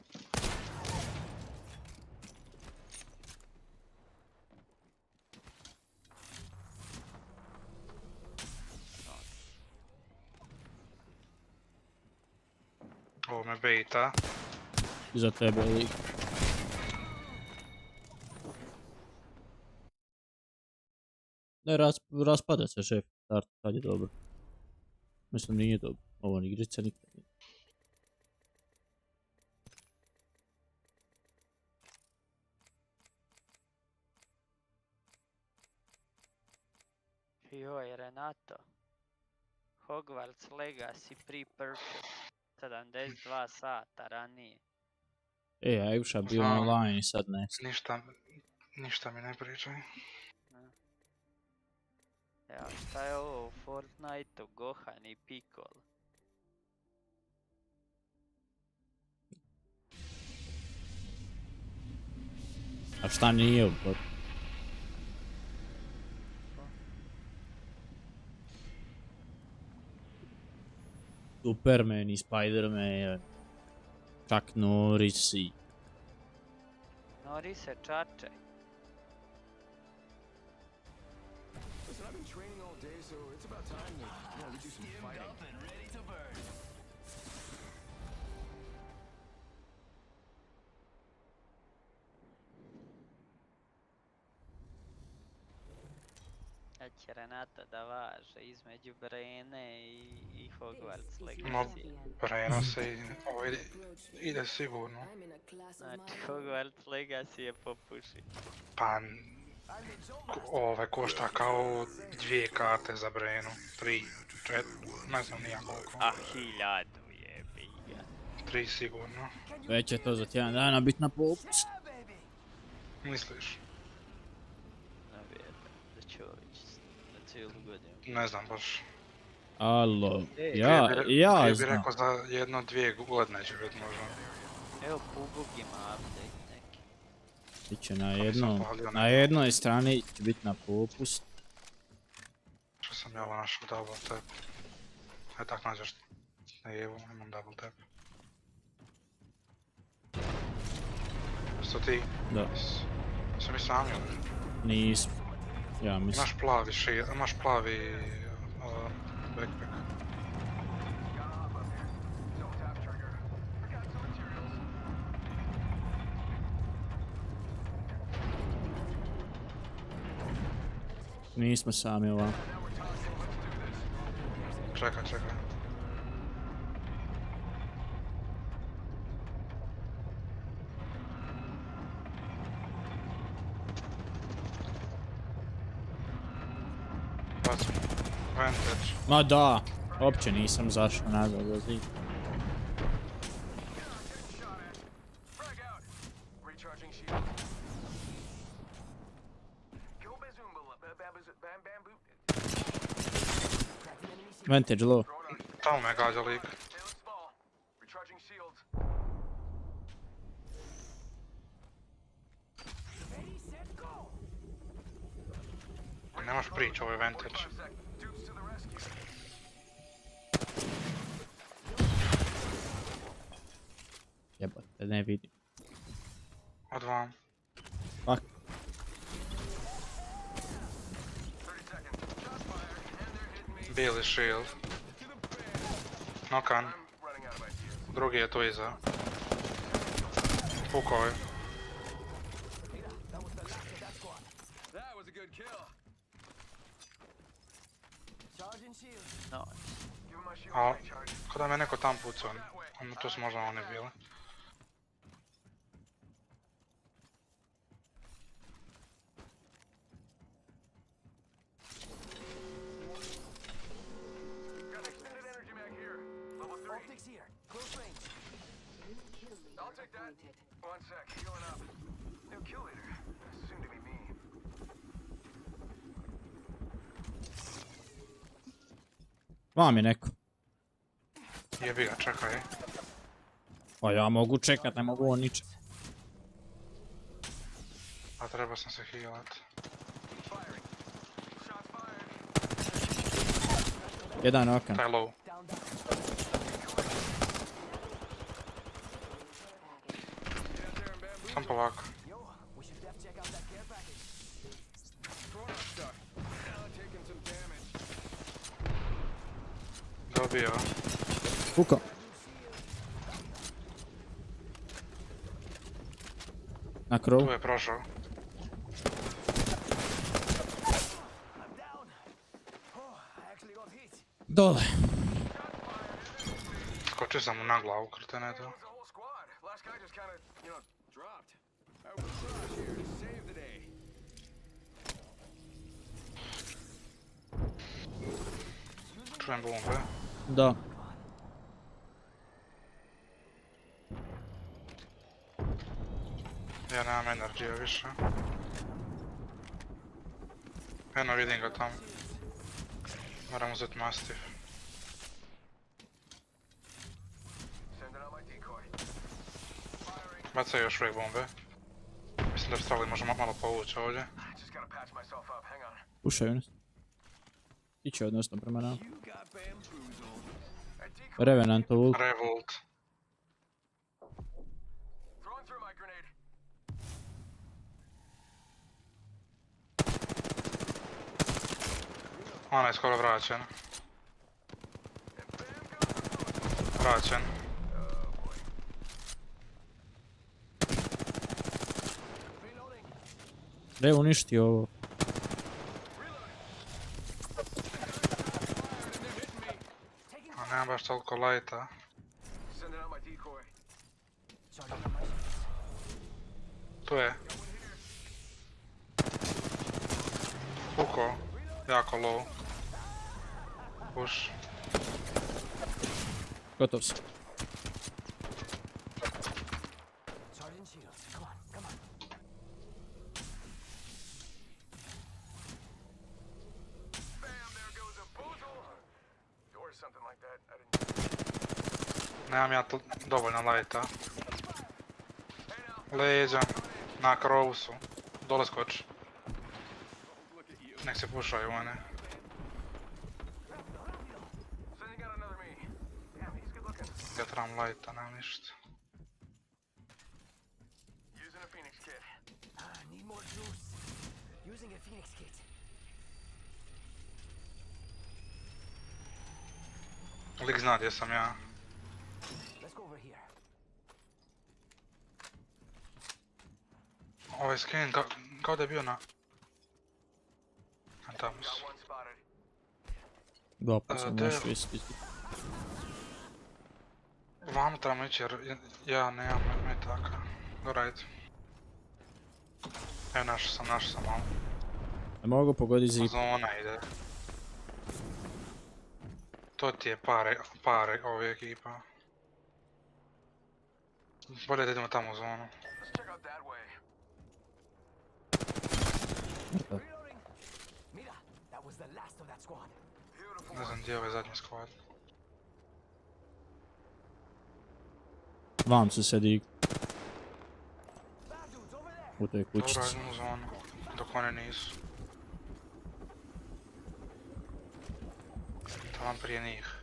Ovo me bejta. Iza tebe lik. Ne, raspada se šef, start, kad je dobro. Mislim, nije dobro. Ovo ni igrica nikad nije. Joj, Renato. Hogwarts Legacy pre-purchase. 72 sata ranije. Ajša bio online i sad ne. Ništa mi ne pričaj. Evo, šta je ovo u Fortnite-u? Gohan i Pikol. A šta nije u to? Superman i Spiderman, čak Norris i... Norris je čače. Listen, I've been training all day, so it's about time to, we do some fighting. Up and ready to burn. Sad će Renata da važe između Brene i Hogwarts Legacy. Brena se ide sigurno. Znači, Hogwarts Legacy je popuši. Pa... Ove košta kao 2 karte za Brenu, 3, 4, ne znam nija koliko. A 1000 jebi ga. 3 sigurno. Već će to za tjedan dana bit na popust. Misliš? Ne vjerujem da će ovo ići na cijelu godinu. Ne znam baš. Alo, ja znam. bi rekao za 1-2 godine će biti možda. Evo Pubog ima update neki. Biće na jednoj strani će biti na popust. Što sam ja ovo našao double tap. Aj tak nađeš. Ne evo, imam double tap. Što ti? Da. Jesi mi sami ili? Nismo. Ja mislim. Imaš plavi backpack. Nismo sami ovako. Čekaj. Bacim. Vantage. Ma da, uopće nisam zašao nazad za zid. Vantage low. Tamo me gađa lik. Nemaš priča, ovo je Vantage. Jebate, ne vidim. Od vam. Fuck. Bijeli shield. Nokan. Drugi je tu iza. Pukao je. A, kada me neko tam pucao, tu su možda oni bili. One sec, healing up. New kill leader. Soon to be me. Vam je neko. Jebi ga, čekaj. Pa ja mogu čekat, ne mogu on ničet. A treba sam se healat. Jedan okan. Taj low. Sam povako. Dobio. Kuko. Na krovu. Tu je prošao. Dole. Skočio sam mu na glavu, krtene to. Čujem bombe. Da. Ja nemam energije više. Eno vidim ga tamo. Moram uzeti mastif. Bacaj još uvijek bombe. Mislim da bi trebali možemo malo povući ovdje. Pušaju nas. Iće odnosno prema nam. Revenant ult. Revolt. Ona je skoro vraćen. Vraćen. Ne uništi ovo. A nemam baš toliko lighta. Tu je. Uko. Jako low. Push. Gotov si. Nemam ja dovoljno lighta. Leđa. Na krovu su. Dole skoči. Nek se pušaju one. Ja trebam lighta, nemam ništa. Lik zna gdje sam ja. Ovaj scan kao da je bio na... Tamo su. Da, pa sam nešto ispiti. Vamo trebamo ići jer ja nemam metaka. Dobro, ajde. Evo našao sam malo. Ne mogu pogoditi zip. Zona ide. To ti je pare ove ekipa. Bolje da idemo tamo u zonu. Ne znam gdje je ovaj zadnji squad. Vam su se dig. U toj kućici. Dobro, idemo u zonu, dok one nisu. Taman prije njih.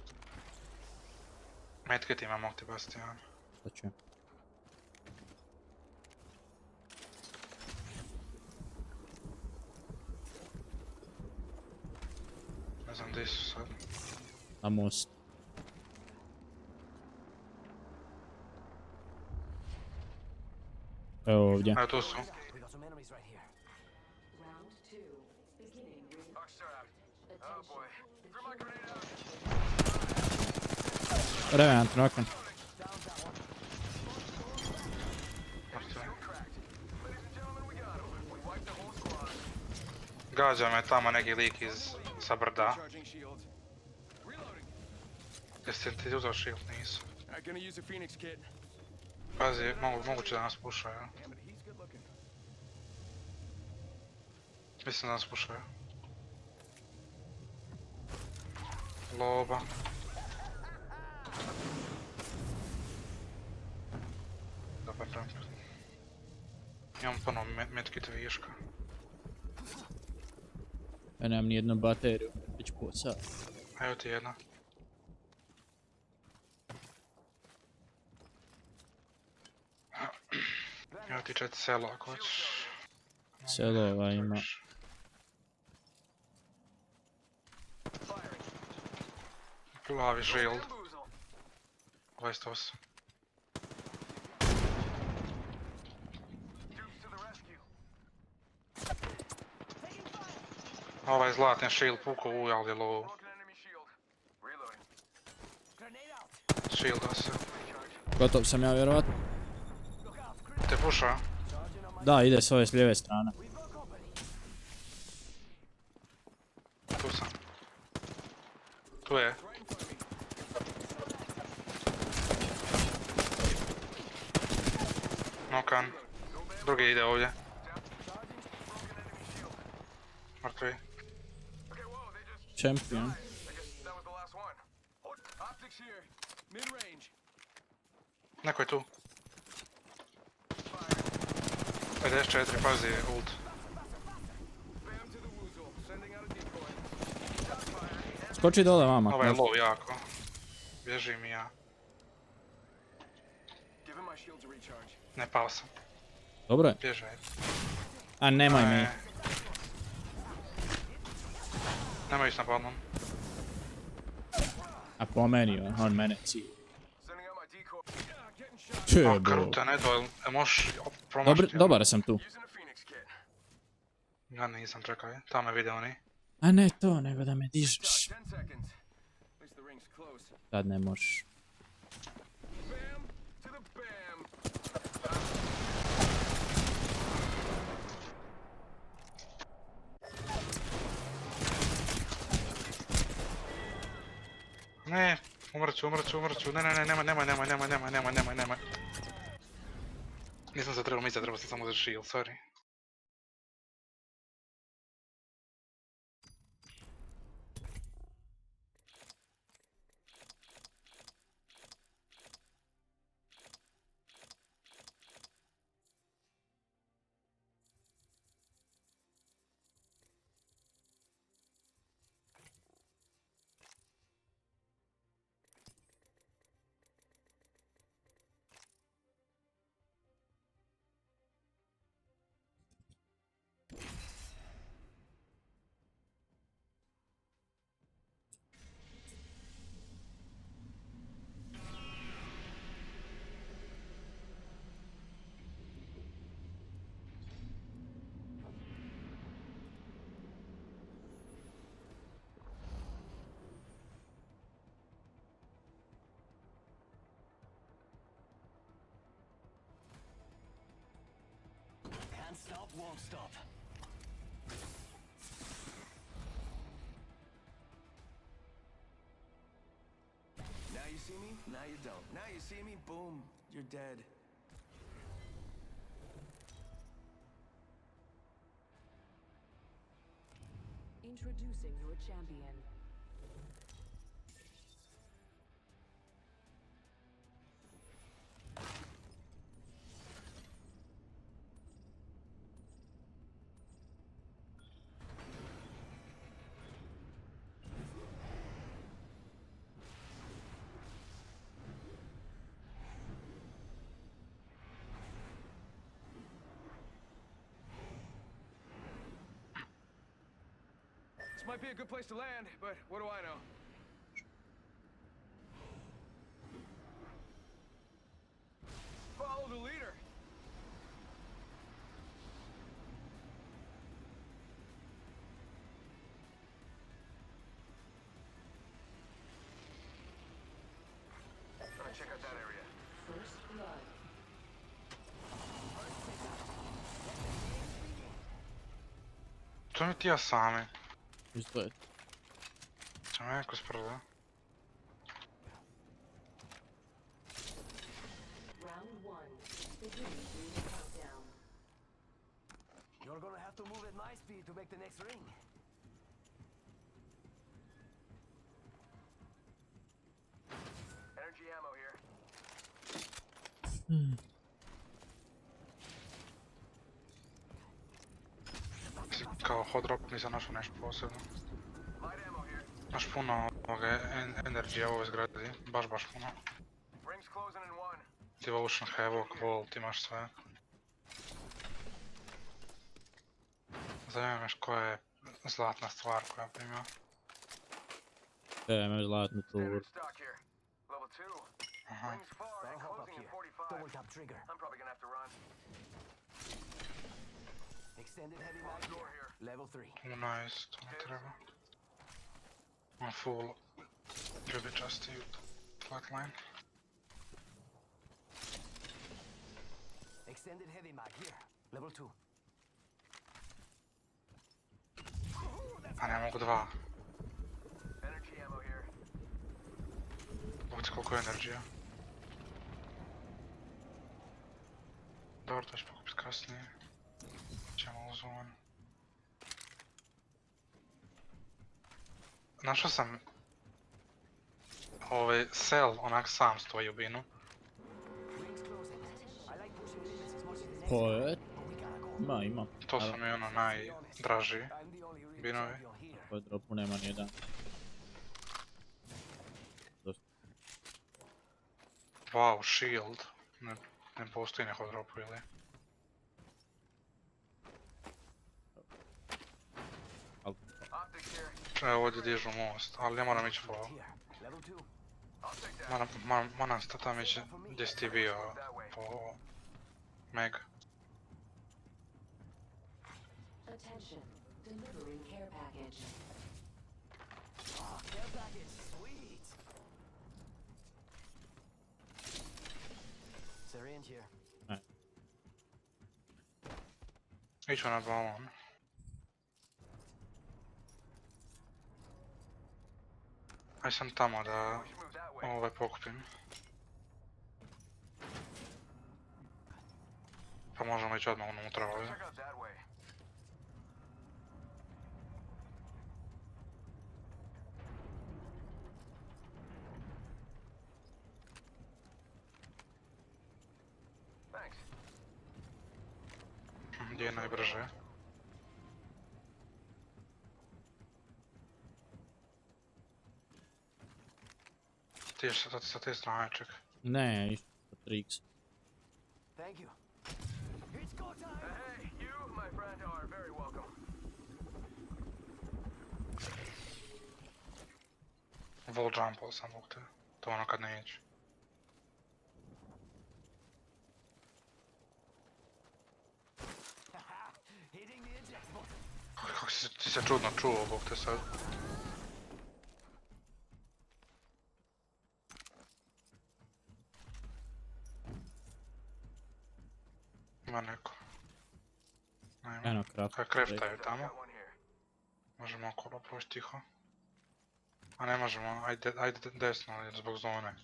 Medkit ima, mogu ti basti, ja. To ću. Ne znam gdje su sad. Na most. Evo ovdje. Evo tu su. Revenant nakon. Gađa me tamo neki lik sa brda. Jeste ti uzao shield? Nisu. Pazi, moguće da nas pušaju. Mislim da nas pušaju. Loba. Dobar jump. Imam puno medkita viška. Ja nemam nijednu bateriju, već posao. Evo ti jedna. Evo ti 4 selo ako hoćeš. Selova ima. Plavi shield. 28. Ovaj zlatni shield pukao u, ali je low. Shielda se. Gotov sam ja vjerovatno. Te puša? Da, ide s ove s lijeve strane. Tu sam. Tu je. Nokan. Drugi ide ovdje. Mrtvi. Champion. Neko je tu. 54, pazi, ult. Skoči dole vama. Ovaj je low jako. Bježim i ja. Ne, pao sam. Dobro je. Bježaj. A nemoj mi. Nemoj ići na balon. A po meni on mene cilj. A kruta, ne to, možeš promašiti. Dobar sam tu. Ja nisam, čekaj, tamo me vide oni. A ne to, nego da me dižeš. Tad ne možeš. Ne, umrću, nemoj. Nisam se trebao misliti, trebao sam samo za shield, sorry. Won't stop. Now you see me, now you don't. Now you see me, boom, you're dead. Introducing your champion. This might be a good place to land, but what do I know? Follow the leader. Gonna check out that area. First blood. To mi ti ja sami. Izgled. Ćemo jako sprda. Round one. to move at my speed to make the next ring. Energy ammo here. Kao hot drop nisam našao nešto posebno. Baš puno ovoga energija u ovoj zgradi, baš puno. Devotion, Havoc, Vault, imaš sve. Zanima me koja je zlatna stvar koja je primio. Imam zlatnu turu. Aha. Double tap trigger. I'm probably gonna have to run. Extended heavy mag here. Level 3. Nice, to ne treba. On full ljubičasti flatline. Extended heavy mag here. Level 2. A ne mogu dva. Energy ammo here. Ovdje koliko je energija. Dobro, to ću pokupit kasnije. Ćemo u zonu. Našao sam ovaj sel, onak sam stoji u binu. Poet? Ima. To su mi ono najdraži binovi. Po dropu nema nijedan. Wow, shield. Ne postoji neko dropu ili? Evo ovdje dižu most, ali ja moram ići moram tam ići gdje si ti bio po Meg. Attention, delivering care package. Care package, sweet. Syrian here. Iću na balon. Aj sam tamo da ovaj pokupim. Pa možemo ići odmah unutra ovdje. Gdje je najbrže? Ti ješ sa te strane, čekaj. Ne, išli sa 3x. Thank you. It's go time. Hey, you, my friend, are very welcome. Wall jumpao sam u te. To ono kad ne ići. Hitting the eject button. Kako si se čudno čuo bog te sad. Ima neko. Eno, kreftaju tamo. Možemo okolo proći tiho. A ne možemo, ajde desno, jer zbog zone.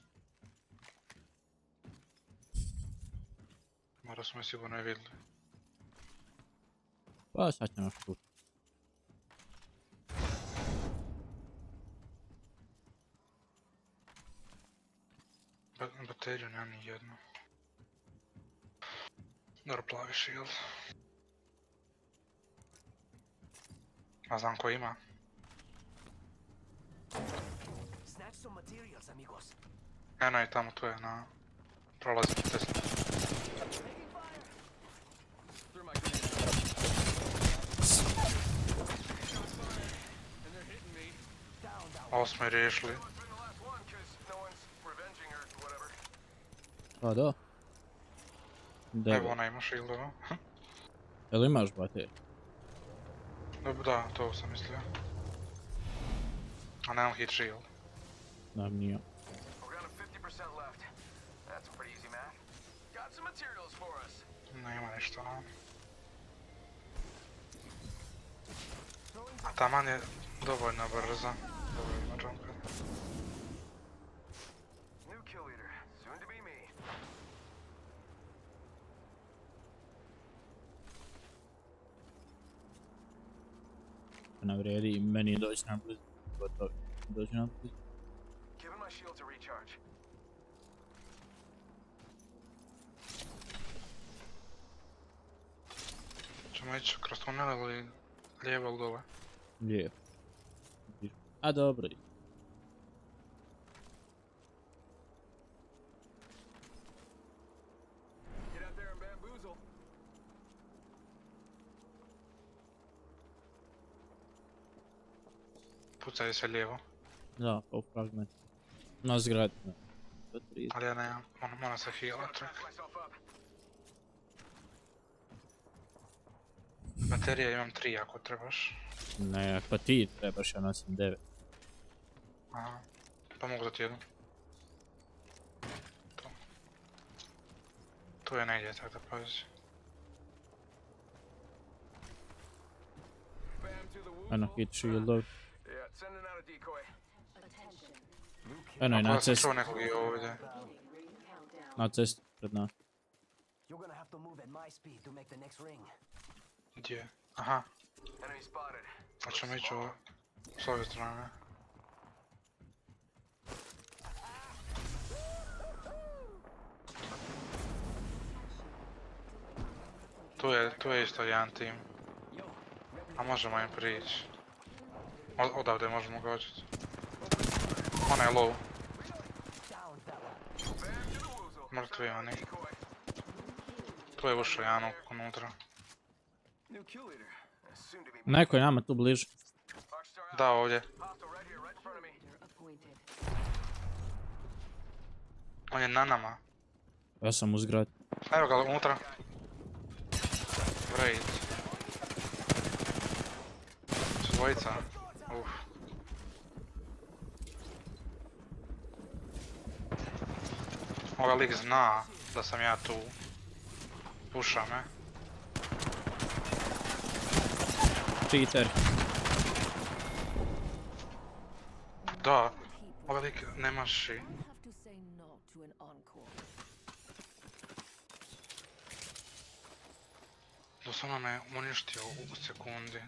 Mora smo je sigurno i vidjeli. Pa sad ćemo šut. Bateriju nema ni jednu. Dobro, plavi shield. A znam ko ima. Snatch some materials, amigos. Eno je tamo, tu je na... Prolazim desno. Ovo smo i riješili. A da? Evo ona ima shieldova. Jel imaš bateriju? Da, to sam mislio. A nemam hit shield. Da, nije. Nema ništa. A taman je dovoljno brza. Dovoljno jumper. uopće ne vredi, meni je doći na blizu, gotovo, doći na blizu. Ćemo ići kroz tunel ili lijevo ili dole? Lijevo. A dobro. Pucaju se lijevo. Da, po fragment. Na zgradi. Ali ja nemam, moram se healat, ček. Baterija imam 3 ako trebaš. Ne, pa ti trebaš, ja nosim 9. Aha, pa mogu dati jednu. Tu je negdje, tako da pazi. Eno, hit shieldov. Eno je na cestu. Čuo nekog i ovdje. Na cestu pred nas. Gdje? Aha. Pa ćemo ići s ove strane. Tu je isto jedan tim. A možemo im prići. Odavde možemo gođiti. Ona je low. Mrtvi oni. Tu je ušao jedan unutra. Neko je nama tu bliže. Da, ovdje. On je na nama. Ja sam u zgradi. Evo ga unutra. Raid. Su dvojica. Uf. Ovaj lik zna da sam ja tu. Puša me. Cheater. Da. Ovaj lik nema ši. Doslovno me uništio u sekundi.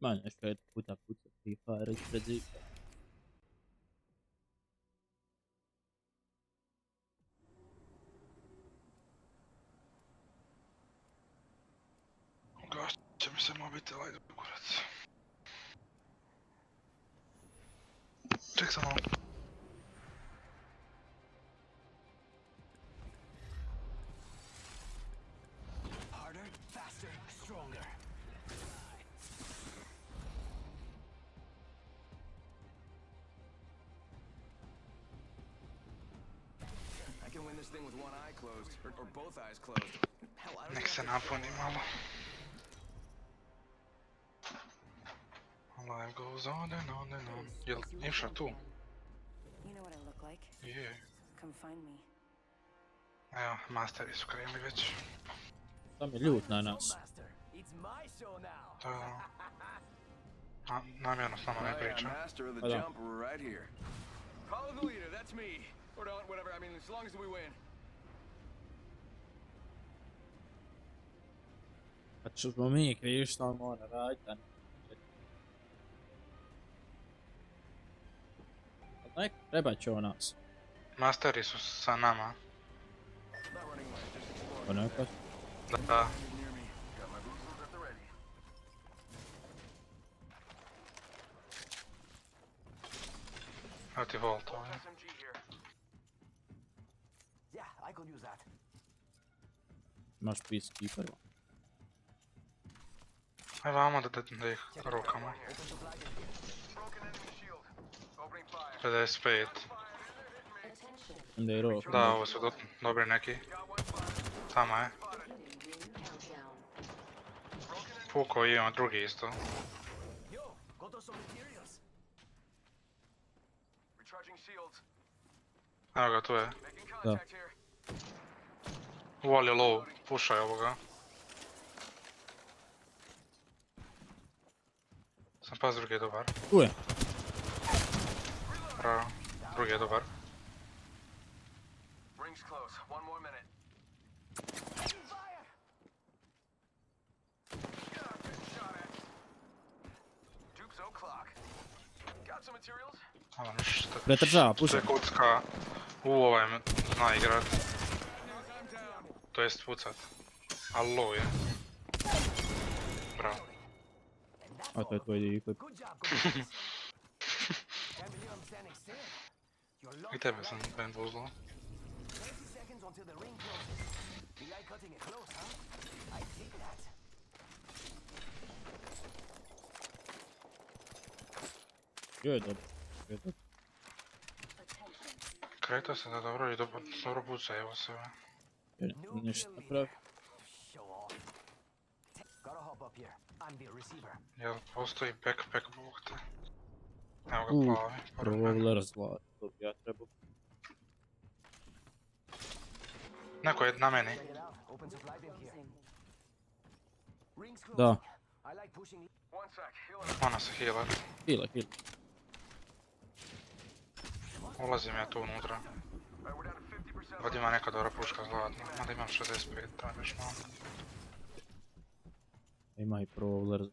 Ma nešto je puta Hyperx ispred zika. Gašće će mi se mobitel, ajde kurac. Ček samo. Harder, faster, stronger. Nek se napuni malo. Life goes on and on and on. Jel išao tu? Je. Evo, masteri su krenuli već. Tam je ljut na nas. Da. Namjerno s nama ne priča. Pa da. Pa ćemo mi krivi što on mora raditi, a ne. Nek, trebat će o nas. Masteri su sa nama. Pa nekad. Da. Evo ti volt ovdje. Imaš peacekeeper. Aj vamo da ih rokamo. 55. Onda je rok. Da, ovo su dobri neki. Tamo je. Fuko i on drugi isto. Evo ga, tu je. Da. Wall je low, pušaj ovoga. Sam pas, drugi je dobar. Tu je. Bravo, drugi je dobar. Ovo ništa. Pretrčava, puša. To je kucka. Ovaj me zna igrat. To jest pucat. Ali low je. Bravo. A to je tvoj divik. I tebe sam band uzlo. Joj, dobro. Kretao se da dobro i dobro puca, evo se. Ništa napravi. Jel postoji backpack, bog te? Evo ga plavi. Prvo zlat, to bi ja trebao. Neko je na meni. Da. Ona se heala. Heala. Ulazim ja tu unutra. Ovdje ima neka dobra puška zlatna, mada imam 65, treba još malo. Ima i prvo zlat.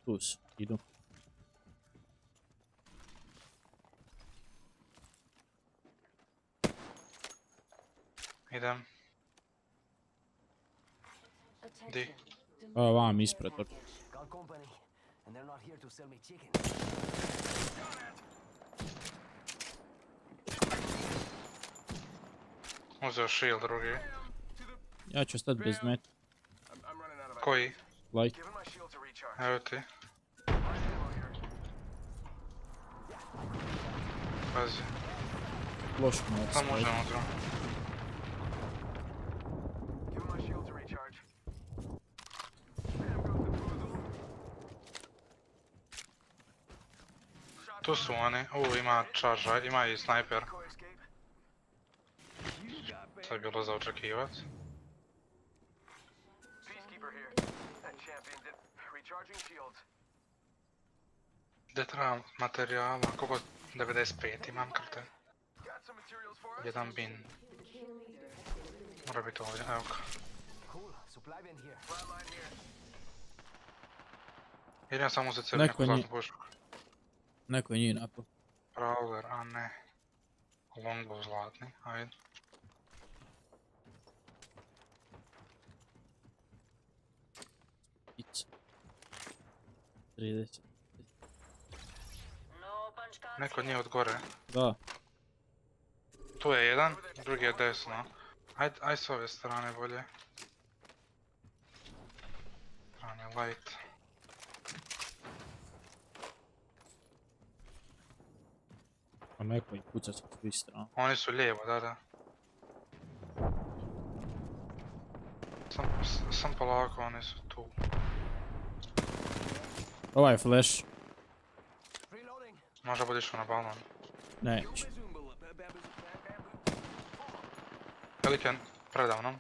Tu su, idu. Idem. Di? Vam ispred, točno. Uzeo shield drugi. Ja ću ostati bez meta. Koji? Like. Evo ti. Pazi. Loš moc. Pa može unutra. Tu su oni. Ima charge, ima i sniper. To je bilo za očekivat. Gdje trebam materijala? Koliko? 95 imam krte. Jedan bin. Mora biti ovdje, evo ga. Idem samo uzeti sebi neku zlatnu pušku. Neko je njih napao. Prowler, a ne. Longbow zlatni, ajde. Ica. 30. Neko nije od gore. Da. Tu je jedan, drugi je desno. Aj s ove strane bolje. Strane light. A neko ih puca sa svih strana. Oni su lijevo, da. Sam polako, oni su tu. Ovaj je flash. Možda bude išao na balon. Neće. Pelikan, predavno.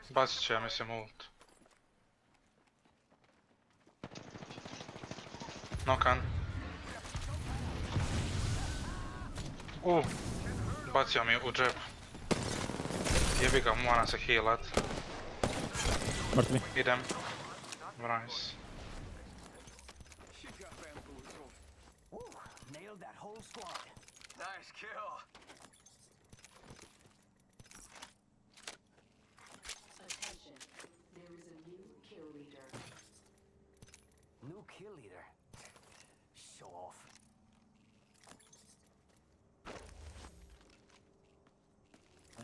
Bacit će, ja mislim, ult. Nokan. Bacio mi u džep. Jebi ga, moram se healat. Mrtvi. Idem. Nice. Nice kill. Attention, there is a new kill leader. New kill leader? Show off.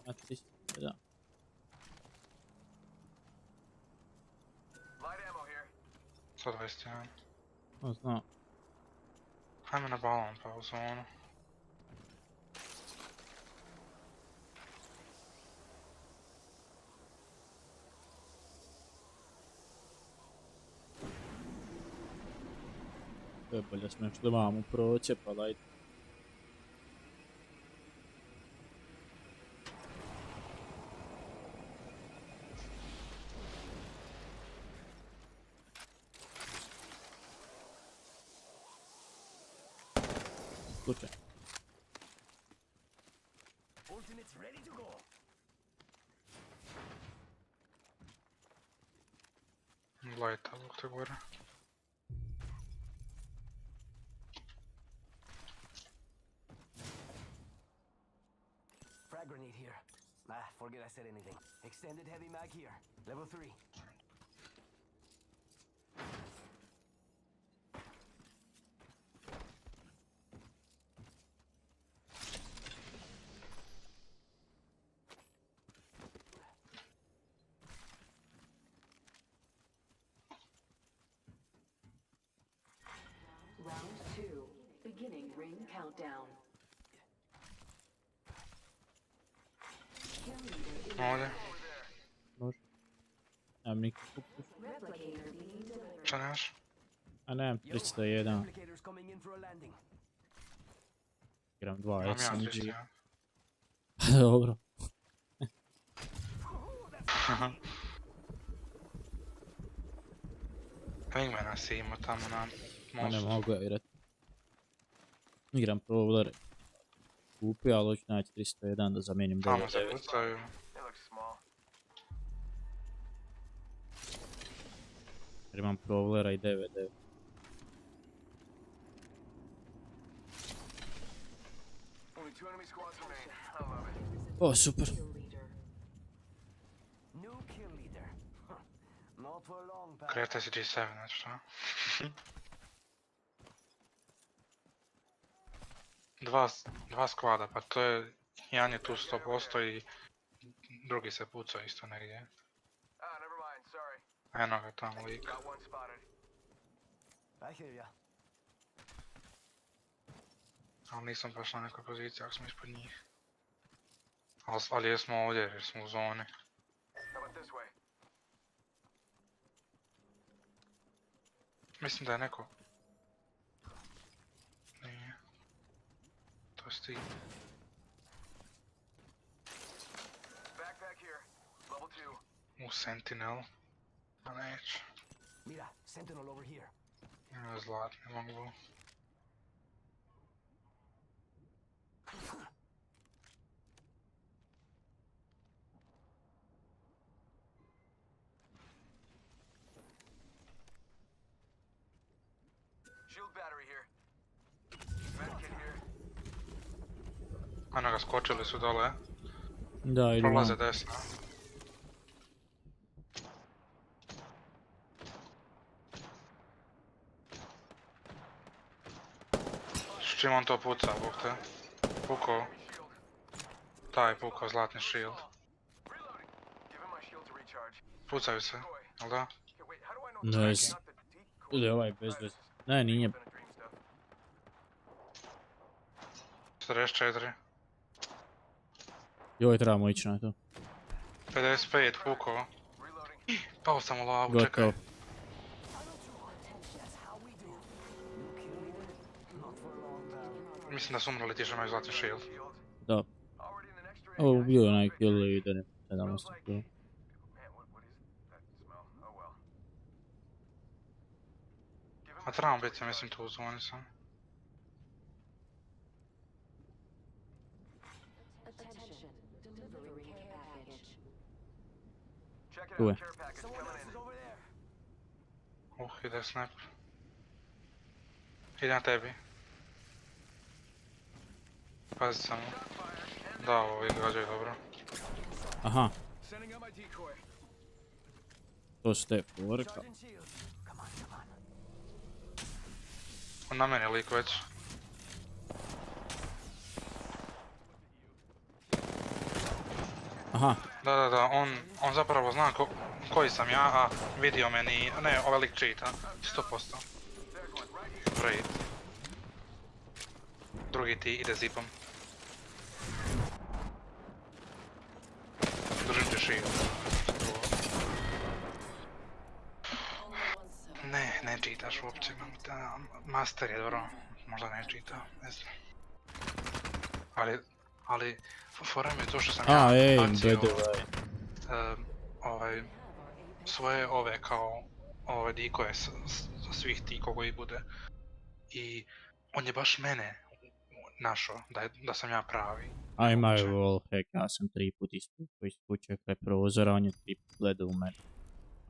Da. Light ammo here. 121. No, znam. Hajme na balon pa u zonu. To je bolje smo što imamo proće, pa dajte. Slučaj. Ultimate's ready to go. Light ovdje gore. Frag grenade here. Forget I said anything. Extended heavy mag here. Level 3. Round 2. Beginning ring countdown. Ovdje. Može. Nemam nikakvu pušu. Šta nemaš? A nemam 301. Igram 2 SMG. Dobro. Wingmana si imao tamo na Ma ne mostu. mogu ja igrat. Igram Prowler. Kupio, ali hoću naći 301 da zamijenim 99. Tamo se pucaju. Jer imam Prowlera i 99. O, super. Kreta si G7, znači šta? Dva skvada, pa to je... Jedan je tu 100% i... Drugi se puca isto negdje. Eno ga tamo lik. Ali nisam baš na nekoj poziciji ako smo ispod njih. Ali jesmo ovdje jer smo u zoni. Mislim da je neko... Nije. To je stig. U Sentinel. A neće. Mira, Sentinel over here. Ima zlatni mogu. Ano ga skočili su dole. Da, idu prolaze van. desno. S čim on to puca, bog te? Pukao. Taj pukao zlatni shield. Pucaju se, jel da? Ne znam. Ili ovaj bez veze. Ne, nije. 44. Joj, trebamo ići na to. 55 pukao. Pao sam u lavu, čekaj. Gotovo. Mislim da su umrli ti što imaju zlatni shield. Da. Ovo ubio onaj kill i ide ne. 17 kill. A trebamo biti, mislim, tu u zoni sam. Tu je. Ide snap. Ide na tebi. Pazi samo. Da, ovo izgađaju dobro. Aha. To su te porka. On na meni je lik već. Aha. Da, on zapravo zna koji sam ja, a vidio meni, ne, ovaj lik cheata, 100%. Raid. Drugi ti ide zipom. Držim će shield. Ne, ne čitaš uopće, master je dobro, možda ne čita, ne znam. Ali, fora mi je to što sam ja bacio svoje ove kao dikove svih ti kogo i bude. I on je baš mene našao da sam ja pravi. A imaju wallhack, ja sam 3 put ispučio kraj prozora, on je 3 put gledao u mene.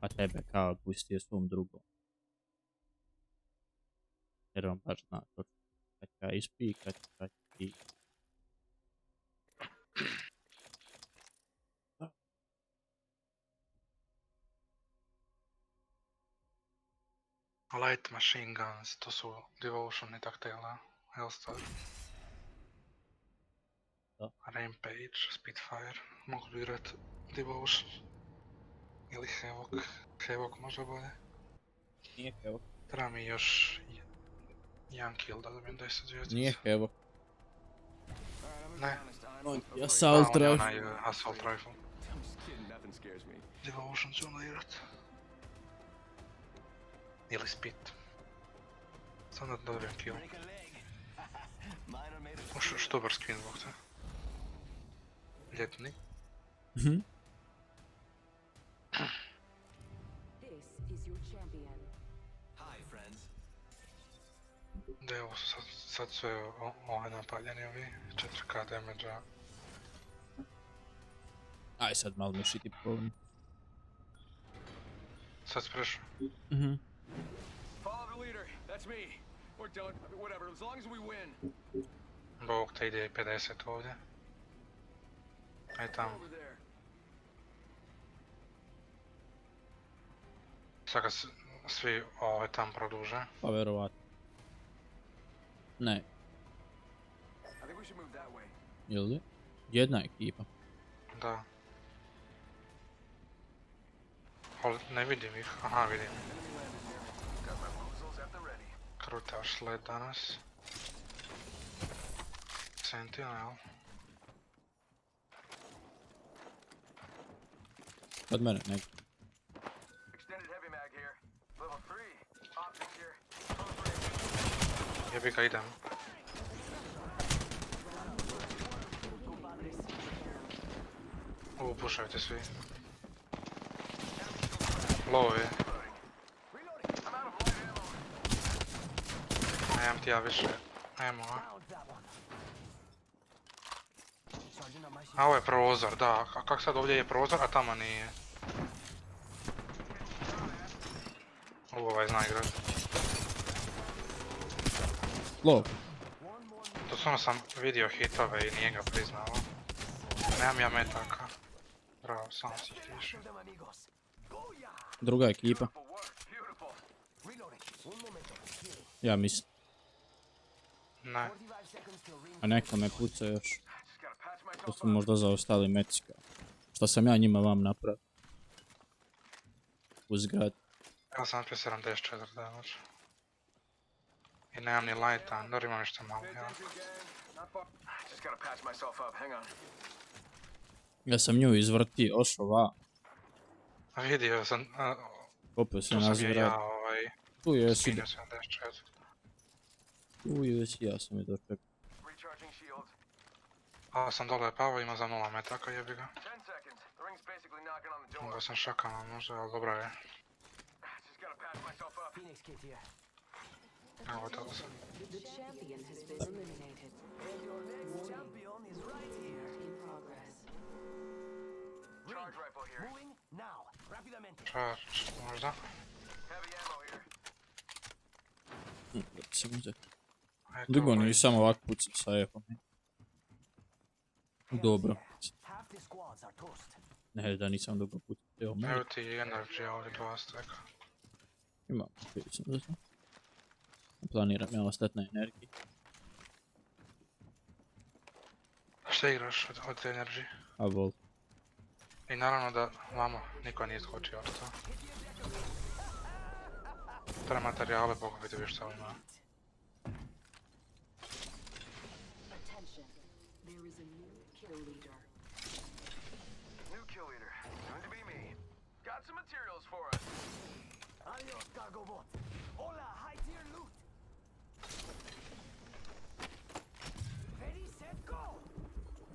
A tebe kao pustio svom drugom. Jer on baš zna točno kad ga ispi, kad ti. Light machine guns, to su Devotion i taktela, Hellstar. Rampage, Spitfire, mogu birat Devotion. Ili Havoc možda bolje. Nije Havoc. Treba mi još jedan kill da dobijem 10 zvijezdica. Nije Havoc. Ne. Assault rifle. Onaj Assault rifle. Devotion ću onda igrat. Ili Spit. Sam da dobijem kill. Što bar skin zbog te. Ljetni. Da evo sad sve napaljeni ovi 4K damage-a. Aj sad malo mi šiti povni. Sad spreš. Bog te ide 50 ovdje. Aj tamo. Sad ga svi tam produže. Pa verovatno. Ne. Jel li? Jedna ekipa. Da. Ali ne vidim ih. Aha, vidim. Krutaš sled danas. Sentinel. Kod mene, neki. Jebi ga, idem. Pušajte svi. Low je. Nemam ti ja više. Nemo, a? A ovo je prozor, da. A kak sad ovdje je prozor, a tamo nije? Ovaj zna igrat. Low. Doslovno sam vidio hitove i nije ga priznao. Nemam ja metaka. Bravo, sam si ih više. Druga ekipa. Ja mislim. Ne. A neka me puca još. To su možda zaostali mecika. Šta sam ja njima vam napravio? Uz grad. Ja sam napio 74 damage. I nemam ni light under, imam nešto malo jako. Ja sam nju izvrtio, ošao va. Vidio sam... Popio se nas grad. Tu je jesi. Tu je jesi, ja sam je dočekao. A sam dole pao, ima za 0 metaka, jebi ga. Mogao sam šakama možda, ali dobro je. Evo to sam. Charge, možda? Da se uzeti. Dugo nisam ovak pucao sa F-om. Dobro. Ne, da nisam dugo pucao. Evo ti energy, ovdje 2 steka. Imam, prilično da znam. Planiram ja ostati na energiji. Šta igraš od energy? A Volt. I naravno da vamo niko nije skočio od to. Treba materijale pokupiti više što ima.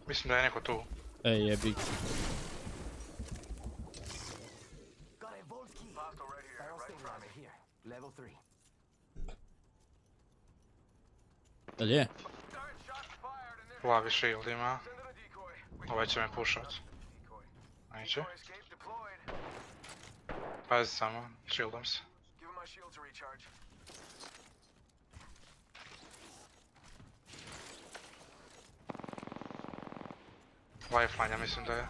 Mislim da je neko tu. Ej, jebi. Da li je? Plavi shield ima. Ovaj će me pushat. Neće. Pazi samo, shieldam se. Lifeline, ja mislim da je.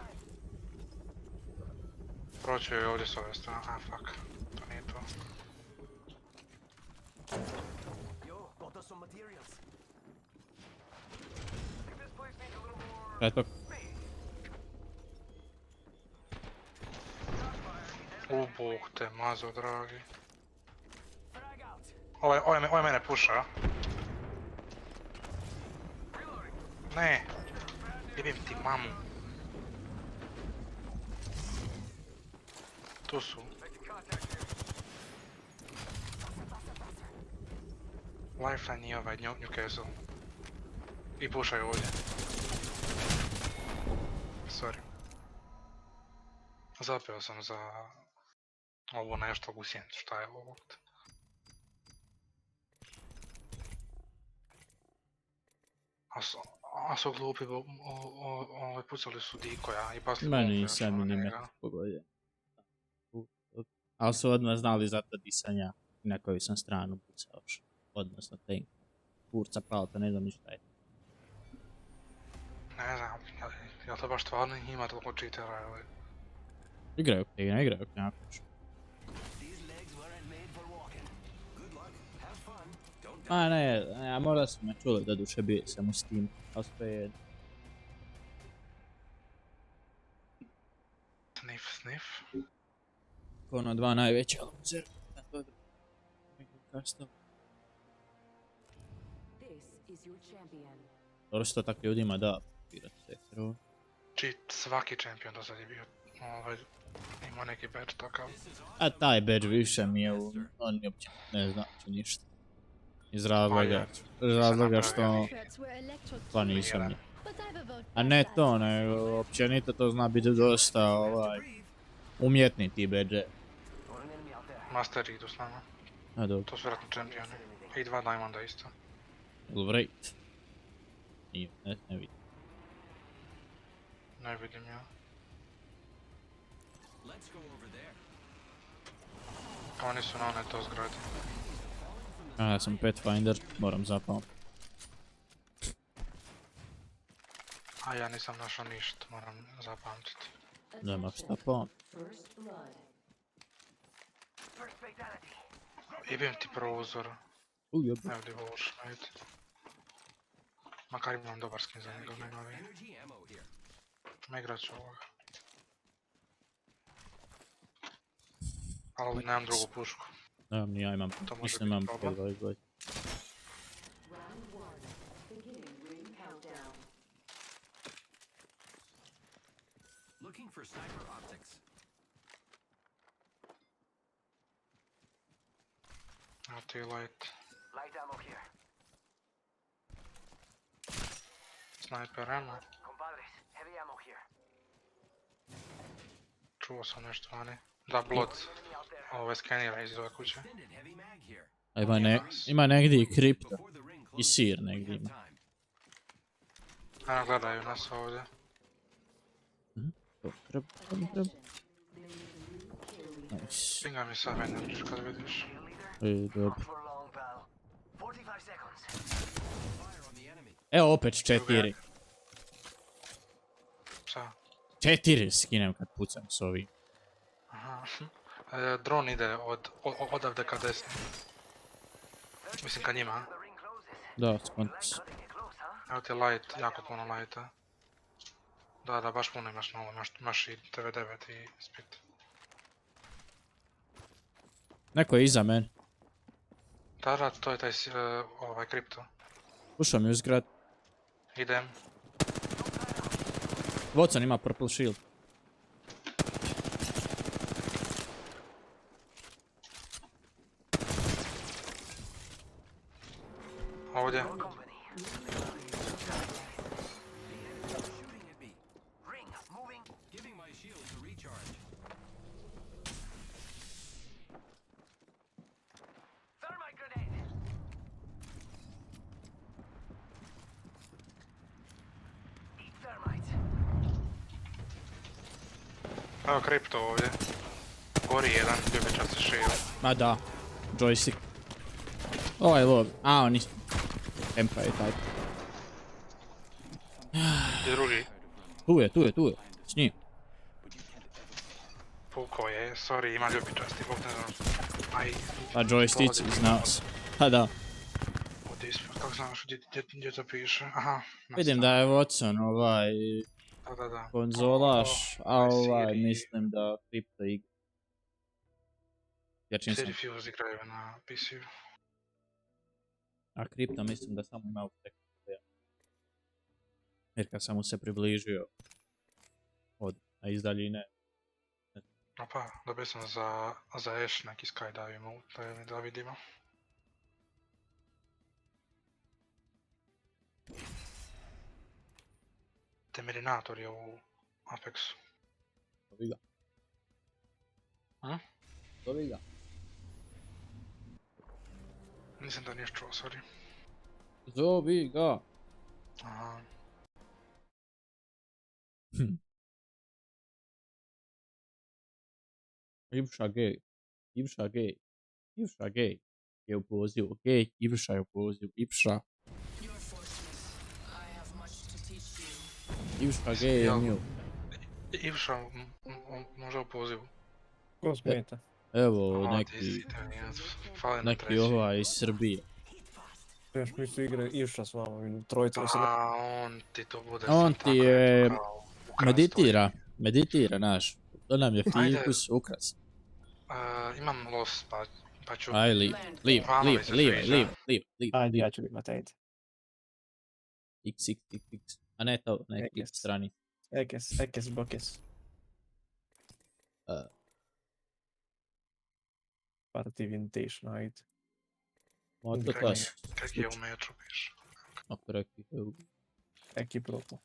Proću je ovdje s ove strane, a fuck. To nije to. Eto. Bog te mazo, dragi. Ovaj mene puša. Ne. Jebim ti mamu. Tu su. Lifeline i ovaj Newcastle. I pušaju ovdje. Sorry. Zapeo sam za ovo nešto gusjent, šta je ovo? A su glupi, pucali su dikoja i pasli bombe. Meni nisam ni me pogodio. Ali su odmah znali za to di sam ja. Na koju sam stranu pucao. Odnosno tank. Kurca palta, ne znam ni šta je. Ne znam, jel to baš stvarno ima toliko cheatera ili? Igraju ok, ne igraju ok, jako ću. A ne, možda su me čuli da duše bio sam u Steam, ali sve je... Sniff. Ono dva najveća loser. Dobro što tak ljudima da pirati sektoru. Svaki čempion do sad je bio, ima neki badge takav. A taj badge više mi je on uopće ne znači ništa. Iz razloga što... Pa nisam ni. A ne to, nego općenito to zna biti dosta umjetni ti badge. Master idu s nama. A dobro. To su vjerojatno čempioni. I dva diamonda isto. Great. Nije, ne vidim. Ne vidim ja. Oni su na onaj to zgradi. Ja sam Pathfinder, moram zapamtiti. A ja nisam našao ništa, moram zapamtiti. Nema šta pamtiti. Jebim ti prozor. Jebim. Evo Devotion, ajde. Makar imam dobar skin za njega, nema vi. Ma igrat ću ovoga. Ali nemam drugu pušku. Nemam ni ja, imam. Ništa imam P22. Looking for sniper optics. Light. Light ammo here. Sniper ammo. Compadres, heavy ammo here. Čuo sam nešto vani. Da, blod. Ove skenira iz ove kuće. A ima negdje i kripto. I sir negdje ima. Ajmo, gledaju nas ovdje. To treba. Nice. Pinga mi sad meni kad vidiš. Dobro. Evo opet 4. Šta? 4 skinem kad pucam s ovim. Aha. Dron ide odavde ka desni. Mislim ka njima. Da, skontis. Evo ti light, jako puno lighta. Da, baš puno imaš na ovo, imaš i 99 i spit. Neko je iza mene. Da, to je taj kripto. Ušao mi u zgrad. Idem. Watson ima purple shield. Ovdje. Evo kripto ovdje. Gori jedan, ljubičar se šio. Ma da, joystick. Ovaj log, oni... Empa je taj. I drugi. Tu je, s njim. Puko je, sorry, ima ljubičasti, bog ne znam. Aj. Pa joystick iz nas. Pa da. Kako znaš gdje to piše? Aha. Vidim da je Watson ovaj... Da. konzolaš, a ovaj mislim da kripto igra. Ja čim sam... Fuse igraju na PC-u. A kripto mislim da samo ima u prekriju. Jer kad sam mu se približio a iz daljine. Opa, dobio sam za Ash neki skydive mode, da vidimo. Temerinator je u Apexu. Dobi ga. Hm? Dobi ga. Nisam da niješ čuo, sorry. Dobi ga. Aha. Ivša gej je u pozivu, Ivša je u pozivu, Ivša gej je nju. Ivša može u pozivu. Ko smeta? Evo neki ovaj iz Srbije. Još misli igra Ivša s vama, trojica. A on ti to bude on ti je meditira naš. To nam je fikus ukras. Imam los pa ću... Aj, liv. Ajde, ja ću imat, ajde. X. A ne to, neki strani. Ekes, bokes. Party invitation, ajde. Moto tas. KreKi je u meču, piše. KreKi je u... KreKi propo.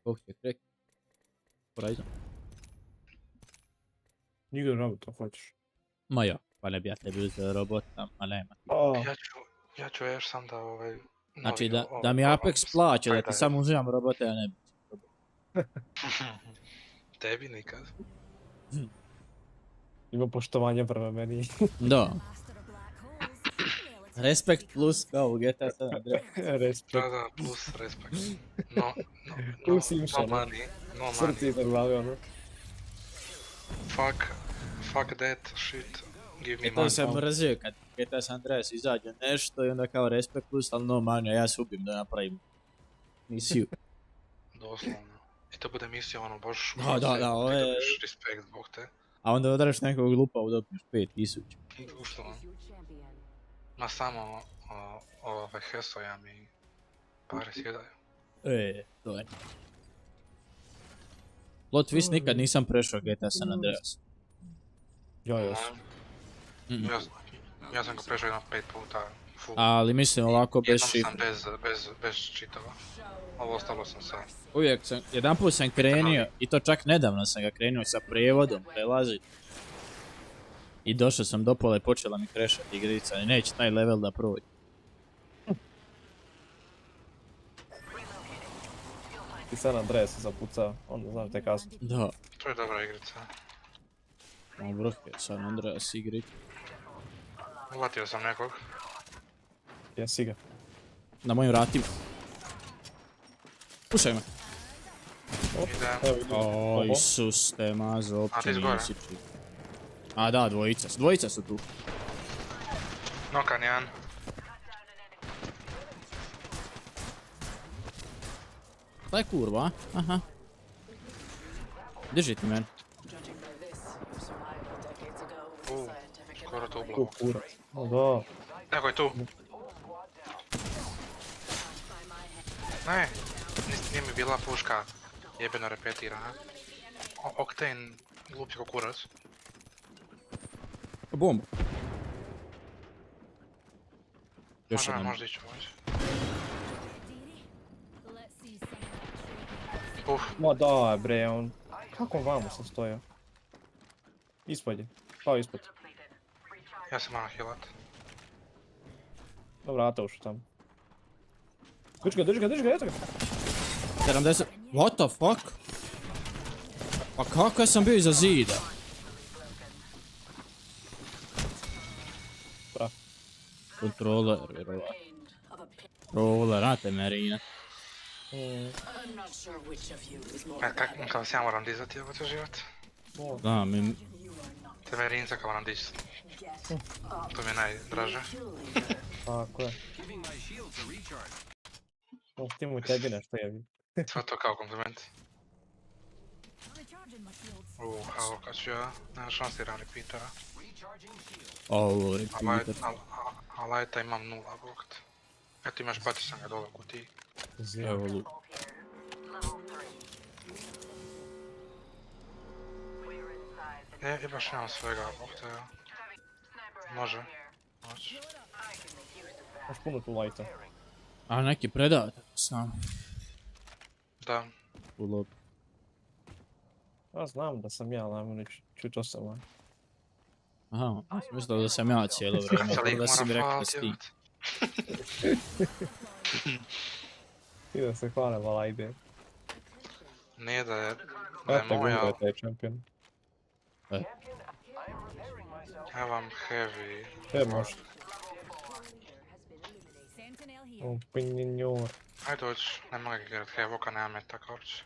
Koh je KreKi? Horizon. Nigdje robota hoćeš. Ma ja, pa ne bi ja tebi uzeo robota, a nema. Ja ću još sam da ovaj... Znači da mi Apex plaća, da ti samo uzimam robote, a ne bi. Tebi nikad. Ima poštovanje prema meni. Da. Respekt plus kao u GTA San Andreas. Respekt. Da, plus respekt. No money. Srci iznad glave, ono. Fuck that shit. Give me money. To sam mrzio kad GTA San Andreas izađe nešto i onda kao respekt plus, ali no money, ja se ubim da napravim misiju. Doslovno. I to bude misija ono baš... Da, ovo je... Respekt zbog te. A onda odraš nekog glupa udobniš 5000. Doslovno. Ma samo ove hesoja mi pare sjedaju. To je. Plot twist nikad nisam prešao GTA San Andreas. Ja sam ga prešao jedno 5 puta. Ali mislim ovako bez šifra. Jednom sam bez čitova. Ovo ostalo sam sad. Uvijek sam, jedan put sam krenio i to čak nedavno sam ga krenuo sa prijevodom prelaziti. I došao sam do pola i počela mi krešati igrica i neće taj level da prođe. I San Andreas se zapucao, onda znam te kasno. Da. To je dobra igrica. Vrh je San Andreas igrica. Uvatio sam nekog. Jesi ga. Na mojim vratima. Pušaj me. O, Isus te mazo, opće nisi čit. A da, dvojica su tu. Nokan jedan. Šta je kurva, aha. Drži ti meni. Skoro to ublavo. O da. Neko je tu. Ne, nije mi bila puška. Jebeno repetira, ha? Octane glupi ko kurac. Bomba. Još jedan. Možda iću moći. Ma da bre, on... Kako on vamo sam stojao? Ispod je. Kao ispod. Ja sam malo healat. Dobra, Ata ušao tamo. Drži ga, eto ga. 70. What the fuck? Pa kako ja sam bio iza zida? Kontroler, vjerovatno. Roller, znate Marina. Kao se ja moram dizati, evo te život. Znam, Te Marinca kao moram dizati. To mi je najdraže. Tako je. Ti mu tebi nešto jevi. Sve to kao kompliment. Halo, kad ću ja, nema šansi rani Petera. Ovo, repeater. A lajta imam 0, bog te. Eto imaš, bacio sam ga dole u kutiji. Evo lu. Baš nemam svega, bog te. Može. Moći. Maš puno tu lajta. A neki predator sam. Da. Ulog. Ja znam da sam ja, ali ajmo reći, čuto sam vam. Aha, sam mislio da sam ja cijelo vrijeme, da si mi rekao da si ti. I da se hvale vala ide. Nije da je moja... Eto taj čempion. Evo vam heavy. Može. Opinjenjor. Ajde dođi, nema ga igrat heavoka, nema meta korć.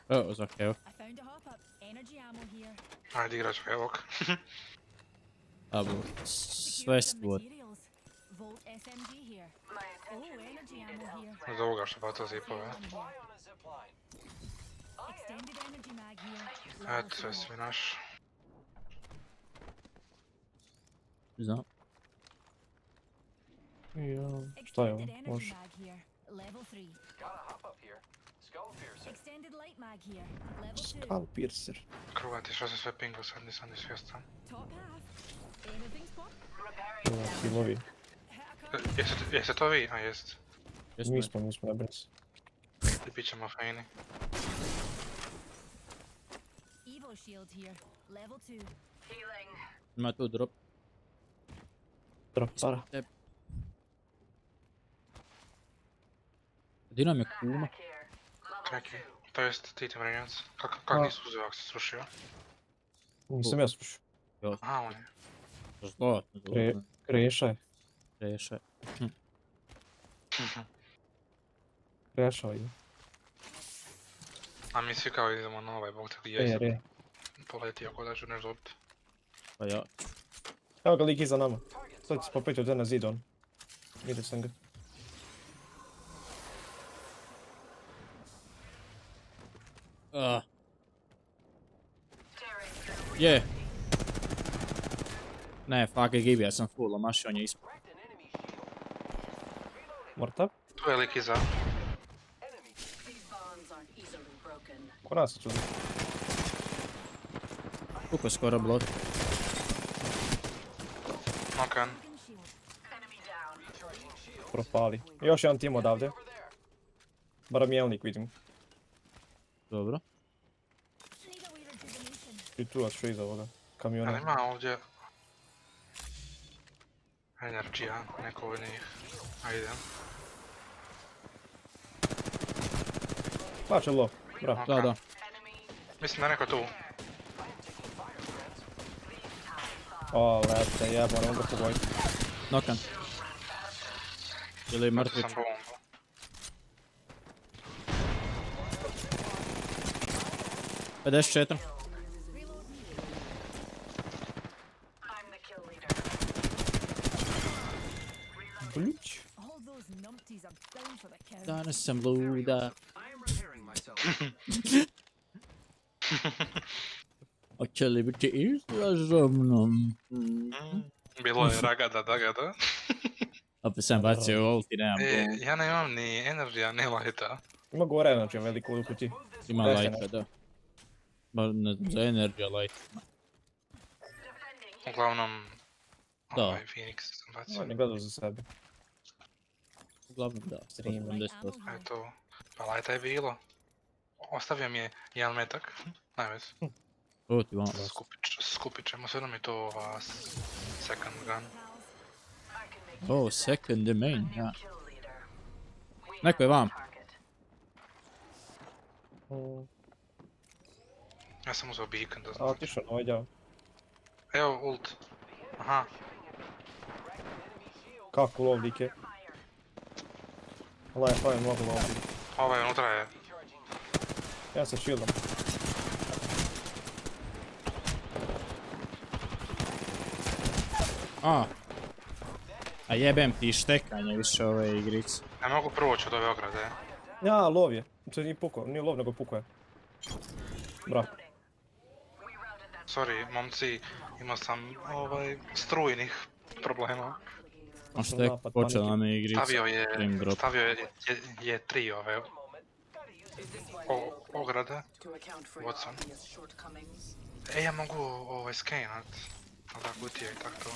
Evo za heavok. Ajde igrač heavok. Abo, sve stvor. Za ovoga što baca zipove. Eto, sve svi naš. Znam. Šta je ovo? Može. Skull piercer. Krugati što se sve pingo, sad nisam ni svjestan. Kilovi. Jeste to vi? A jest. Mi smo na brz. I bit ćemo fejni. Ima tu drop. Drop para. Gdje nam je kuma? KreKi, to jest ti te mrenjac. Kak nisi uzeo ako se srušio? Nisam ja slušao. Aha, on je. Zlatno, zlatno. Kreša je. Kreša je. Kreša je. A mi svi kao idemo na ovaj bog tako jezik. Poletio ko da ću nešto dobiti. Pa ja. Evo ga lik iza nama. Sad se popetio da na zid on. Vidio sam ga. Je. Ne, fuck je gibi, ja sam full, omaši on je ispod. Mrtav? Tu je lik iza. Ko nas je čuli? Kuko skoro blot. Nokan. Propali. Još jedan tim odavde. Barem jedan lik vidim. Dobro. I tu što iza ovoga kamiona. Ali ima ovdje... Energija, neko od njih. Ajde. Plaće low, bravo. Da, da. Mislim da je neko tu. O, lete, jeba, ne mogu pogoditi. Nokan. Ili mrtvić. Sam bomba. $54. Bluć. Danas sam luda. Hoće li biti izrazomnom? Bilo je ragada dagada. Opet sam bacio ult i nemam bombu. Ja nemam ni energija, ni lighta. Ima gore znači veliku luku ti. Ima lighta, da. Za energija light. Uglavnom... Da. Ovaj Phoenix sam bacio. Ne gledao za sebe. Uglavnom da. Eto, pa lighta je bilo. Ostavio mi je jedan metak. Najvez. O, ti vam. Skupit ćemo, sve nam je to second gun. O, second domain, ja. Neko je vam. Ja sam uzeo beacon da A, znači. otišao na ovaj djavo. Evo ult. Aha. Kako lovnik je? Ovaj je mnogo lovnik. Ovaj unutra je. Ja se shieldam. A jebem ti štekanje više ove igrice. Ne mogu proći od ove ograde. Ja, lov je. To nije pukao, nije lov nego pukao je. Bra. Sorry, momci, imao sam strujnih problema. A što je počela me igrica? Stavio je 3 ove ograde. Watson. Ja mogu skenat. Da kutije i tako to.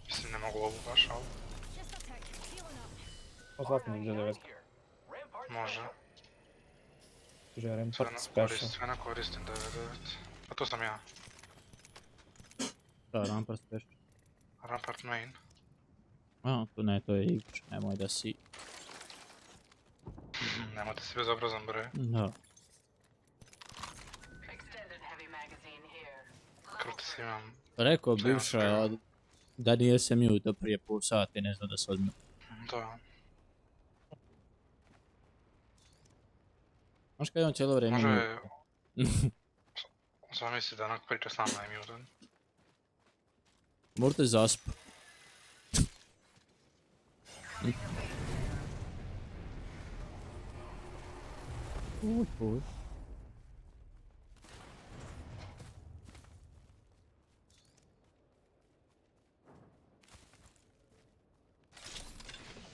Mislim ne mogu ovu baš, ali... Zlatni gdje 9. Može. Žerem part special. Sve na koristim 99. A to sam ja. Da, Rampart special. Rampart main. A, to ne, to je igrič, nemoj da si... Nemojte si bezobrazan bre. Da. Kruti si imam. Rekao bivša da nije se mute prije pol sata i ne zna da se odmio. Da. Znaš kad je on cijelo vrijeme može... Zamisli da onak priča s nama je mutan. Možete zaspa. Uj.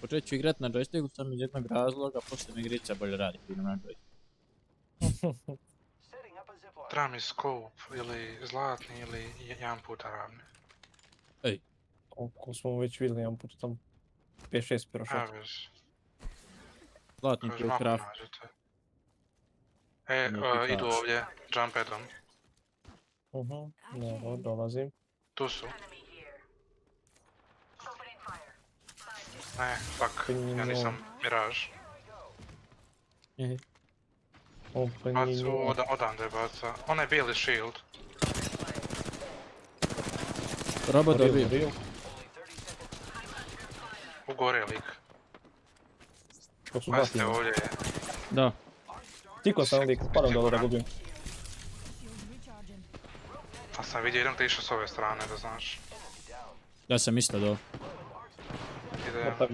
Počet ću igrat na joysticku sam iz jednog razloga, pošto mi igrica bolje radi fino na joysticku. Treba mi scope ili zlatni ili jedan puta ravni. Ej. Koliko smo već vidjeli jedan put tam 5-6 pirošata. Zlatni kill craft. Idu ovdje, jump padom. Dobro, dolazim. Tu su. Ne, fuck, ja nisam Mirage. Bacu odande baca. Onaj bijeli shield. Robot dobio. Ugore lik. Pazite ovdje je. Da. Tiko sam lik, padam dole da gubim. A sam vidio jedan te išao s ove strane, da znaš. Ja sam isto do.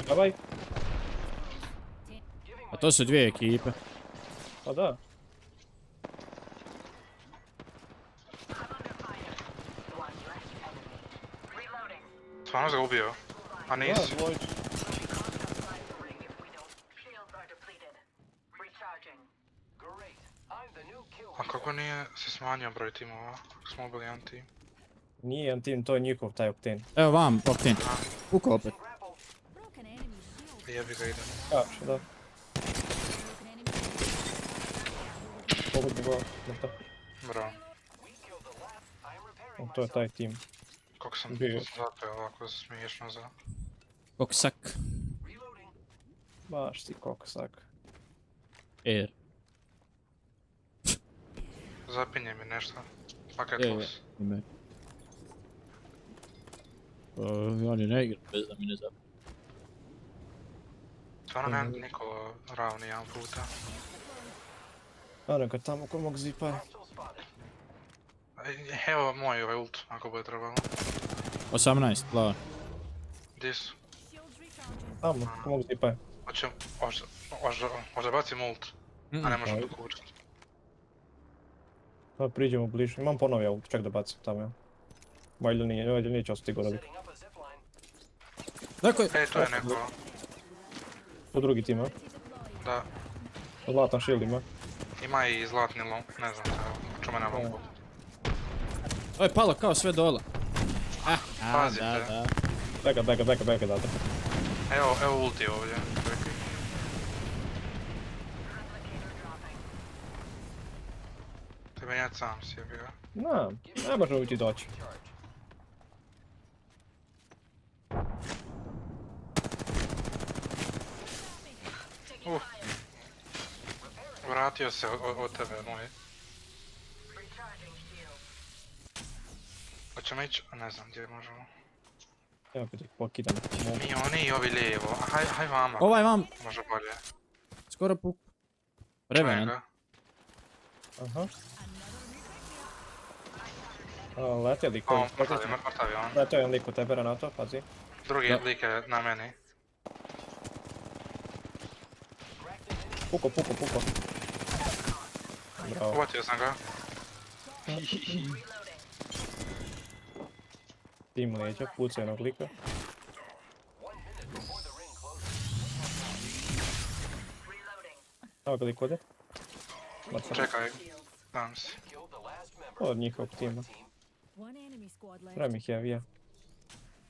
Davaj. A to su dvije ekipe. Pa da. Stvarno se ga ubio. A nisi. A kako nije se smanjio broj timova? Kako smo ubili jedan tim? Nije jedan tim, to je njihov taj okten. Evo vam, okten. Puko opet. Jebi ga idem. Kače, da. Pogodi go, mrtav. Bro. To je taj tim. Kako sam zapeo ovako smiješno za... Koksak. Baš ti koksak. Air. Zapinje mi nešto. Paket loss. Oni ne igra bez da mi ne zapinje. Stvarno nema niko ravni jedan puta. Naravno kad tamo ko mog zipa. Evo moj ovaj ult, ako bude trebalo. 18, plava. Gdje su? Tamo, ko mog zipa je. Možda bacim ult, a ne možem dokučit. Pa priđemo bliže, imam ponovi ult, ček da bacim tamo ja. Valjda nije će ostati gore lik. Dakle... to je neko. To drugi tim, a? Da. Zlatan shield ima. Ima i zlatni long, ne znam, čume na longu. Ovo je palo kao sve dola. Pazite. Beka, date. Evo ulti ovdje. Tebe ja sam si jebi ga. Ne možemo ti doći. Vratio se od tebe, moj. Hoćemo ići? Ne znam gdje možemo. Evo opet ih pokidam. Mi oni i ovi lijevo. Haj vama. Ovaj vam. Može bolje. Skoro puk. Vremena. Aha. Letio lik. Mrtavi on. Letio je lik u tebe, Renato, pazi. Drugi lik je na meni. Puko. Bravo. Uvatio sam ga. Tim leđa, puca jednog lika. Evo ga lik ode. Čekaj, dam si. Od njihovog tima. Prem ih je vija.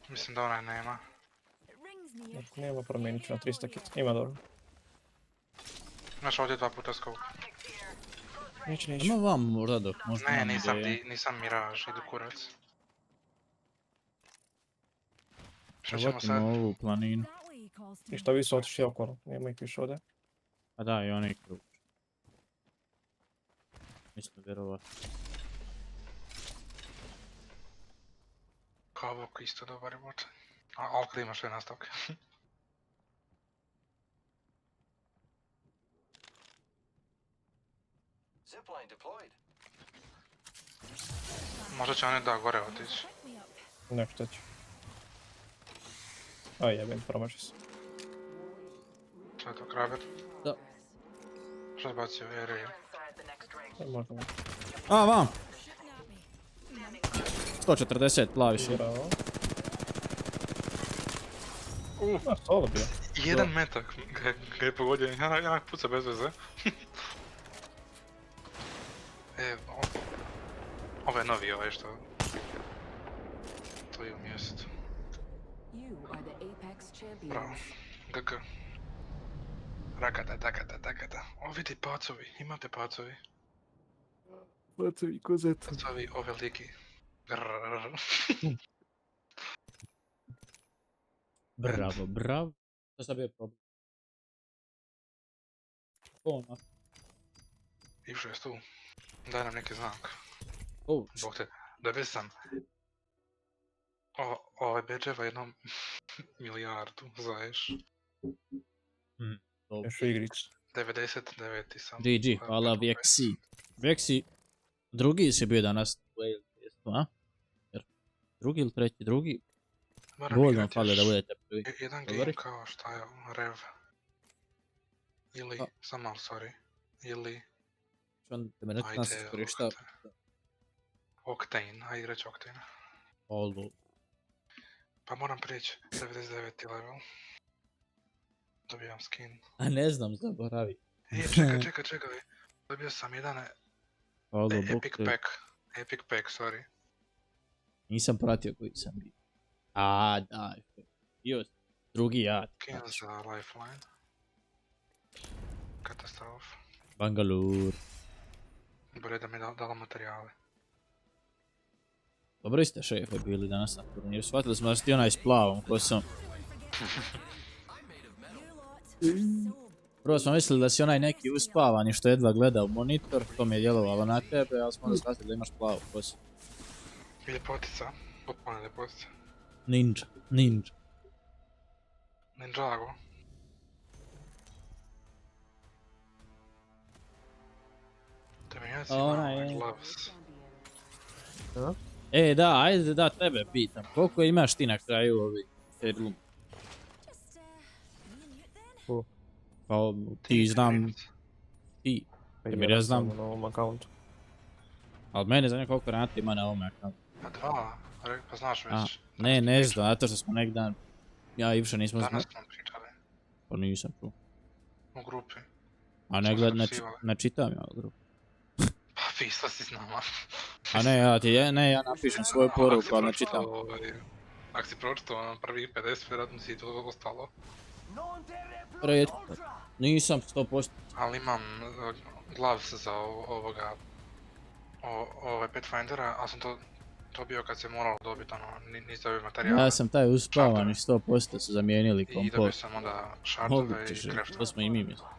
Mislim da onaj nema. Nema, promijenit ću na 300 kit. Ima dobro. Imaš ovdje 2 puta scope. Neću. Ima vam možda dok možda Ne, nam nisam Miraž, idu kurac. Što ćemo Uvotimo sad? ovu planinu. I što vi su otišli okolo, nema ih više ovdje. A da, i oni kruč. Mislim vjerovat. Kao ovog isto dobar je bot. Ali kada imaš sve nastavke. Možda će oni da gore otići. Nek što će. Aj jebim, promaši se. Što je to, kraber? Da. Što je bacio, area? Možda ne. A, vam! 140, plaviš je. Bravo. Solo bio. Jedan metak ga je pogodio, ja puca bez veze. Ovo je novi ovaj što... To je u mjestu. Bravo. GG. Rakata, takata. O vidi pacovi, imate pacovi. Pacovi, kozeta. Pacovi, o veliki. Bravo. To sad bio problem. Ona. Išao je tu. Daj nam neki znak. Bog te, dobio sam. Ovaj beđeva 1 milijardu, zaješ. Još u igricu. 99 sam. GG, hvala Vjeksi. Vjeksi, drugi si bio danas u ALGS, a? Drugi ili treći? Drugi? Dovoljno fali da budete prvi. Jedan game kao šta je Rev. Ili, sam malo sorry. Ili... Ajde, Octane, ajde reći Octane. Pa moram prijeći 99. level. Dobijam skin. A ne znam, zaboravi. Čekaj. Dobio sam jedan Epic pack, sorry. Nisam pratio koji sam bio. A, da, bio drugi ja. Skin za lifeline. Katastrof. Bangalore. Bolje da mi je dala materijale. Dobro ste šefe bili danas na turniru. Shvatili smo da si ti onaj s plavom kosom. Prvo smo mislili da si onaj neki uspavani što jedva gleda u monitor. To mi je djelovalo na tebe, ali smo onda shvatili da imaš plavu kosu. Ljepotica. Potpuno ljepotica. Ninja. Ninjago. Temenjaci imaju gloves. Da, ajde da tebe pitam. Koliko imaš ti na kraju ovi heirloom? Pa ti znam... Ti. Jer ja znam... Na ovom accountu. Ali mene zanima koliko Renata ima na ovom accountu. Pa 2, pa znaš već. Ne znam, zato što smo nek dan... Ja i više nismo znali. Danas smo pričali. Pa nisam čuo. U grupi. A ne čitam ja u grupi. Pa pisao si s nama. A ne, ja napišem svoju poruku, ali ne čitam. Ako si pročitao prvih 50, vjerojatno si to ostalo. Rijetko. Nisam 100%. Ali imam gloves za ovoga... Ove Pathfindera, ali sam to bio kad se moralo dobiti, nisi dobio materijala. Ja sam taj uspavani 100% su zamijenili kompot. I dobio sam onda šardove i kreftu. To smo i mi mislili.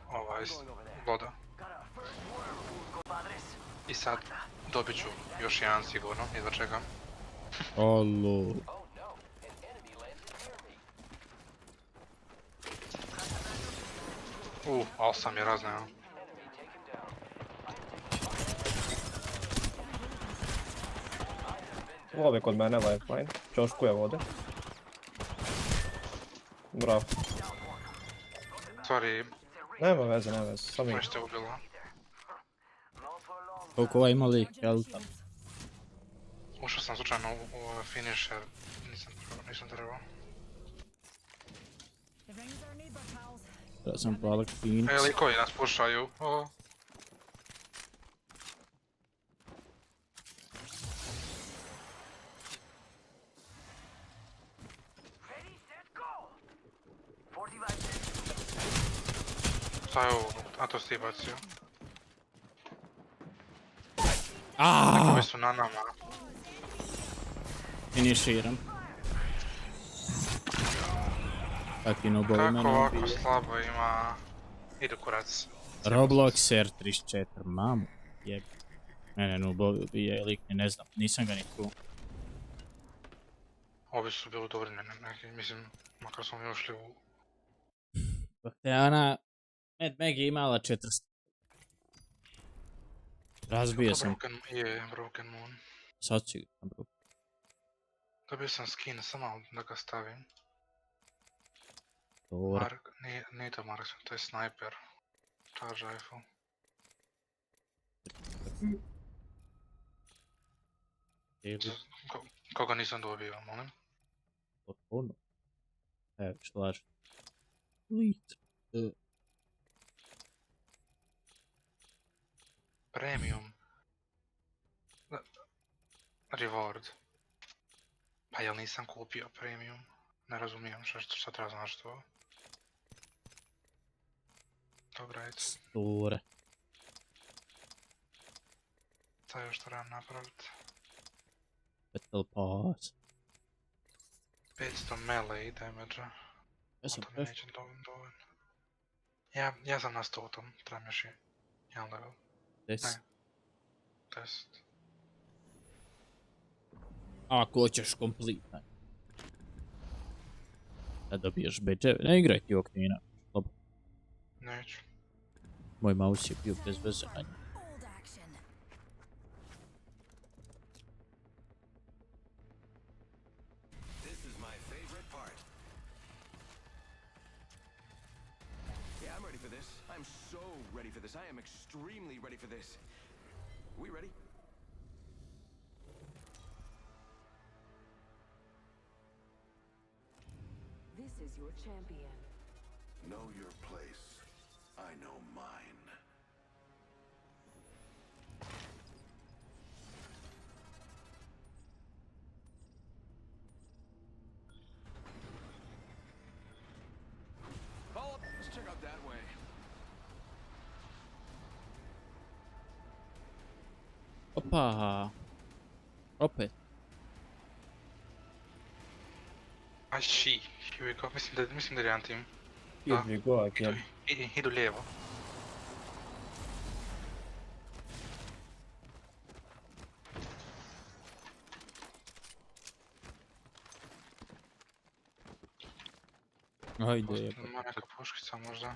Voda. I sad dobit ću još jedan sigurno, jedva čekam. Alo. 8 je razneo. Lovi kod mene lifeline. Čoškuje vode. Bravo. Sorry. Nema veze, samo Nešto je ubilo. Koliko ovaj ima lik, jelta? Ušao sam slučajno u finisher, nisam trebao. Da sam palak Phoenix. Likovi nas pušaju. Šta je ovo? A to si ti bacio. Likovi su na nama. Finishiram. Kakvi nobovi mene Kako ovako ubije. slabo ima... Idu kurac. Robloxer 34, mamu. Jeb. Mene nobovi ubije, lik ne znam, nisam ga ni tu. Ovi su bili dobri neki, mislim, makar smo mi ušli u... Dok te ona... Mad Mag je imala 400. Razbio sam. Broken Moon. Sad ću ga bro. Dobio sam skin, samo da ga stavim. Dobro. Nije to Mark, to je sniper. Charge rifle. Koga nisam dobio, molim? Ono. Evo, što lažem. Lit. Premium. Reward. Pa jel nisam kupio premium? Ne razumijem šta treba znaš to. Dobra, ajde. Sture. Šta još trebam napraviti? Battle Pass. 500 melee damage-a. Ja sam to mi neće dovoljno. Ja sam na 100, trebam još jedan level. 10. Ne. 10. Ako hoćeš kompletan. Da dobiješ bedževe. Ne igraj ti oknina. Slobodno. Neću. Moj mouse je bio bez veze na njih. I'm so ready for this. I am extremely ready for this. We ready? This is your champion. Know your place. I know mine. Follow up. Let's check out that way. Opa. Opet. I see. Here we go. Mislim da je jedan tim. Here we go again. Idu lijevo. Ajde je. Ima neka puškica možda.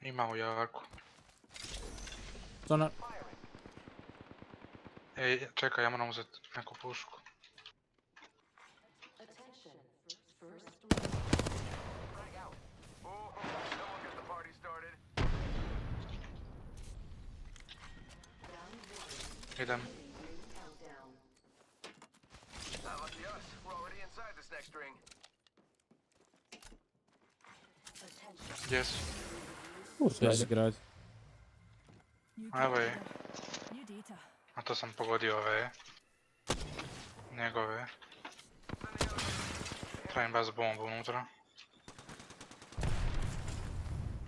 Ima u jarku. To na... Ej, čekaj, ja moram uzeti neku pušku. Idem. Yes. Sve zgrad. Evo je. A to sam pogodio ove. Njegove. Trebam baš bombu unutra.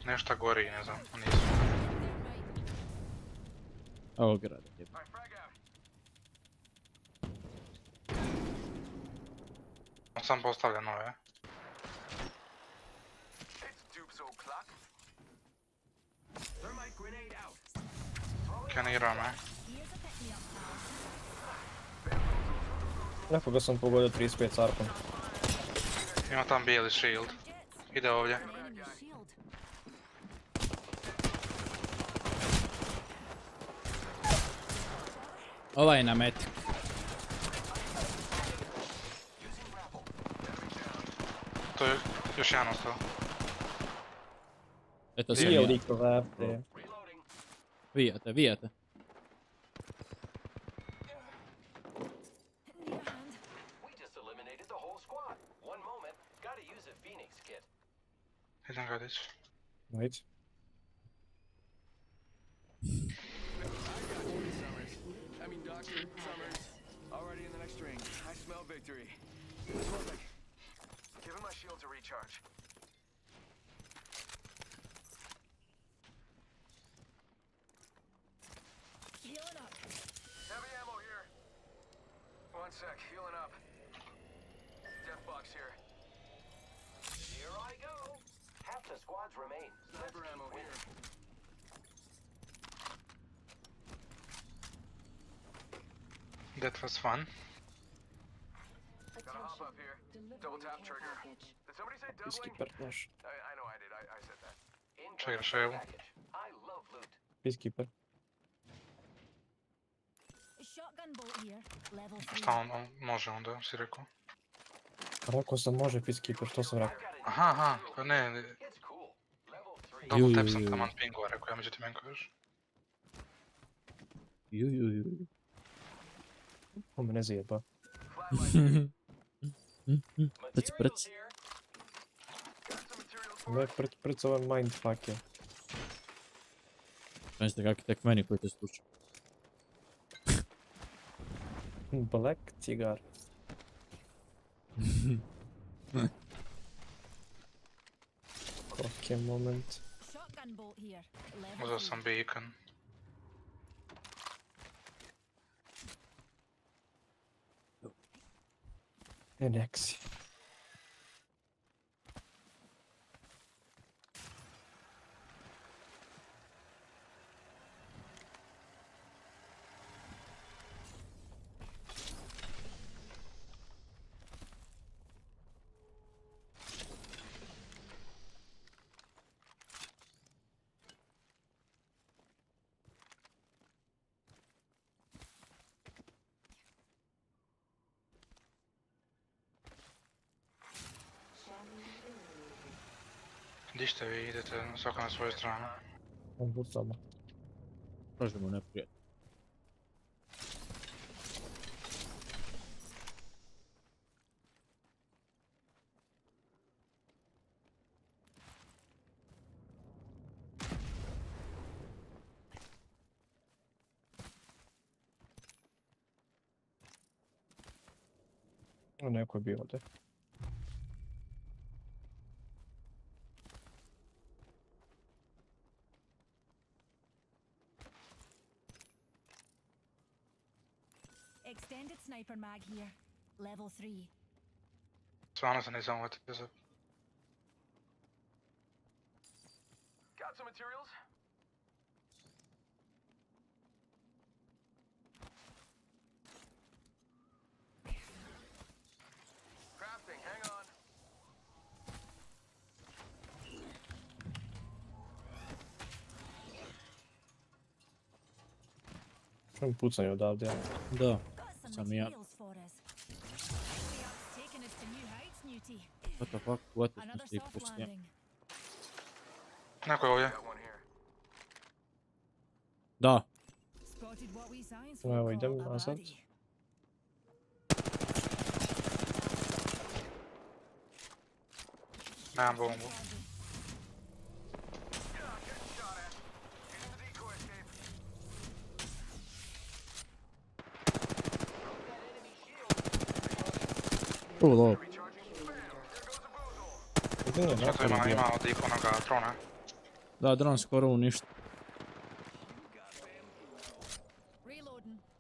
Nešto gori, ne znam, nisu. Ovo grad je. Sam postavljam ove. Skenira me. Nekoga sam pogodio 35 s arkom. Ima tam bijeli shield. Ide ovdje. Ovaj je na meti. To je još jedan ostao. Eto se Nije likova, FD. Vijate. Idem ga dići. Ajde. I mean, Doctor Summers, already in the next ring. I smell victory. Give him my shield to recharge. Healing up. Heavy ammo here. One sec, healing up. Death box here. Here I go. Half the squads remain. Sniper ammo here. That was fun. Gotta hop up here. Double tap trigger. Did somebody say doubling? Peacekeeper naš. I know I did. I said that. Čekaš evo. Peacekeeper. Shotgun bolt here. Level 3. Šta on može onda, si rekao? Rekao sam može peacekeeper, što sam rekao? Aha, pa ne. Double tap sam taman pingova, rekao ja, međutim enko još. Jujujuju. On me ne zjeba. Prc. Me prc ovaj mindfuck je. Znašte kakvi tek meni koji te sluša. Black cigar. Koliki je moment. Uzao sam beacon. Eneksi. Gdje ste vi, idete svako na svoju stranu? On bucamo. Prožemo neprijed. Neko je bio ovdje. Extended sniper mag here. Level 3. Stvarno se nisam uvatio za... Got some materials? Crafting, hang on. Čujem pucanje odavde. Da, sam i ja. What the fuck, what is this pucanje? Neko je ovdje. Da. Evo idem nazad. Nemam bombu. Lol. Zato ima od ikonoga trona. Da, dron skoro uništa.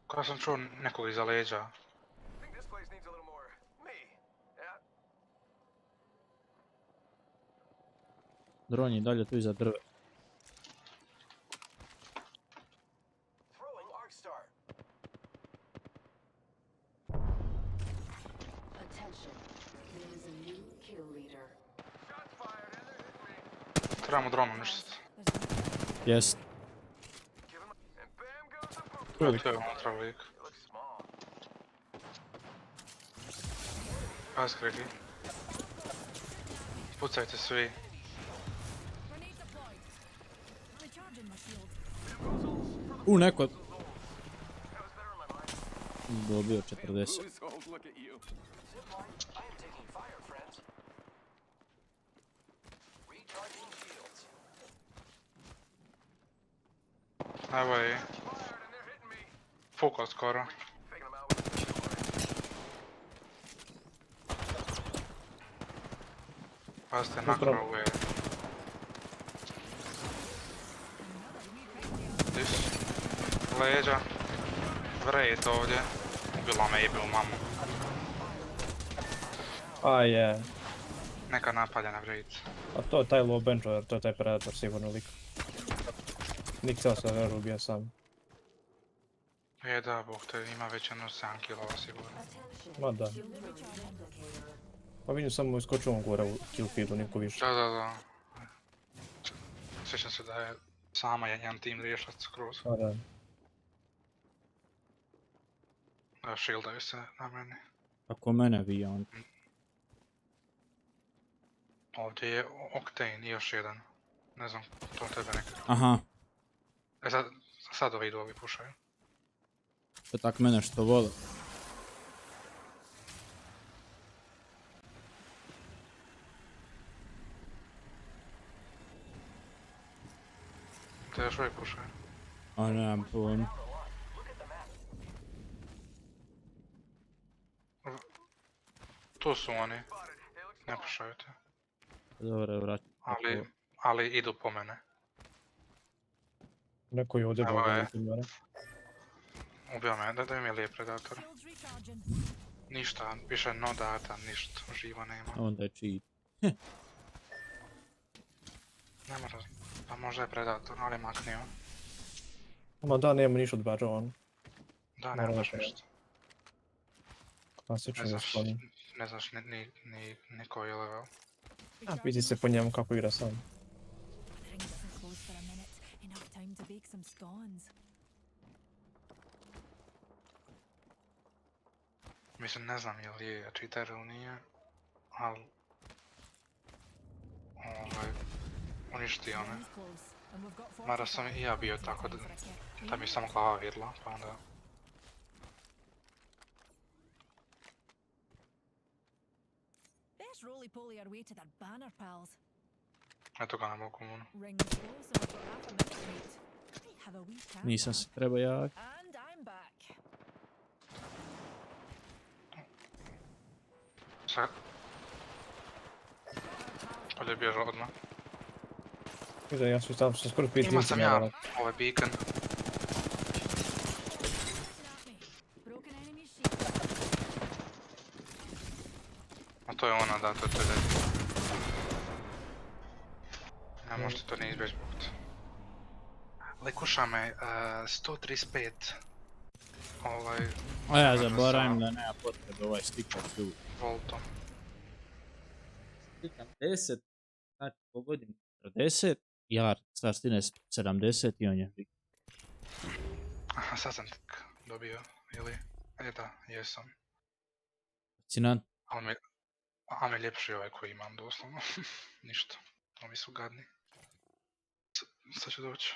Kada sam čuo nekog iza leđa. Dron je dalje tu iza drve. Trebamo dronu nešto. Jest. To je unutra lik. Pas KreKi. Pucajte svi. Neko... Dobio 40. Evo je. Fukao skoro. Pazite na krovu je. Dis. Leđa. Vrejt ovdje. Ubila me jebe u mamu. A je. Neka napadja na Vrejt. A to je taj low bencher, to je taj predator sigurno lik. Nik ceo se veru ubija sam. Je da, bog te ima već jedno 7 kilova sigurno. Ma da. Pa vidim samo iskočio on gore u kill feedu, niko više. Da. Sjećam se da je sama jedan tim riješac skroz. A da. Da, shieldaju se na meni. Ako mene vija on. Ovdje je Octane i još jedan. Ne znam, to tebe nekako. Aha. E sad ovi idu, ovi pušaju. To je tak mene što vole. To još uvijek pušaju. A nemam pojma. Tu su oni. Ne pušaju te. Dobro, vraćam. Ali idu po mene. Neko je ovdje dobro. Ubio me, da mi je lijep predator. Ništa, piše no data, ništa, živa nema. Onda je cheat. Ne mora, pa možda je predator, ali maknio. Ma da, nema ništa od badža on. Da, nema baš ništa. Klasično da skloni. Ne znaš ni koji je level. A, vidi se po njemu kako igra sam. Mislim, ne znam je li je cheater ili nije, ali... uništi one. Mada sam i ja bio tako da mi samo glava vidla, pa onda... Eto ga na mogu komunu. Nisam se trebao javiti. Sad. Ovdje je bježao odmah. Vidim, ja sam skoro 5 Ima sam ja ovaj beacon. A to je ona, da, to je dead. Ne možete to ne izbjeći bog. Lekuša me 135. A ja zaboravim da nema potrebe ovaj stikam tu. Voltom. Stikam 10, znači pogodim 40, ja starstine 70 i on je rik. Aha, sad sam tek dobio, ili? Da, jesam. Fascinant. A mi je ljepši ovaj koji imam doslovno. Ništa, ovi su gadni. Sad će doći.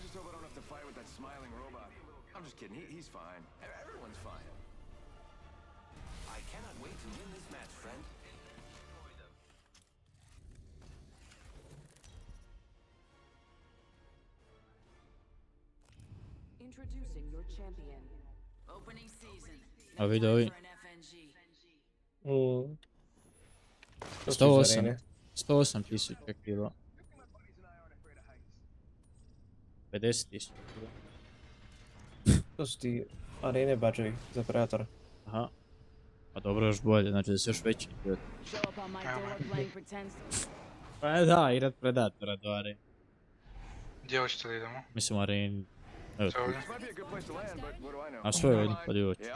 I just hope I don't have to fight with that smiling robot. I'm just kidding, he's fine. Everyone's fine. I cannot wait to win this match, friend. Introducing your champion. Opening season. A vidi ovi To su iz 108. arene. 108.000 kilo. 50.000 kilo. To su ti arene badževi za Predatora. Aha. Pa dobro, još bolje, znači da si još veći. Pa da, igrat Predatora do arene. Gdje hoćete da idemo? Mislim u areni. Evo tu. Ovdje? A sve je jedno, pa di hoće.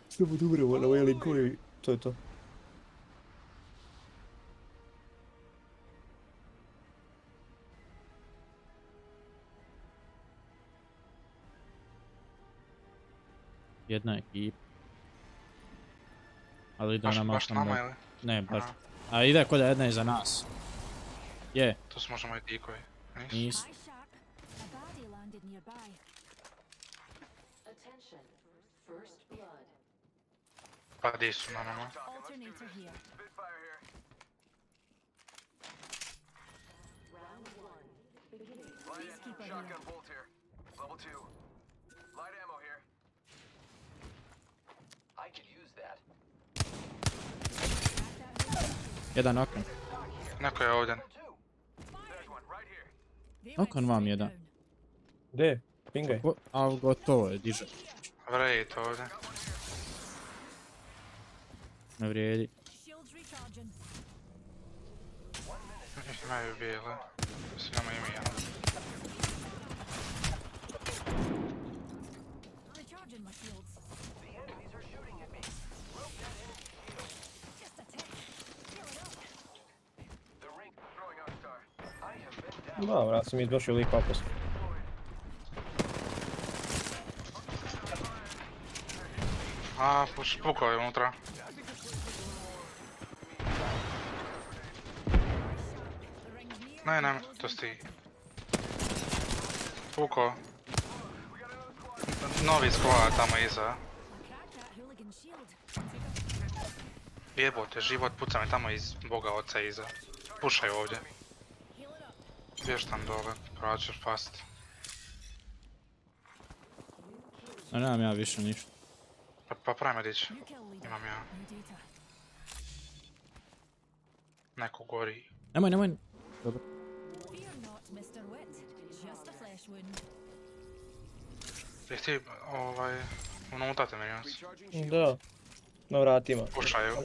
Samo dobro, na ovaj linkovi, to je to. Jedna ekipa. Ali ide ona Baš nama ili? Ne, baš. A ide kod da jedna iza nas. Je. To su možda moji tikovi. Nisu. Pa di su na nama? Shotgun bolt here. Level 2. Light ammo here. I could use that. Jedan okan. Neko je ovdje. Okan vam jedan. Gdje? Pingaj. A gotovo je, diže. Vrejit ovdje. Ne vrijedi. Imaju bijele. Svi nama ima jedan. Dobro, ja sam izbašio lik papost. A, pukao je unutra. Ne, to si ti. Pukao. Novi squad tamo iza. Jebote, život puca mi tamo iz Boga oca iza. Pušaju ovdje. Bješ tam dole, proćeš fast. A nemam ja više ništa. Pa pravimo dići. Imam ja. Neko gori. Nemoj. Dobro. Jesi ti, unutra te meni nas? Da. Na vratima. Pušaju.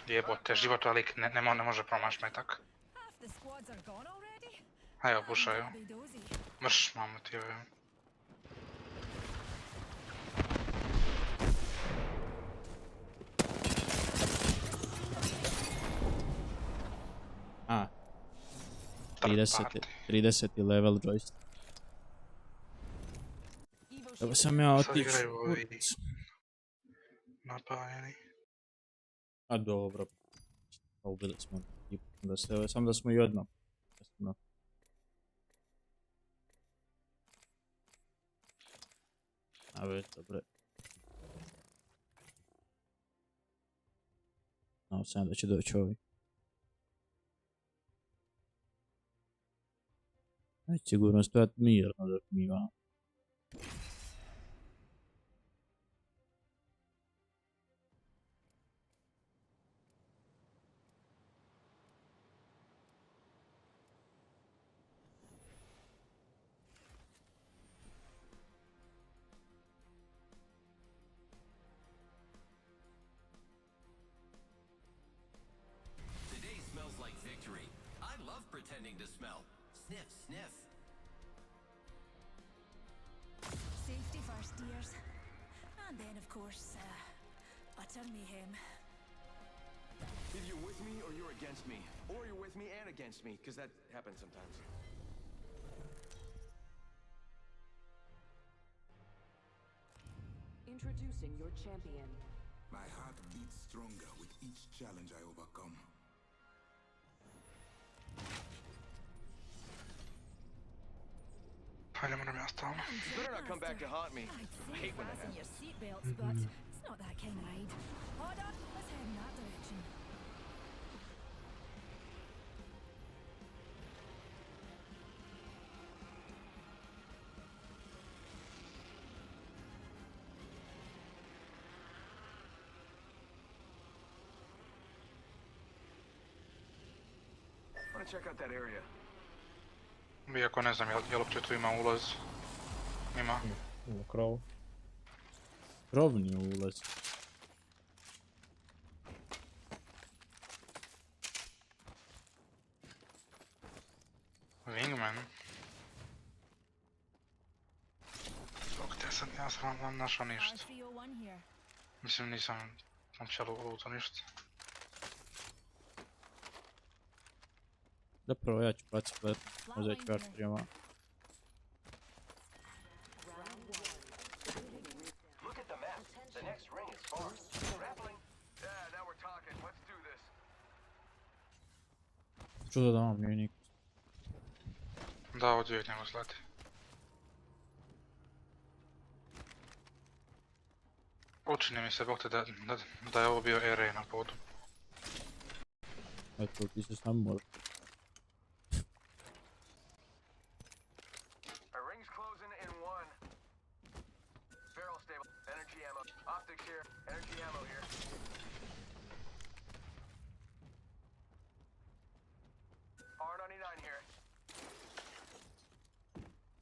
Jebote, život velik, ne može promaš metak. A evo, pušaju. Mrš, mamu ti ovdje. A. 30. level joystick. Evo sam ja otići. Napaljeni. A dobro. Pa ubili smo. Samo da smo i odmah. A već, dobro. Znao sam da će doći ovi. Neće sigurno stojati mirno dok mi imamo. Pretending to smell. Sniff, sniff. Safety first, dears. And then, of course, utter mayhem. Either you're with me or you're against me. Or you're with me and against me, because that happens sometimes. Introducing your champion. My heart beats stronger with each challenge I overcome. Hajde, moram ja stalno. You better not come back to haunt me. I hate when that happens. Your seatbelts, but it's not that kind of ride. Hold on, let's head in that direction. Iako ne znam, jel uopće tu ima ulaz? Ima. Ima krov. Krovni ulaz. Wingman. Ja sam našao ništa. Mislim nisam uopće lutao ništa. Zapravo ja ću baciti let, možda ću kartrijama. Čudo da vam nije niko. Da, od uvijek njemu slati. Učini mi se, bog te, da je ovo bio RA na podu. Eto, ti se sam može.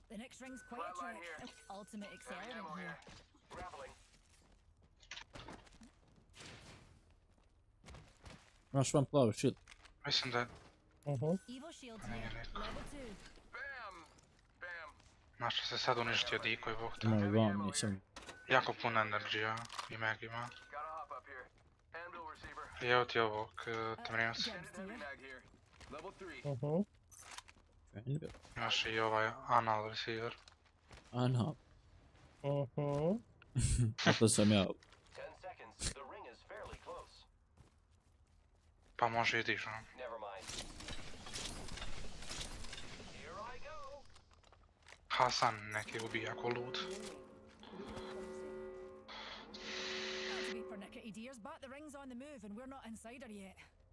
The next ring's quite a trick. Ultimate accelerant here. Imaš vam plavi shield. Mislim da je... Evo shield here. Level 2. Našao se sad uništio decoy, bog te. Ima i vam, nisam. Jako puno energija i mag ima. I evo ti ovog temrinac. Imaš i ovaj anal receiver. Anal. A to sam ja. Pa može i dižno. Hasan neki ubija ko lud.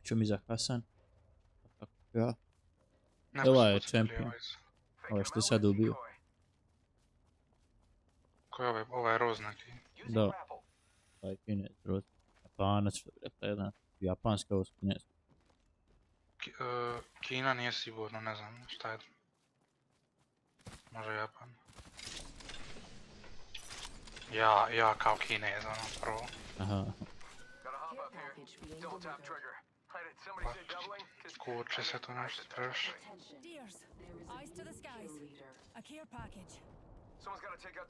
Ču mi za Hasan? Ja. Ovaj je champion. Ovaj što je sad ubio. Ko je ovaj? Ovaj je roz neki. Da. Ovaj kinez roz. Japanac što bi rekla jedna. Japanska ovo s kinez. Kina nije sigurno, ne znam šta je. Može Japan. Ja kao Kinez, ono, prvo. Aha. Kurče se tu nešto trebaš.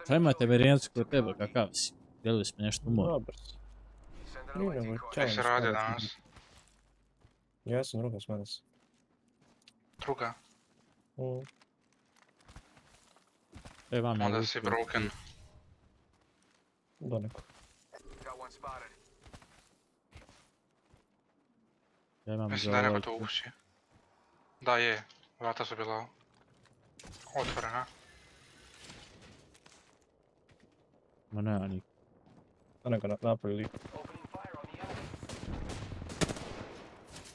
Šta imate varijancu kod tebe, kakav si? Gledali smo nešto u moru. Dobar si. Kaj se radi danas? Ja sam druga smaras. Druga? Vam onda si broken. Doneko. Mislim da je neko to uši. Da je, vrata su bila otvorena. Ma nema nik. Da neko napravi lik.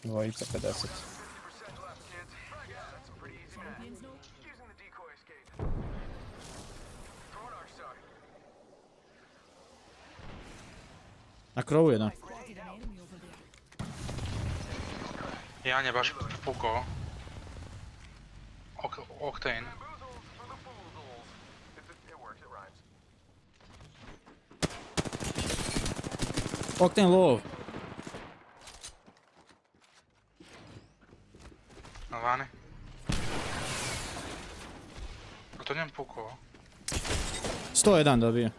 2x50. Na krovu jedan. Jedan je baš pukao. Octane. Octane low. Na vani. A to njem pukao. 101 dobio.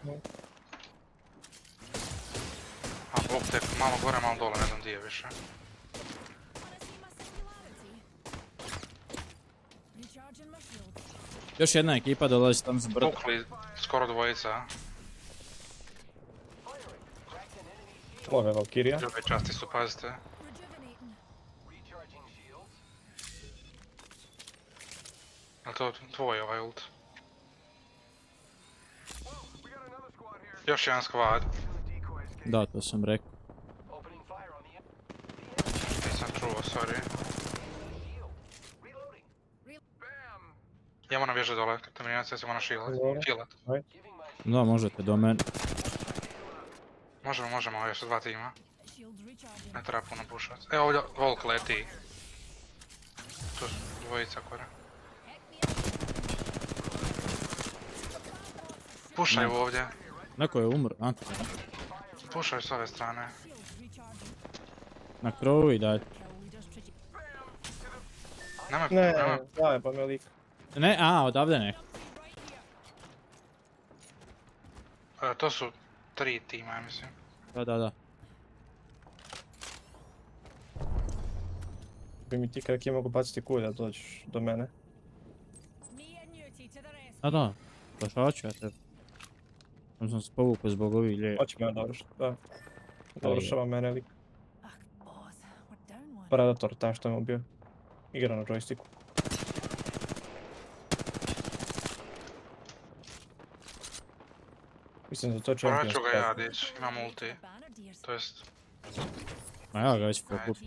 A bog te, malo gore, malo dole, ne znam di je više. Još jedna ekipa dolazi tam s brda. Pukli skoro dvojica. Ovo je Valkyrija. Ljube časti su, pazite. Je to tvoj ovaj ult? Još jedan squad. Da, to sam rekao. Nisam čuo, sorry. Ja moram bježati dole, kad mi nenac, ja se moram healat. Da, možete do mene. Možemo, još 2 tima. Ne treba puno pušat. Evo ovdje Volk leti. Tu su dvojica kore. Pušaju ovdje. Neko je umro, a? Pušaju s ove strane. Na krovu i dalje. Ne, daj pa me lik. Ne, odavde neko. To su 3 tima, ja mislim. Da. Bi mi ti KreKi mogu baciti kulj da dođeš do mene. Da, došao ću ja tebi. Sam se povukao zbog ovih lijevi. Hoće me ja dovršiti, da. Dovršava mene lik. Predator, taj što je ubio. Igra na joysticku. Mislim da to je champions. Morat ću ga ja dići, imam ulti. To jest... Ma ja ga već pokup.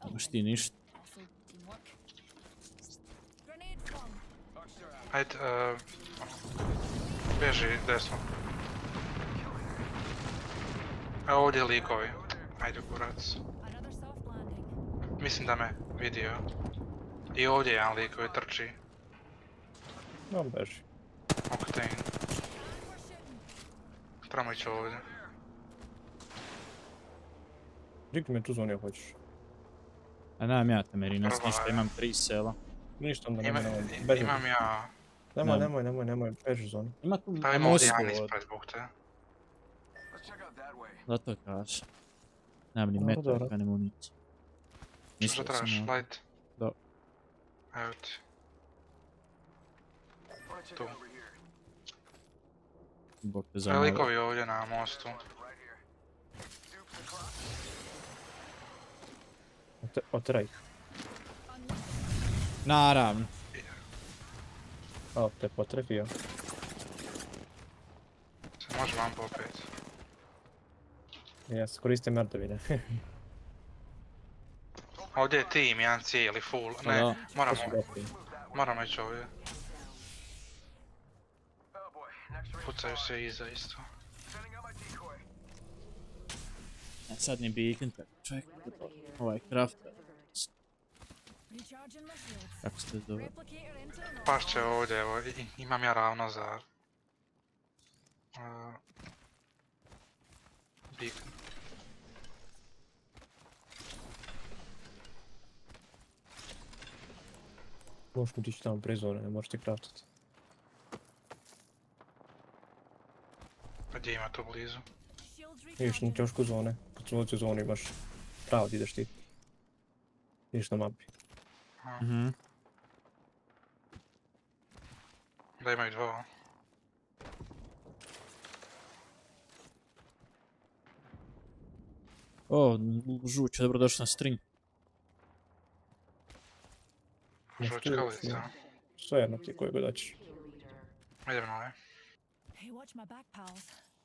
Nemaš ti ništa. Ajde, bježi desno. Evo ovdje likovi. Ajde kurac. Mislim da me vidio. I ovdje jedan lik koji trči. No, beži. Octane. Trebamo ići ovdje. Rik me tu zvonio hoćeš. A nemam ja temerinas, ništa, imam 3 sela. Ništa onda Imam ja... Nemoj, beži zonu. Ima tu pa imam ovdje jedan ispred zbog te. Zato kaš. Nemam ni metrika, ni munici. Što trebaš, light? Da. Evo ti. Tu. Bog te zamalo. Likovi ovdje na mostu. Oteraj ih. Naravno. O, te potrefio. Se može vam popet. Jes, koriste merdovine. Ovdje je team, jedan cijeli, full. Ne, moramo ići ovdje. Pucaju se iza isto. Sad ni beacon, čovjek, ovaj crafter. Kako se to zove? Pašće ovdje, evo, imam ja ravno za... beacon. Možeš mi tići tamo prizore, ne možeš ti kraftati. Pa gdje ima tu blizu? Ideš na ćošku zone, po cilocu zonu imaš pravo ideš ti. Ideš na mapi. Da imaju dva. O, žuć, dobro došli na string. Žučkalica. Sve jedno ti koji god daćeš. Idem na ovaj. Hey, watch my back, pals.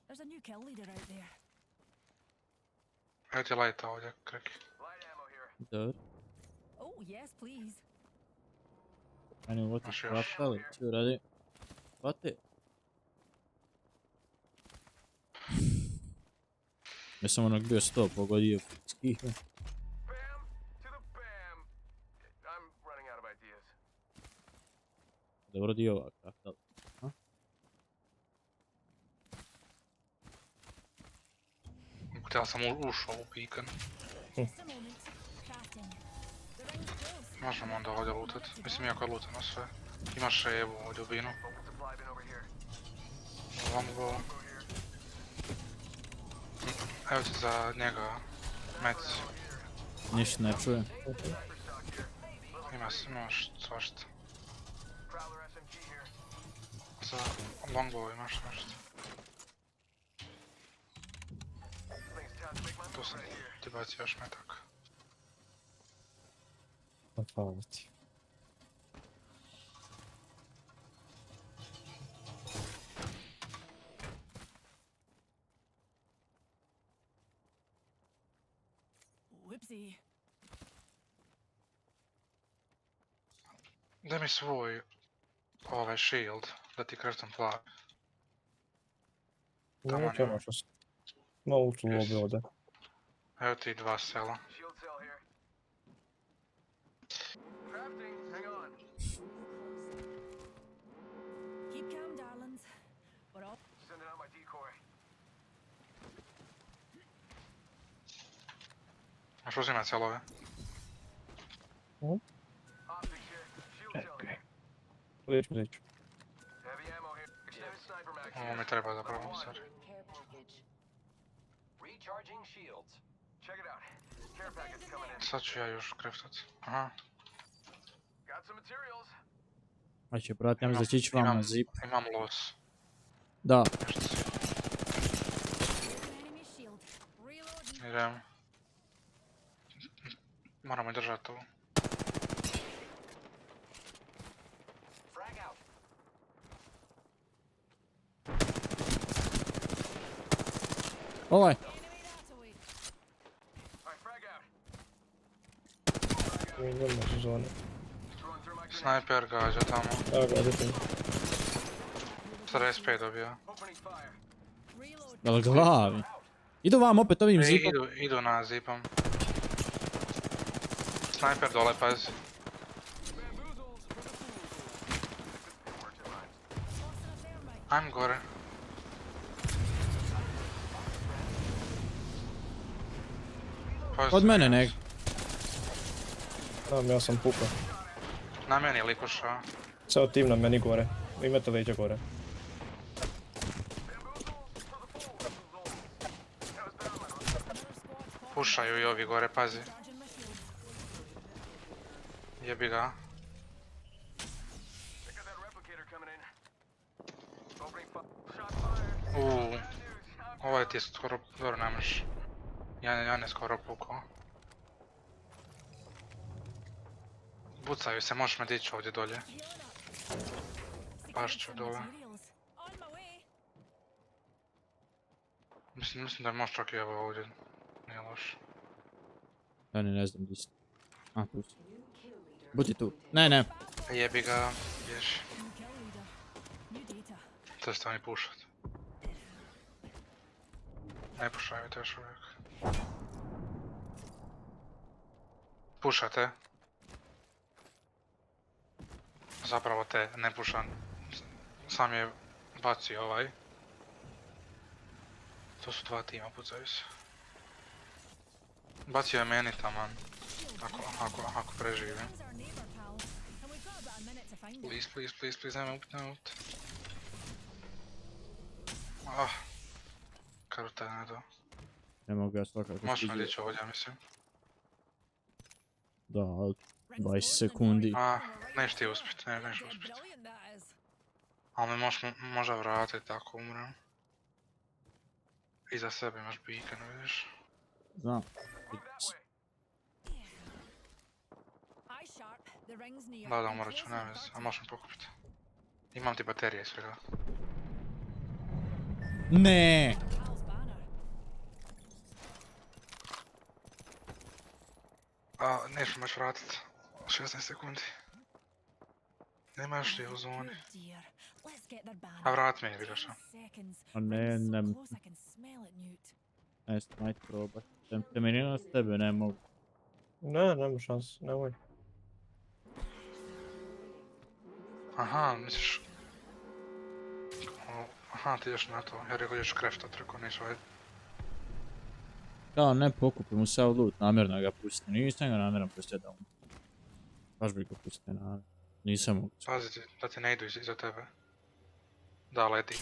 There's a new kill leader out there. Evo ti lighta ovdje, KreKi. Dobro. Oh, yes, please. Ajde, ovo ti škraptali, ću radi. Hvate. Ja sam onak bio 100 pogodio. Skihe. Dobro dio ovak, kraftali. Htjela sam ušao u beacon. Možemo onda ovdje lootat. Mislim, iako je lootano sve. Imaš evu ovdje u binu. Longbow. Evo ti za njega mec. Ništa ne čujem. Imaš svašta. Za longbow imaš svašta. Tu sam ti bacio još metak. Hvala ti. Whoopsie. Daj mi svoj ovaj shield, da ti kreftam plavi. Tamo nema što se... Ma ultu lobe ovdje. Evo ti 2 sela. Keep calm, darlings. We're all Sending out my decoy. Možeš uzimati celove. Lijeću. Heavy ammo here. Extended sniper mag. Ovo mi treba zapravo, sorry. Recharging shields. Check it out. Care package coming in. Sad ću ja još kreftat. Aha. Got some materials. Znači, brat, ja mislim da će ići vam na zip. Imam los. Da. Idem. Moramo držati ovo. Ovaj. Idemo su zone. Snajper gađa tamo. Evo ga, idete. 45 dobija. Jel glavi? Idu vam opet ovim zipom. Idu na zipom. Snajper dole, pazi. Ajmo gore. Od mene nek. Ja sam pukao. Na meni likuša. Ceo tim na meni gore. Imate leđa gore. Pušaju i ovi gore, pazi. Jebi ga. Ovaj ti je skoro, dobro nemaš. Ja ne skoro pukao. Bucaju se, možeš me dići ovdje dolje. Baš ću dole. Mislim da možeš čak i ovo ovdje. Nije loš. Ja ne znam gdje si. A, tu si. Budi tu. Ne. Jebi ga, bježi. To ste oni pušat. Ne pušaju te još uvijek. Pušate. Zapravo te ne pušam. Sam je bacio ovaj. To su dva tima, pucaju se. Bacio je meni taman. Ako preživim. Please, nemoj upit. Karuta je ne do. Ne mogu ja svakako. Možeš me dići ovdje, mislim. Da, ali 20 sekundi. Neš ti uspit, neš uspit. Ali me možda vratiti tako umrem. Iza sebe imaš beacon, vidiš? Znam. Da, umorat ću, nema veze, a možeš me pokupiti. Imam ti baterije i svega. Ne. Neću moći vratit. 16 sekundi. Nemaš li u zoni? A vrat me, vidiš. A ne. Ajde probat. Temenina s tebe ne mogu. Ne, nema šans, nemoj. Aha, misliš... Aha, ti ideš na to, ja rekao ideš kreftat, rekao nisu ajde. Kao ne pokupim mu sav loot, namjerno ga pusti. Nisam ga namjerno pustio da umre. Baš bi ga pustio namjerno. Nisam mogu. Pazi da ti ne idu iza tebe. Da, leti.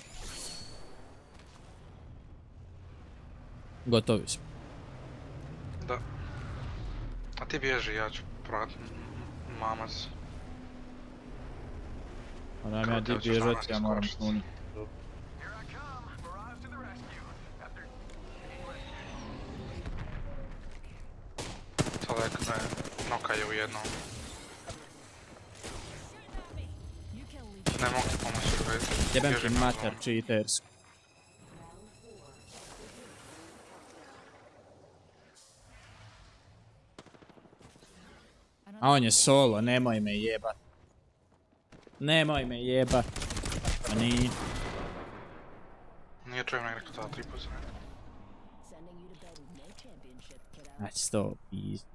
Gotovi smo. Da. A ti bježi, ja ću pratit mamac. A daj ja di bježati, ja moram puniti. Salek me nokaju u jednom. Ne mogu ti pomoći u redu. Jebem ti mater, cheatersku. A on je solo, nemoj me jebat. Nemoj me jebat. A nije. Nije čujem nekako ta 3 puta. Znači 100 pizd.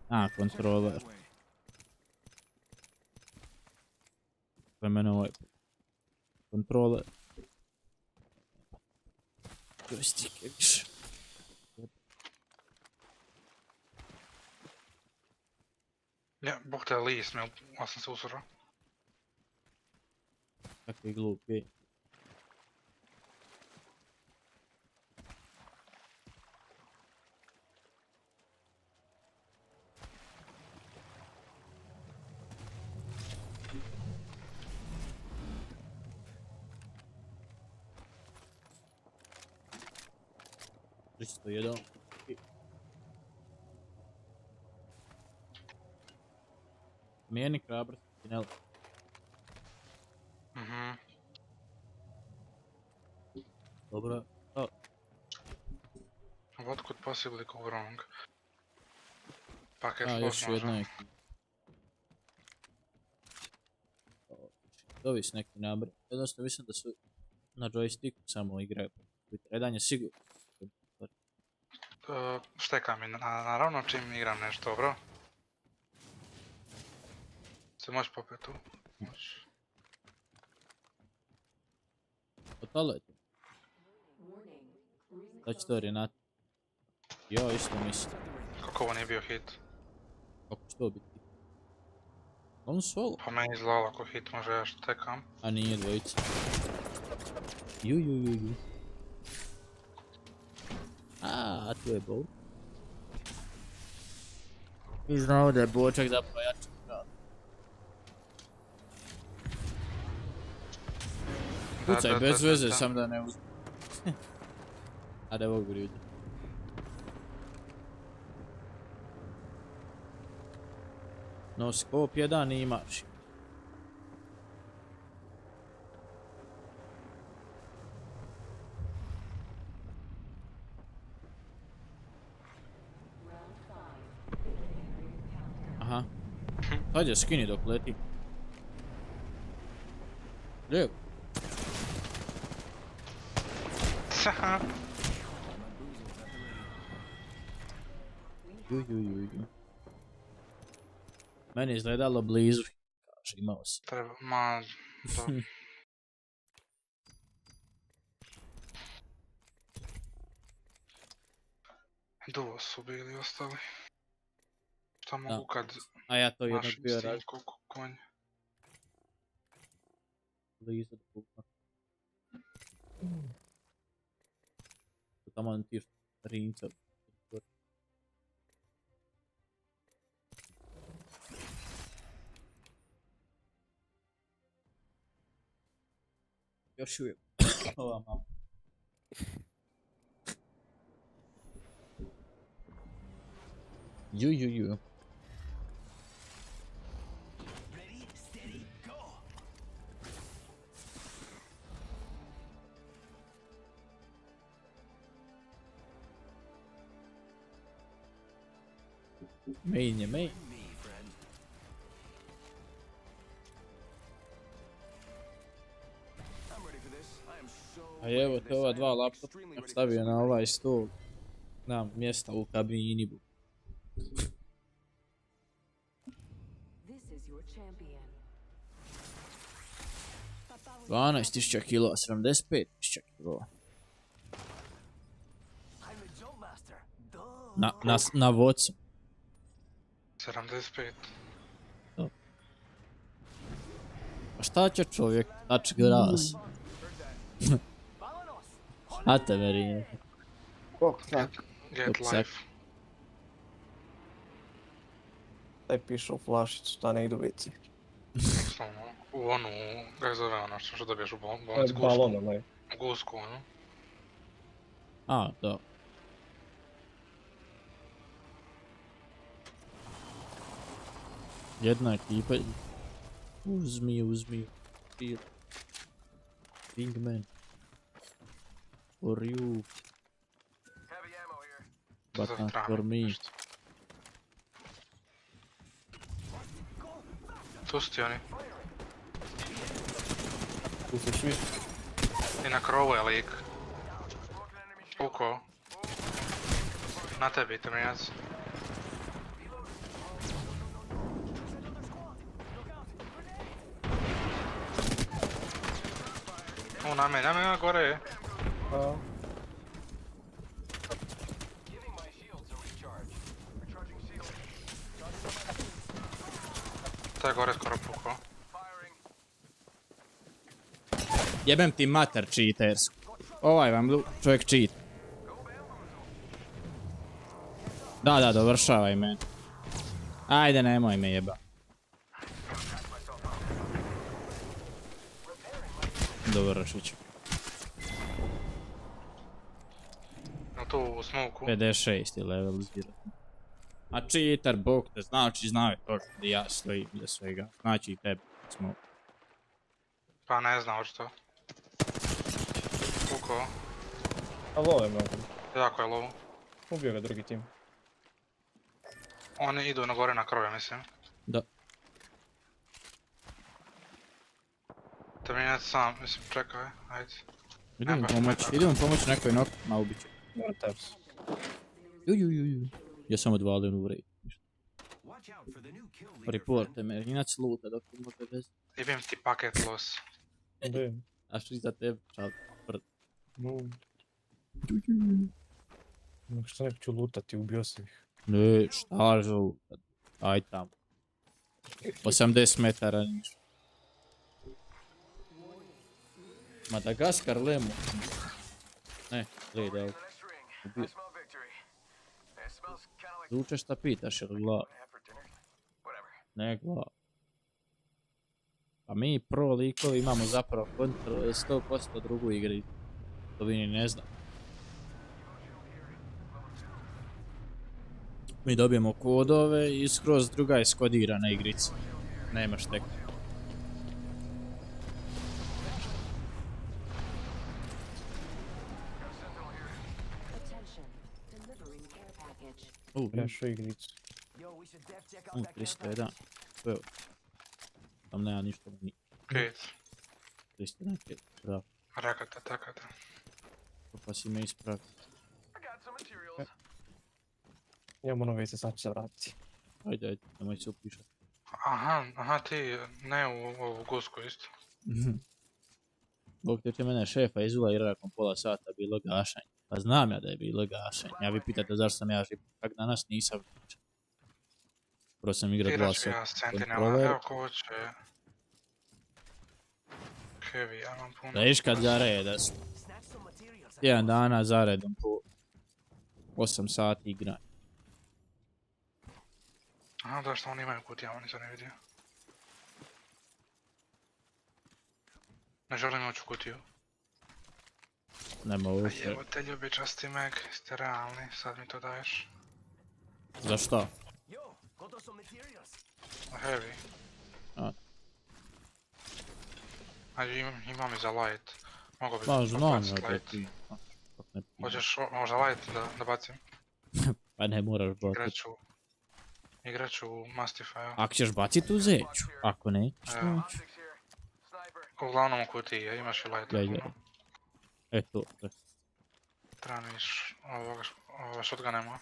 A, kontroler. Kako je mene ovaj kontroler. Joystick je više. Ja, bog te lis me, ja sam se usrao. Kakvi glupi. Isto jedan. Mijeni hrabrost, ne. Dobro. What could possibly go wrong? Paket još jedna je. Dovis neki nabr. Jednostavno mislim da su na joysticku samo igraju. Jedan je sigurno. Šteka mi, naravno čim igram nešto dobro. Se možeš popet tu? Možeš. Otalo je to. Da će to Renata. Jo, isto mislim. Kako ovo nije bio hit? Kako će to biti? On solo. Pa meni izgledalo ako hit može ja štekam. A nije dvojica. Ju. A tu je bol. I znao da je bočak zapravo jači prav. Pucaj bez veze, sam da ne uzme. A da mogu ljudi. No skop jedan imaš. Aha. Hajde skini dok leti. Lijepo. Ju. Meni je izgledalo blizu. Kaže, imao si. Treba, ma... Duo su bili ostali. Šta mogu kad... A ja to jednog bio rad. Konj. Blizu da pukna. Tamo ti rinca. Još uvijek. Ova mama. Ju. Main je main. A evo te ova dva laptopa stavio na ovaj stol. Nemam mjesta u kabini. 12.000 kilo, 75.000 kilo. Na vocu. 75. A šta će čovjek? Tač gras. A te meri. Get life. Daj pišu flašicu, da ne idu vici. U onu, kako zove ono što dobiješ u bolnici? Balon, onaj. Gusku, ono. A, da. Jedna ekipa. Uzmi. Wingman. For you. But not for me. Tu su ti oni. Tu su svi. I na krovu je lik. Uko. Na tebi, temenjac. Tu na mene gore. Taj gore skoro pukao. Jebem ti mater cheatersku. Ovaj vam čovjek cheat. Da, dovršavaj me. Ajde, nemoj me jeba. Dovršit ću. Tu u smoku. 56 je level vjerojatno. A cheater, bog te znači znaju točno da ja stojim iza svega. Znači i tebi smoke. Pa ne znam očito. Pukao. A low je mnogo. Jako je low. Ubio ga drugi tim. Oni idu na gore na krove, mislim. Da. Terminat sam, mislim, čekaj, ajde. Idemo pomoći nekoj nok, ma ubit ću. Mortaps. Jujujuju. Ja sam odvalio u rej. Reporte me, inac luta dok ti može bez. Jebim ti paket los. A što iza tebe, čal, prd. Što nek ću lutati, ubio sam ih. Ne, šta žu lutat. Aj tamo. 80 metara niš. Madagaskar lemu. Ne, gledaj ovdje. Ubio. Zvuče šta pitaš, jel glav? Ne glav. A mi pro likovi imamo zapravo 100% drugu igricu. To vi ni ne znam. Mi dobijemo kodove i skroz druga je skodirana igrica. Nemaš tek. Prešao igricu. 301. Evo. Tam nema ništa ni. 301 kit. Bravo. Takata. Pa si me ispravi. Imamo ono veze, sad ću se vratiti. Ajde, nemoj se upišati. Aha, ti ne u ovu gusku isto. Bog te će mene šefa izula i nakon pola sata bilo gašanje. Pa znam ja da je bilo gašanje. Ja vi pitate zašto sam ja živ. Kak danas nisam pričao. Prvo sam igrao 2 sata. Evo ko hoće. Heavy, ja imam puno. Da iš kad zareda su. 1 dana zaredom po 8 sati igranja. Aha, da što oni imaju kutija, oni se ne vidio. Ne želim ući u kutiju. Nema uopće. Evo te ljubičasti Meg, ste realni, sad mi to daješ. Za šta? Heavy. Ajde, imam i za light. Mogu bi baciti light. Hoćeš možda light da bacim? Pa ne moraš baciti. Igraću u Mastify. Ako ćeš bacit uzet ću, ako ne, što neću. Uglavnom u kutiji, imaš i light. Eto. Traniš ovoga shotgunema.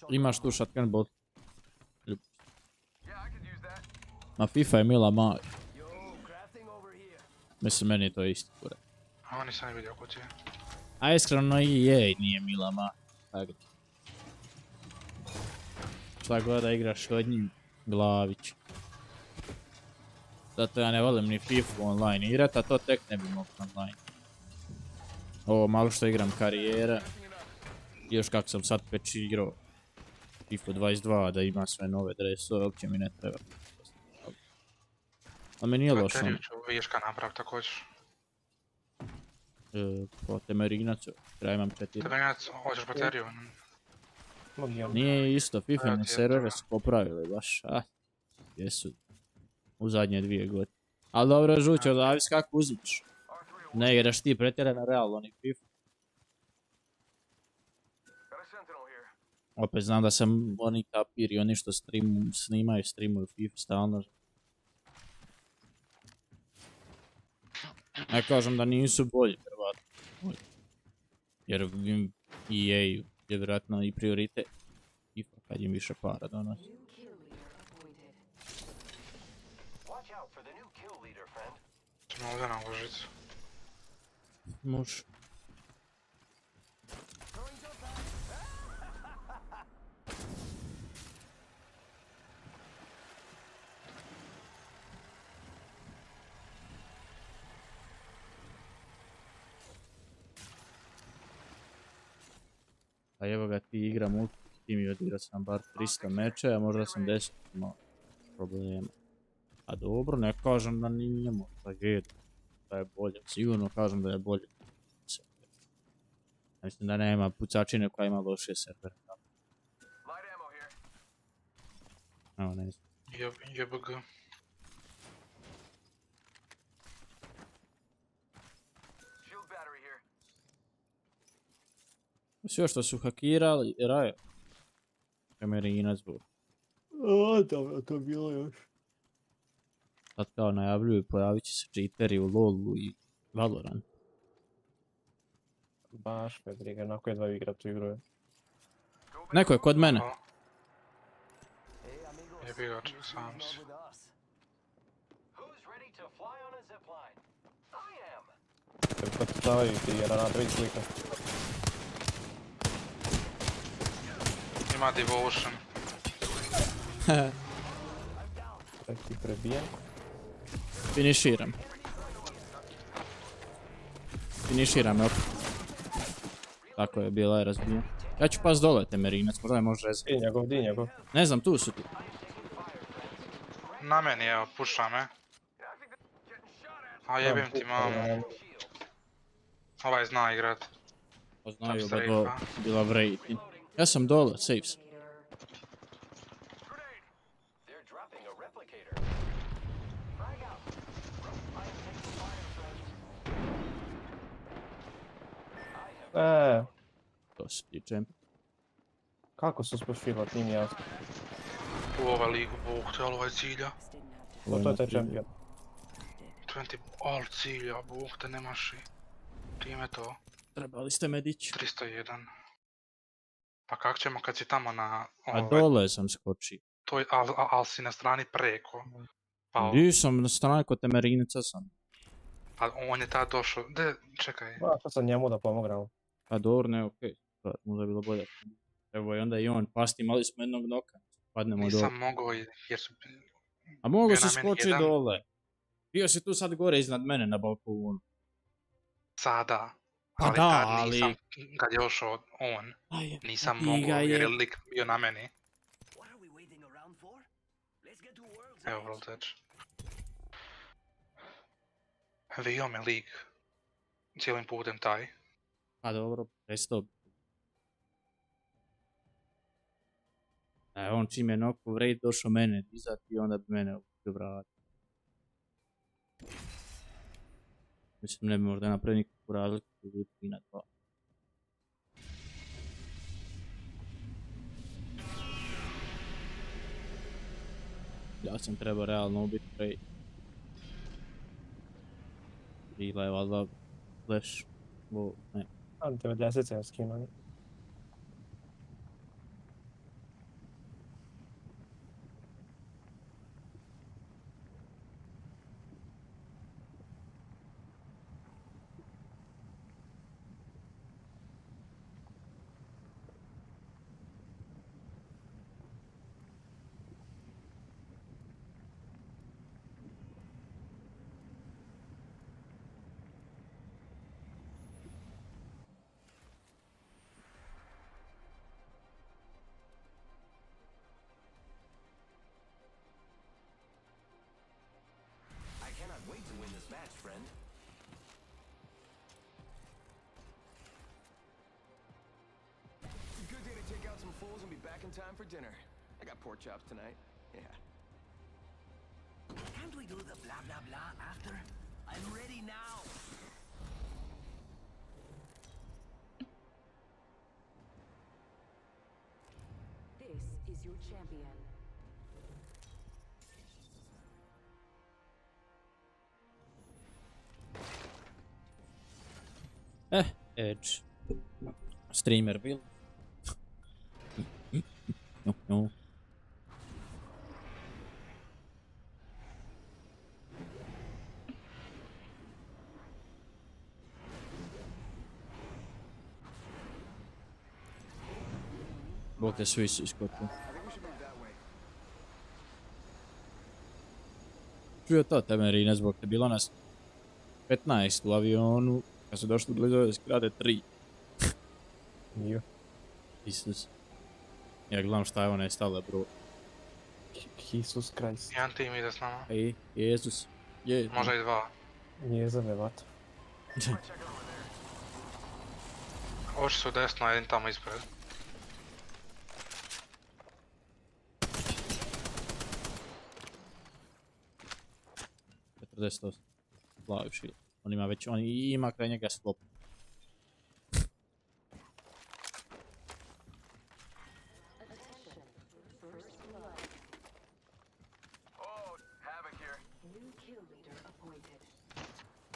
Imaš tu shotgun bot. Na FIFA je mila maj. Mislim, meni je to isto kure. A nisam ne vidio kutije. A iskreno i jej nije mila maj. Tako. Šta god da igraš od njim, glavić. Zato ja ne volim ni FIFA online igrat, a to tek ne bi mogu online. Ovo malo što igram karijere. Još kako sam sad već igrao FIFA 22 da ima sve nove dresove, uopće mi ne treba. A mi nije lošo. Bateriju ću viška napraviti ako hoćeš. Po temerinacu, ja imam 4. Temerinac, hoćeš bateriju? Nije isto, FIFA-ne servere su popravili baš, jesu. U zadnje 2 godine. Ali dobro žuće, zavisi kako uzmiš. Ne igraš ti pretjerano realno ni FIFA. Opet znam da sam oni tapir i oni što streamuju FIFA stalno. Ne kažem da nisu bolji Hrvati. Jer EA je vjerojatno i prioritet FIFA kad im više para donosi. Ćemo ovdje naložiti. Može. A evo ga, ti igra multi, ti mi odigrao sam bar 300 mečeva, možda sam 10 imao problema. A dobro, ne kažem da nije, možda je, da je bolje, sigurno kažem da je bolje. Mislim da nema pucačine koja ima lošije servere. Evo, ne znam. JBG. Sve što su hakirali, raje. Kamerinac zbog. To je bilo još. Sad kao najavljuju, pojavit će se cheateri u LoLu i Valorant. Baš me briga, onako jedva igra tu igru. Neko je kod mene. Jebi ga, sam si. Potrčavaju ti jer na 3 slika. Ima devotion. Tak ti prebijem. Finiširam. Finiširam, opet. Tako je, bila je razbijen. Ja ću pas dole, temerinac, možda me može rezati. Di njegov. Ne znam, tu su ti. Na meni, evo, puša me. A jebim ti mamu. Ovaj zna igrat. Pa znaju oba dva, bila vrejti. Ja sam dole, safe sam. To se tiče. Kako su spošilat, nije mi jasno. U ovaj ligu, bog te, ali ovaj cilja. To je taj čempion. 20 all cilja, bog te nemaš i... Time to. Trebali ste me dići. 301. Pa kak ćemo kad si tamo na... A dole sam skočio. Ali si na strani preko. Di sam na strani kod temerinaca sam. Pa on je tad došao... Čekaj. Pa sam njemu da pomogram. Pa dobro, ne, okej. Možda je bilo bolje. Evo i onda i on, pasti, imali smo jednog noka. Padnemo dole. Nisam mogao jer su... A mogo si skočiti dole. Bio si tu sad gore iznad mene na balkonu. Sada. Pa da, ali... Kad je došao on, nisam mogao jer je lik bio na meni. Evo World Edge. Vio me lik. Cijelim putem taj. Pa dobro, prestao. On čim je noko vrejt došao mene dizati i onda bi mene upio vratiti. Mislim, ne bi možda napravio nikakvu razliku u 3 na 2. Ja sam trebao realno ubiti vrejt. Bila je valjda flash. Ne. 90 sam skinuo. In time for dinner. I got pork chops tonight. Yeah. Can't we do the blah blah blah after? I'm ready now. This is your champion. Edge. Streamer bil. No. Bog te svi su iskopili. Čuo to tebe, Rina, zbog te bilo nas 15 u avionu, kad su došli blizu ove zgrade 3. Nije. Isus. Ja gledam šta je ona je stala, bro. Isus Krist. Jedan tim ide s nama. Ej, Jezus. Je. Možda i dva. Nije za me vata. Oči su desno, a jedan tamo ispred. Plavi shield. On ima već, on ima kraj njega slop.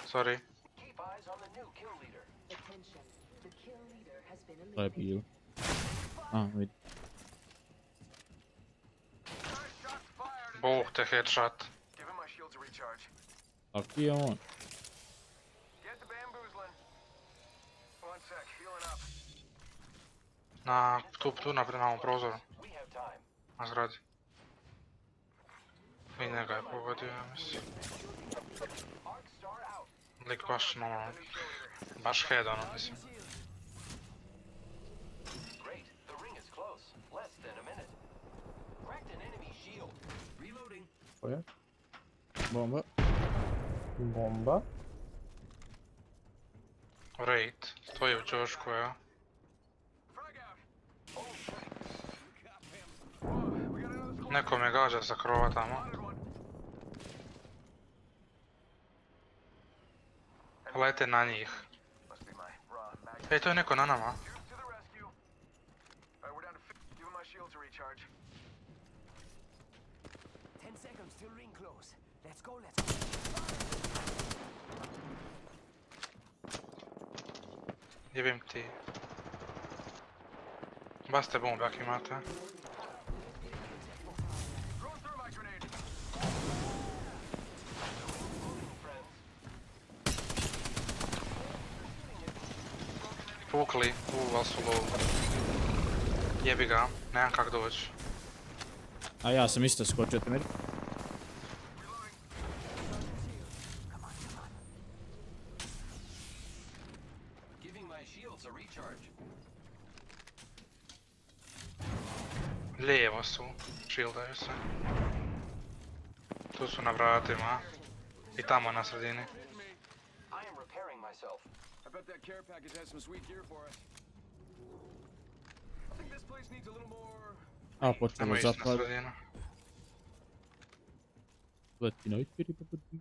Sorry. To je bilo. Vidi. Bog te headshot. Taki je on. Tu napred na ovom prozoru. Na zgradi. I njega je pogodio, ja mislim. Lik baš, baš head ono, mislim. Ko je? Bomba. Bomba. Raid, stoji u čošku, ja. Neko me gađa sa krova tamo. Lete na njih. Ej, to je neko na nama. Jebim ti. Bacite bombe ako imate. Pukli, ali su low. Jebi ga, nemam kak doći. A ja sam isto skočio, Temir. Lijevo su, shieldaju se. Tu su na vratima. I tamo na sredini. I bet that care package has some sweet gear for us. I think this place needs a little more. A, počelo zapad. Leti na ispiri, pa poti.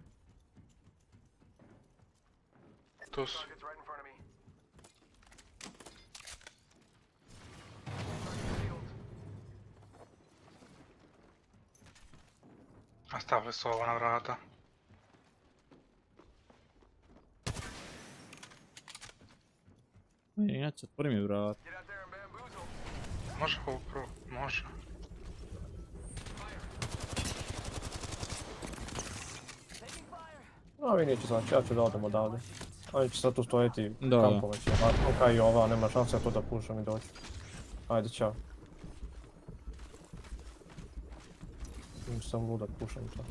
Tu su. A stavili su ovo na vrata. Inače, otvori mi vrat. Može ovo prvo, može. A vi neće znači, ja ću da odem odavde. Oni će sad tu stojiti Da. kampovaći. A kaj i ova, nema šanse ja tu da pušam i doći. Ajde, čao. Sam ludak pušam to.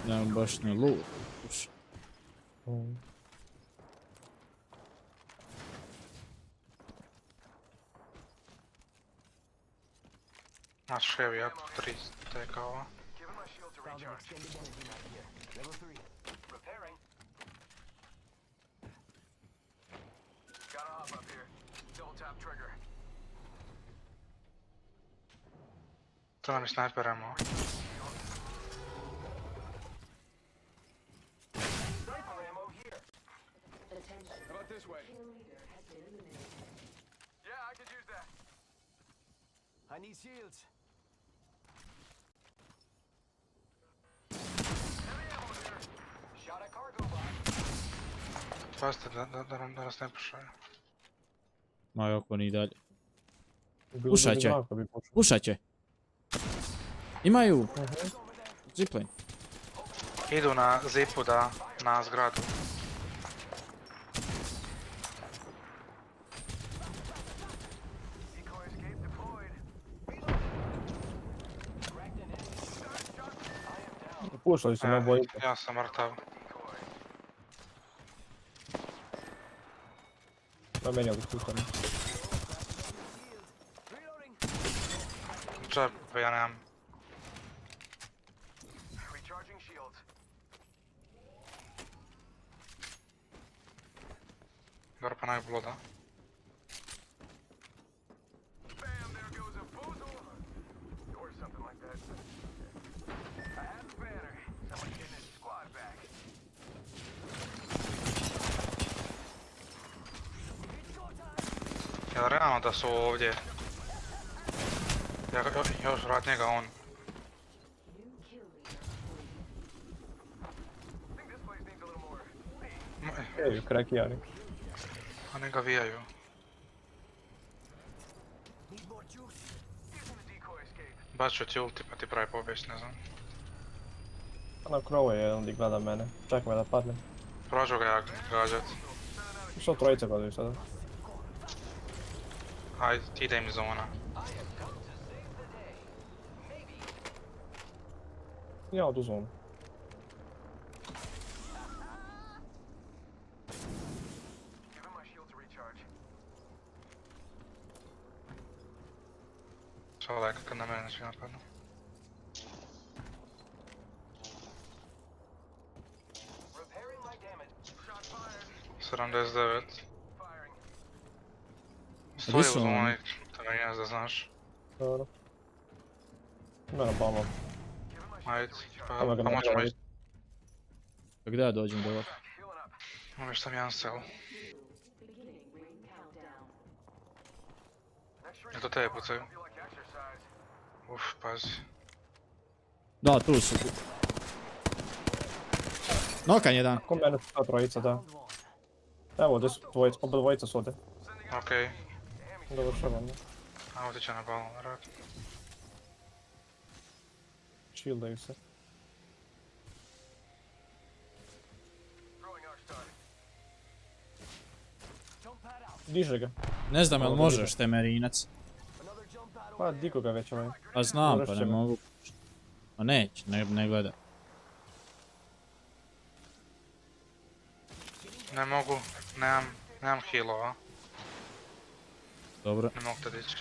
Nemam baš ne lud. Pušam. Naš heavy, ja 3 tekava. To nam je snajper ammo. I need shields. Shot a cargo box. Pazite da nas ne pušaju. Maj oko ni dalje. Pušat će. Pušat će. Imaju. Zipline. Idu na zipu da, na zgradu. Pušali se na bojice. Ja sam mrtav. Na meni ovdje puštani. Čep, ja nemam. Dobro pa najbolj da. Jel realno da su ovdje? Još vrat njega on. KreKi, ali. A ne ga vijaju. Baš ću ti ulti pa ti pravi pobjeć, ne znam. Na krovu je jedan gdje gleda mene. Čekaj me da padnem. Prođu ga ja gađat. Što trojice gledaju sada? Ajde, ide im zona. Ja odu zonu. Šalaj kad na mene svi napadnu. ...79. Stoji u zoni, to ne je da znaš. Dobro. Ima na balon. Ajde, pa možemo ići. Gdje ja dođem do ovog? Imam još sam jedan sel. Je to tebe pucaju? Uf, pazi. Da, tu su. Nokan jedan. Ko mene su ta trojica, da. Evo, gdje su dvojica, oba dvojica su ovdje. Okej. Dovršavam, da. A ovdje će na balon, vjerojatno. Shieldaju se. Diže ga. Ne znam jel možeš temerinac. Pa diko ga već ovaj. Pa znam, pa ne mogu. Pa neće, ne gleda. Ne mogu, nemam healova. Dobro. Ne mogu te dići.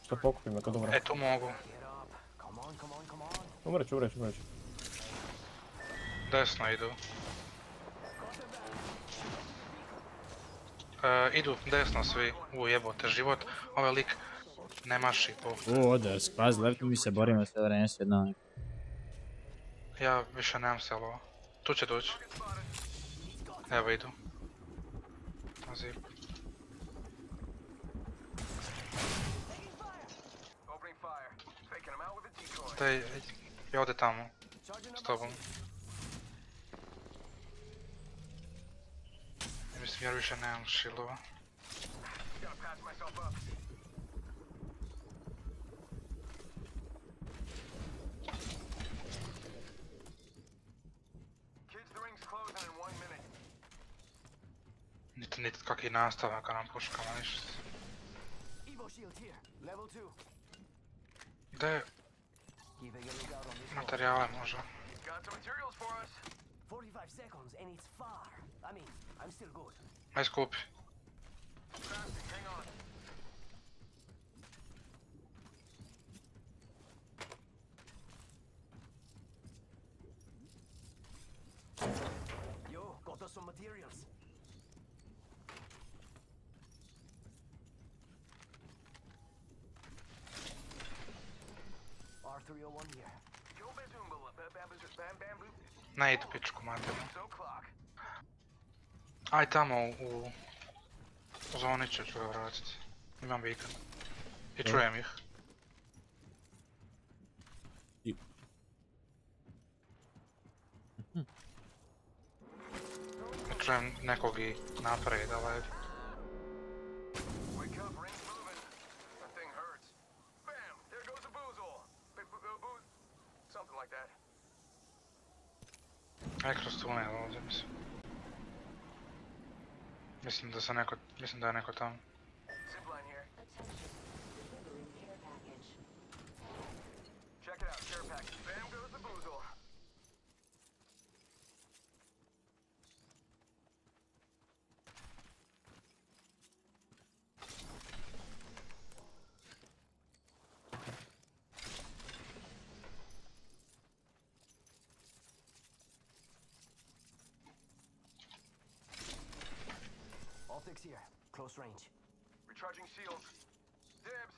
Što pokupim me kad umrem? E tu mogu. Umreću. Desno idu. Idu desno svi. Jebote život. Ovaj lik ne maši po. Ode, skvazi, leftu mi se borimo sve vreme s jednom. Ja više nemam selova. Tu će doći. Evo idu. Zip. Daj, ja ode tamo. S tobom. Mislim, jer više nemam shieldova. Niti kakvi nastavak nam puškama, ništa. Gdje materijale možda? Aj skupi. Ne idu pičku materiju. Aj tamo u zoni ću ga vratiti. Imam beacon. I čujem ih. Čujem nekog i napred, ali... Aj kroz tunel ovdje, mislim. Mislim da je neko tamo. Optics here. Close range. Recharging shields. Dibs.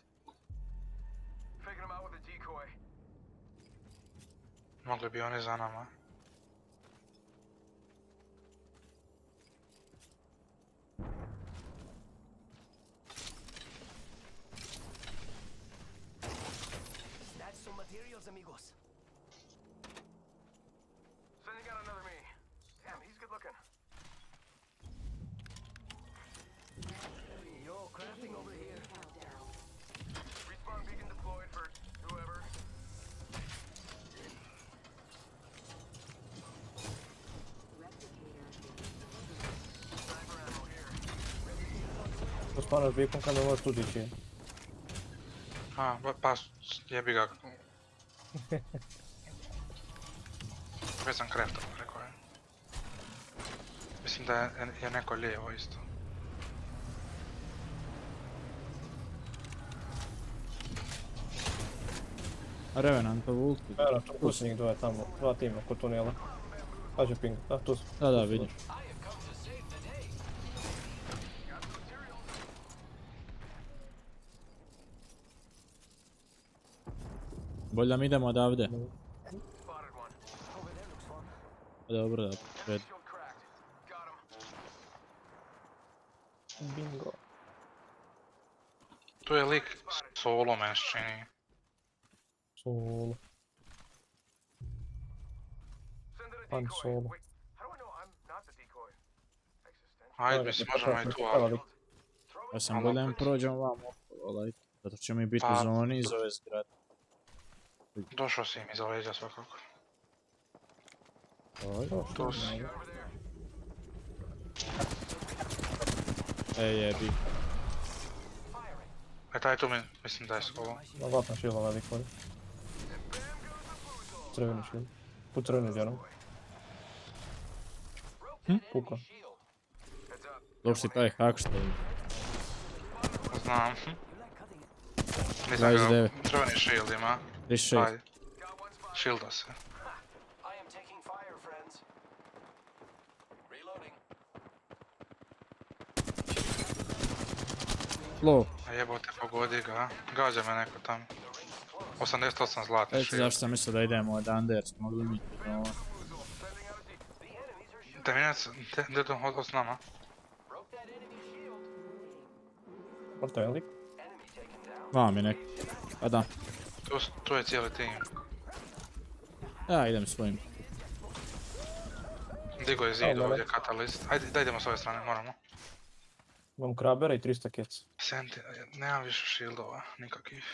Faking him out with a decoy. Mogli bi oni za nama. Snatch some materials, amigos. Sending out another me. Damn, he's good looking. Yo, crafting over here. Respawn beacon deployed for whoever. Sniper ammo here. To spanaš beacon kad me možeš tu dići. A, pa jebi ga. Već sam kreftao, rekao je. Mislim da je neko lijevo isto. Revenantov ulti. Tu su njih dvoje tamo, dva tima kod tunela. Kaži ping, da, tu su. Da, vidim. Bolje da mi idemo odavde. Dobro, da, pred. Bingo. Tu je lik solo men čini. Solo. Pan solo. Ajde, mislim, možemo i tu, ali... Ja sam bolje da prođem vam okolo, zato će mi biti u zoni iz ove zgrade. Došao si im iza leđa svakako. Tu si. Jebi. Taj tu mislim da je solo. Vatna šila velik ovdje. Crveni šil. Po crveni djerom. Puka. Dobro si taj hak što je. Znam. Nisam ga crveni shield ima. 36. Ajde. Shielda se. Low. A jebote, pogodi ga. Gađa me neko tamo. 88 zlatni shield. shield. Zašto sam mislio da idemo od Under, smo mogli mi ovo. Terminac, gdje to od s nama? Porto je lik? Vam je neko. Pa da. Tu je cijeli tim. Ja idem svojim. Digo je zid ovdje, katalist. Ajde, da idemo s ove strane, moramo. Imam krabera i 300 kec. Nemam više shieldova, nikakvih.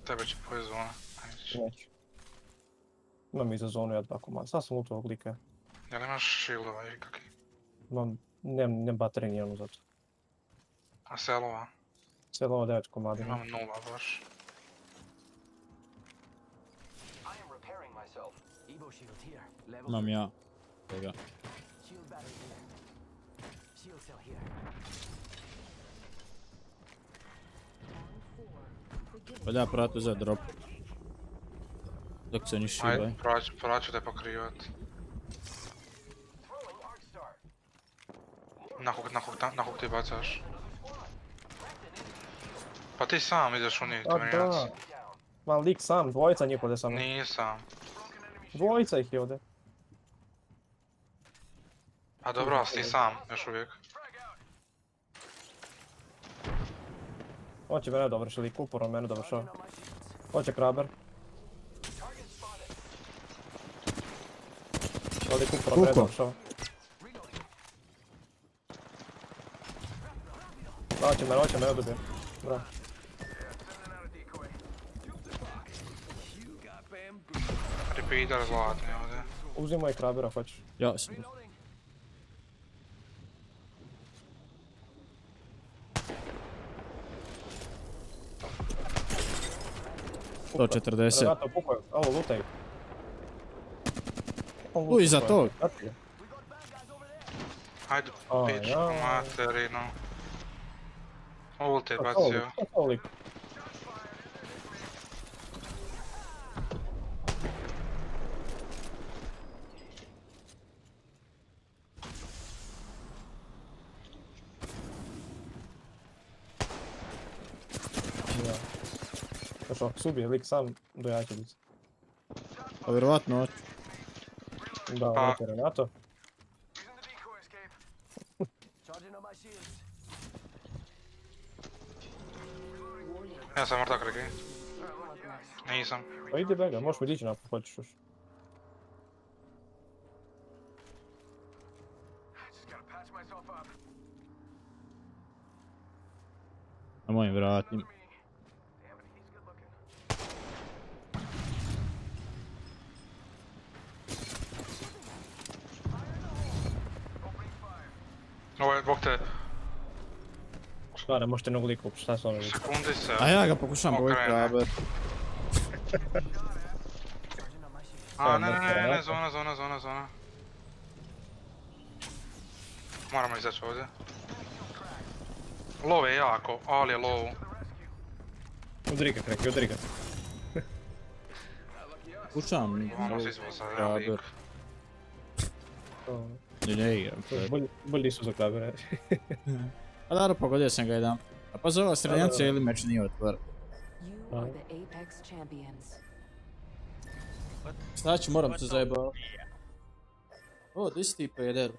Tebe će pojeti zona. Neću. Imam i za zonu ja 2 komada, sad sam luto ovog lika. Jel imaš shieldova ikakvih? Nemam baterije nijednu zato. A selova? Selova 9 komada. Imam 0 baš. Imam ja. Toga. Pa da pratu za drop. Dok se ni šivaj. Ajde, prorat ću te pokrivat. Nakog ti bacaš? Pa ti sam ideš u njih, terminac. Ma lik sam, dvojica njih ovdje sam. Nisam. Dvojica ih je ovdje. A dobro, ali si ti sam, još uvijek. Hoće mene dovrši lik, uporno mene dovršava. Hoće kraber. Lik uporno mene dovršava. Hoće mene dobije. Bravo. Repeater zlatni ovdje. Uzimo i krabera, hoćeš. Ja sam. 140. Ovo, lutaj. Uj, za tog. Hajde, pičku materinu. Ovo te bacio. Što, subije lik sam do jačelice. Pa vjerovatno oči. Da, ovdje Renato. Ja sam mrtak KreKi. Nisam. Pa ide bega, možeš mi dići napad, hoćeš još. Na mojim vratima. Ovo je, bok te... Šta, ne možete nogu liku, šta se ono liku? Sekundi se... A ja ga pokušam bojiti kraber. A, ne, zona. Moramo izaći ovdje. Low je jako, ali je low. Udri ga, KreKi, udri ga. Pokušam kraber. Ne igram. Bolji su za krabere. A dobro, pogodio sam ga jedan. A pa za ova srednja cijeli meč nije otvor. Znači, moram se zajebao. O, di si ti peder?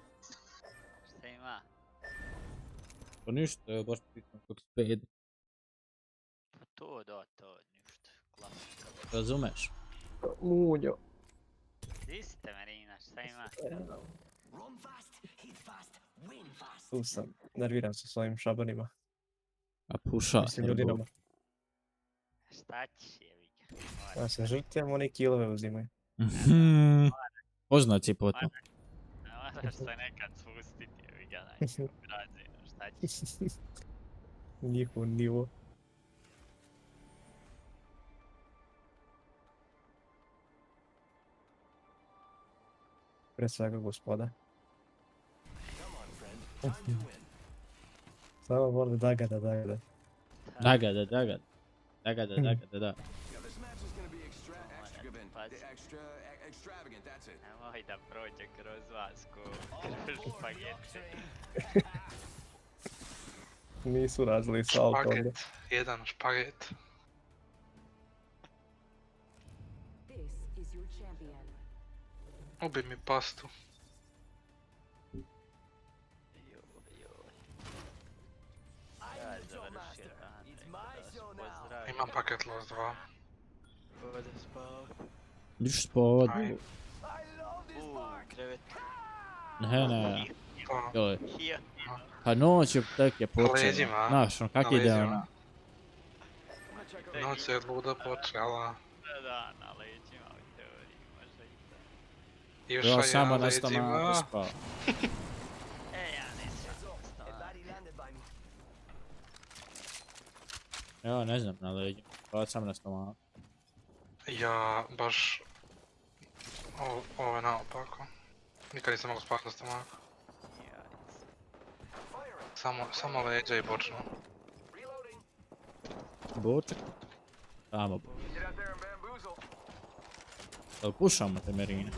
Šta ima? Pa ništa, evo baš pitam kak si peder. Pa to ništa. Klasika. Razumeš? Munjo. Di si te Marina, šta ima? Tu sam, nerviram se s ovim šabanima. A puša. Mislim ljudinama. Šta ćeš jebiga? Ja se žrtvijem, oni kilove uzimaju. Poznat si potom. Moraš se nekad spustiti jebiga, najčeo građeno, šta ćeš? Njihov nivo. Pre svega gospoda. Samo vole dagada. Dagada. Nemoj da prođe kroz vas ko kroz špagete. Nisu razli salto onda. Špaget, jedan špaget. Ubi mi pastu. Imam paket loss 2. Niš spavat. Krevet. Ne. Joj. Pa noć je tek je počela. Znaš, on kak ide ona. Noć je luda počela. Da, na leđima u teoriji možda i to. Još ja je samo na na stomaku leđima. spao. Ja nisam na stomaku. Ja ne znam na leđima, spao sam na stomaku. Ja baš... Ovo je naopako. Nikad nisam mogu spavati na stomaku. Samo leđa i bočno. Boček? Tamo. Jel pušamo te Marine?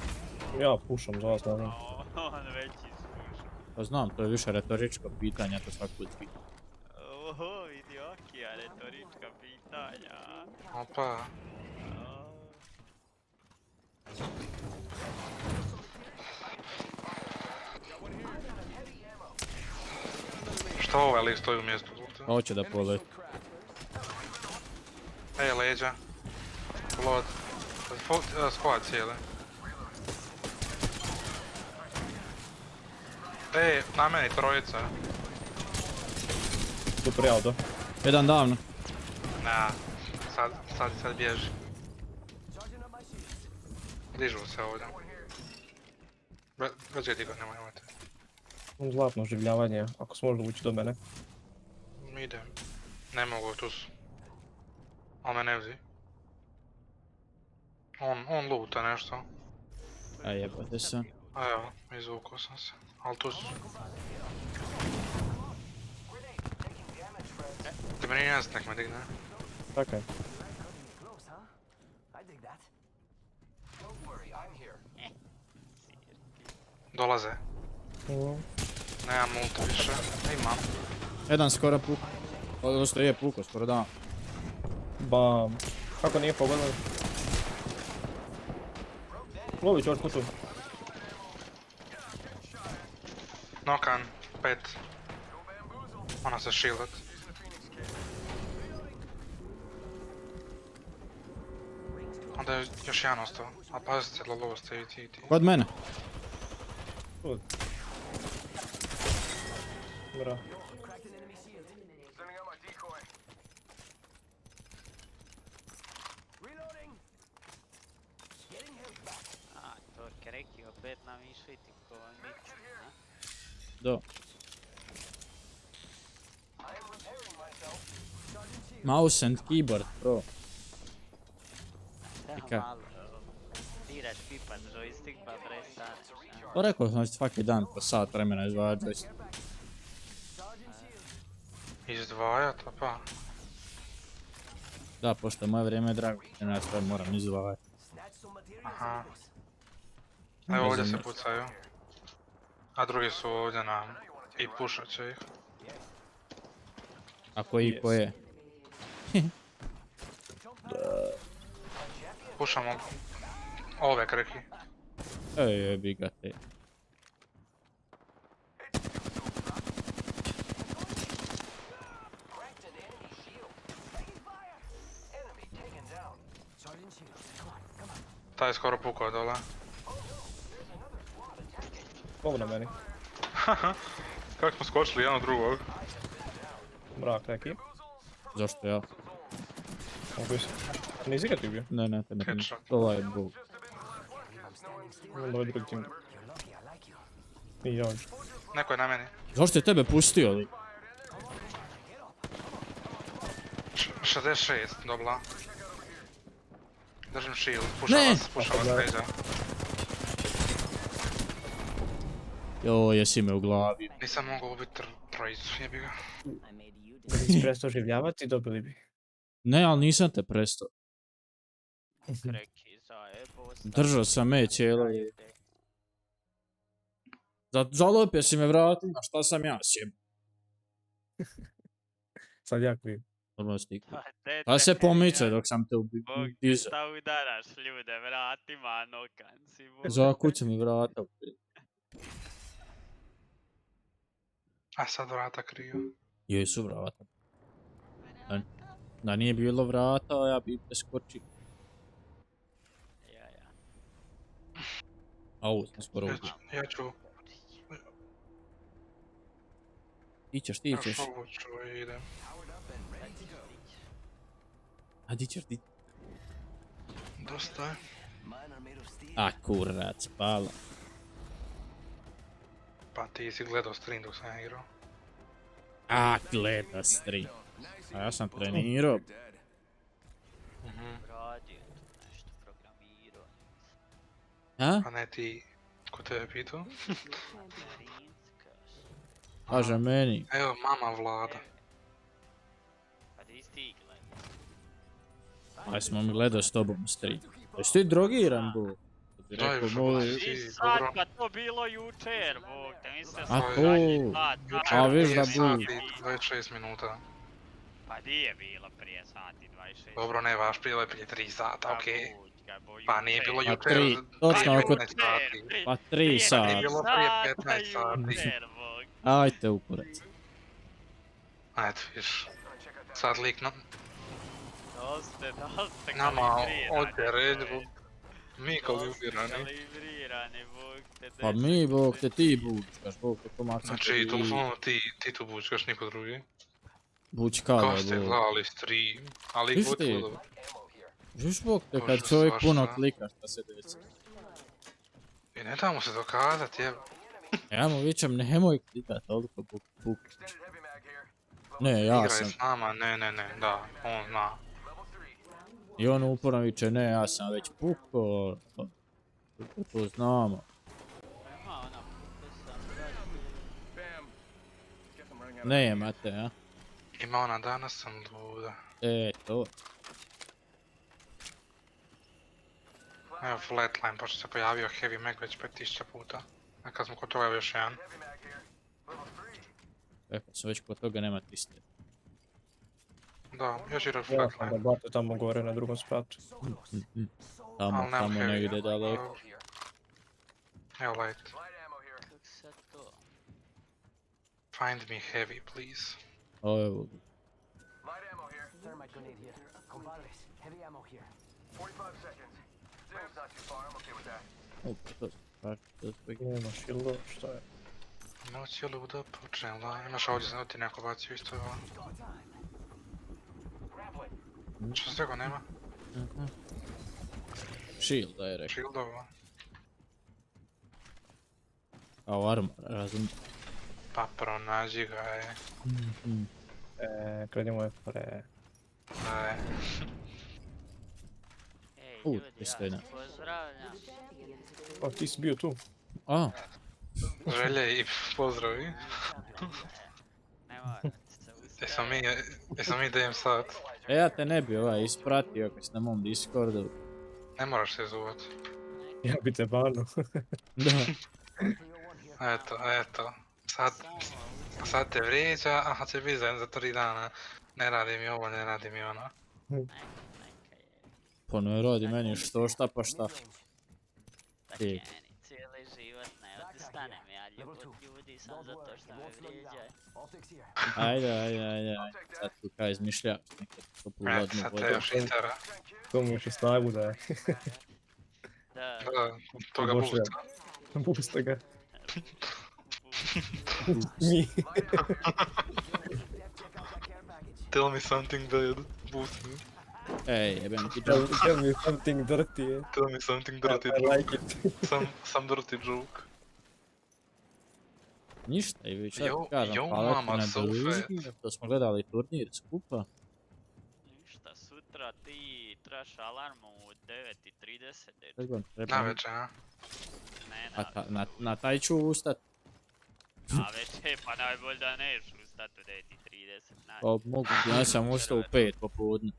Ja pušam za vas, naravno. On već ispušao. Pa znam, to je više retoričko pitanje, to svaki put pitam. Oho, vidi okija, retorička pitanja. Opa. Što ovaj lik stoji u mjestu? Hoće da poleti. Leđa. Lod. Squad cijeli. Na meni trojica. Super auto. Jedan davno. Na, sad bježi. Dižu se ovdje. Gađeti ga, nemojte. Zlatno oživljavanje, ako smo možda ući do mene. Idem. Ne mogu, tu su. On me ne vzi. On luta nešto. A jebate se. A evo, izvukao sam se. Ali tu su. Ti meni njest nek me digne. Tako je. Dolaze. Nemam ulti više. Imam. Jedan skoro pukao. Odnosno je pukao, skoro da. Bam. Kako nije pogodilo? Lovi čovjek putu. Nokan, 5. Ona se shieldat. Onda je još jedan ostao. A pazite, lovo ste i ti. Kod mene. Bra. To KreKi opet nam išviti ko nič. Da. Mouse and keyboard, bro. Malo diraš pipat joystick pa prestaneš. Pa rekao sam svaki dan po sat vremena izdvajat joystick. Izdvajat, pa. Da, pošto moje vrijeme je drago, ja sve moram izdvajat. Aha. Evo ovdje se pucaju. A drugi su ovdje nam. I pušat će ih. A koji ko je? Pušamo ove KreKi. Jebi ga te. Taj je skoro pukao dole. Mogu na meni. Kako smo skočili jedan od drugog? Bra, KreKi. Zašto ja? Mogu se. Nisi ga ti bio? Ne, tebe ne. Ovaj je bog. Ovaj drugi tim. I ja. Neko je na meni. Zašto je tebe pustio li? 66, dobla. Držim shield, puša vas ređa. Joj, jesi me u glavi. Nisam mogao ubiti trojicu, jebi ga. Da bi si prestao življavati, dobili bi. Ne, ali nisam te prestao. KreKi zajebo. Držao sam me cijelo. Zalopio si me vratima, šta sam ja sjeb? Sad ja kriv. Dobro stik. Pa se pomiče dok sam te dizao. Šta udaraš ljude vratima, nokan si bog. Za kuće mi vrata. A sad vrata kriju. Jesu vrata. Da nije bilo vrata, ja bi preskočio. Ja. Au, sam skoro ubio. Ja ću... Ti ćeš. Još ovo ću i idem. A di ćeš ti? Dosta je. A kurac, pala. Pa ti si gledao stream dok sam ja igrao. A gleda stream. A ja sam trenirao. Radio, nešto programirao. A? A ne ti, ko te je pitao? Kaže meni. Evo mama Vlada. Pa di stigla? Aj smo mi gledao s tobom stream. Jesi ti drogiran, bo? Daj, sad pa to bilo jučer, bog, te mislim a to, a viš da budi. 26 minuta. Pa di je bilo prije sati 26? Dobro, ne vaš, bilo je prije 3 sata, okej. Pa nije bilo Pa jučer, 3, točno oko 15 sati. Pa 3 sata. Nije bilo prije 15 sati. Ajte u kurac. Ajde, viš. Sad lik Doste, nama ovdje ređu. Mi kalibrirani. Pa mi, bog te ti bučkaš, bog te komac. Znači, ti tu bučkaš, niko drugi. Bučkala, bog. Ko ste gledali stream, ali lik gledali. Viš bog te kad čovjek puno klika šta se desi. I ne da mu se dokazat, jeb. Ja mu vičem, nemoj klikat toliko buk. Ne, ja sam. Igraj s nama, ne, da, on zna. I on uporno viče, ne, ja sam već pukao. To znamo. Ne, mate, ja? Ima ona, danas sam luda. To. Evo flatline, pošto se pojavio heavy mag već 5000 puta. A kad smo kod toga još jedan. Rekao sam već kod toga nema tiste. Da, još igraš Ja flatline. sam da bate tamo gore na drugom spratu. Tamo negdje daleko. Evo light. Find me heavy, please. O, evo. Light ammo here. Thermite grenade here. Compadres, heavy ammo here. 45 seconds. Ring's not too far, I'm okay with that. Nema shieldo, šta je? Noć je luda počela. Imaš ovdje znati neko bacio isto ovo. Što se tego nema? Shield, da je rekao. Shieldova. Kao armor, razum. Pa pronađi ga je. Krenimo je pre... Ne. Pristojno. Pozdravljam. O, ti si bio tu. A. Želje i pozdravi. Jesam mi dajem sad? Ja te ne bi ispratio kad si na mom Discordu. Ne moraš se zuvat. Ja bi te bano. Da. Eto. Sad te vrijeđa, a će biti za 3 dana. Ne radi mi ovo, ne radi mi ono. Pa ne radi meni što šta pa šta. Cijeli život ne odustanem, ja ljubot ljudi sam zato što me vrijeđaju. Ajde. Sad tu kaj izmišljaš neke toplu ladnu vodu. Sad te još intera. To mu još i snagu daje. Da, to ga boosta. Boosta ga. Mi. Tell me something bad, boost me. Ej, jebem ti Tell me something dirty. Tell me something dirty. I like it. Some dirty joke. Ništa, i već kažem, hvala ti na družbi, to smo gledali turnir skupa. Ništa, sutra ti trebaš alarmu u 9:30. Na večer, a? Ne, na taj ću ustat. na večer, pa najbolj da neš ustat u 9:30. Pa mogu, ja sam ustao u 5 popodne.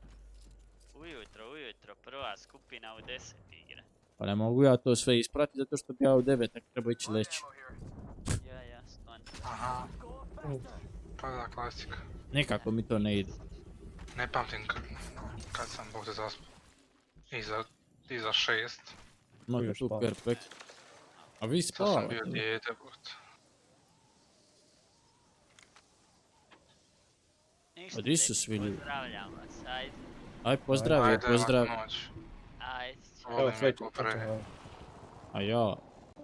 Ujutro, prva skupina u 10 igra. Pa ne mogu ja to sve ispratiti zato što bi ja u 9 tak treba ići leći. Ja, stvarno. Aha. Pa da, klasika. Nikako mi to ne ide. Ne pamtim kad sam bog se zaspao. Iza 6. Može tu perfekt. A vi spavate? Sad sam bio dijete, bot. A di su svi ljudi? Pozdravljam vas, ajde. Aj pozdrav. Ajde. Volim neko pre. A ja,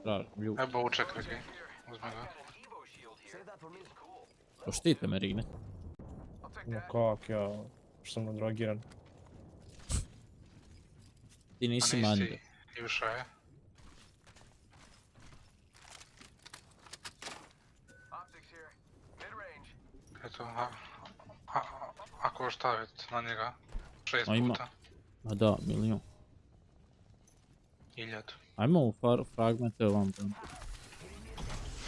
tražim ljudi. Evo uček KreKi, uzme ga. Poštite me, Rine. No kak, ja što sam nadrogiran. Ti nisi mando. Juša je. Eto, ako ostavit na njega 6 puta. Ma da, milion. 1000. Ajmo u fragmente ovam tamo.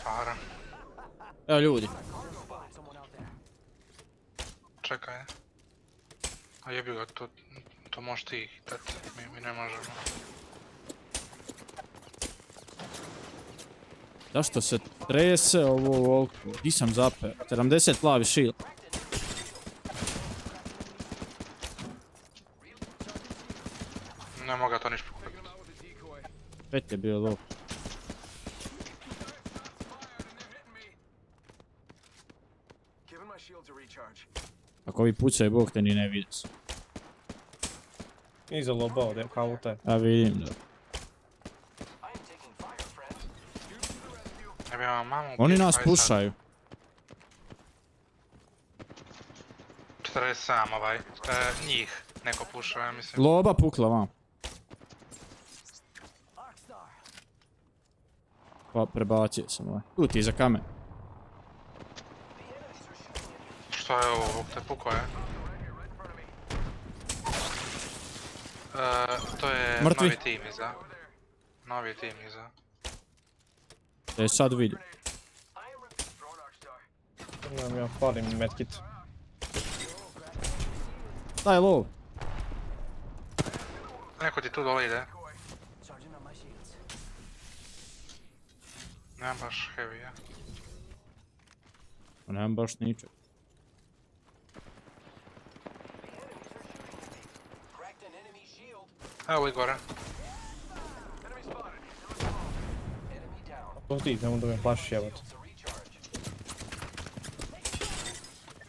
Fara. Evo ljudi. Čekaj. A jebi ga, to možeš ti hitati, mi ne možemo. Zašto se trese ovo? Di sam zapeo? 70 plavi shield. Ne mogu to ništa pokupiti. 5 je bio low. Ako vi pucaju, bog te ni ne vidi se. Iza loba ovdje, kaute. Ja vidim da. Oni nas pušaju. 47 ovaj. Njih neko puša, ja mislim. Loba pukla vam. Pa prebacio sam ovaj. Tu ti iza kamen. Šta je ovo, te puko je? To je Mrtvi. Novi tim iza. Da je sad vidim. Ja palim medkit. Daj low. Neko ti tu dole ide. Nemam baš heavy, ja. Nemam baš ničeg. Evo i gore. To ti, nemoj da me plašiš jebat.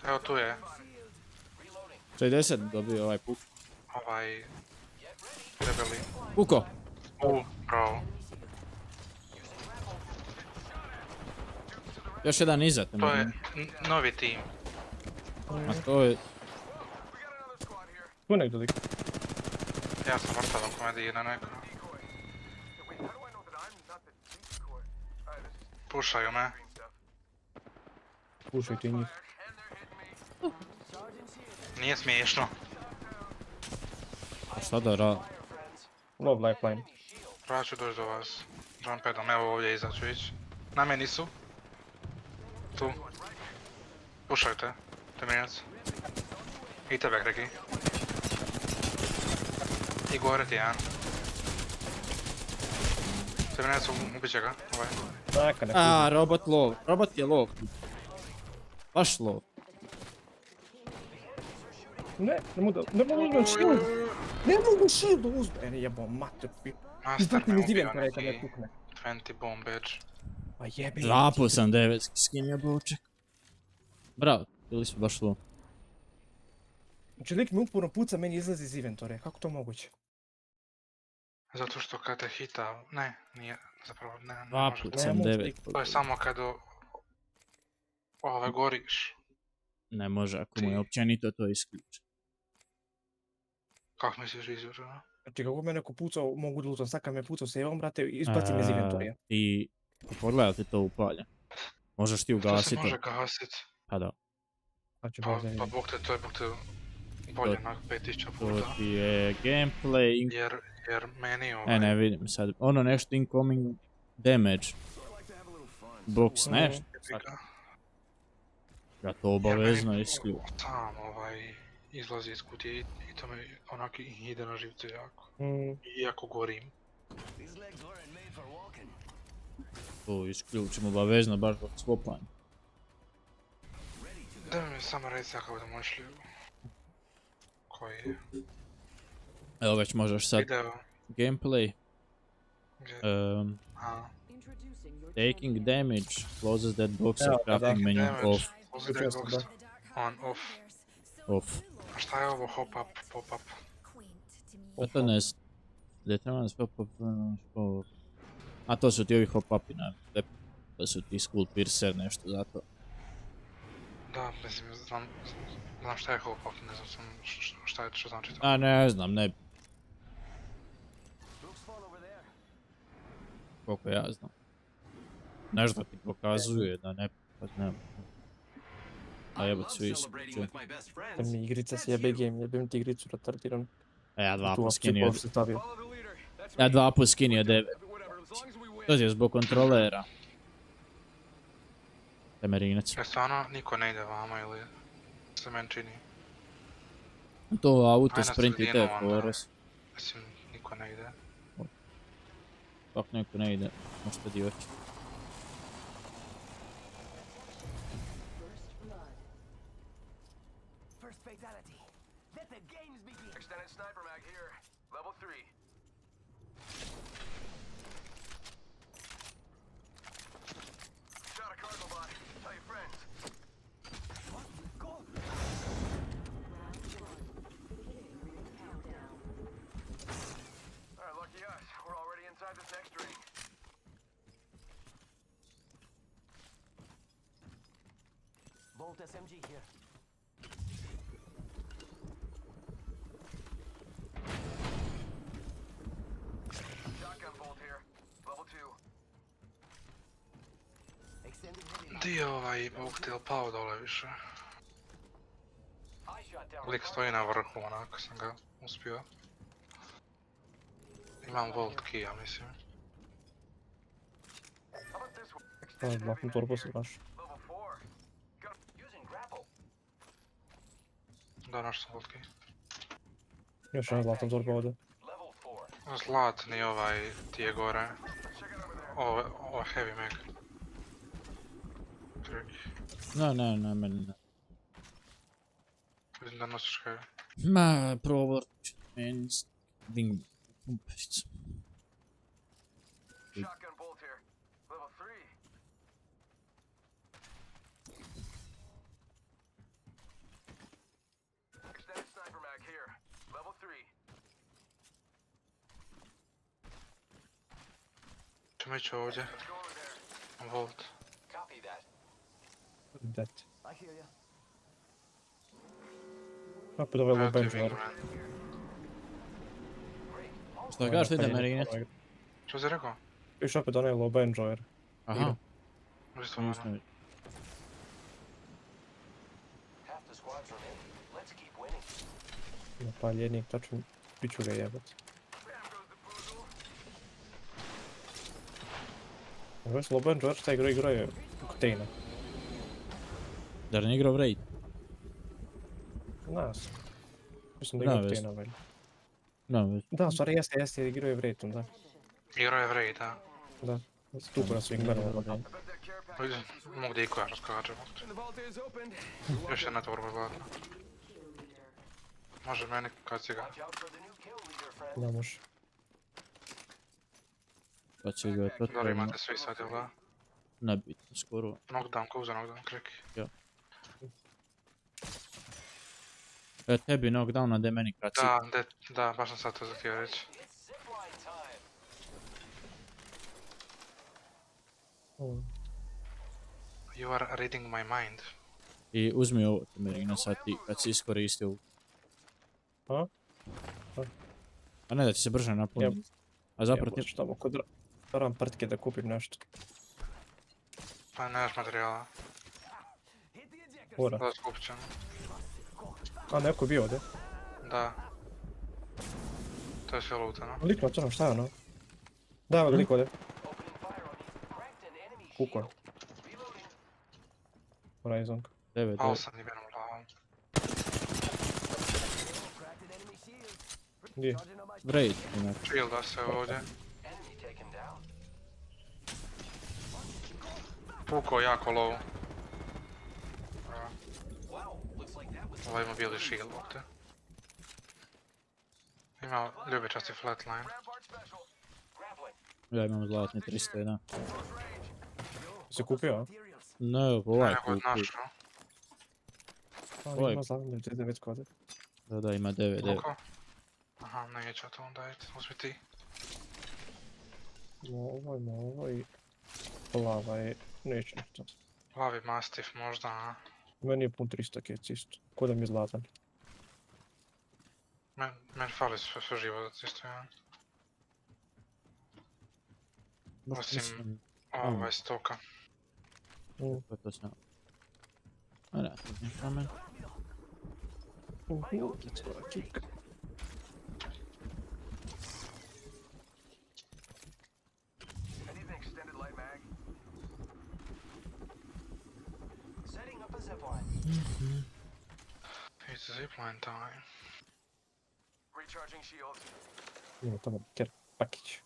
Evo tu je. 60 dobio ovaj puk. Ovaj... Debeli. Puko! Bravo. Još jedan iza. To je novi tim. A to je... Tu nek dodik. Ja sam mrtav ako me dira neko. Pušaju me. Pušaj ti njih. Nije smiješno. A šta da radi? Low lifeline. Prava ću doći do vas. Jumpadom, evo ovdje iza ću ići. Na meni su. Tu. Pušaju te. Temeljac. I tebe, KreKi. I gore ti jedan. Temeljac ubit će ga. Ovaj. A, robot low. Robot je low. Baš low. Ne mogu uzmem shield! Ne mogu shield uzmem! Ene jebo mater pi... Master me ubio neki neki 20 bomb badge. Pa jebe... 2+9 skin je boček. Bravo, bili smo baš low. Znači lik mi uporno puca, meni izlazi iz inventorija, kako to moguće? Zato što kad te hita... Ne, nije... Zapravo ne... 2+9. To je samo kad goriš. Ne može, ako mu je općenito to isključi. Kako misliš izvješeno? Znači kako me neko pucao, mogu da lutam, sad kad me pucao sevom, brate, izbacim iz inventorija. I pogledaj ti to upalja. Možeš ti ugasiti to. To se može gasit. Pa da. Pa bog te, to je bolje na 5000 puta. To ti je gameplay... Jer meni ovaj... Ne vidim sad. Ono nešto incoming damage. Box nešto. Ja to obavezno isključim. Sam izlazi iz kutije i to me onak ide na živce jako. Iako gorim. To isključim obavezno baš zbog svopanja. Da mi samo reći kako da možeš li... Koji je? Evo već možeš sad... Gameplay. Taking damage closes that box of crafting menu off. On, off. A šta je ovo hop up, pop up? To ne znam. Determines pop up... A to su ti ovi hop upi, ne? To su ti school piercer, nešto zato. Da, mislim, znam šta je hop up, ne znam šta je što znači to. A ne znam, ne. Koliko ja znam. Nešto ti pokazuje da ne... A jebot svi su. Da mi igrica se jebe game, jebem ti igricu retardiran. A ja 2 skin je... Ja 2 skin je 9. To je zbog kontrolera. Temerinac. Ja stvarno niko ne ide vama ili se meni čini? To auto sprint i te forest. Mislim, niko ne ide. Kako neko ne ide, možete di oči. Extended sniper mag here. Level 3. Shot a cargo bot. Tell your friends. Go. Alright, lucky us. We're already inside this next ring. Bolt SMG here. Di je ovaj buktil pao dole više? Lik stoji na vrhu, onako sam ga uspio. Imam volt key, ja mislim. Zlatnu torbu se daš. Da, naš sam volt key. Još jedna zlatna torba ovdje. Zlatni ovaj ti je gore. Ovo heavy mag. Ne, meni ne. Vidim da nosiš heavy. Ma, provor ću meni Umpica. Shotgun bolt here. Level 3. Extended sniper mag here. Level 3. Ćemo ići ovdje. Volt. Copy that. Dead. I hear ya. Opet ovaj low bench var. Šta kažeš, idem Marinet? Što si rekao? Još opet onaj low bench var. Aha. Isto ono. Napaljenik, tačno, bit ću ga jebat. Ovo je low bench var, šta igrao je Koktejna. Zar ne igrao Raid? Nas. Mislim da igrao Koktejna, velj. Da, stvari jeste, igrao je Vrejtom, da. Igrao je Vrejt, da. Da, stupu na svih merama. Mogu da iko ja raskačem. Još jedna torba zlatna. Može meni kad si ga. Da, može. Pa će ga to Dobro imate svi sad, jel da? Nebitno, skoro. Knockdown, ko uza knockdown, KreKi. Ja. Tebi knockdown, a de meni kad si. Da, baš sam sad to zahtio reći. You are reading my mind. I uzmi ovo, Temerina, sad ti, kad si iskoristio ovu. A ne da ti se brže napuni. A zapravo ti... Šta mu kod ram prtke da kupim nešto. Pa nemaš materijala. Ora. Da skupit ćemo. A neko je bio ovdje? Da. To je sve lutano. Lik na crnom, šta je ono? Da, evo ga lik ovdje. Kuko je. Horizon. 9. Pao sam nibenom glavom. Gdje? Raid, inače. Shielda se ovdje. Puko jako low. Ovaj ima bili shield ovdje. Ima ljubičasti flatline. Ja imam zlatni 301. Si kupio, a? Ne, ovaj kupio. kupio. Ovaj ima zlatni 99 kode. Da, ima 9. Koliko? Aha, neće to onda, ajde, uzmi ti. Ovo i... Plava je... Neće nešto. Plavi mastif možda, a? Meni je pun 300 kec isto. Ko da mi je zlatan. Meni fali sve život isto, ja. Osim ovaj stoka. To sam... A ne, to nije kamen. Let's go, kick. It's zipline time. Recharging shields. Ima tamo ker pakić.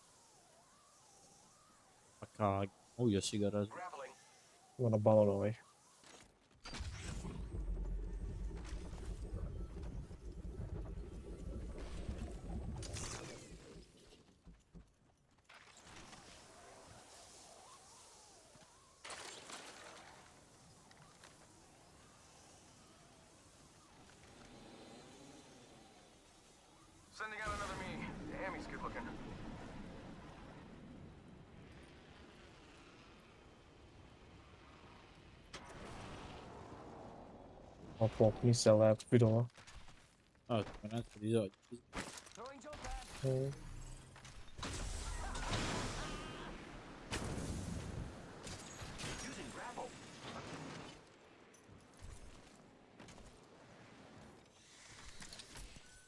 Pa kag. Ujeo si ga razbio. Ima na balon ovaj. Sending out another me. Damn, he's good looking. Pop, nisam lep, vidova. A, to je nekad izađe.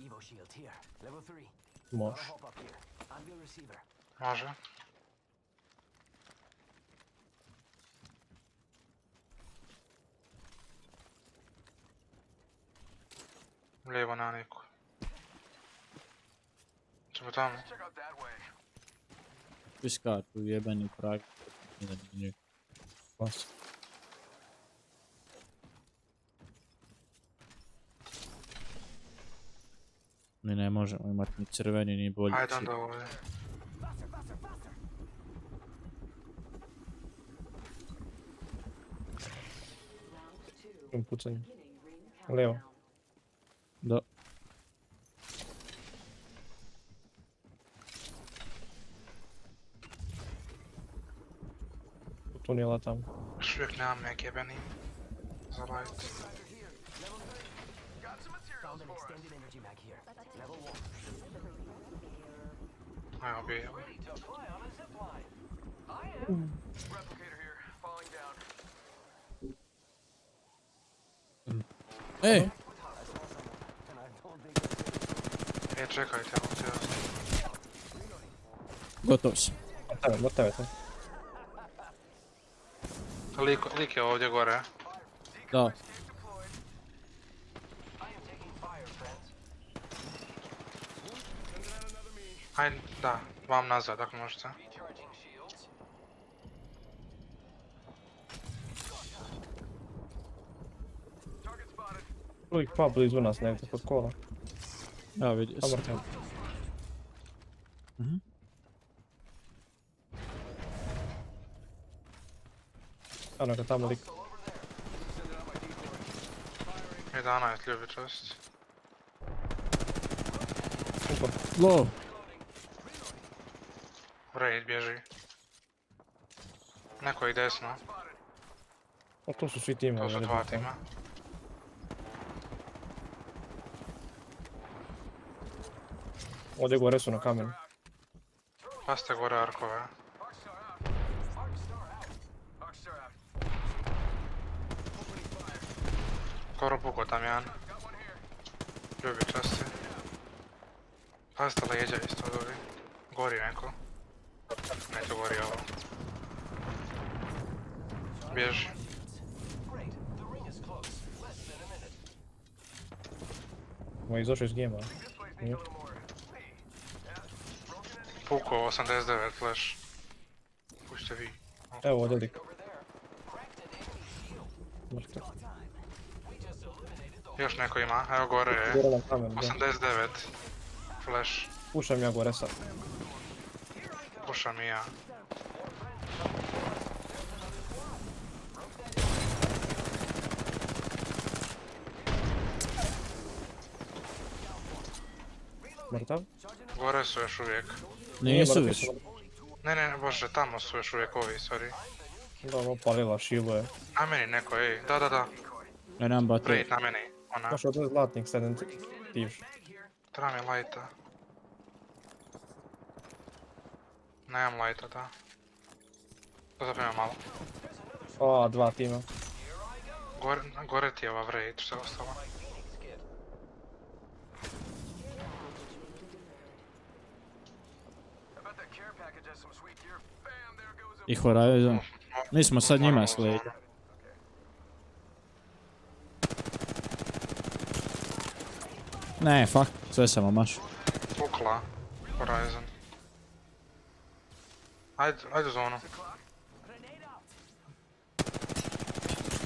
Evo shield here, level 3. Može. Hop up here. Anvil receiver. Može. Lijevo na neku. Ćemo tamo. Piskartu, jebeni prag. Idem na njeg. Pas. Mi ne možemo imati ni crveni ni bolji. Ajde onda ovo je. Pucanje. Levo. Da. Tunela tamo. Još uvijek nemam mek jebeni. Za light. Evo bi. Ej! Čekajte, evo ti jasno. Gotov sam. Gotovo je to. Lik je ovdje gore. Da. Ajde, da, vam nazad ako možete. Uvijek pa blizu nas negdje, kod kola. Ja vidio sam. Ano ga tamo lik. 11 ljubičast. Low. Raid bježi. Neko i desno. O, to su svi tima. To su dva tima. Ovdje gore su na kamenu. Paste gore arkove. Skoro puko tam jedan. Ljubičasti. Pazite leđa isto od ovih. Gori neko. Ne, to gori ovo. Bježi. Ovo je izašao iz gema. Puko 89 flash. Pušite vi. Evo ovdje lik. Mrtav. Još neko ima, evo gore je. 89 flash. Pušam ja gore sad. Pušam i ja. Mrtav? Gore su još uvijek. Nisu više. Ne, bože, tamo su još uvijek ovi, sorry. Da, ovo palila, šilo je. Na meni neko, ej, da. Ja nemam bateriju. Raid na meni, ona. Možeš odvez zlatnik, sedem tivš. Treba mi lighta. Nemam lighta, da. To zaprimam malo. O, dva tima. Gore ti je ova raid, što je ostalo. I Horizon. Mi smo sad njima slijedili. Ne, fuck, sve sam omaš. Pukla. Horizon. Ajde u zonu.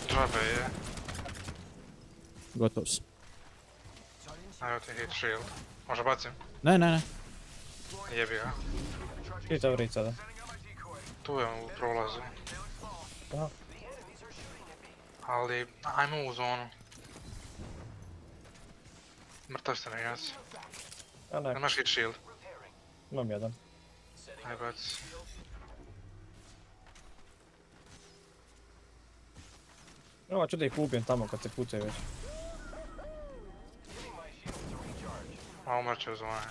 Džabe je. Gotov sam. Evo ti hit shield. Možda bacim? Ne. Jebi ga. I ta vrica, da. Tu je u prolazu. Aha. Ali, ajmo u zonu. Mrtav ste mi jaci. A ne. Imaš hit shield? Imam jedan. Aj baci. Evo, ću da ih ubijem tamo kad se pucaju već. A umrće u zone.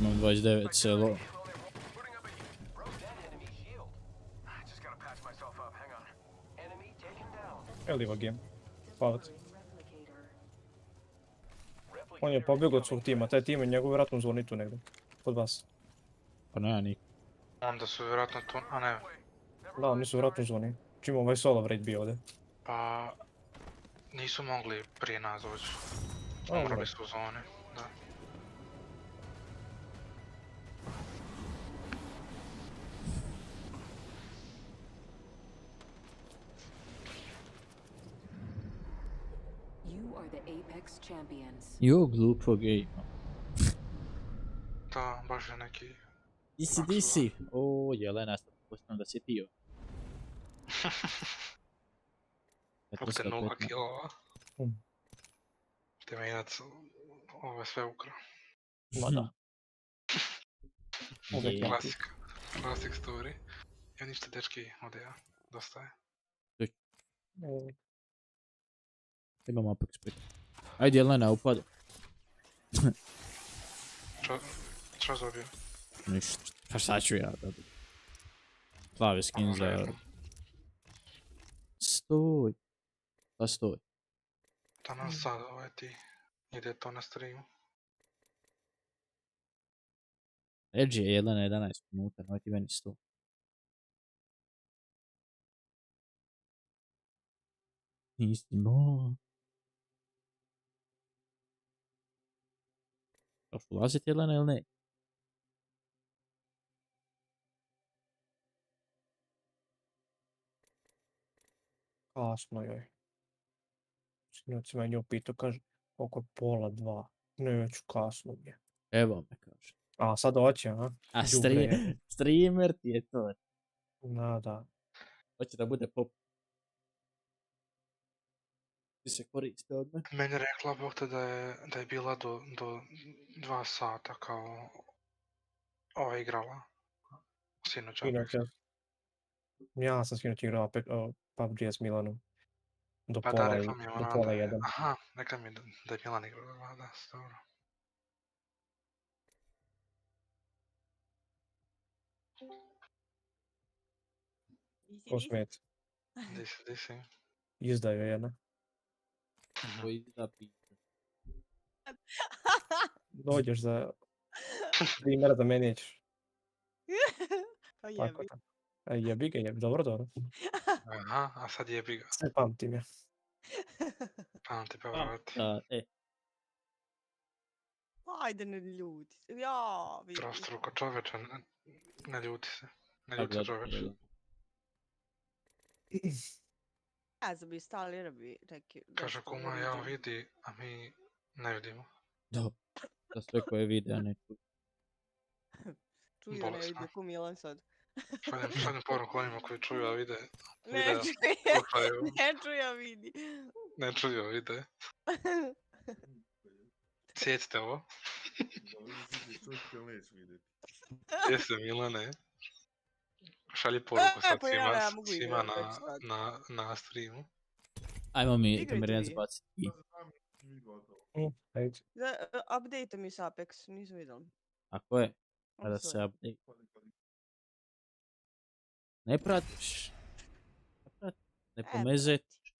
Imam 29 selo. Eliva game. Hvala ti. On je pobjegao od svog tima, taj tim je njegov vjerojatno u zoni tu negdje. Kod vas. Pa nema nik. Onda su vjerojatno tu, a ne. Da, oni su vjerojatno u zoni. Čim ovaj solo raid bio ovdje. Pa... Nisu mogli prije nas doći. Umrli su u zoni, da. are the Apex champions. Jo, glupo gej. Da, baš je neki... Di si? O, Jelena, sad postavljam da si ti jo. Kako te 0 kilova. Temenac ove sve ukra. Mada. Classic story. Ja ništa dečki od ja. Dosta je. Imam Apex pit. Ajde Jelena, upadu. Čo zabio? Ništa. Pa šta ću ja dobiti? Plavi skin za... Stoj. Pa stoj. Da nas sad ti ide to na streamu. Ređi je 1 na 11 minuta, nemoj ti meni 100. Nisi mo. Hoću ulaziti Jelena ili ne? Kasno joj. Sinoć se meni upitao, kaže, oko je 1:30. Neću, kasno mi je. Evo me kaže. A sad hoće, a? A streamer ti je to. Da. Hoće da bude pop. Ti se koriste od me? Meni rekla Bog te da je bila do 2 sata kao ova igrala. Sinoć. Ja sam sinoć igrao PUBG s Milanom. Do Pa pola da, rekla mi je ona pola 1. Aha, rekla mi da je Milan igrala, da, dobro. Ko smet? Di si? Izdaju jedna. Ko izda pita. Dođeš za primjer da meni nećeš. Pa Tako jebi. tako. Jebi ga, jebi. Dobro. Aha, a sad jebi ga. Sve pamtim ja. Pamti pa vrati. Ajde, ne ljuti se. Ja, vidi. Trostruko čoveče, ne ljuti se. Ne ljuti se čoveče. Ja sam bi stali jer bi neki... Kaže kuma, ja vidi, a mi ne vidimo. Dobro. Da sve koje vide, a ne čuju. Čuju, ne vidi ko Milan sad. Šaljem poruku onima koji čuju, a vide. Ne čuju, a vidi. Ne čuju, a vide. Sjetite ovo. Gdje se Milane? Šalji poruku sad svima na streamu. Ajmo mi temerinac baciti. Update mi s Apex, nisam vidjela. Ako je, kada se update. Ne pratiš. Ne pomezetiš.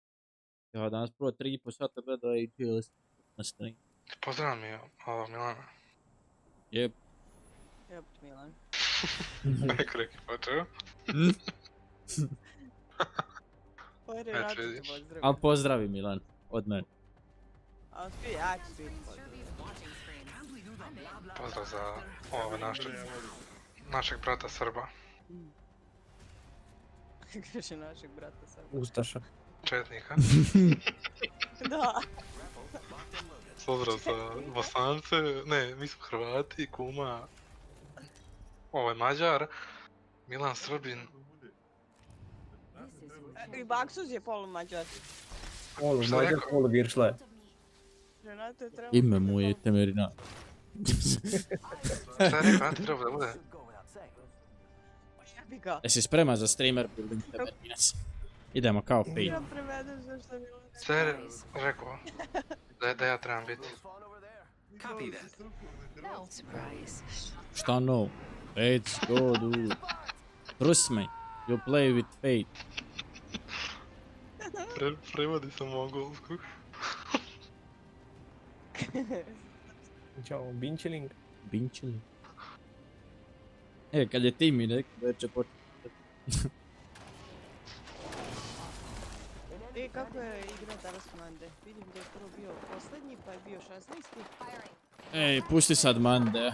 Ja danas prvo 3,5 sata gledao i GLS na stream. Pozdrav mi ovo Milana. Jep. Jep, Milan. Ne KreKi počeo. Ali pozdravi Milan, od mene. A svi, ja ću svi pozdrav za ove našeg brata Srba. Kaže našeg brata Srba. Ustaša. Četnika. Da. Pozdrav za Bosance, ne, mi smo Hrvati, kuma, ovaj Mađar, Milan Srbin. I Baksuz je polu Mađar. Polu Mađar, polu Viršle. Ime mu je Temerina. Šta je rekao, ti treba da bude? Jesi spreman za streamer building Temerinac? Idemo kao pej. Ja prevedem zašto Milan. Šta je rekao? Da ja trebam biti. Šta no? Let's go, dude. Trust me, you play with fate. Prevodi sa mongolskog. Ćao, Binčiling. Binčiling. Kad je Timi rekao da će početi. Kako je igra danas Mande? Vidim da je prvo bio posljednji, pa je bio 16. Pusti sad Mande.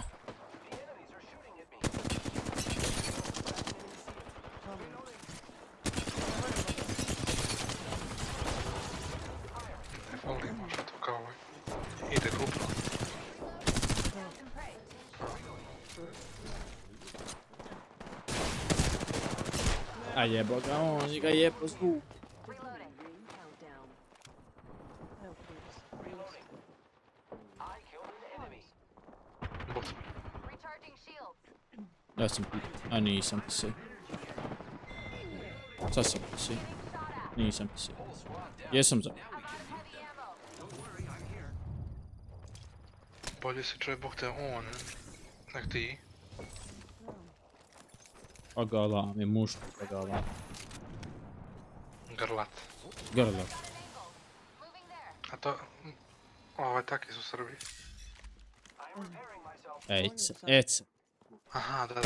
A jebo ga, on ga jebo zvuk. Ja sam pitao, a nisam ti se. Sad sam ti se. Nisam ti se. Jesam za. Bolje se čuje bog te on, nek ti. Agalam je muško, agalam. Grlat. Grlat. A to, ovaj taki su Srbi. Ejce, ejce. Aha, da.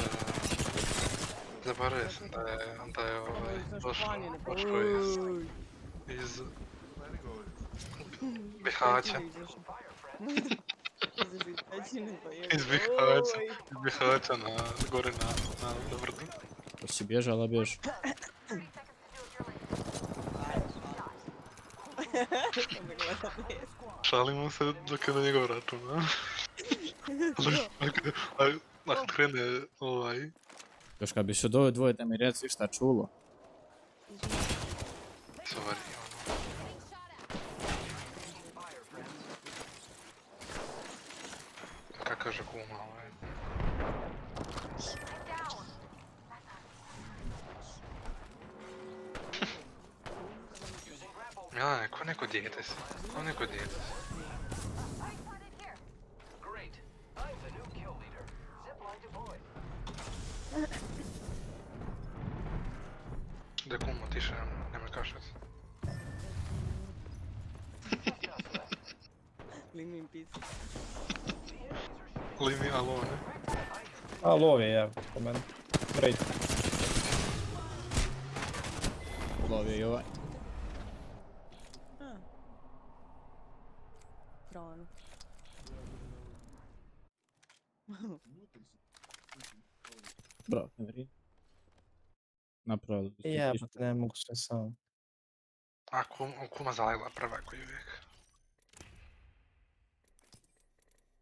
Zaboravio sam da je došlo iz Bihaća. Iz Bihaća gore na vrdu. Ko si bježala, bjež. Šalimo se dok je na njegov račun, a? Ako krene ovaj... Još kad bi se od ove dvoje da mi reci šta čulo. Sorry, Kako kaže kuma ovaj? Milane, ko neko dijete si? Ko neko dijete si? Da kumo, tiše, nemoj kašati. Limim pizza. Limi, alo, ne? Alo je, po meni. Great. Lovio i ovaj. Franu. Bravo, ne veri. Napravili bi Jebate, ne mogu sve sam. A kuma zalegla prva koji uvijek.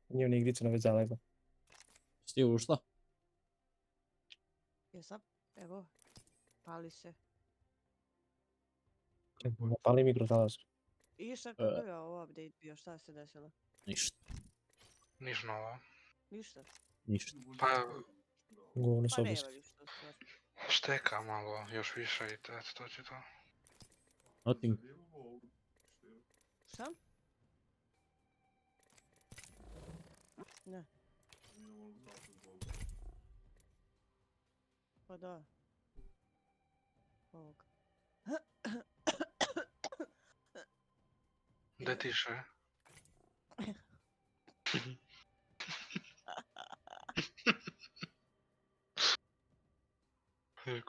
Nije ni igrica već zalegla. Si ti ušla? Jesam, evo. Pali se. Pali mikrozalazor. I šta kako je ovo update bio, šta se desilo? Ništa. Niš novo. Ništa? Ništa. Pa... Govno Pa se nema obisli. ništa. Šteka malo, još više i eto, to će to. Nothing. Šta? Ne. Pa da. Ovog. Gdje tiše?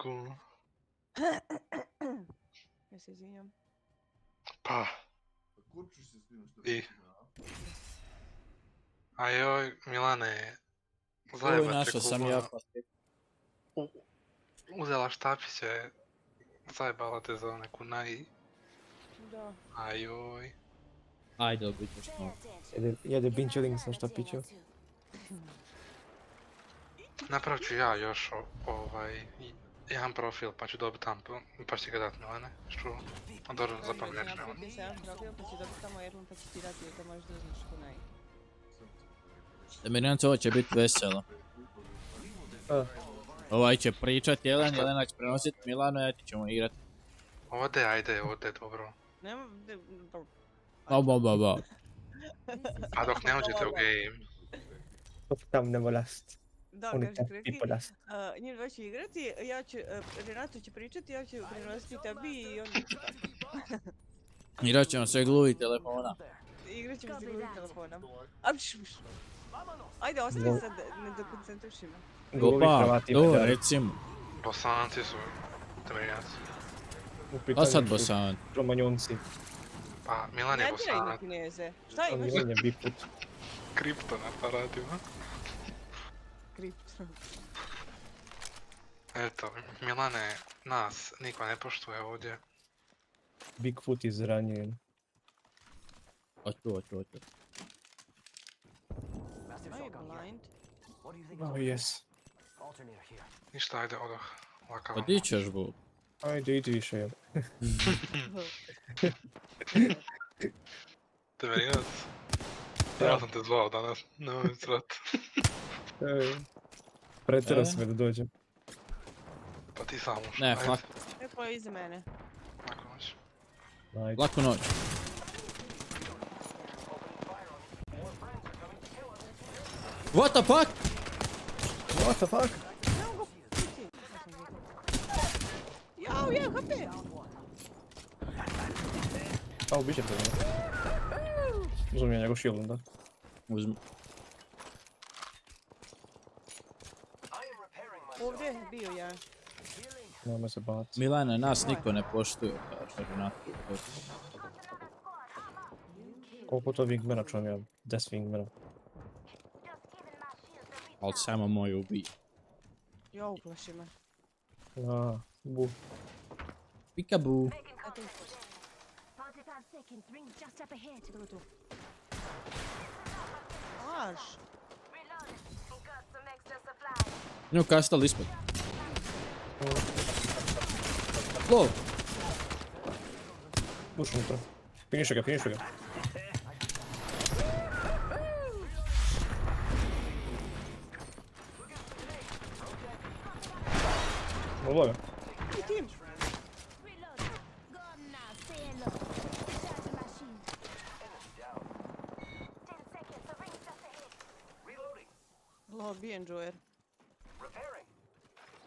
Cool. Ja se izvinjam. Pa. I. Ajoj, Milane. Oj, našao sam ja paket. Uzela štapiće. Zajebala te za neku naj. Da. Ajoj. Ajde, dobit ćeš novo. Jede binčeling sa štapićem. Napravit ću ja još jedan profil pa ću dobiti tam, pa ću ti ga dati Milane, čuo? A dobro, zapamlješ ne on. Napravio sam jedan profil pa ću dobiti tamo jednom pa ću ti dati da možeš da uzmiš ko naj. Mirjance, ovo će biti veselo. Ovaj će pričat jedan, Jelena će prenosit Milano, ja ti ćemo igrat. Ode, ajde, dobro. Nema... Ba. A dok ne uđete u game. Dok tam ne volast. Da, kaže KreKi, njih dva će igrati, Renato će pričati, ja ću prenositi tebi i onda ću tako. Igrat ćemo sve gluvi telefona. Igrat ćemo se gluvi telefona. Ajde, ostavi sad, ne dokoncentriši me. Gopa, to recimo. Bosanci su temeljaci. A sad Bosan? Romanjonci. Pa, Milan je Bosanac. Ne diraj na Kineze. Šta imaš? Milan je Bigfoot. Kripto na aparatima. Kripto. Eto, Milane, nas niko ne poštuje ovdje. Bigfoot izranjen. Oću. Oh, yes. Ništa, ajde, odah. Pa di ćeš bu? Ajde, idi više, jel? Temerinac. Ja sam te zvao danas, nemoj mi srat. Pretjerao si me da dođem. Pa ti sam ušao. Ne, fuck. Neko je iza mene. Lako noć. Laku noć. What the fuck? What the fuck? Jao, je, HP! A, ubiće te. Uzmem ja njegov shield onda. Uzmi. Ovdje je bio jedan. Nema se baci. Milane, nas niko ne poštuje, kaže Renato. Koliko to wingmana čujem ja? 10 wingmana. Ali samo moj ubij. Jo, uplaši me. A, bu. Pikabu. Aš. Nju kastal ispod. Lov. Uš unutra. Finiši ga, finiši ga. Ovo je. Lobby enjoyer.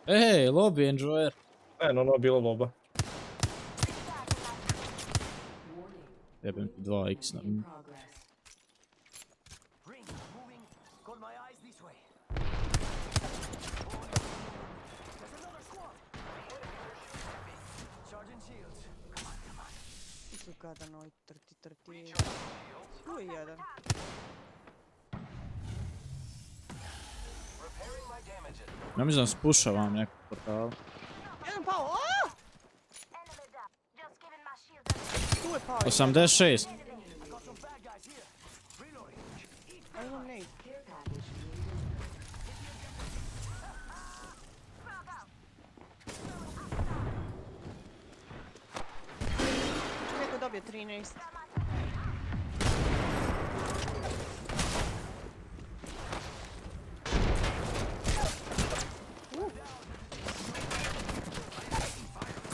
Ej, lobby enjoyer. No, bilo loba. Jebem ti 2x na minu. Kada noj trti. Tu je jedan. Ja mislim da spušavam neku portalu. Jedan pao, aaa! Tu je pao. 86. Ajmo nej. Neko dobije 13.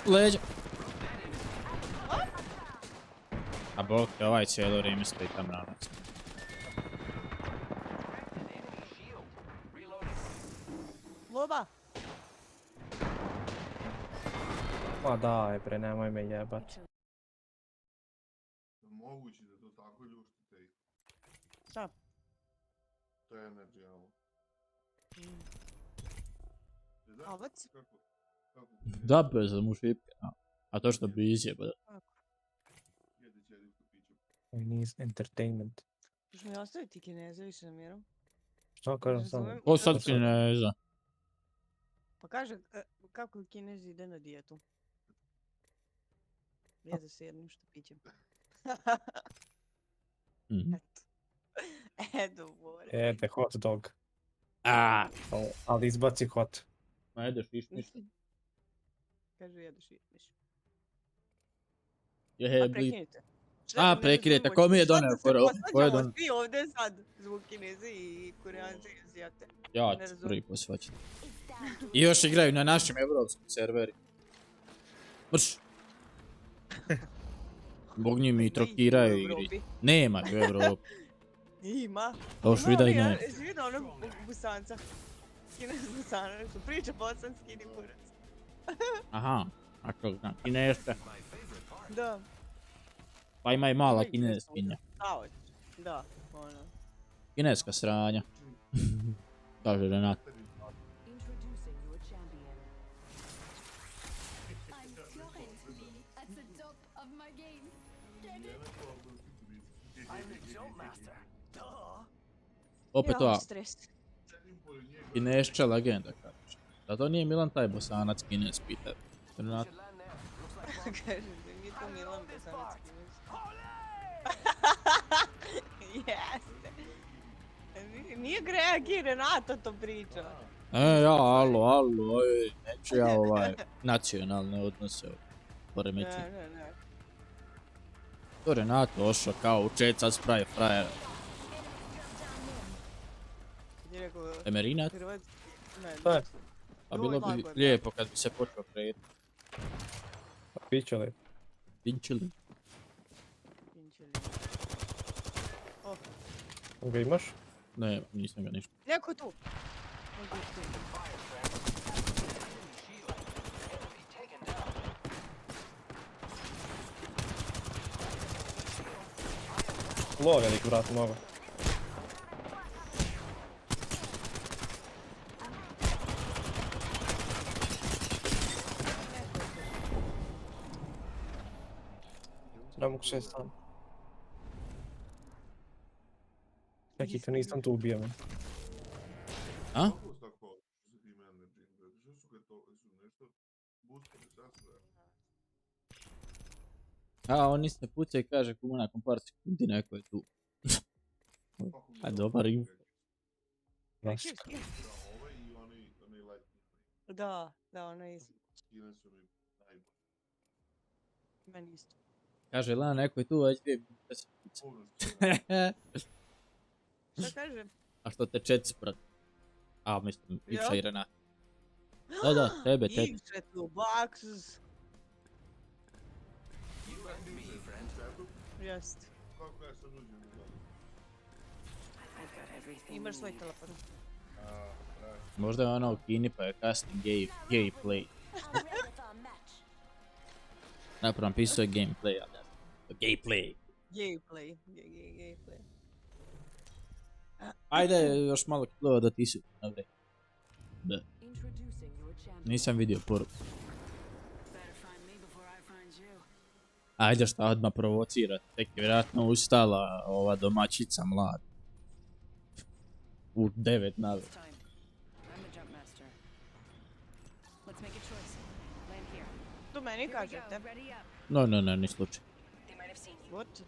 Leđa. A bok je ovaj cijelo vrijeme stoji tam ranac. Loba! Ma daj bre, nemoj me jebat. Moguće da to tako ljuštite ih. Šta? To je energy, ovo. Ovac? Da, bez da mu šipke. A to što bi izjeba da. I need entertainment. Još mi ostaviti Kineze više na miru? Šta kažem samo? Ko sad Kineza? Pa kaže kako Kinez ide na dijetu. Jede se jednim štapićem. Edo, bore. Ede, hot dog. Aaaa. Ali izbaci hot. Ma jedeš išmiš. Kaže jedeš išmiš. Jehe, A prekinite. A, prekinite, ko mi je doneo koro? Ko je doneo? Svi ovdje sad zvuk Kinezi i Koreanci i Azijate. Ja ću prvi posvaćati. I još igraju na našim evropskim serveri. Mrš! Bog njih mi trokiraju igri. Nema u Evropi. Ima. Još vidaj nema. Jesi vidio onog Busanca? Kinez Busana, nešto priča bosanski ili kurac. Aha, ako znam, Kineška. Da. Pa ima i mala kineskinja. Da, ono. Kineska sranja. Kaže Renat. Opet ova Kinešća legenda, kažeš. Da to nije Milan taj Bosanac Kinez, pita Renat. Kaže da nije to Milan Bosanac Kinez. Jeste. Nije KreKi, Renato to priča. Alo, neću ja nacionalne odnose poremetiti. Ne. To Renato ošao kao u chat, sad spraje frajera. Emerinat? Ne. Pa bilo bi lijepo kad bi se počeo kretati. Pićali. Pinčili. Ga imaš? Ne, nisam ga ništa. Neko tu! Lo velik vrat mnogo. Ne mogu se stan. Neki to nisam tu ubio me. A? A, oni se puca i kaže kuma nakon par sekundi neko je tu. A dobar info. Da, ono je isto. Meni isto. Kaže, Lana, neko je tu, već 2 minute se puca. Šta kaže? A što te chat sprat? A, mislim, Ipša i Renata. Da, tebe. Igrice tu, boxes. Jest. Imaš svoj telefon. Možda je ona u Kini pa je casting gay play. Napravo napisao je gameplay, ali ne znam. Gay play. Gay play. Ajde, još malo kilova da ti su. Dobre. Da. Nisam vidio poruku. Ajde šta odmah provocirati, tek je vjerojatno ustala ova domaćica mlada. U 9 nave. To meni kažete? No, ni slučaj. What?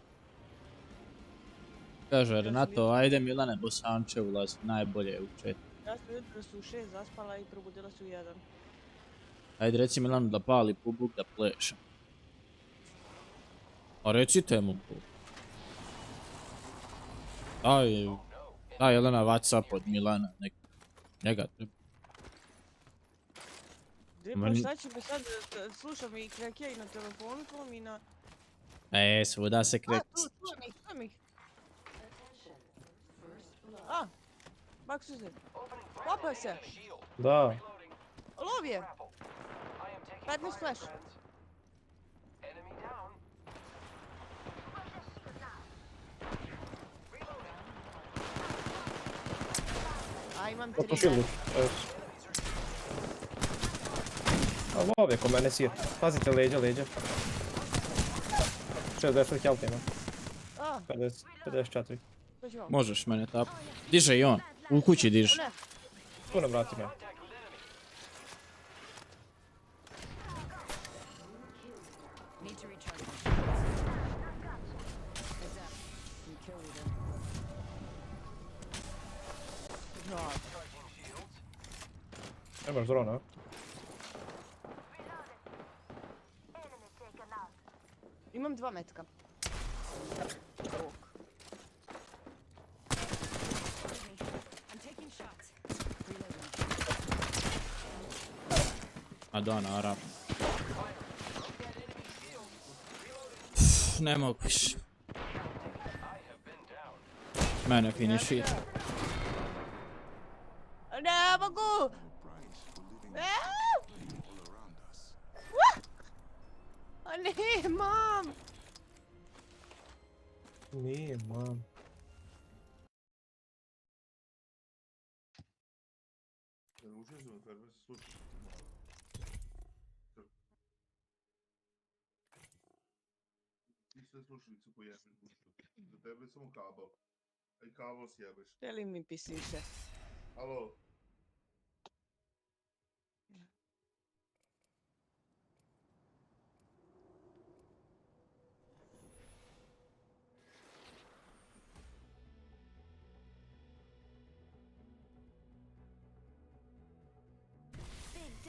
Kaže Renato, ajde Milane Bosanče ulazi, najbolje u chat. Ja sam jutro su 6 zaspala i probudila su 1. Ajde reci Milanu da pali pubuk da plešam. A recite mu. Daj Jelena Whatsapp od Milana, njega treba. Pa šta ću mi sad, slušam i KreKi na telefonu tvom i na... Svuda se KreKi. Čujem ih. Baksu se. Popao se. Da. Lov je. 15 flash. Imam 3. A lov je ko mene sir. Pazite leđa. 60 health ima. 54. Možeš mene tap. Diže i on. U kući diže. Tu nam vrati me. Nemaš drona? Imam 2 metka. A da, naravno. Ne mogu više. Mene finišira. Ne mogu! A ne, mam! Nije, mam. Sve slušalice pojebeš, za tebe je samo kabel. A i kabel sjebeš. Želim mi pisiše. Alo?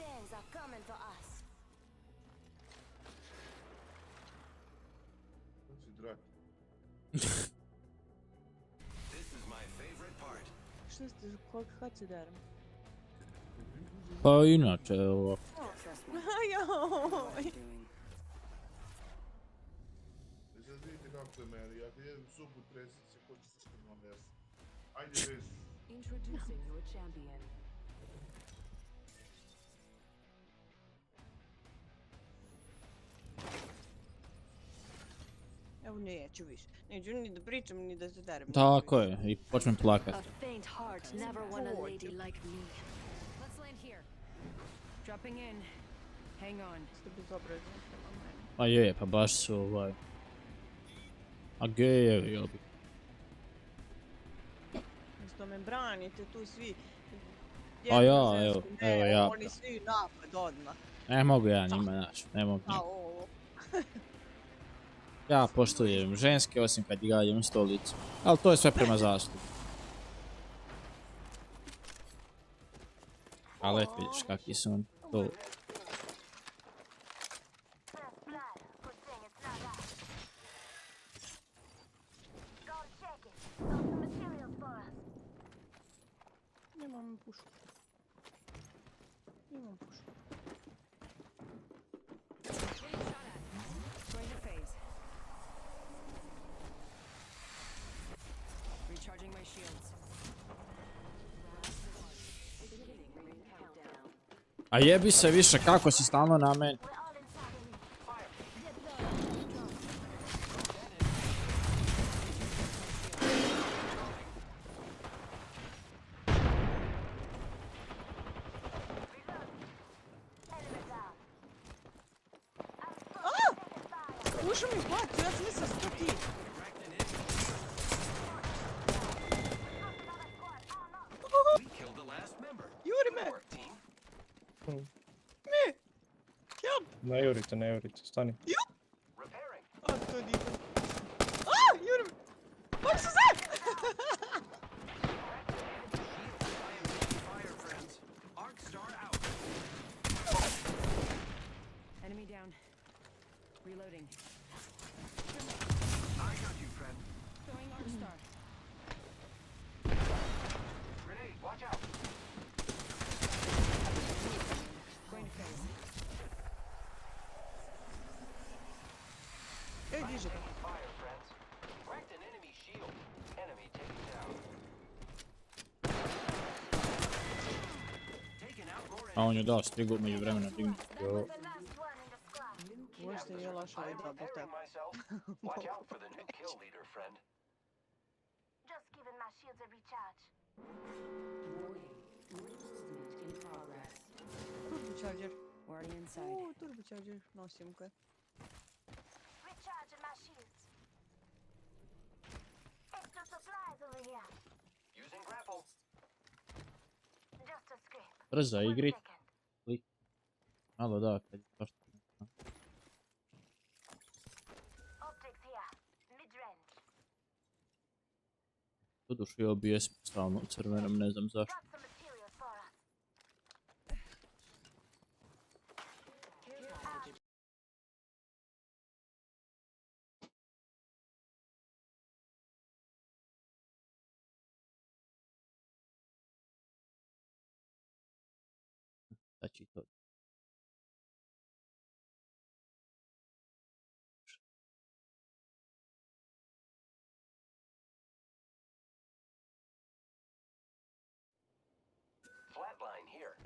things are coming for us. This is my favorite part. Što ste, kad se daram? Pa inače, ovo. Ajoj! Sad vidite kako je meni, ako je zubu tresić se hoće se što vam jasno. Ajde već. Introducing your champion. Evo neću više. Neću ni da pričam, ni da se daram. Tako je, i počnem plakat. A faint heart never won a lady like me. Let's land here. Dropping in. Hang on. Pa je, pa baš su ovaj... A gejevi, jobi. Isto me branite tu svi. A ja, evo ja. Oni svi napad odmah. Ne mogu ja njima, znaš, ne mogu njima. Ja poštujem ženske, osim kad igrajem u stolicu. Ali to je sve prema zaslugu. Ali eto vidiš kakvi su oni. To... Nemam pušku. Nemam pušku. Going to phase. Recharging my shields. A jebi se više, kako si stalno na meni? Ušao mi baci, ja sam mislila sto ti. Juri me! Me! Help! Ne jurite, stani. A, to nije. A, Juri me! Baci se! Enemy down. Reloading. I got you, friend. Throwing Arc Star. Grenade, watch out. Going to phase. Ej, diže ga. Fire, friends. Wrecked an enemy shield. Enemy taken down. Taken out more A on je dao strigu među vremena dignuti. Možda nije loša ovaj double tap. Watch out for the new kill leader, friend. Just giving my shields a recharge. In progress. Turbocharger. Already inside. Turbocharger, nosim ga. Recharging my shields. Extra supplies over here. Using grapple. Just a scrape. Brza igrica. Klik. Malo da, kad je to što... Optics here. Mid-range. Doduše je OBS stalno u crvenom, ne znam zašto. Got some materials for us. Znači to. Flatline here.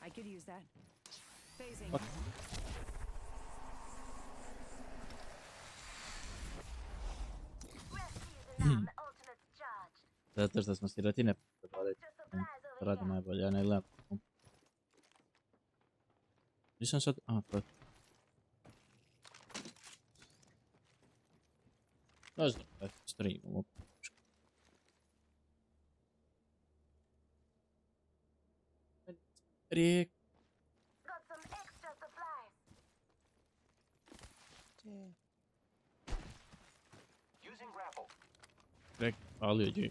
I could use that. Phasing. What? Zato što smo siratine radi najbolje, ja ne gledam. Nisam sad... A, to je. Ne znam, streamom. Rijek. Got some extra supplies. Using grapple. Krek, ali je.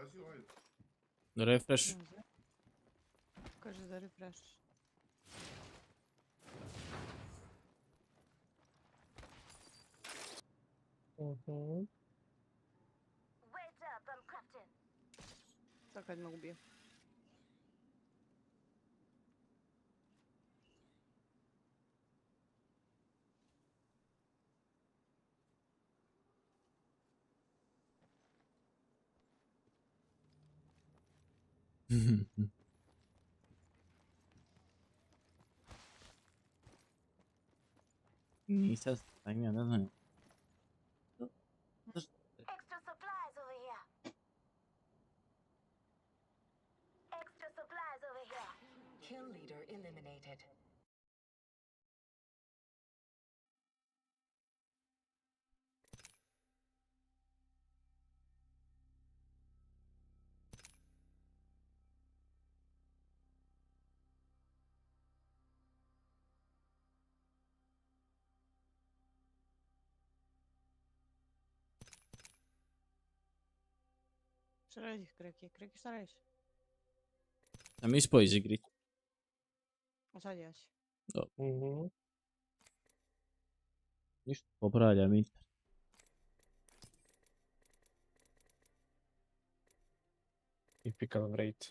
Baci ovaj. Refresh. Kaže da refresh. Sad kad me ubije. Nisam stanio, ne znam. Extra supplies over here. Extra supplies over here. Kill leader eliminated. Šta radiš, KreKi? KreKi, šta radiš? Sam ispao iz igrice. A sad jaš. Ništa, popravljam internet. Typical rate.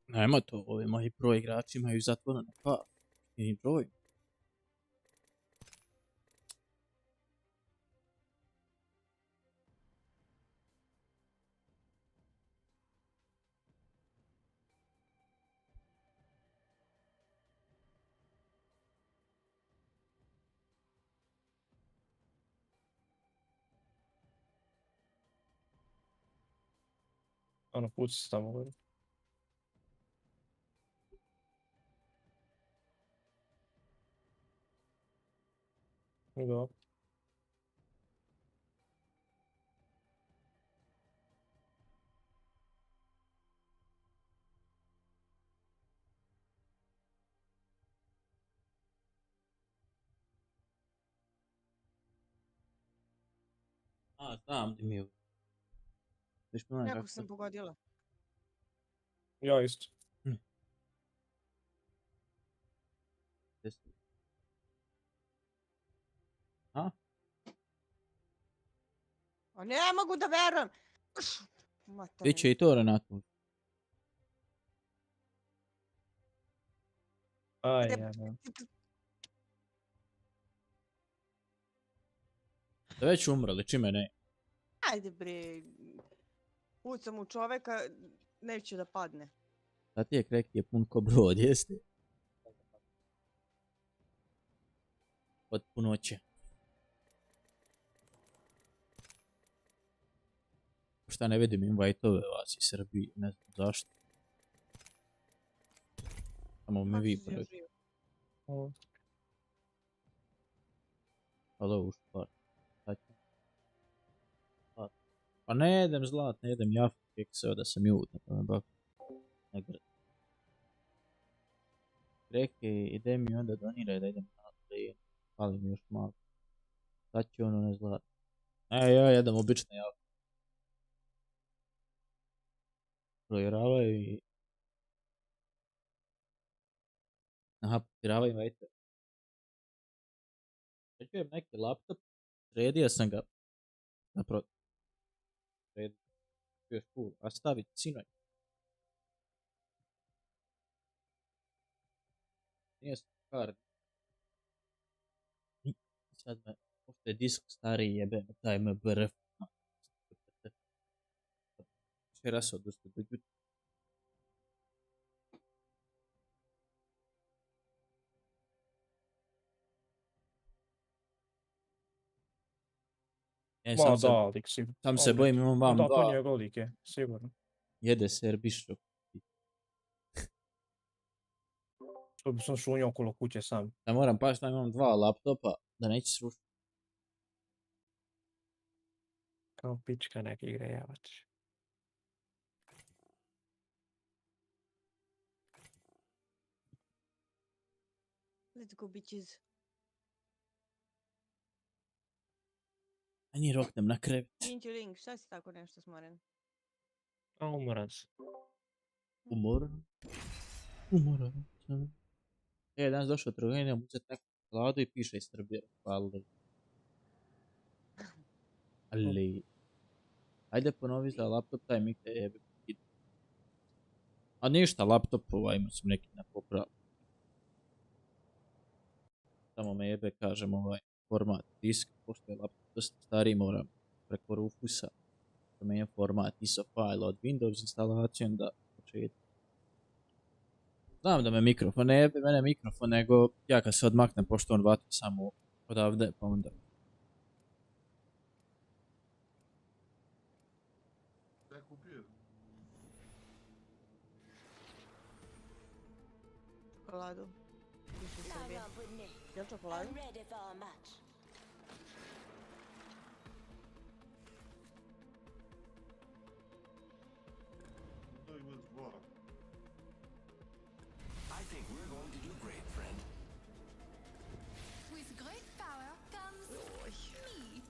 Nema to, ovi moji pro igrači imaju zatvorene pa. I broj. Ono, puci se tamo gore. Da. A, znam gdje mi je. Viš me Nekog sam pogodila. Ja isto. A? O ne mogu da verujem! Biće i to, Renato. Aj, ja. Da već umrli, čime ne? Ajde bre. Pucam u čoveka, neće da padne. Da ti je KreKi je pun ko brod, jeste? Od punoće. Šta ne vidim invite-ove vas iz Srbije, ne znam zašto. Samo me vi prvi. Halo, u špar. Pa ne jedem zlat, ne jedem jafu, kekseo da sam jutan, pa me bak. Ne gre. KreKi, ide mi onda doniraj da idem na play. Fali mi još malo. Sad će ono ne zlat. Ja jedem obične jafu. Provjeravaju i... Aha, provjeravaju invite. Sređujem neki laptop, sredio sam ga. Napravo. Sredio. Još cool. A staviti sinoj. Nije sam hard. Sad me, pošto je disk stariji jebe me taj MBRF. Še raz odustao do jutra. Ma da, lik si. Sam se bojim, imam vam da, dva. Da, to njegov lik je, sigurno. Jede se erbišok. To bi sam šunio okolo kuće sam. Ja moram paš da imam dva laptopa, da neće srušiti. Kao pička neki igrejavač. Let's go bitches. Ajde roknem na krevet. Inđu link, šta si tako nešto smoren? A umoran sam. Umoran. Danas došao u trgovinu, uzeti neku čokoladu i piše iz Srbije. Ali... Ajde ponovi za laptop, taj mi te jebe. A ništa, laptop imao sam neki na popravu. Samo me jebe, kažem, format disk, pošto je laptop dosta stariji, moram preko Rufusa promijenio format ISO file od Windows instalacijom da početi. Znam da me mikrofon ne jebe, mene mikrofon, nego ja kad se odmaknem, pošto on vati samo odavde, pa onda... Čokoladu. Jel čokoladu? I think we're going to do great, friend. With great power comes me.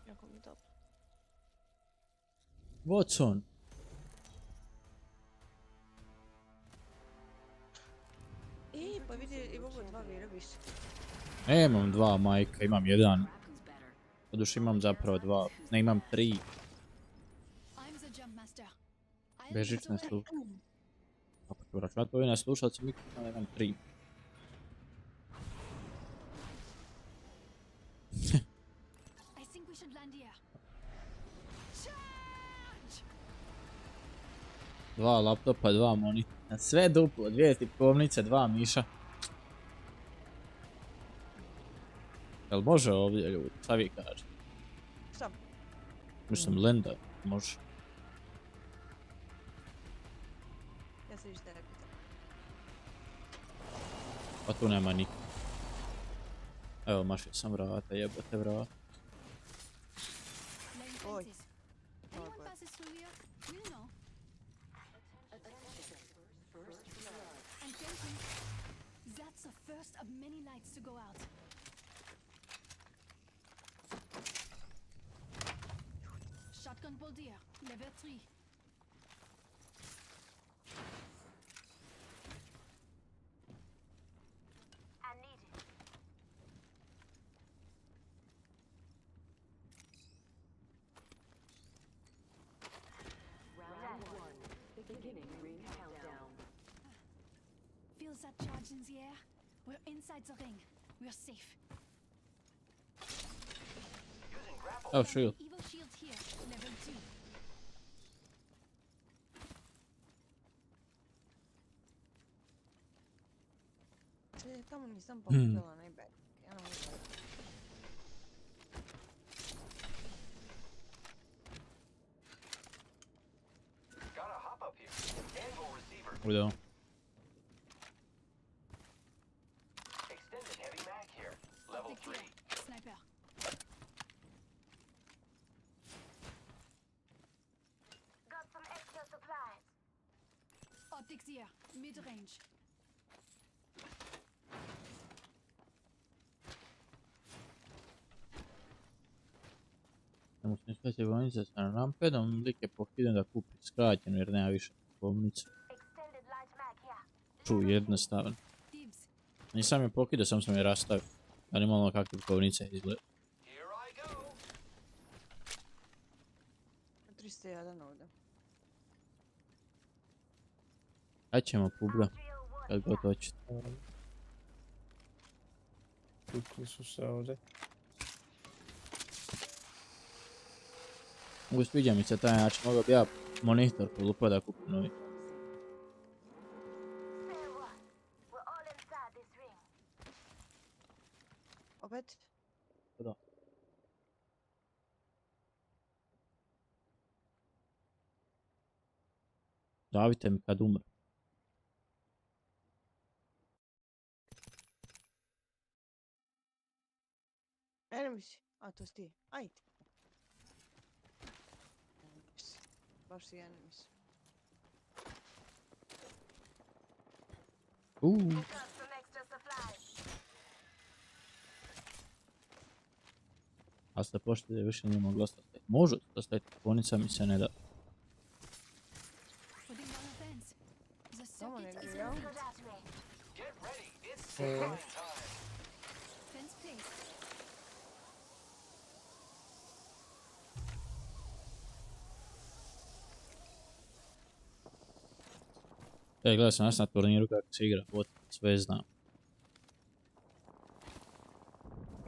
Jako mi dobro. Watson. Pa vidi, imamo dva vira više. Imam dva majka, imam jedan. Oduš imam zapravo dva, ne imam tri. Bežić na slušalci. Ako ću računati ovi na slušalci, mikrofona imam tri. Dva laptopa, dva monitora. Sve duplo, dvije tipovnice, dva miša. Jel može ovdje ljudi? Šta vi kažete? Šta? Mislim Linda, može. Ja se ništa ne pitam. Pa tu nema nikog. Evo mašio sam vrata, jebate vrata. Oj. That's the first of many nights to go out. Shotgun Boldier, level 3. I need it. Round 1. Beginning ring countdown. Feels that charge in the air? We're inside the ring. We're safe. Oh, shield. Evil shield here, level 2. Tamo nisam pokupila najbolje. Ja ne mogu. Udo. Extended heavy mag here. Level 3. Sniper. Got some extra supplies. Optics here, mid-range. Ne musím skratiti bolnice sa rampedom, lik je pohidem da kupi skratjenu jer nema više bolnice. Ču, jednostavno. Nisam je pokidao, sam je rastavio. Da ne malo kakve bolnice izgleda. 301 ovdje. Kad ćemo pubga, kad god hoćete. Tukli su se ovdje. Sviđa mi se taj način, mogao bi ja monitor polupao da kupim novi. Opet? Da. Davite mi kad umre. Enemies. A, to si ti. Ajde. Baš si enemies. A se poštede više nije moglo ostati. Može to staviti, konica mi se ne da. Samo ne gre, ja? Gledao sam nas na turniru kako se igra, sve znam.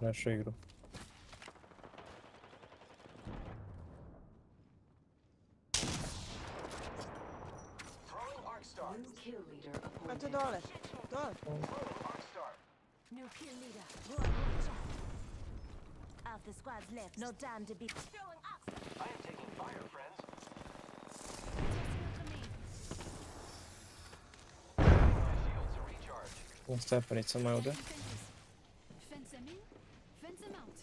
Našu igru. A to dole, dole. New kill leader. Go on, watch out. Half the squad's left. No time to be throwing up. I am taking fire, friends. My shields are recharged. Na stepenicama je ovdje. Fence them in, fence them out.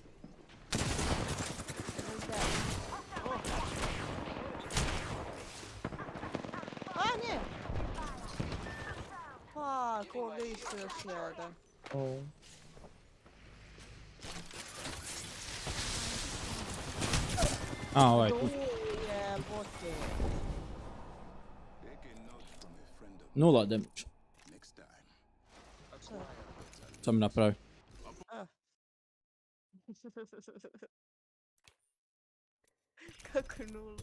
A, nie! Pa, koristi još jedan. A, ovaj tu. Jebote. 0 damage. Sam napravi. Kako 0?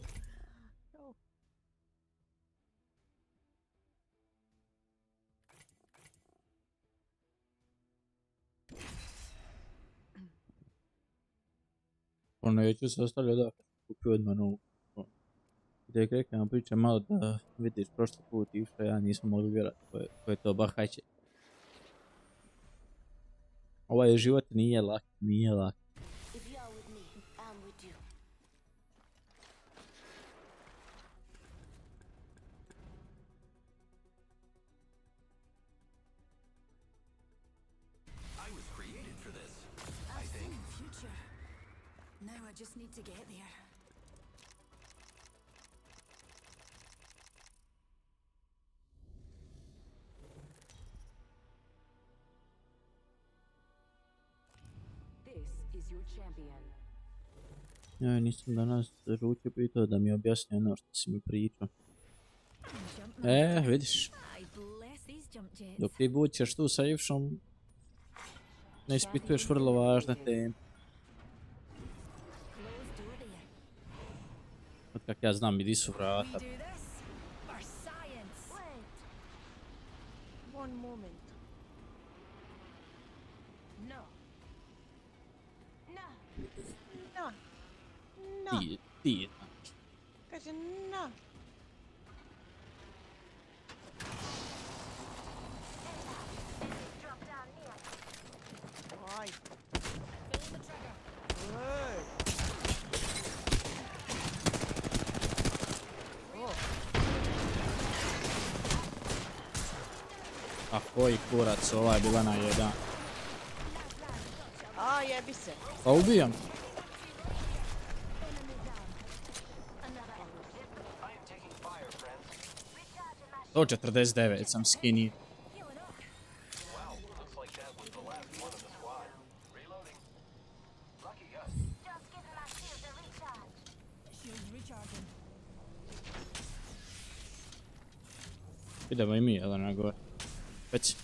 Neću se ostali odakle, kupio odmah novu. Gdje je KreKi nam priča malo da vidiš prošli put i što ja nisam mogli vjerati ko je to bahajće. Ovaj život nije lak, nije lak. Now I just need to get there. This is your champion. Ja nisam danas Ruće pitao da mi objasni ono što si mi pričao. Vidiš. Dok ti bućeš tu sa Ivšom, ne ispituješ vrlo važne teme. Od kak ja znam, gdje su vrata. One moment. No. No. No. No. Ti. Kaže no. Aj. A koji kurac, ova je bila na 1. A, jebi se. Pa ubijam. 149 sam skinny. Idemo i mi, Jelena, gore. Već.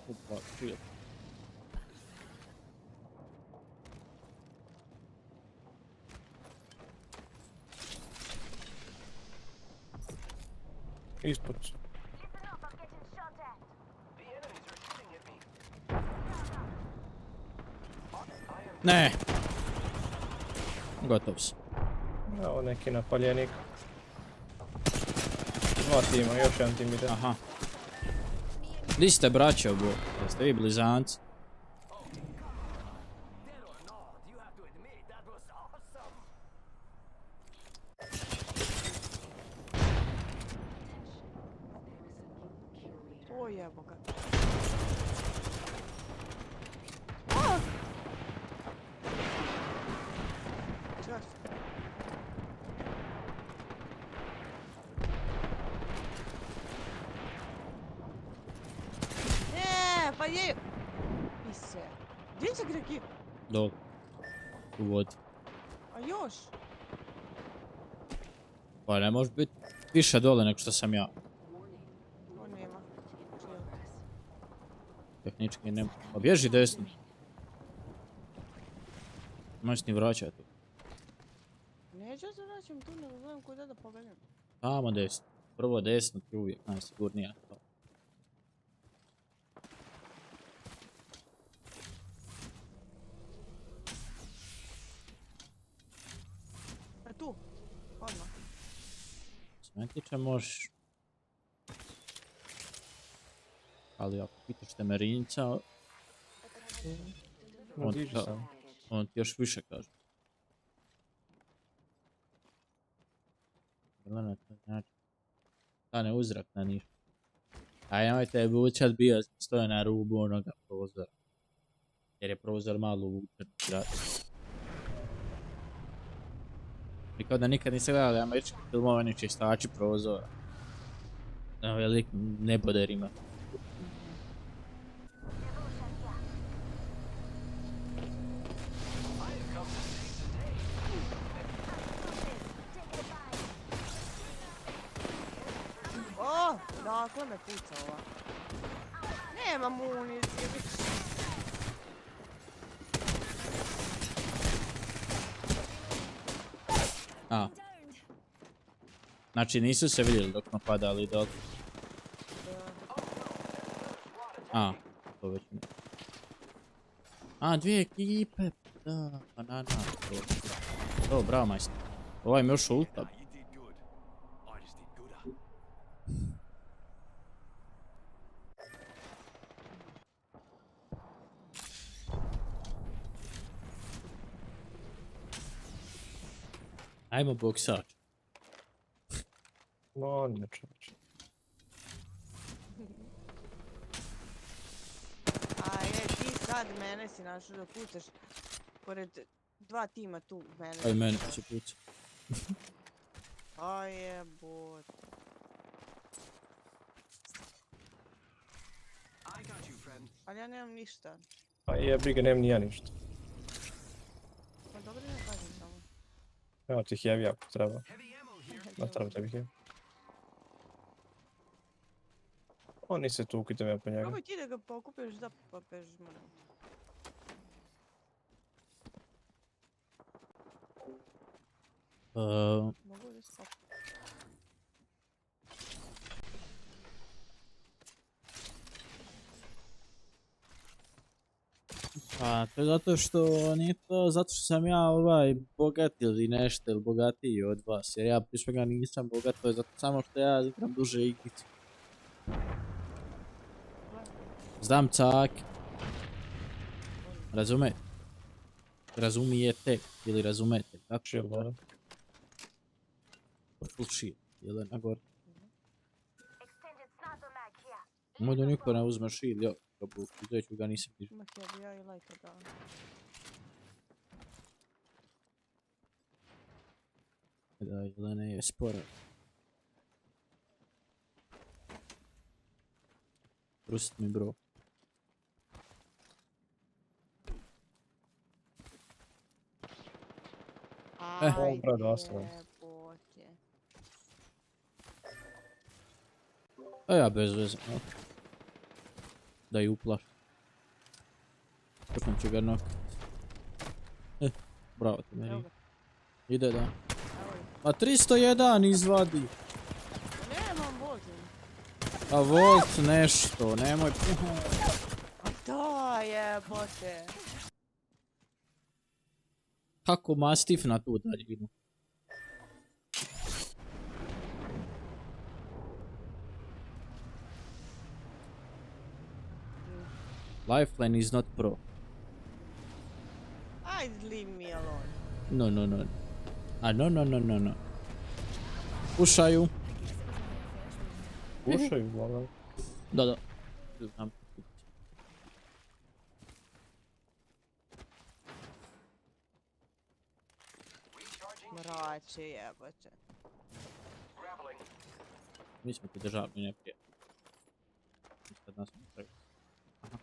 Upa, čujem. Ispod su. Ne! Gotov si. Evo neki napaljenik. 2 tima, još jedan tim ide. Aha. Di ste braćo, bo? Jeste vi blizanci? O jebo ga. Pa je... Pise. si KreKi? Dol. U vodi. A još? Pa ne može biti više dole nego što sam ja. O, nema. Tehnički nema. Pa bježi desno. Nemoj se ni vraćati. Neću se vraćam tu, nego gledam kuda da pogledam. Tamo desno. Prvo desno ti uvijek najsigurnija. Tu, odmah. Smetiće možeš. Ali ako pitaš temerinjica, on ti još više kaže. Gledajte, znači. Stane uzrak na ništa. A nemojte bučat, bio stoje na rubu onoga prozora. Jer je prozor malo uvučen. I kao da nikad niste gledali američki filmove, oni čistači prozora. Na velikim neboderima. O, dakle me puca ova. Nema municije. A. Znači nisu se vidjeli dok napadali dok. A, to već ne. A, dvije ekipe. Da, banana. To, bravo majster. Ovaj mi još ulta. Ajmo boksač. No, ne čovječ. A je, ti sad mene si našao da pucaš pored dva tima tu mene. Aj mene se puca. A jebot. Ali ja nemam ništa. Pa jebi ga, nemam ni ja ništa. Pa dobro ne kažem samo. Evo ti heavy ako treba. Nastavno tebi heavy. Oni se tukite me po njega. Probaj ti da ga pokupiš da popeš moram. Mogu da se pokupi. Pa to je zato što nije to zato što sam ja bogat ili nešto ili bogatiji od vas. Jer ja prije svega nisam bogat, to je zato samo što ja igram duže igrice. Znam cake. Razumete? Razumijete ili razumete? Kako je ovo? Full shield. Jelena gore. Moj da niko ne uzme shield, jo. Uzet ću ga, nisam ništa. Ima heavy, ja i lajka da. Da, Jelena je spora. Trust mi, bro. Dobro, dosta. A ja bez veze, no. Da ju uplaš. Počnem ću ga nokat. Bravo ti meni. Ide da. A 301 izvadi. Nemam Volt. A Volt nešto, nemoj. A to je bote. Kako mastif na tu daljinu? Lifeline is not pro. Ajde, leave me alone. No, no, no. A no, no, no, no, no. Pušaju. Pušaju, volim. Da, da. Znam. Mrače jebote. Mi smo ti državni neprijatelji. Kad nas ne pravi. Aha.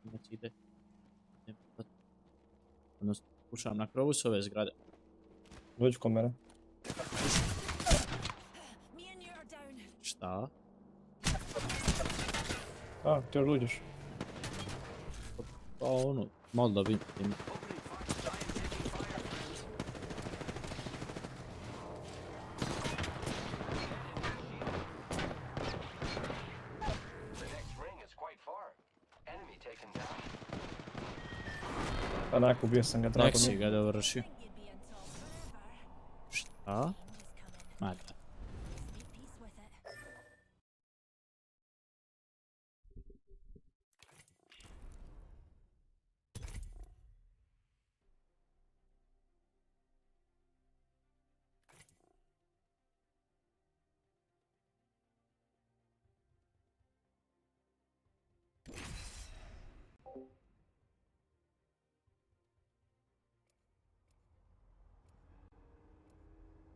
Neće ide. Odnosno, pušam na krovu s ove zgrade. Dođi ko mene. Šta? A, ti još uđeš. Pa ono, malo da vidim. Onak, ubio sam ga, drago mi. Nek si ga dovršio. Šta? Mata.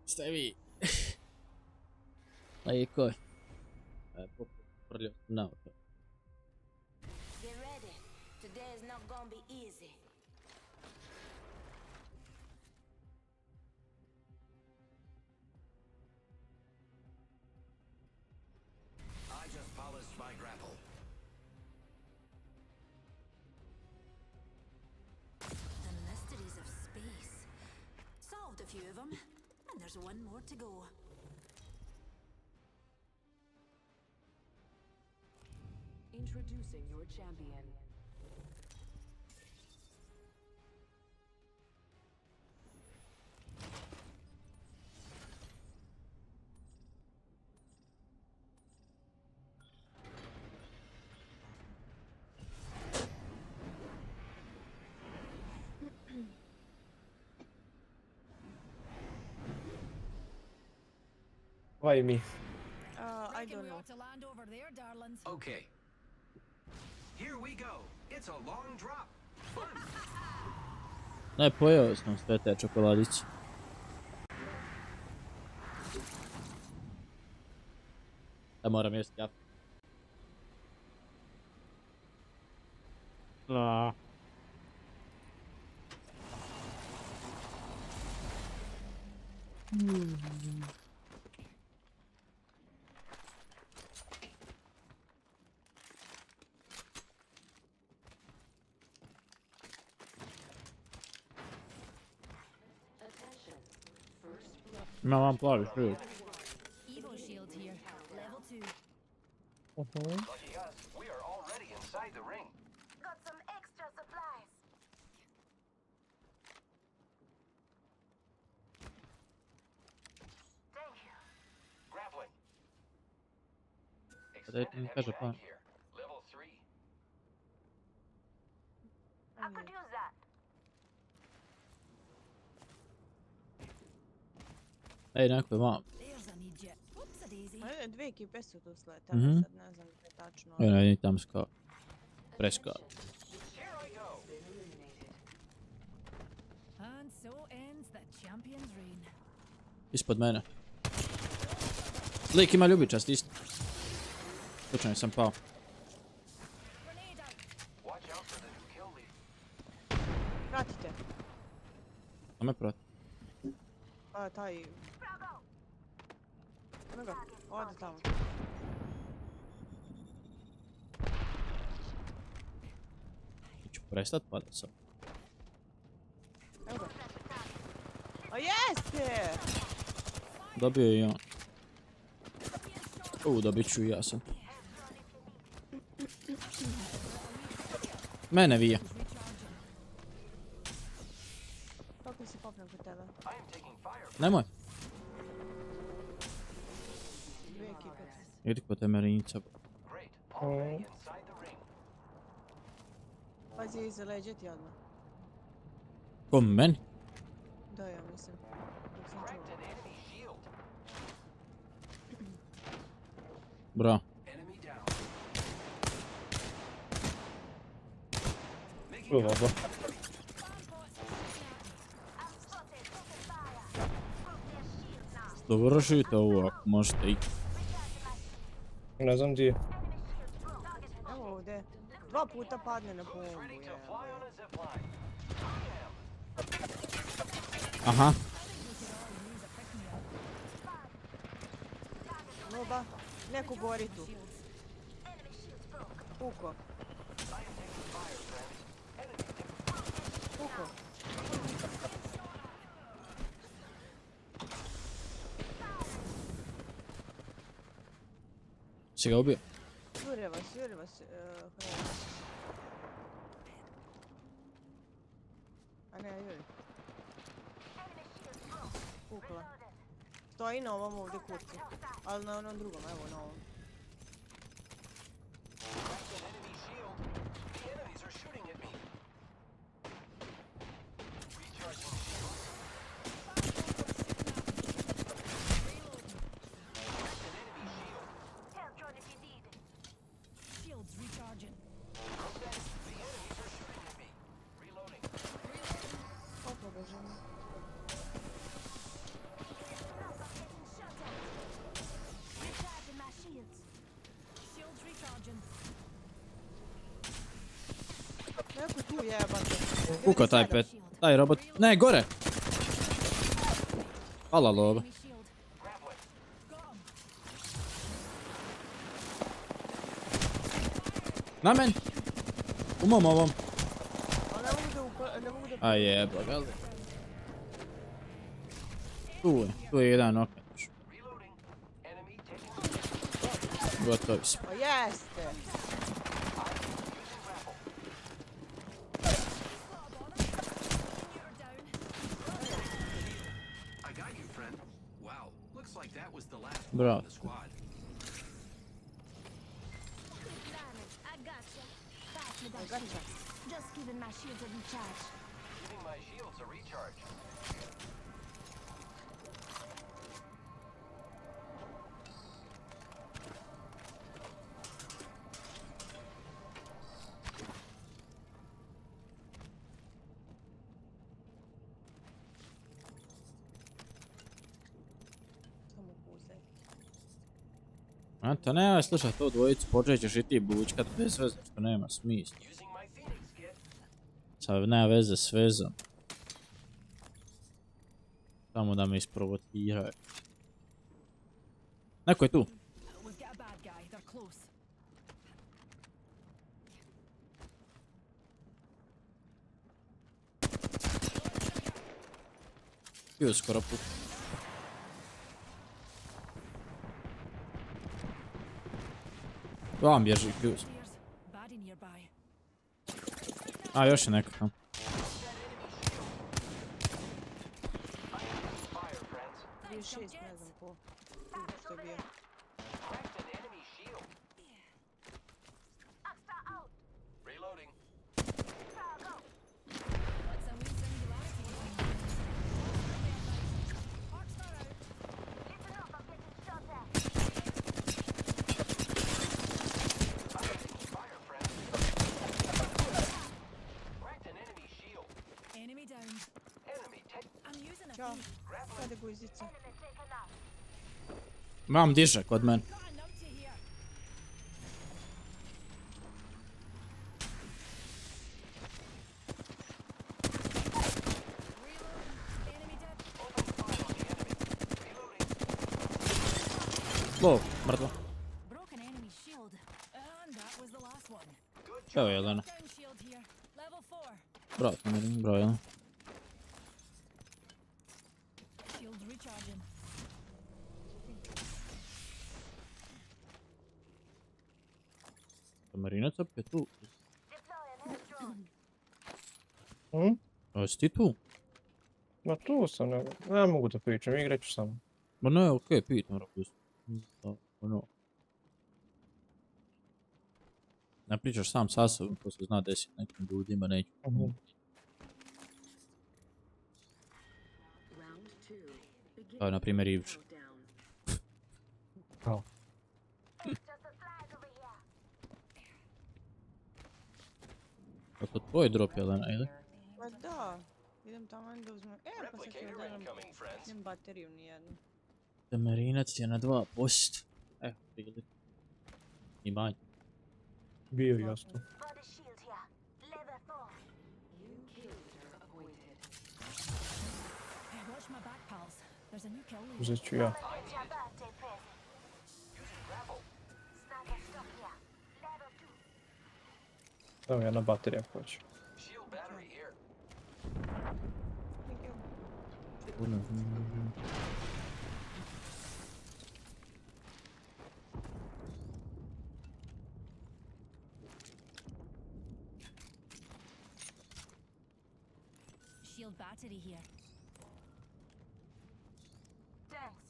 Stai vi. Ecco. Proprio no. Get ready. Today is not gonna be easy. I just polished my grapple. The mysteries of space. Solved a few of them. And there's one more to go. Introducing your champion. Why me? I don't know. Okay. Here we go. It's a long drop. Fun. Ne, pojeo sam sve te čokoladice. Da moram jesti japu. Imam vam plavi shield. Evo shield here. Level 2. Lucky us, we are already inside the ring. Got some extra supplies. Thank you. Grappling. Dajte mi kaže plan. Level 3. I could use that. Ej, neko je vam. Dvije ekipe su tu slete, Mhm. sad ne znam gdje tačno. Ej, ne, tam ska. Preska. And so ends the champion's reign. Ispod mene. Lik ima ljubičast isto. Slučajno sam pao. Pratite. A me prati. Taj... Evo ga, ode tamo. Ću prestat padat sad. Evo ga. O jeste! Dobio je i on. Dobit ću i ja sam. Mene vije. Kako si popnem kod tebe? Nemoj. Dvije ekipe. Idi kod te merinjica. Pazi, iza leđa ti odmah. Ko meni? Da, ja mislim. Dok sam čuo. Bra. Dobro. Dovršite ovo ako možete i... Ne znam di je. Evo ovdje. 2 puta padne na bombu, je. Aha. Loba, neko gori tu. Puko. Puko. Si ga ubio? Jure vas, Hrvatska. A ne, Juri. Pukla. Stoji na ovom ovdje kucu. Ali na onom drugom, evo na ovom. Neko tu jebate. Kuka taj pet. Taj robot. Ne, gore! Hvala loba. Na men! U mom ovom. A jeba ga li. Tu je jedan okret. Gotovi smo. O jeste! Bravo. Just giving my shields a recharge. Giving my shields a recharge. A to nemoj slušat to dvojicu, počet ćeš i ti bučkat bez veze, što nema smisla. Sad nema veze s vezom. Samo da me isprovociraju. Neko je tu. Bio skoro put. Vam bježi Fuse. A, još je neko tam. Bio 6, ne znam ko. Što je bio. Ćao, kada guzica. Mam diže kod mene. Low, mrtvo. Evo je Jelena. Bravo, bravo Jelena. Marinac opet tu. A si ti tu? Ma tu sam, ne mogu da pričam, igrat ću samo. Ma ne, okej, pitam, rapusti. Ne pričaš sam sa sobom, ko se zna desiti nekim ljudima, neću. Kao je na primjer Ivče. Kao. Kako tvoj drop, Jelena, ili? Ma da, idem tamo da uzmem. Pa sad ću da nemam bateriju nijednu. Marinac je na 2%. Evo, prilike. I manje. Bio jasno. Uzet ću ja. Evo jedna baterija hoće. Shield battery here. Thanks.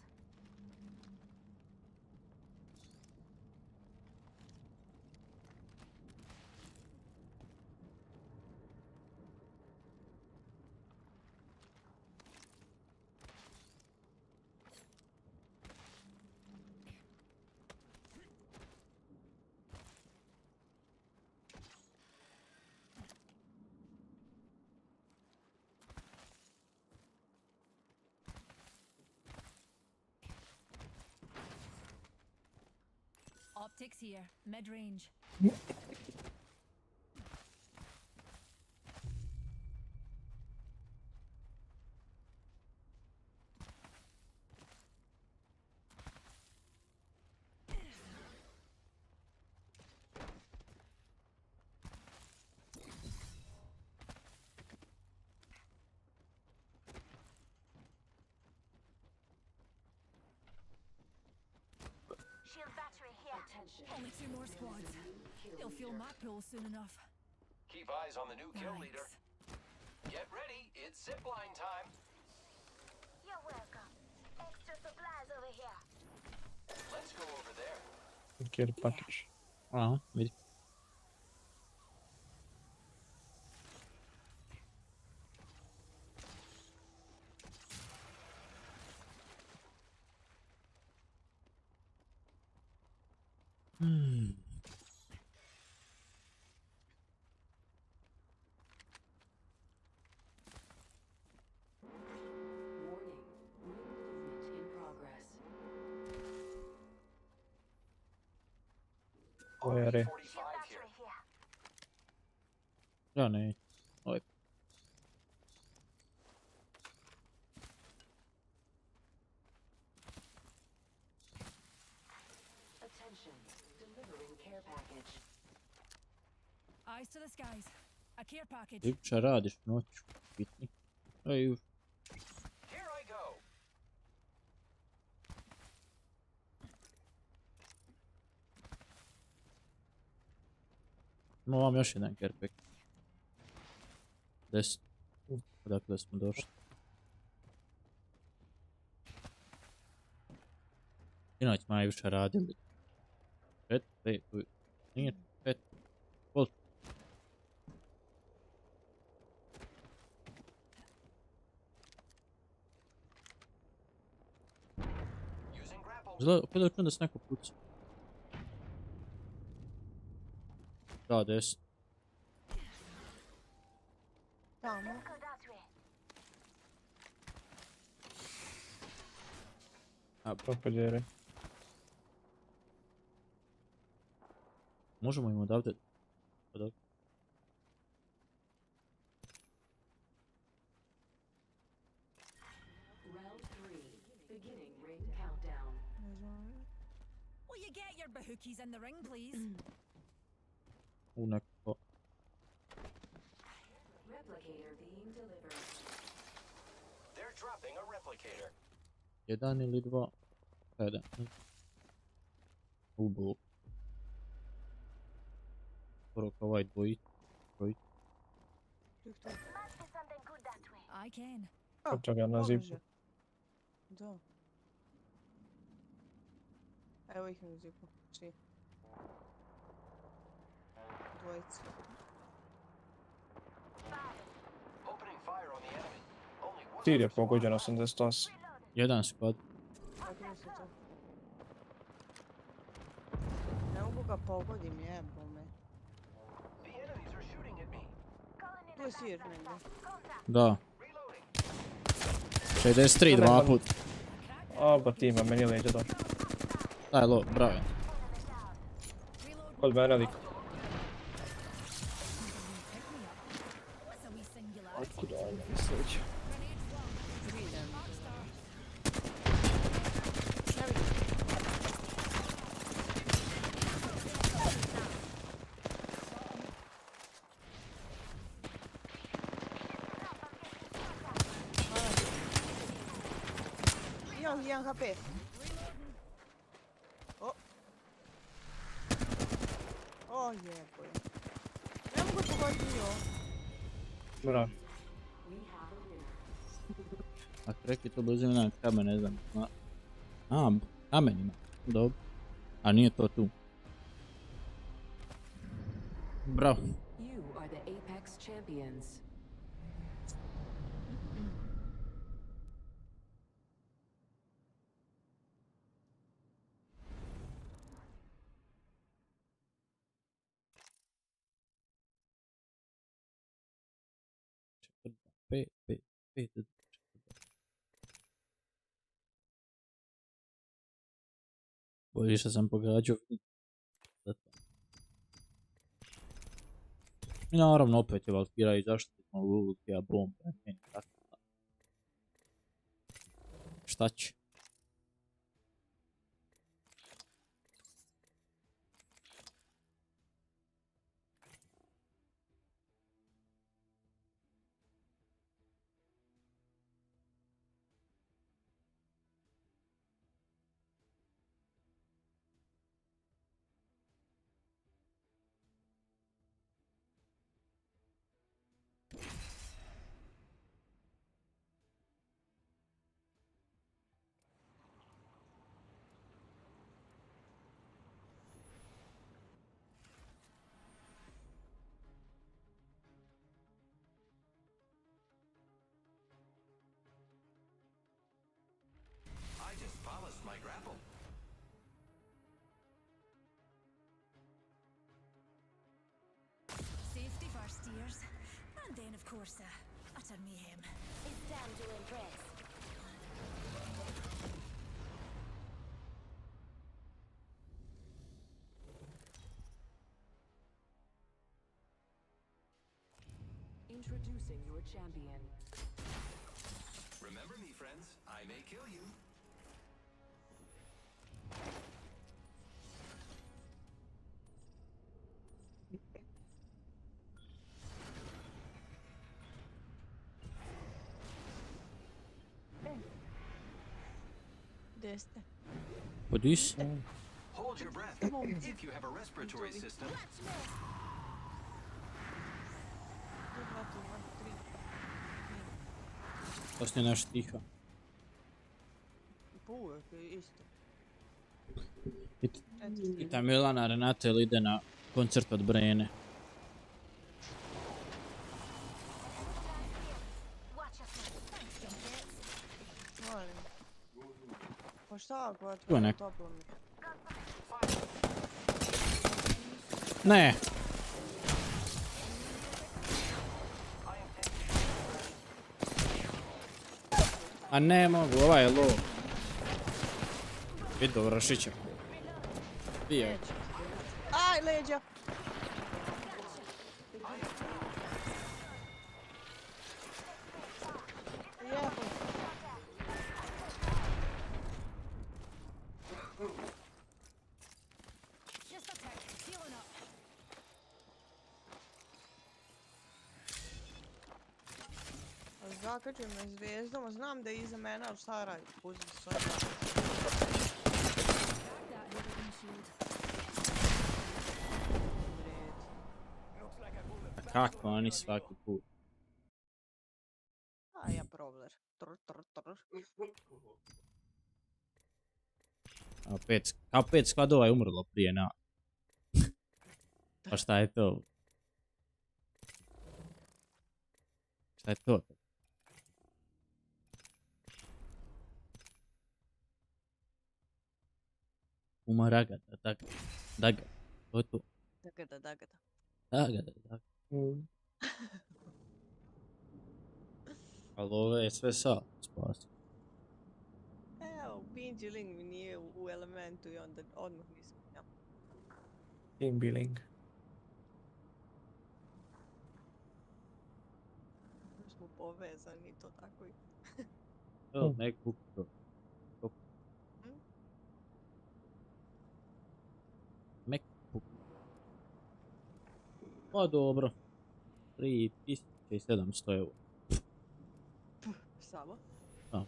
Optics here, mid-range. Only 2 more squads. They'll feel my pull soon enough. Keep eyes on the new kill leader. Get ready, it's zipline time. You're welcome. Extra supplies over here. Let's go over there. Care package. Aha, vidi. Where? Ja ne. Oj. Attention, delivering care package. Eyes to the skies. A care package. Ti šta radiš noću? Biti. Ej, Here I go. Imamo vam još jedan care pack. 10. Odakle smo došli. Inače najviše radili. 5, 5, nije 5. Koliko? Izgleda, opet da čujem da se neko puca. Da, 10. Tamo. A, Propedere. možemo im odavde... Round 3, beginning ring countdown. Will you get your bahookies in the ring, please? Nekako. Replicator being delivered. They're dropping a replicator. 1 ili 2. 7. Ubu. Skoro kao ovaj dvojić. I can. Kako ga na zipu? Da. Evo ih na zipu. Čiji? Dvojica. Opening fire on the enemy. Only one. Tir je pogođen 88. Jedan squad. Kako se to? Ne mogu ga pogodim, jebome. The enemies are shooting at me. Tu je sir negdje. Da. 63 dva put. Oba tima, meni je leđa došlo. Daj lo, bravo. Kod mene liko. Otkud ovaj meni sleđa? imam 1 HP. O. O jebo je. Ne mogu pogoditi ovo. Bravo. A KreKi to blizu na kamen, ne znam. A, kamen ima. Dobro. A nije to tu. Bravo. You are the Apex champions. Pet. Bolje što sam pogađao. I naravno opet je Valkyra i zaštitno Lulukija bomba. Šta će? I just polished my grapple. Safety first, dears. And then, of course, utter mayhem. It's time to impress. Introducing your champion. Remember me, friends. I may kill you. Gdje ste? Podi si? Hold your breath. If you have a respiratory system. Poslije naš tiha. Uvijek je isto. Pita Milana Renate ili ide na koncert od Brene. Molim. Pa šta ako Tu je otvorim neko. toplo mi? Ne! A ne mogu, ovaj je low. Vidio Vrašića. Bio. Aj, leđa! Jebo. Just a tick. Healing up. Zakačujem me zvijezdom, znam da je iza mene, ali šta radi? Pusti se sad. A kako oni svaki put? A ja problem. Kao pet skladova je umrlo prije na... Pa šta je to? Šta je to? Umaragada, daga. To je to. Dagada. Dagada. Ali ovo je sve sa spasi. Evo, pinđi link mi nije u elementu i onda odmah nisam. Ja. Team billing. Smo povezani, to tako i... Evo, nek kupi to. Mek kupi. Pa dobro. 3700 eura. Samo? Da.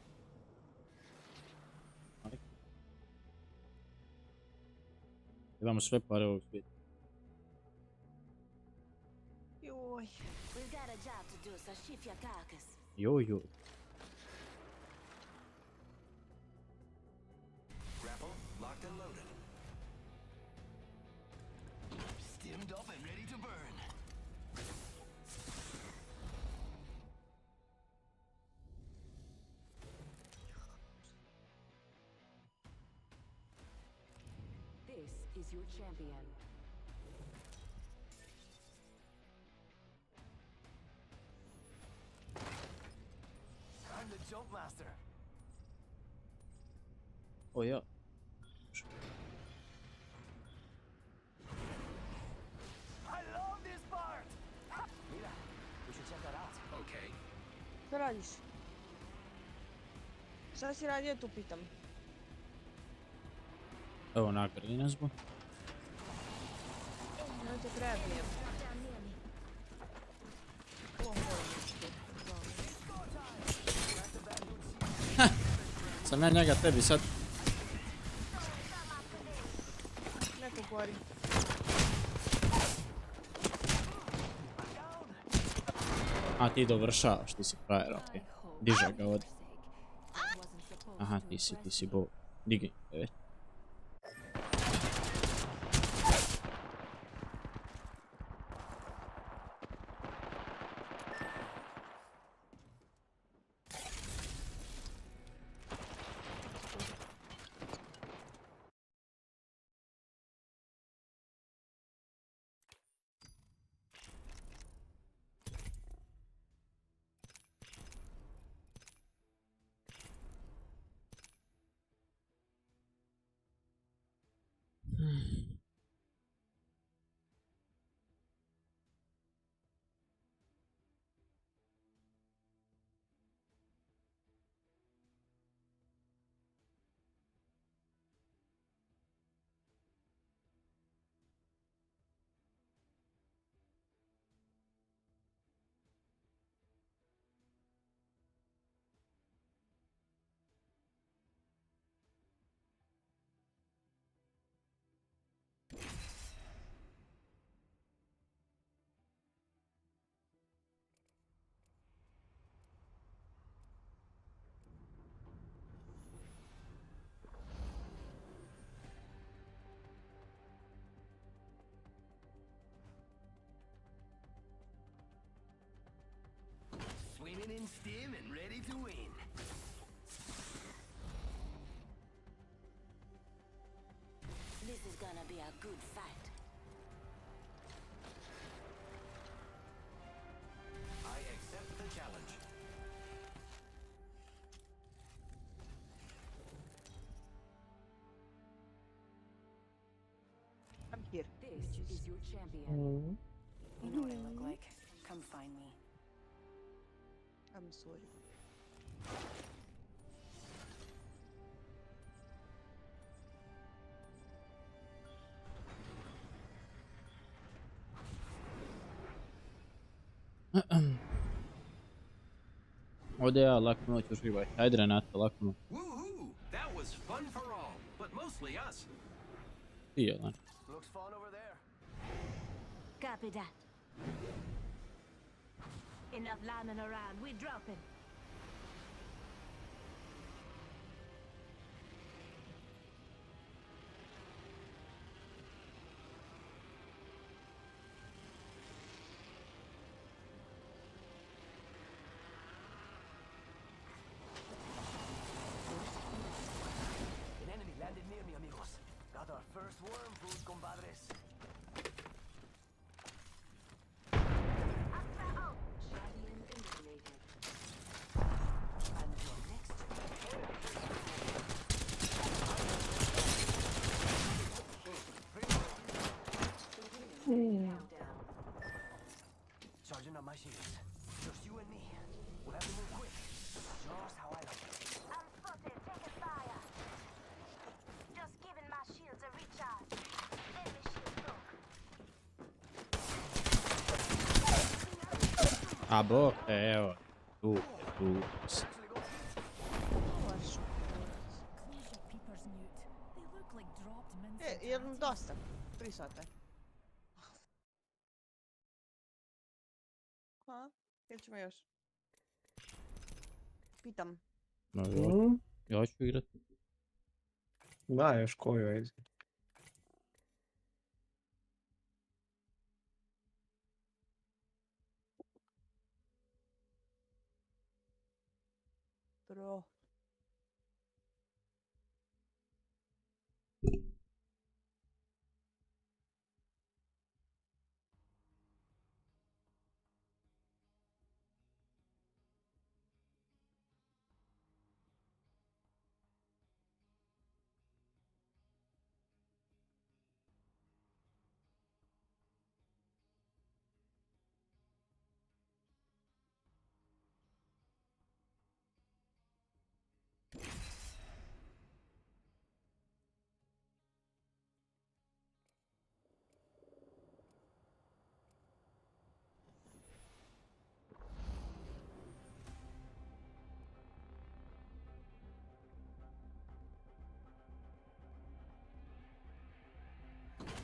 Imamo sve pare ovog svijeta. Joj. We've got a job to do, so shift your carcass. Joj. Grapple, locked and loaded. Stimmed up and ready to burn. This is your champion. I'm the jump master. O ja. I love this part. Mira, we should check that out. Okay. Šta radiš? Šta si radio tu pitam? Evo nagradi nas bo. Ja te prebijem. Sam ja njega tebi sad. Neko gori. A ti dovršavaš, ti si frajer, okej. Diže ga od. Aha, ti si bo. Digni, već. Swimming in stim and ready to win. This is gonna be a good fight. I accept the challenge. I'm here. This is your champion. You know what I look like. Come find me. I'm sorry. Ovdje ja laku noć uživaj. Ajde Renata, laku noć. Woohoo! That was fun for all, but mostly us. Ti je lan. Looks fun over there. Copy that. Enough lambing around. We dropping. An enemy landed near me, amigos. Got our first worm food, compadres. Charging up my shields. Just you and me. We'll have to move quick. Just how I like it. I'm spotted. Taking fire. Just giving my shields a recharge. Enemy shield broke. A bok, evo. Tu. jel dosta? 3 sata. Ha? Ili ćemo još? Pitam. Ja ću igrat. Da, još koju, ajde. Bro.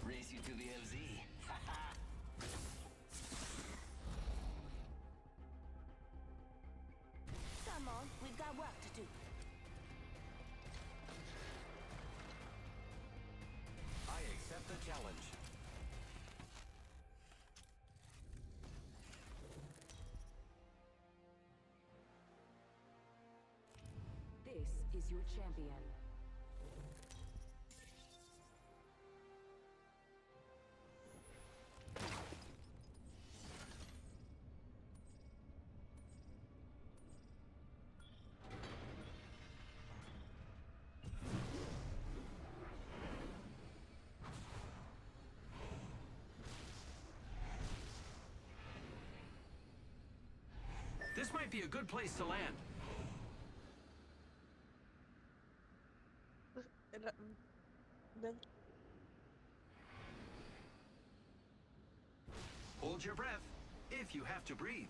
Race you to the LZ. Come on, we've got work to do. I accept the challenge. This is your champion. This might be a good place to land. Hold your breath if you have to breathe.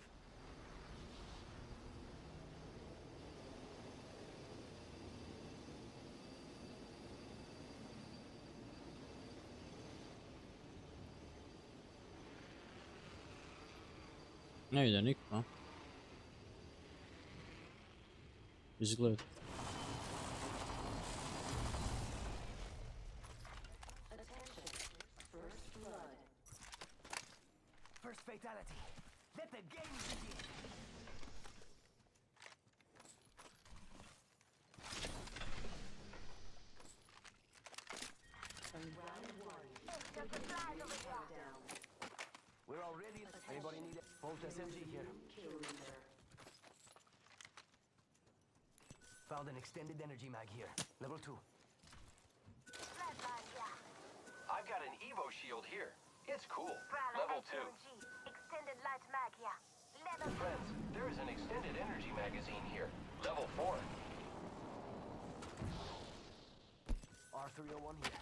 Ne ide niko. Izgleda. First fatality. Let the game begin. We're all ready. Anybody need a Volt SMG here? Found an extended energy mag here. Level 2. I've got an Evo shield here. It's cool. Level 2. Extended light mag here. Level Friends, there is an extended energy magazine here. Level 4. R301 here.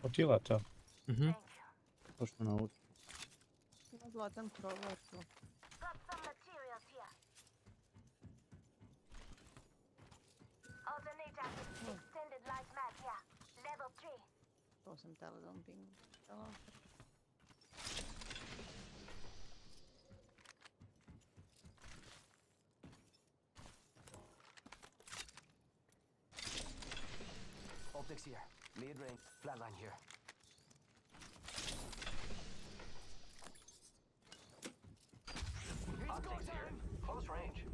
Otila to. Pošto nauči. Zlatan provar tu. Got some materials here. Alternator. Extended light mag here. Level 3. To sam tela da on pingu. Optics here. Mid range. Flatline here. Optics here. Close range.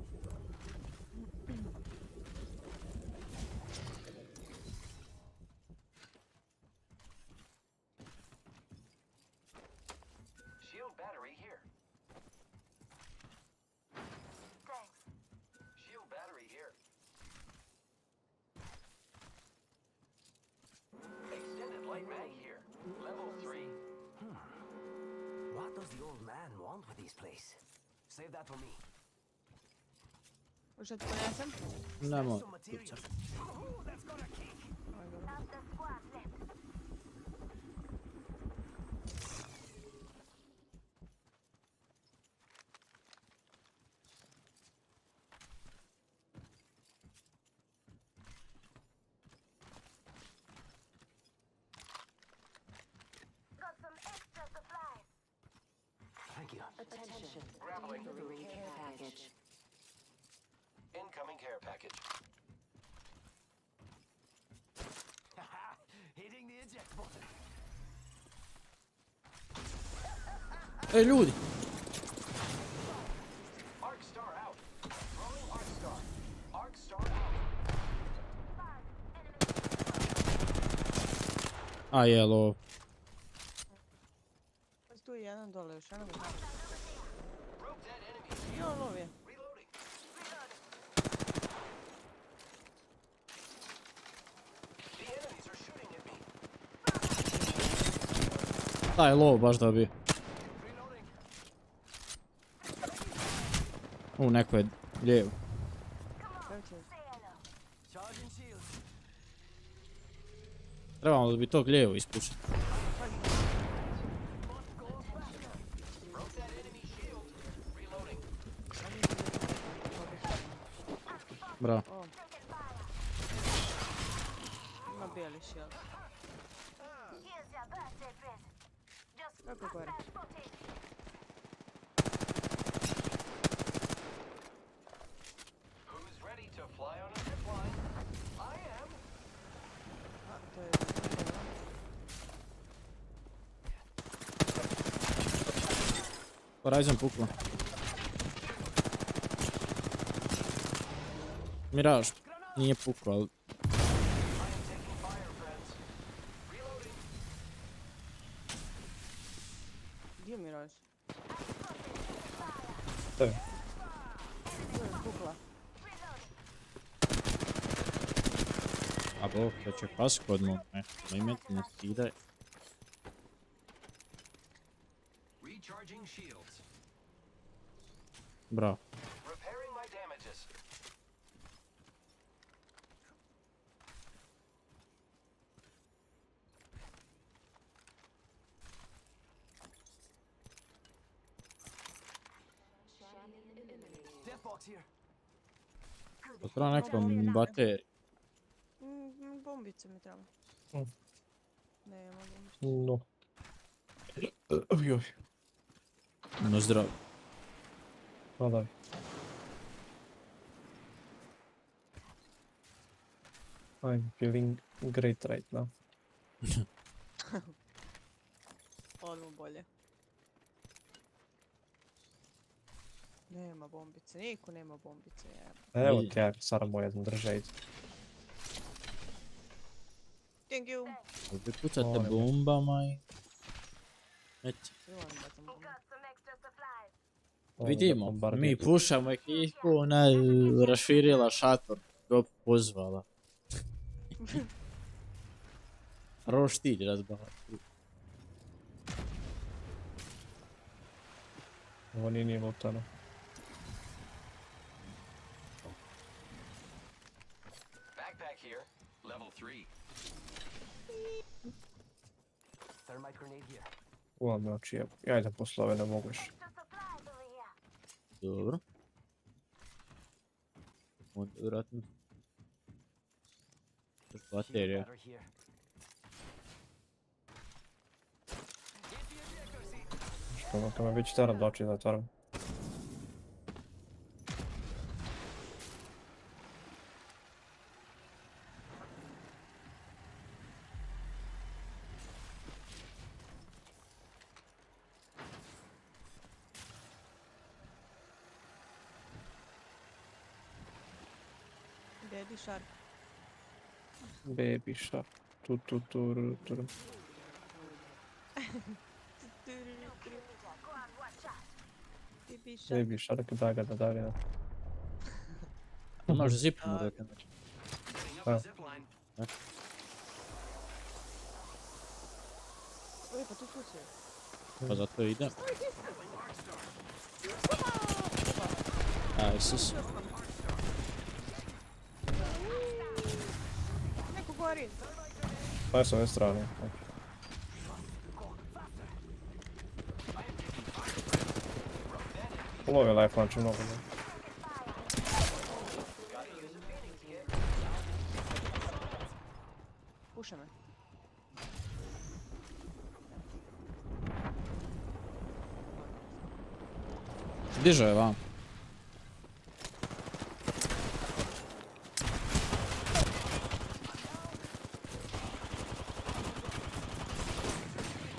Shield battery here. Thanks. Shield battery here. Extended light mag here. Level 3. What does the old man want with this place? Save that for me. Hoćeš da ti ponesem? Nemoj. That's got a kick. Not the squad left. Attention. Delivering care package. Incoming care package. Hitting the eject button. Ej, ljudi! Arc star out. Throwing arc star. Arc star out. A je, lov. Tu je jedan dole još, ono ga znam. Jo, lov je. Taj lov baš dobio. Neko je lijevo. Trebamo da bi tog lijevo ispušiti. Bravo. Ima bijeli shield. Kako gore? Who's ready to fly on a zip line? I am. To je... Horizon puklo. Miraž, nije puklo, ali... Gdje mi Miraž? Tebi. Tu je pukla. A bok, da će pasku odmah, ne. Da imati ne skidaj. Recharging shields. Bravo. Repairing my damages. Death box here. Potreba nekom bateriju. Bombice mi treba. Nema bombice. No. Ojoj. No zdravo. No daj. I'm feeling great right now. Odmah bolje. Nema bombice, niko nema bombice. Evo ti ja, samo jednu držaj. Thank you. Ovdje pucate bombama i... Neće. Vidimo, mi pušamo ekipu, ona je raširila šator, go pozvala. Roštilj razbala. Ovo nije lutano. Backpack here. Level 3. Thermite grenade here. Uvam me oči, ja idem posle ove, ne mogu još. Dobro. Onda vratno. Još baterija. Što kad me već teram da oči zatvaram. Baby shark. Baby shark. Tu. Baby shark, da. Može zipnu rekao. Oj, pa tu pucuje. Pa zato idem. Aj, sus. Neko gori. Pa je s ove strane. Ulovi life launch mnogo. Puša me. Dižao je vam.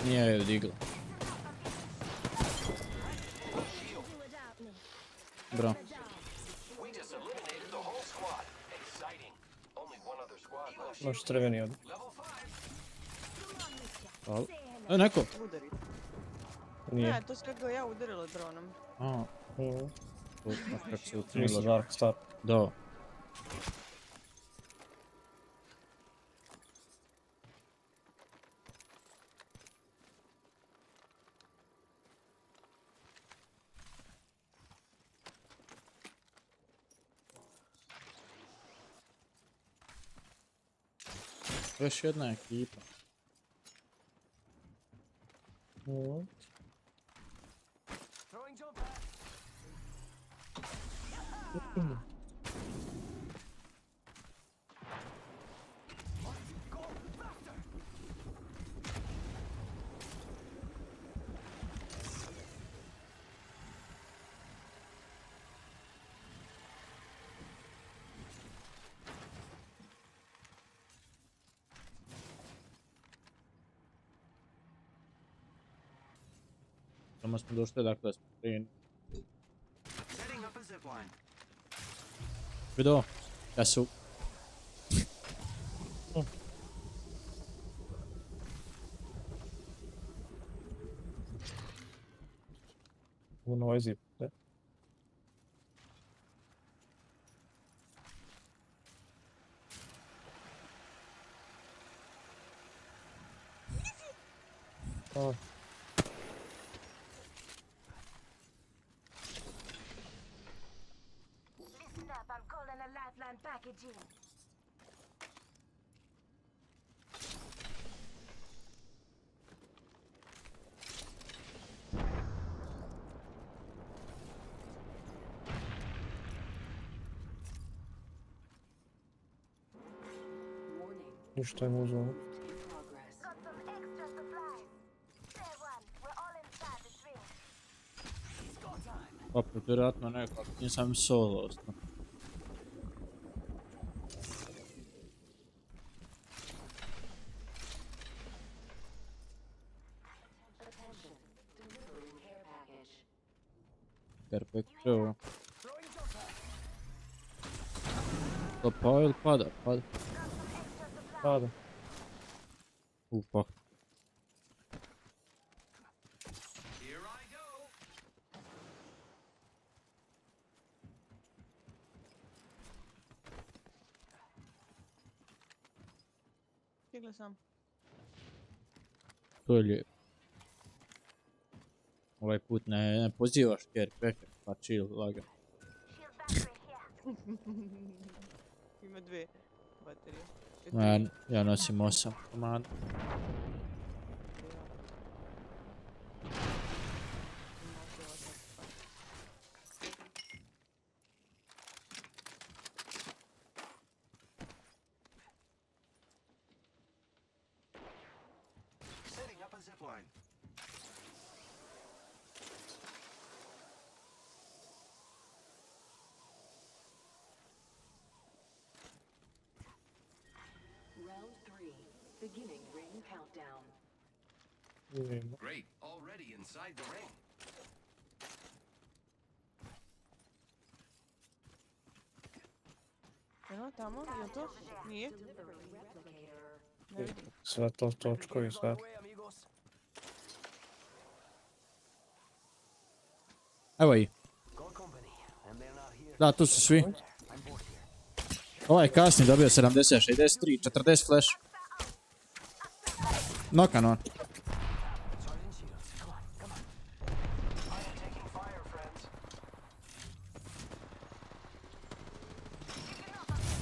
Nije je digla. Bro. Možeš crveni od. Neko. Nije. Ne, to sve ga ja udarila dronom. A. Nisam Dark Star. Da. Još jedna ekipa. Samo smo došli dakle s prije. Vidio? Ja su... U noisy. Packaging. Ništa im uzelo. Opet vjerojatno nekako, nisam solo ostao. Perfekto. To pao ili pada? Pada. Pada. Upa. Stigla sam. To je lijepo. Ovaj put ne pozivaš KreKi, pa chill, lagano. Ima 2 baterije. Ja nosim 8 komada. Beginning ring countdown. Great, already inside the ring. Eno, tamo, je to? Nije? Ne vidim. Sve to točkovi, sve. Evo i. Da, tu su svi. Ovaj kasni dobio 70, 63, 40 flash. Nokan on.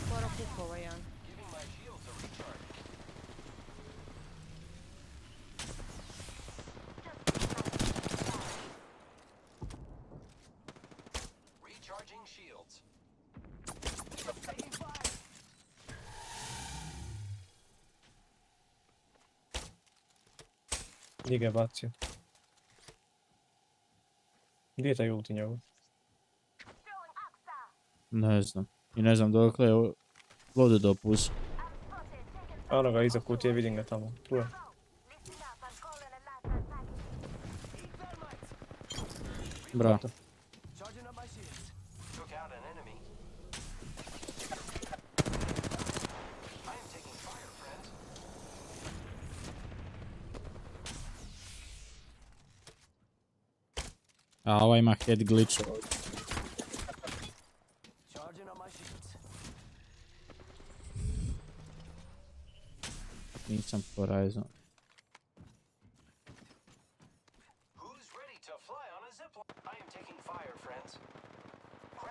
Skoro kukova jedan. Recharging shields. Gdje ga je bacio? Gdje je taj ulti njegov? Ne znam. I ne znam dokle je vodu dopus. Ono ga iza kutije, vidim ga tamo. Tu je. Bra. A ovaj ima head glitch ovdje. Nisam Horizon.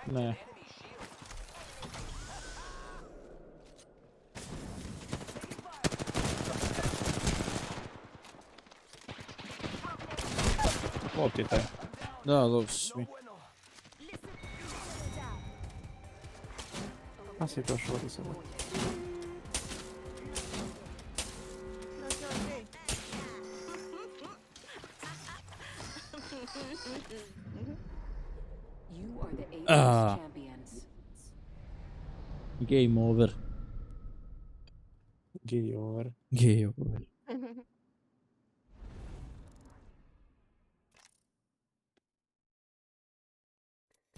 Ne. Lov ti je taj. Da, lov svi. A si to šori se. You are the ALGS champions. Game over. Game over. Game over.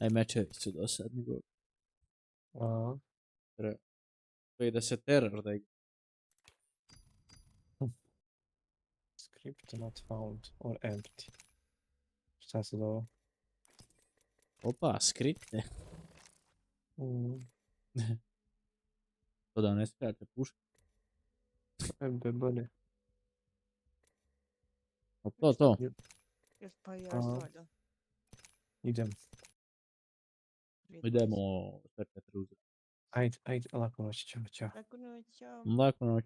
Aj mečevi su dosadni. Aha. Koji da se teror da igra. Script not found or empty. Šta se zove? Opa, skripte. To da ne skajate puška. MDB ne. To. Pa ja svađam. Idem. Idemo trkati ruze. Ajde, lako noć, čao. Lako noć, čao. Lako noć.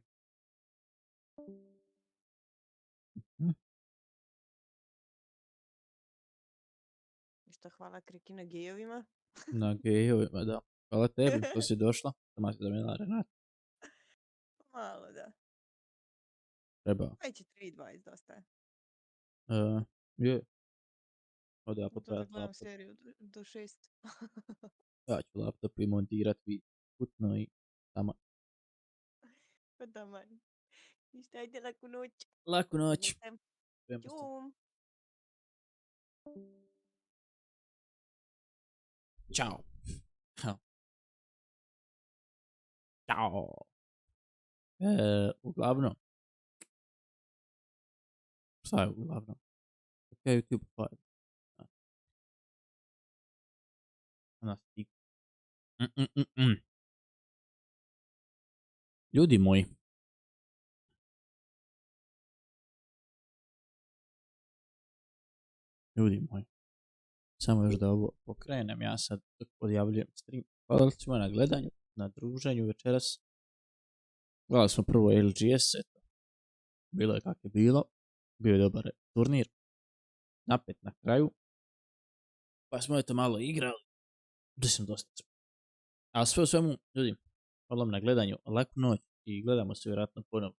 Ništa, hvala KreKi na gejovima. Na gejovima, da. Hvala tebi, što si došla. Sama si zamijenila Renata. Malo, da. Treba. Već je 3.20, dosta je. Je. Ode ja To da potrajati gledam laptop. seriju do 6. Ja ću laptop i montirati putno i tamo. Pa da man. Ništa, ajde, laku noć. Laku noć. Ćum. Ćao. Ćao. Uglavnom. Šta je uglavnom? Ok, YouTube file. Ljudi moji. Samo još da ovo pokrenem, ja sad odjavljujem stream. Hvala svima na gledanju, na druženju večeras. Gledali smo prvo ALGS, eto. Bilo je kako je bilo. Bio je dobar turnir. Napet na kraju. Pa smo eto malo igrali. Mislim dosta smo. A sve u svemu, ljudi, hvala vam na gledanju, laku noć i gledamo se vjerojatno ponovno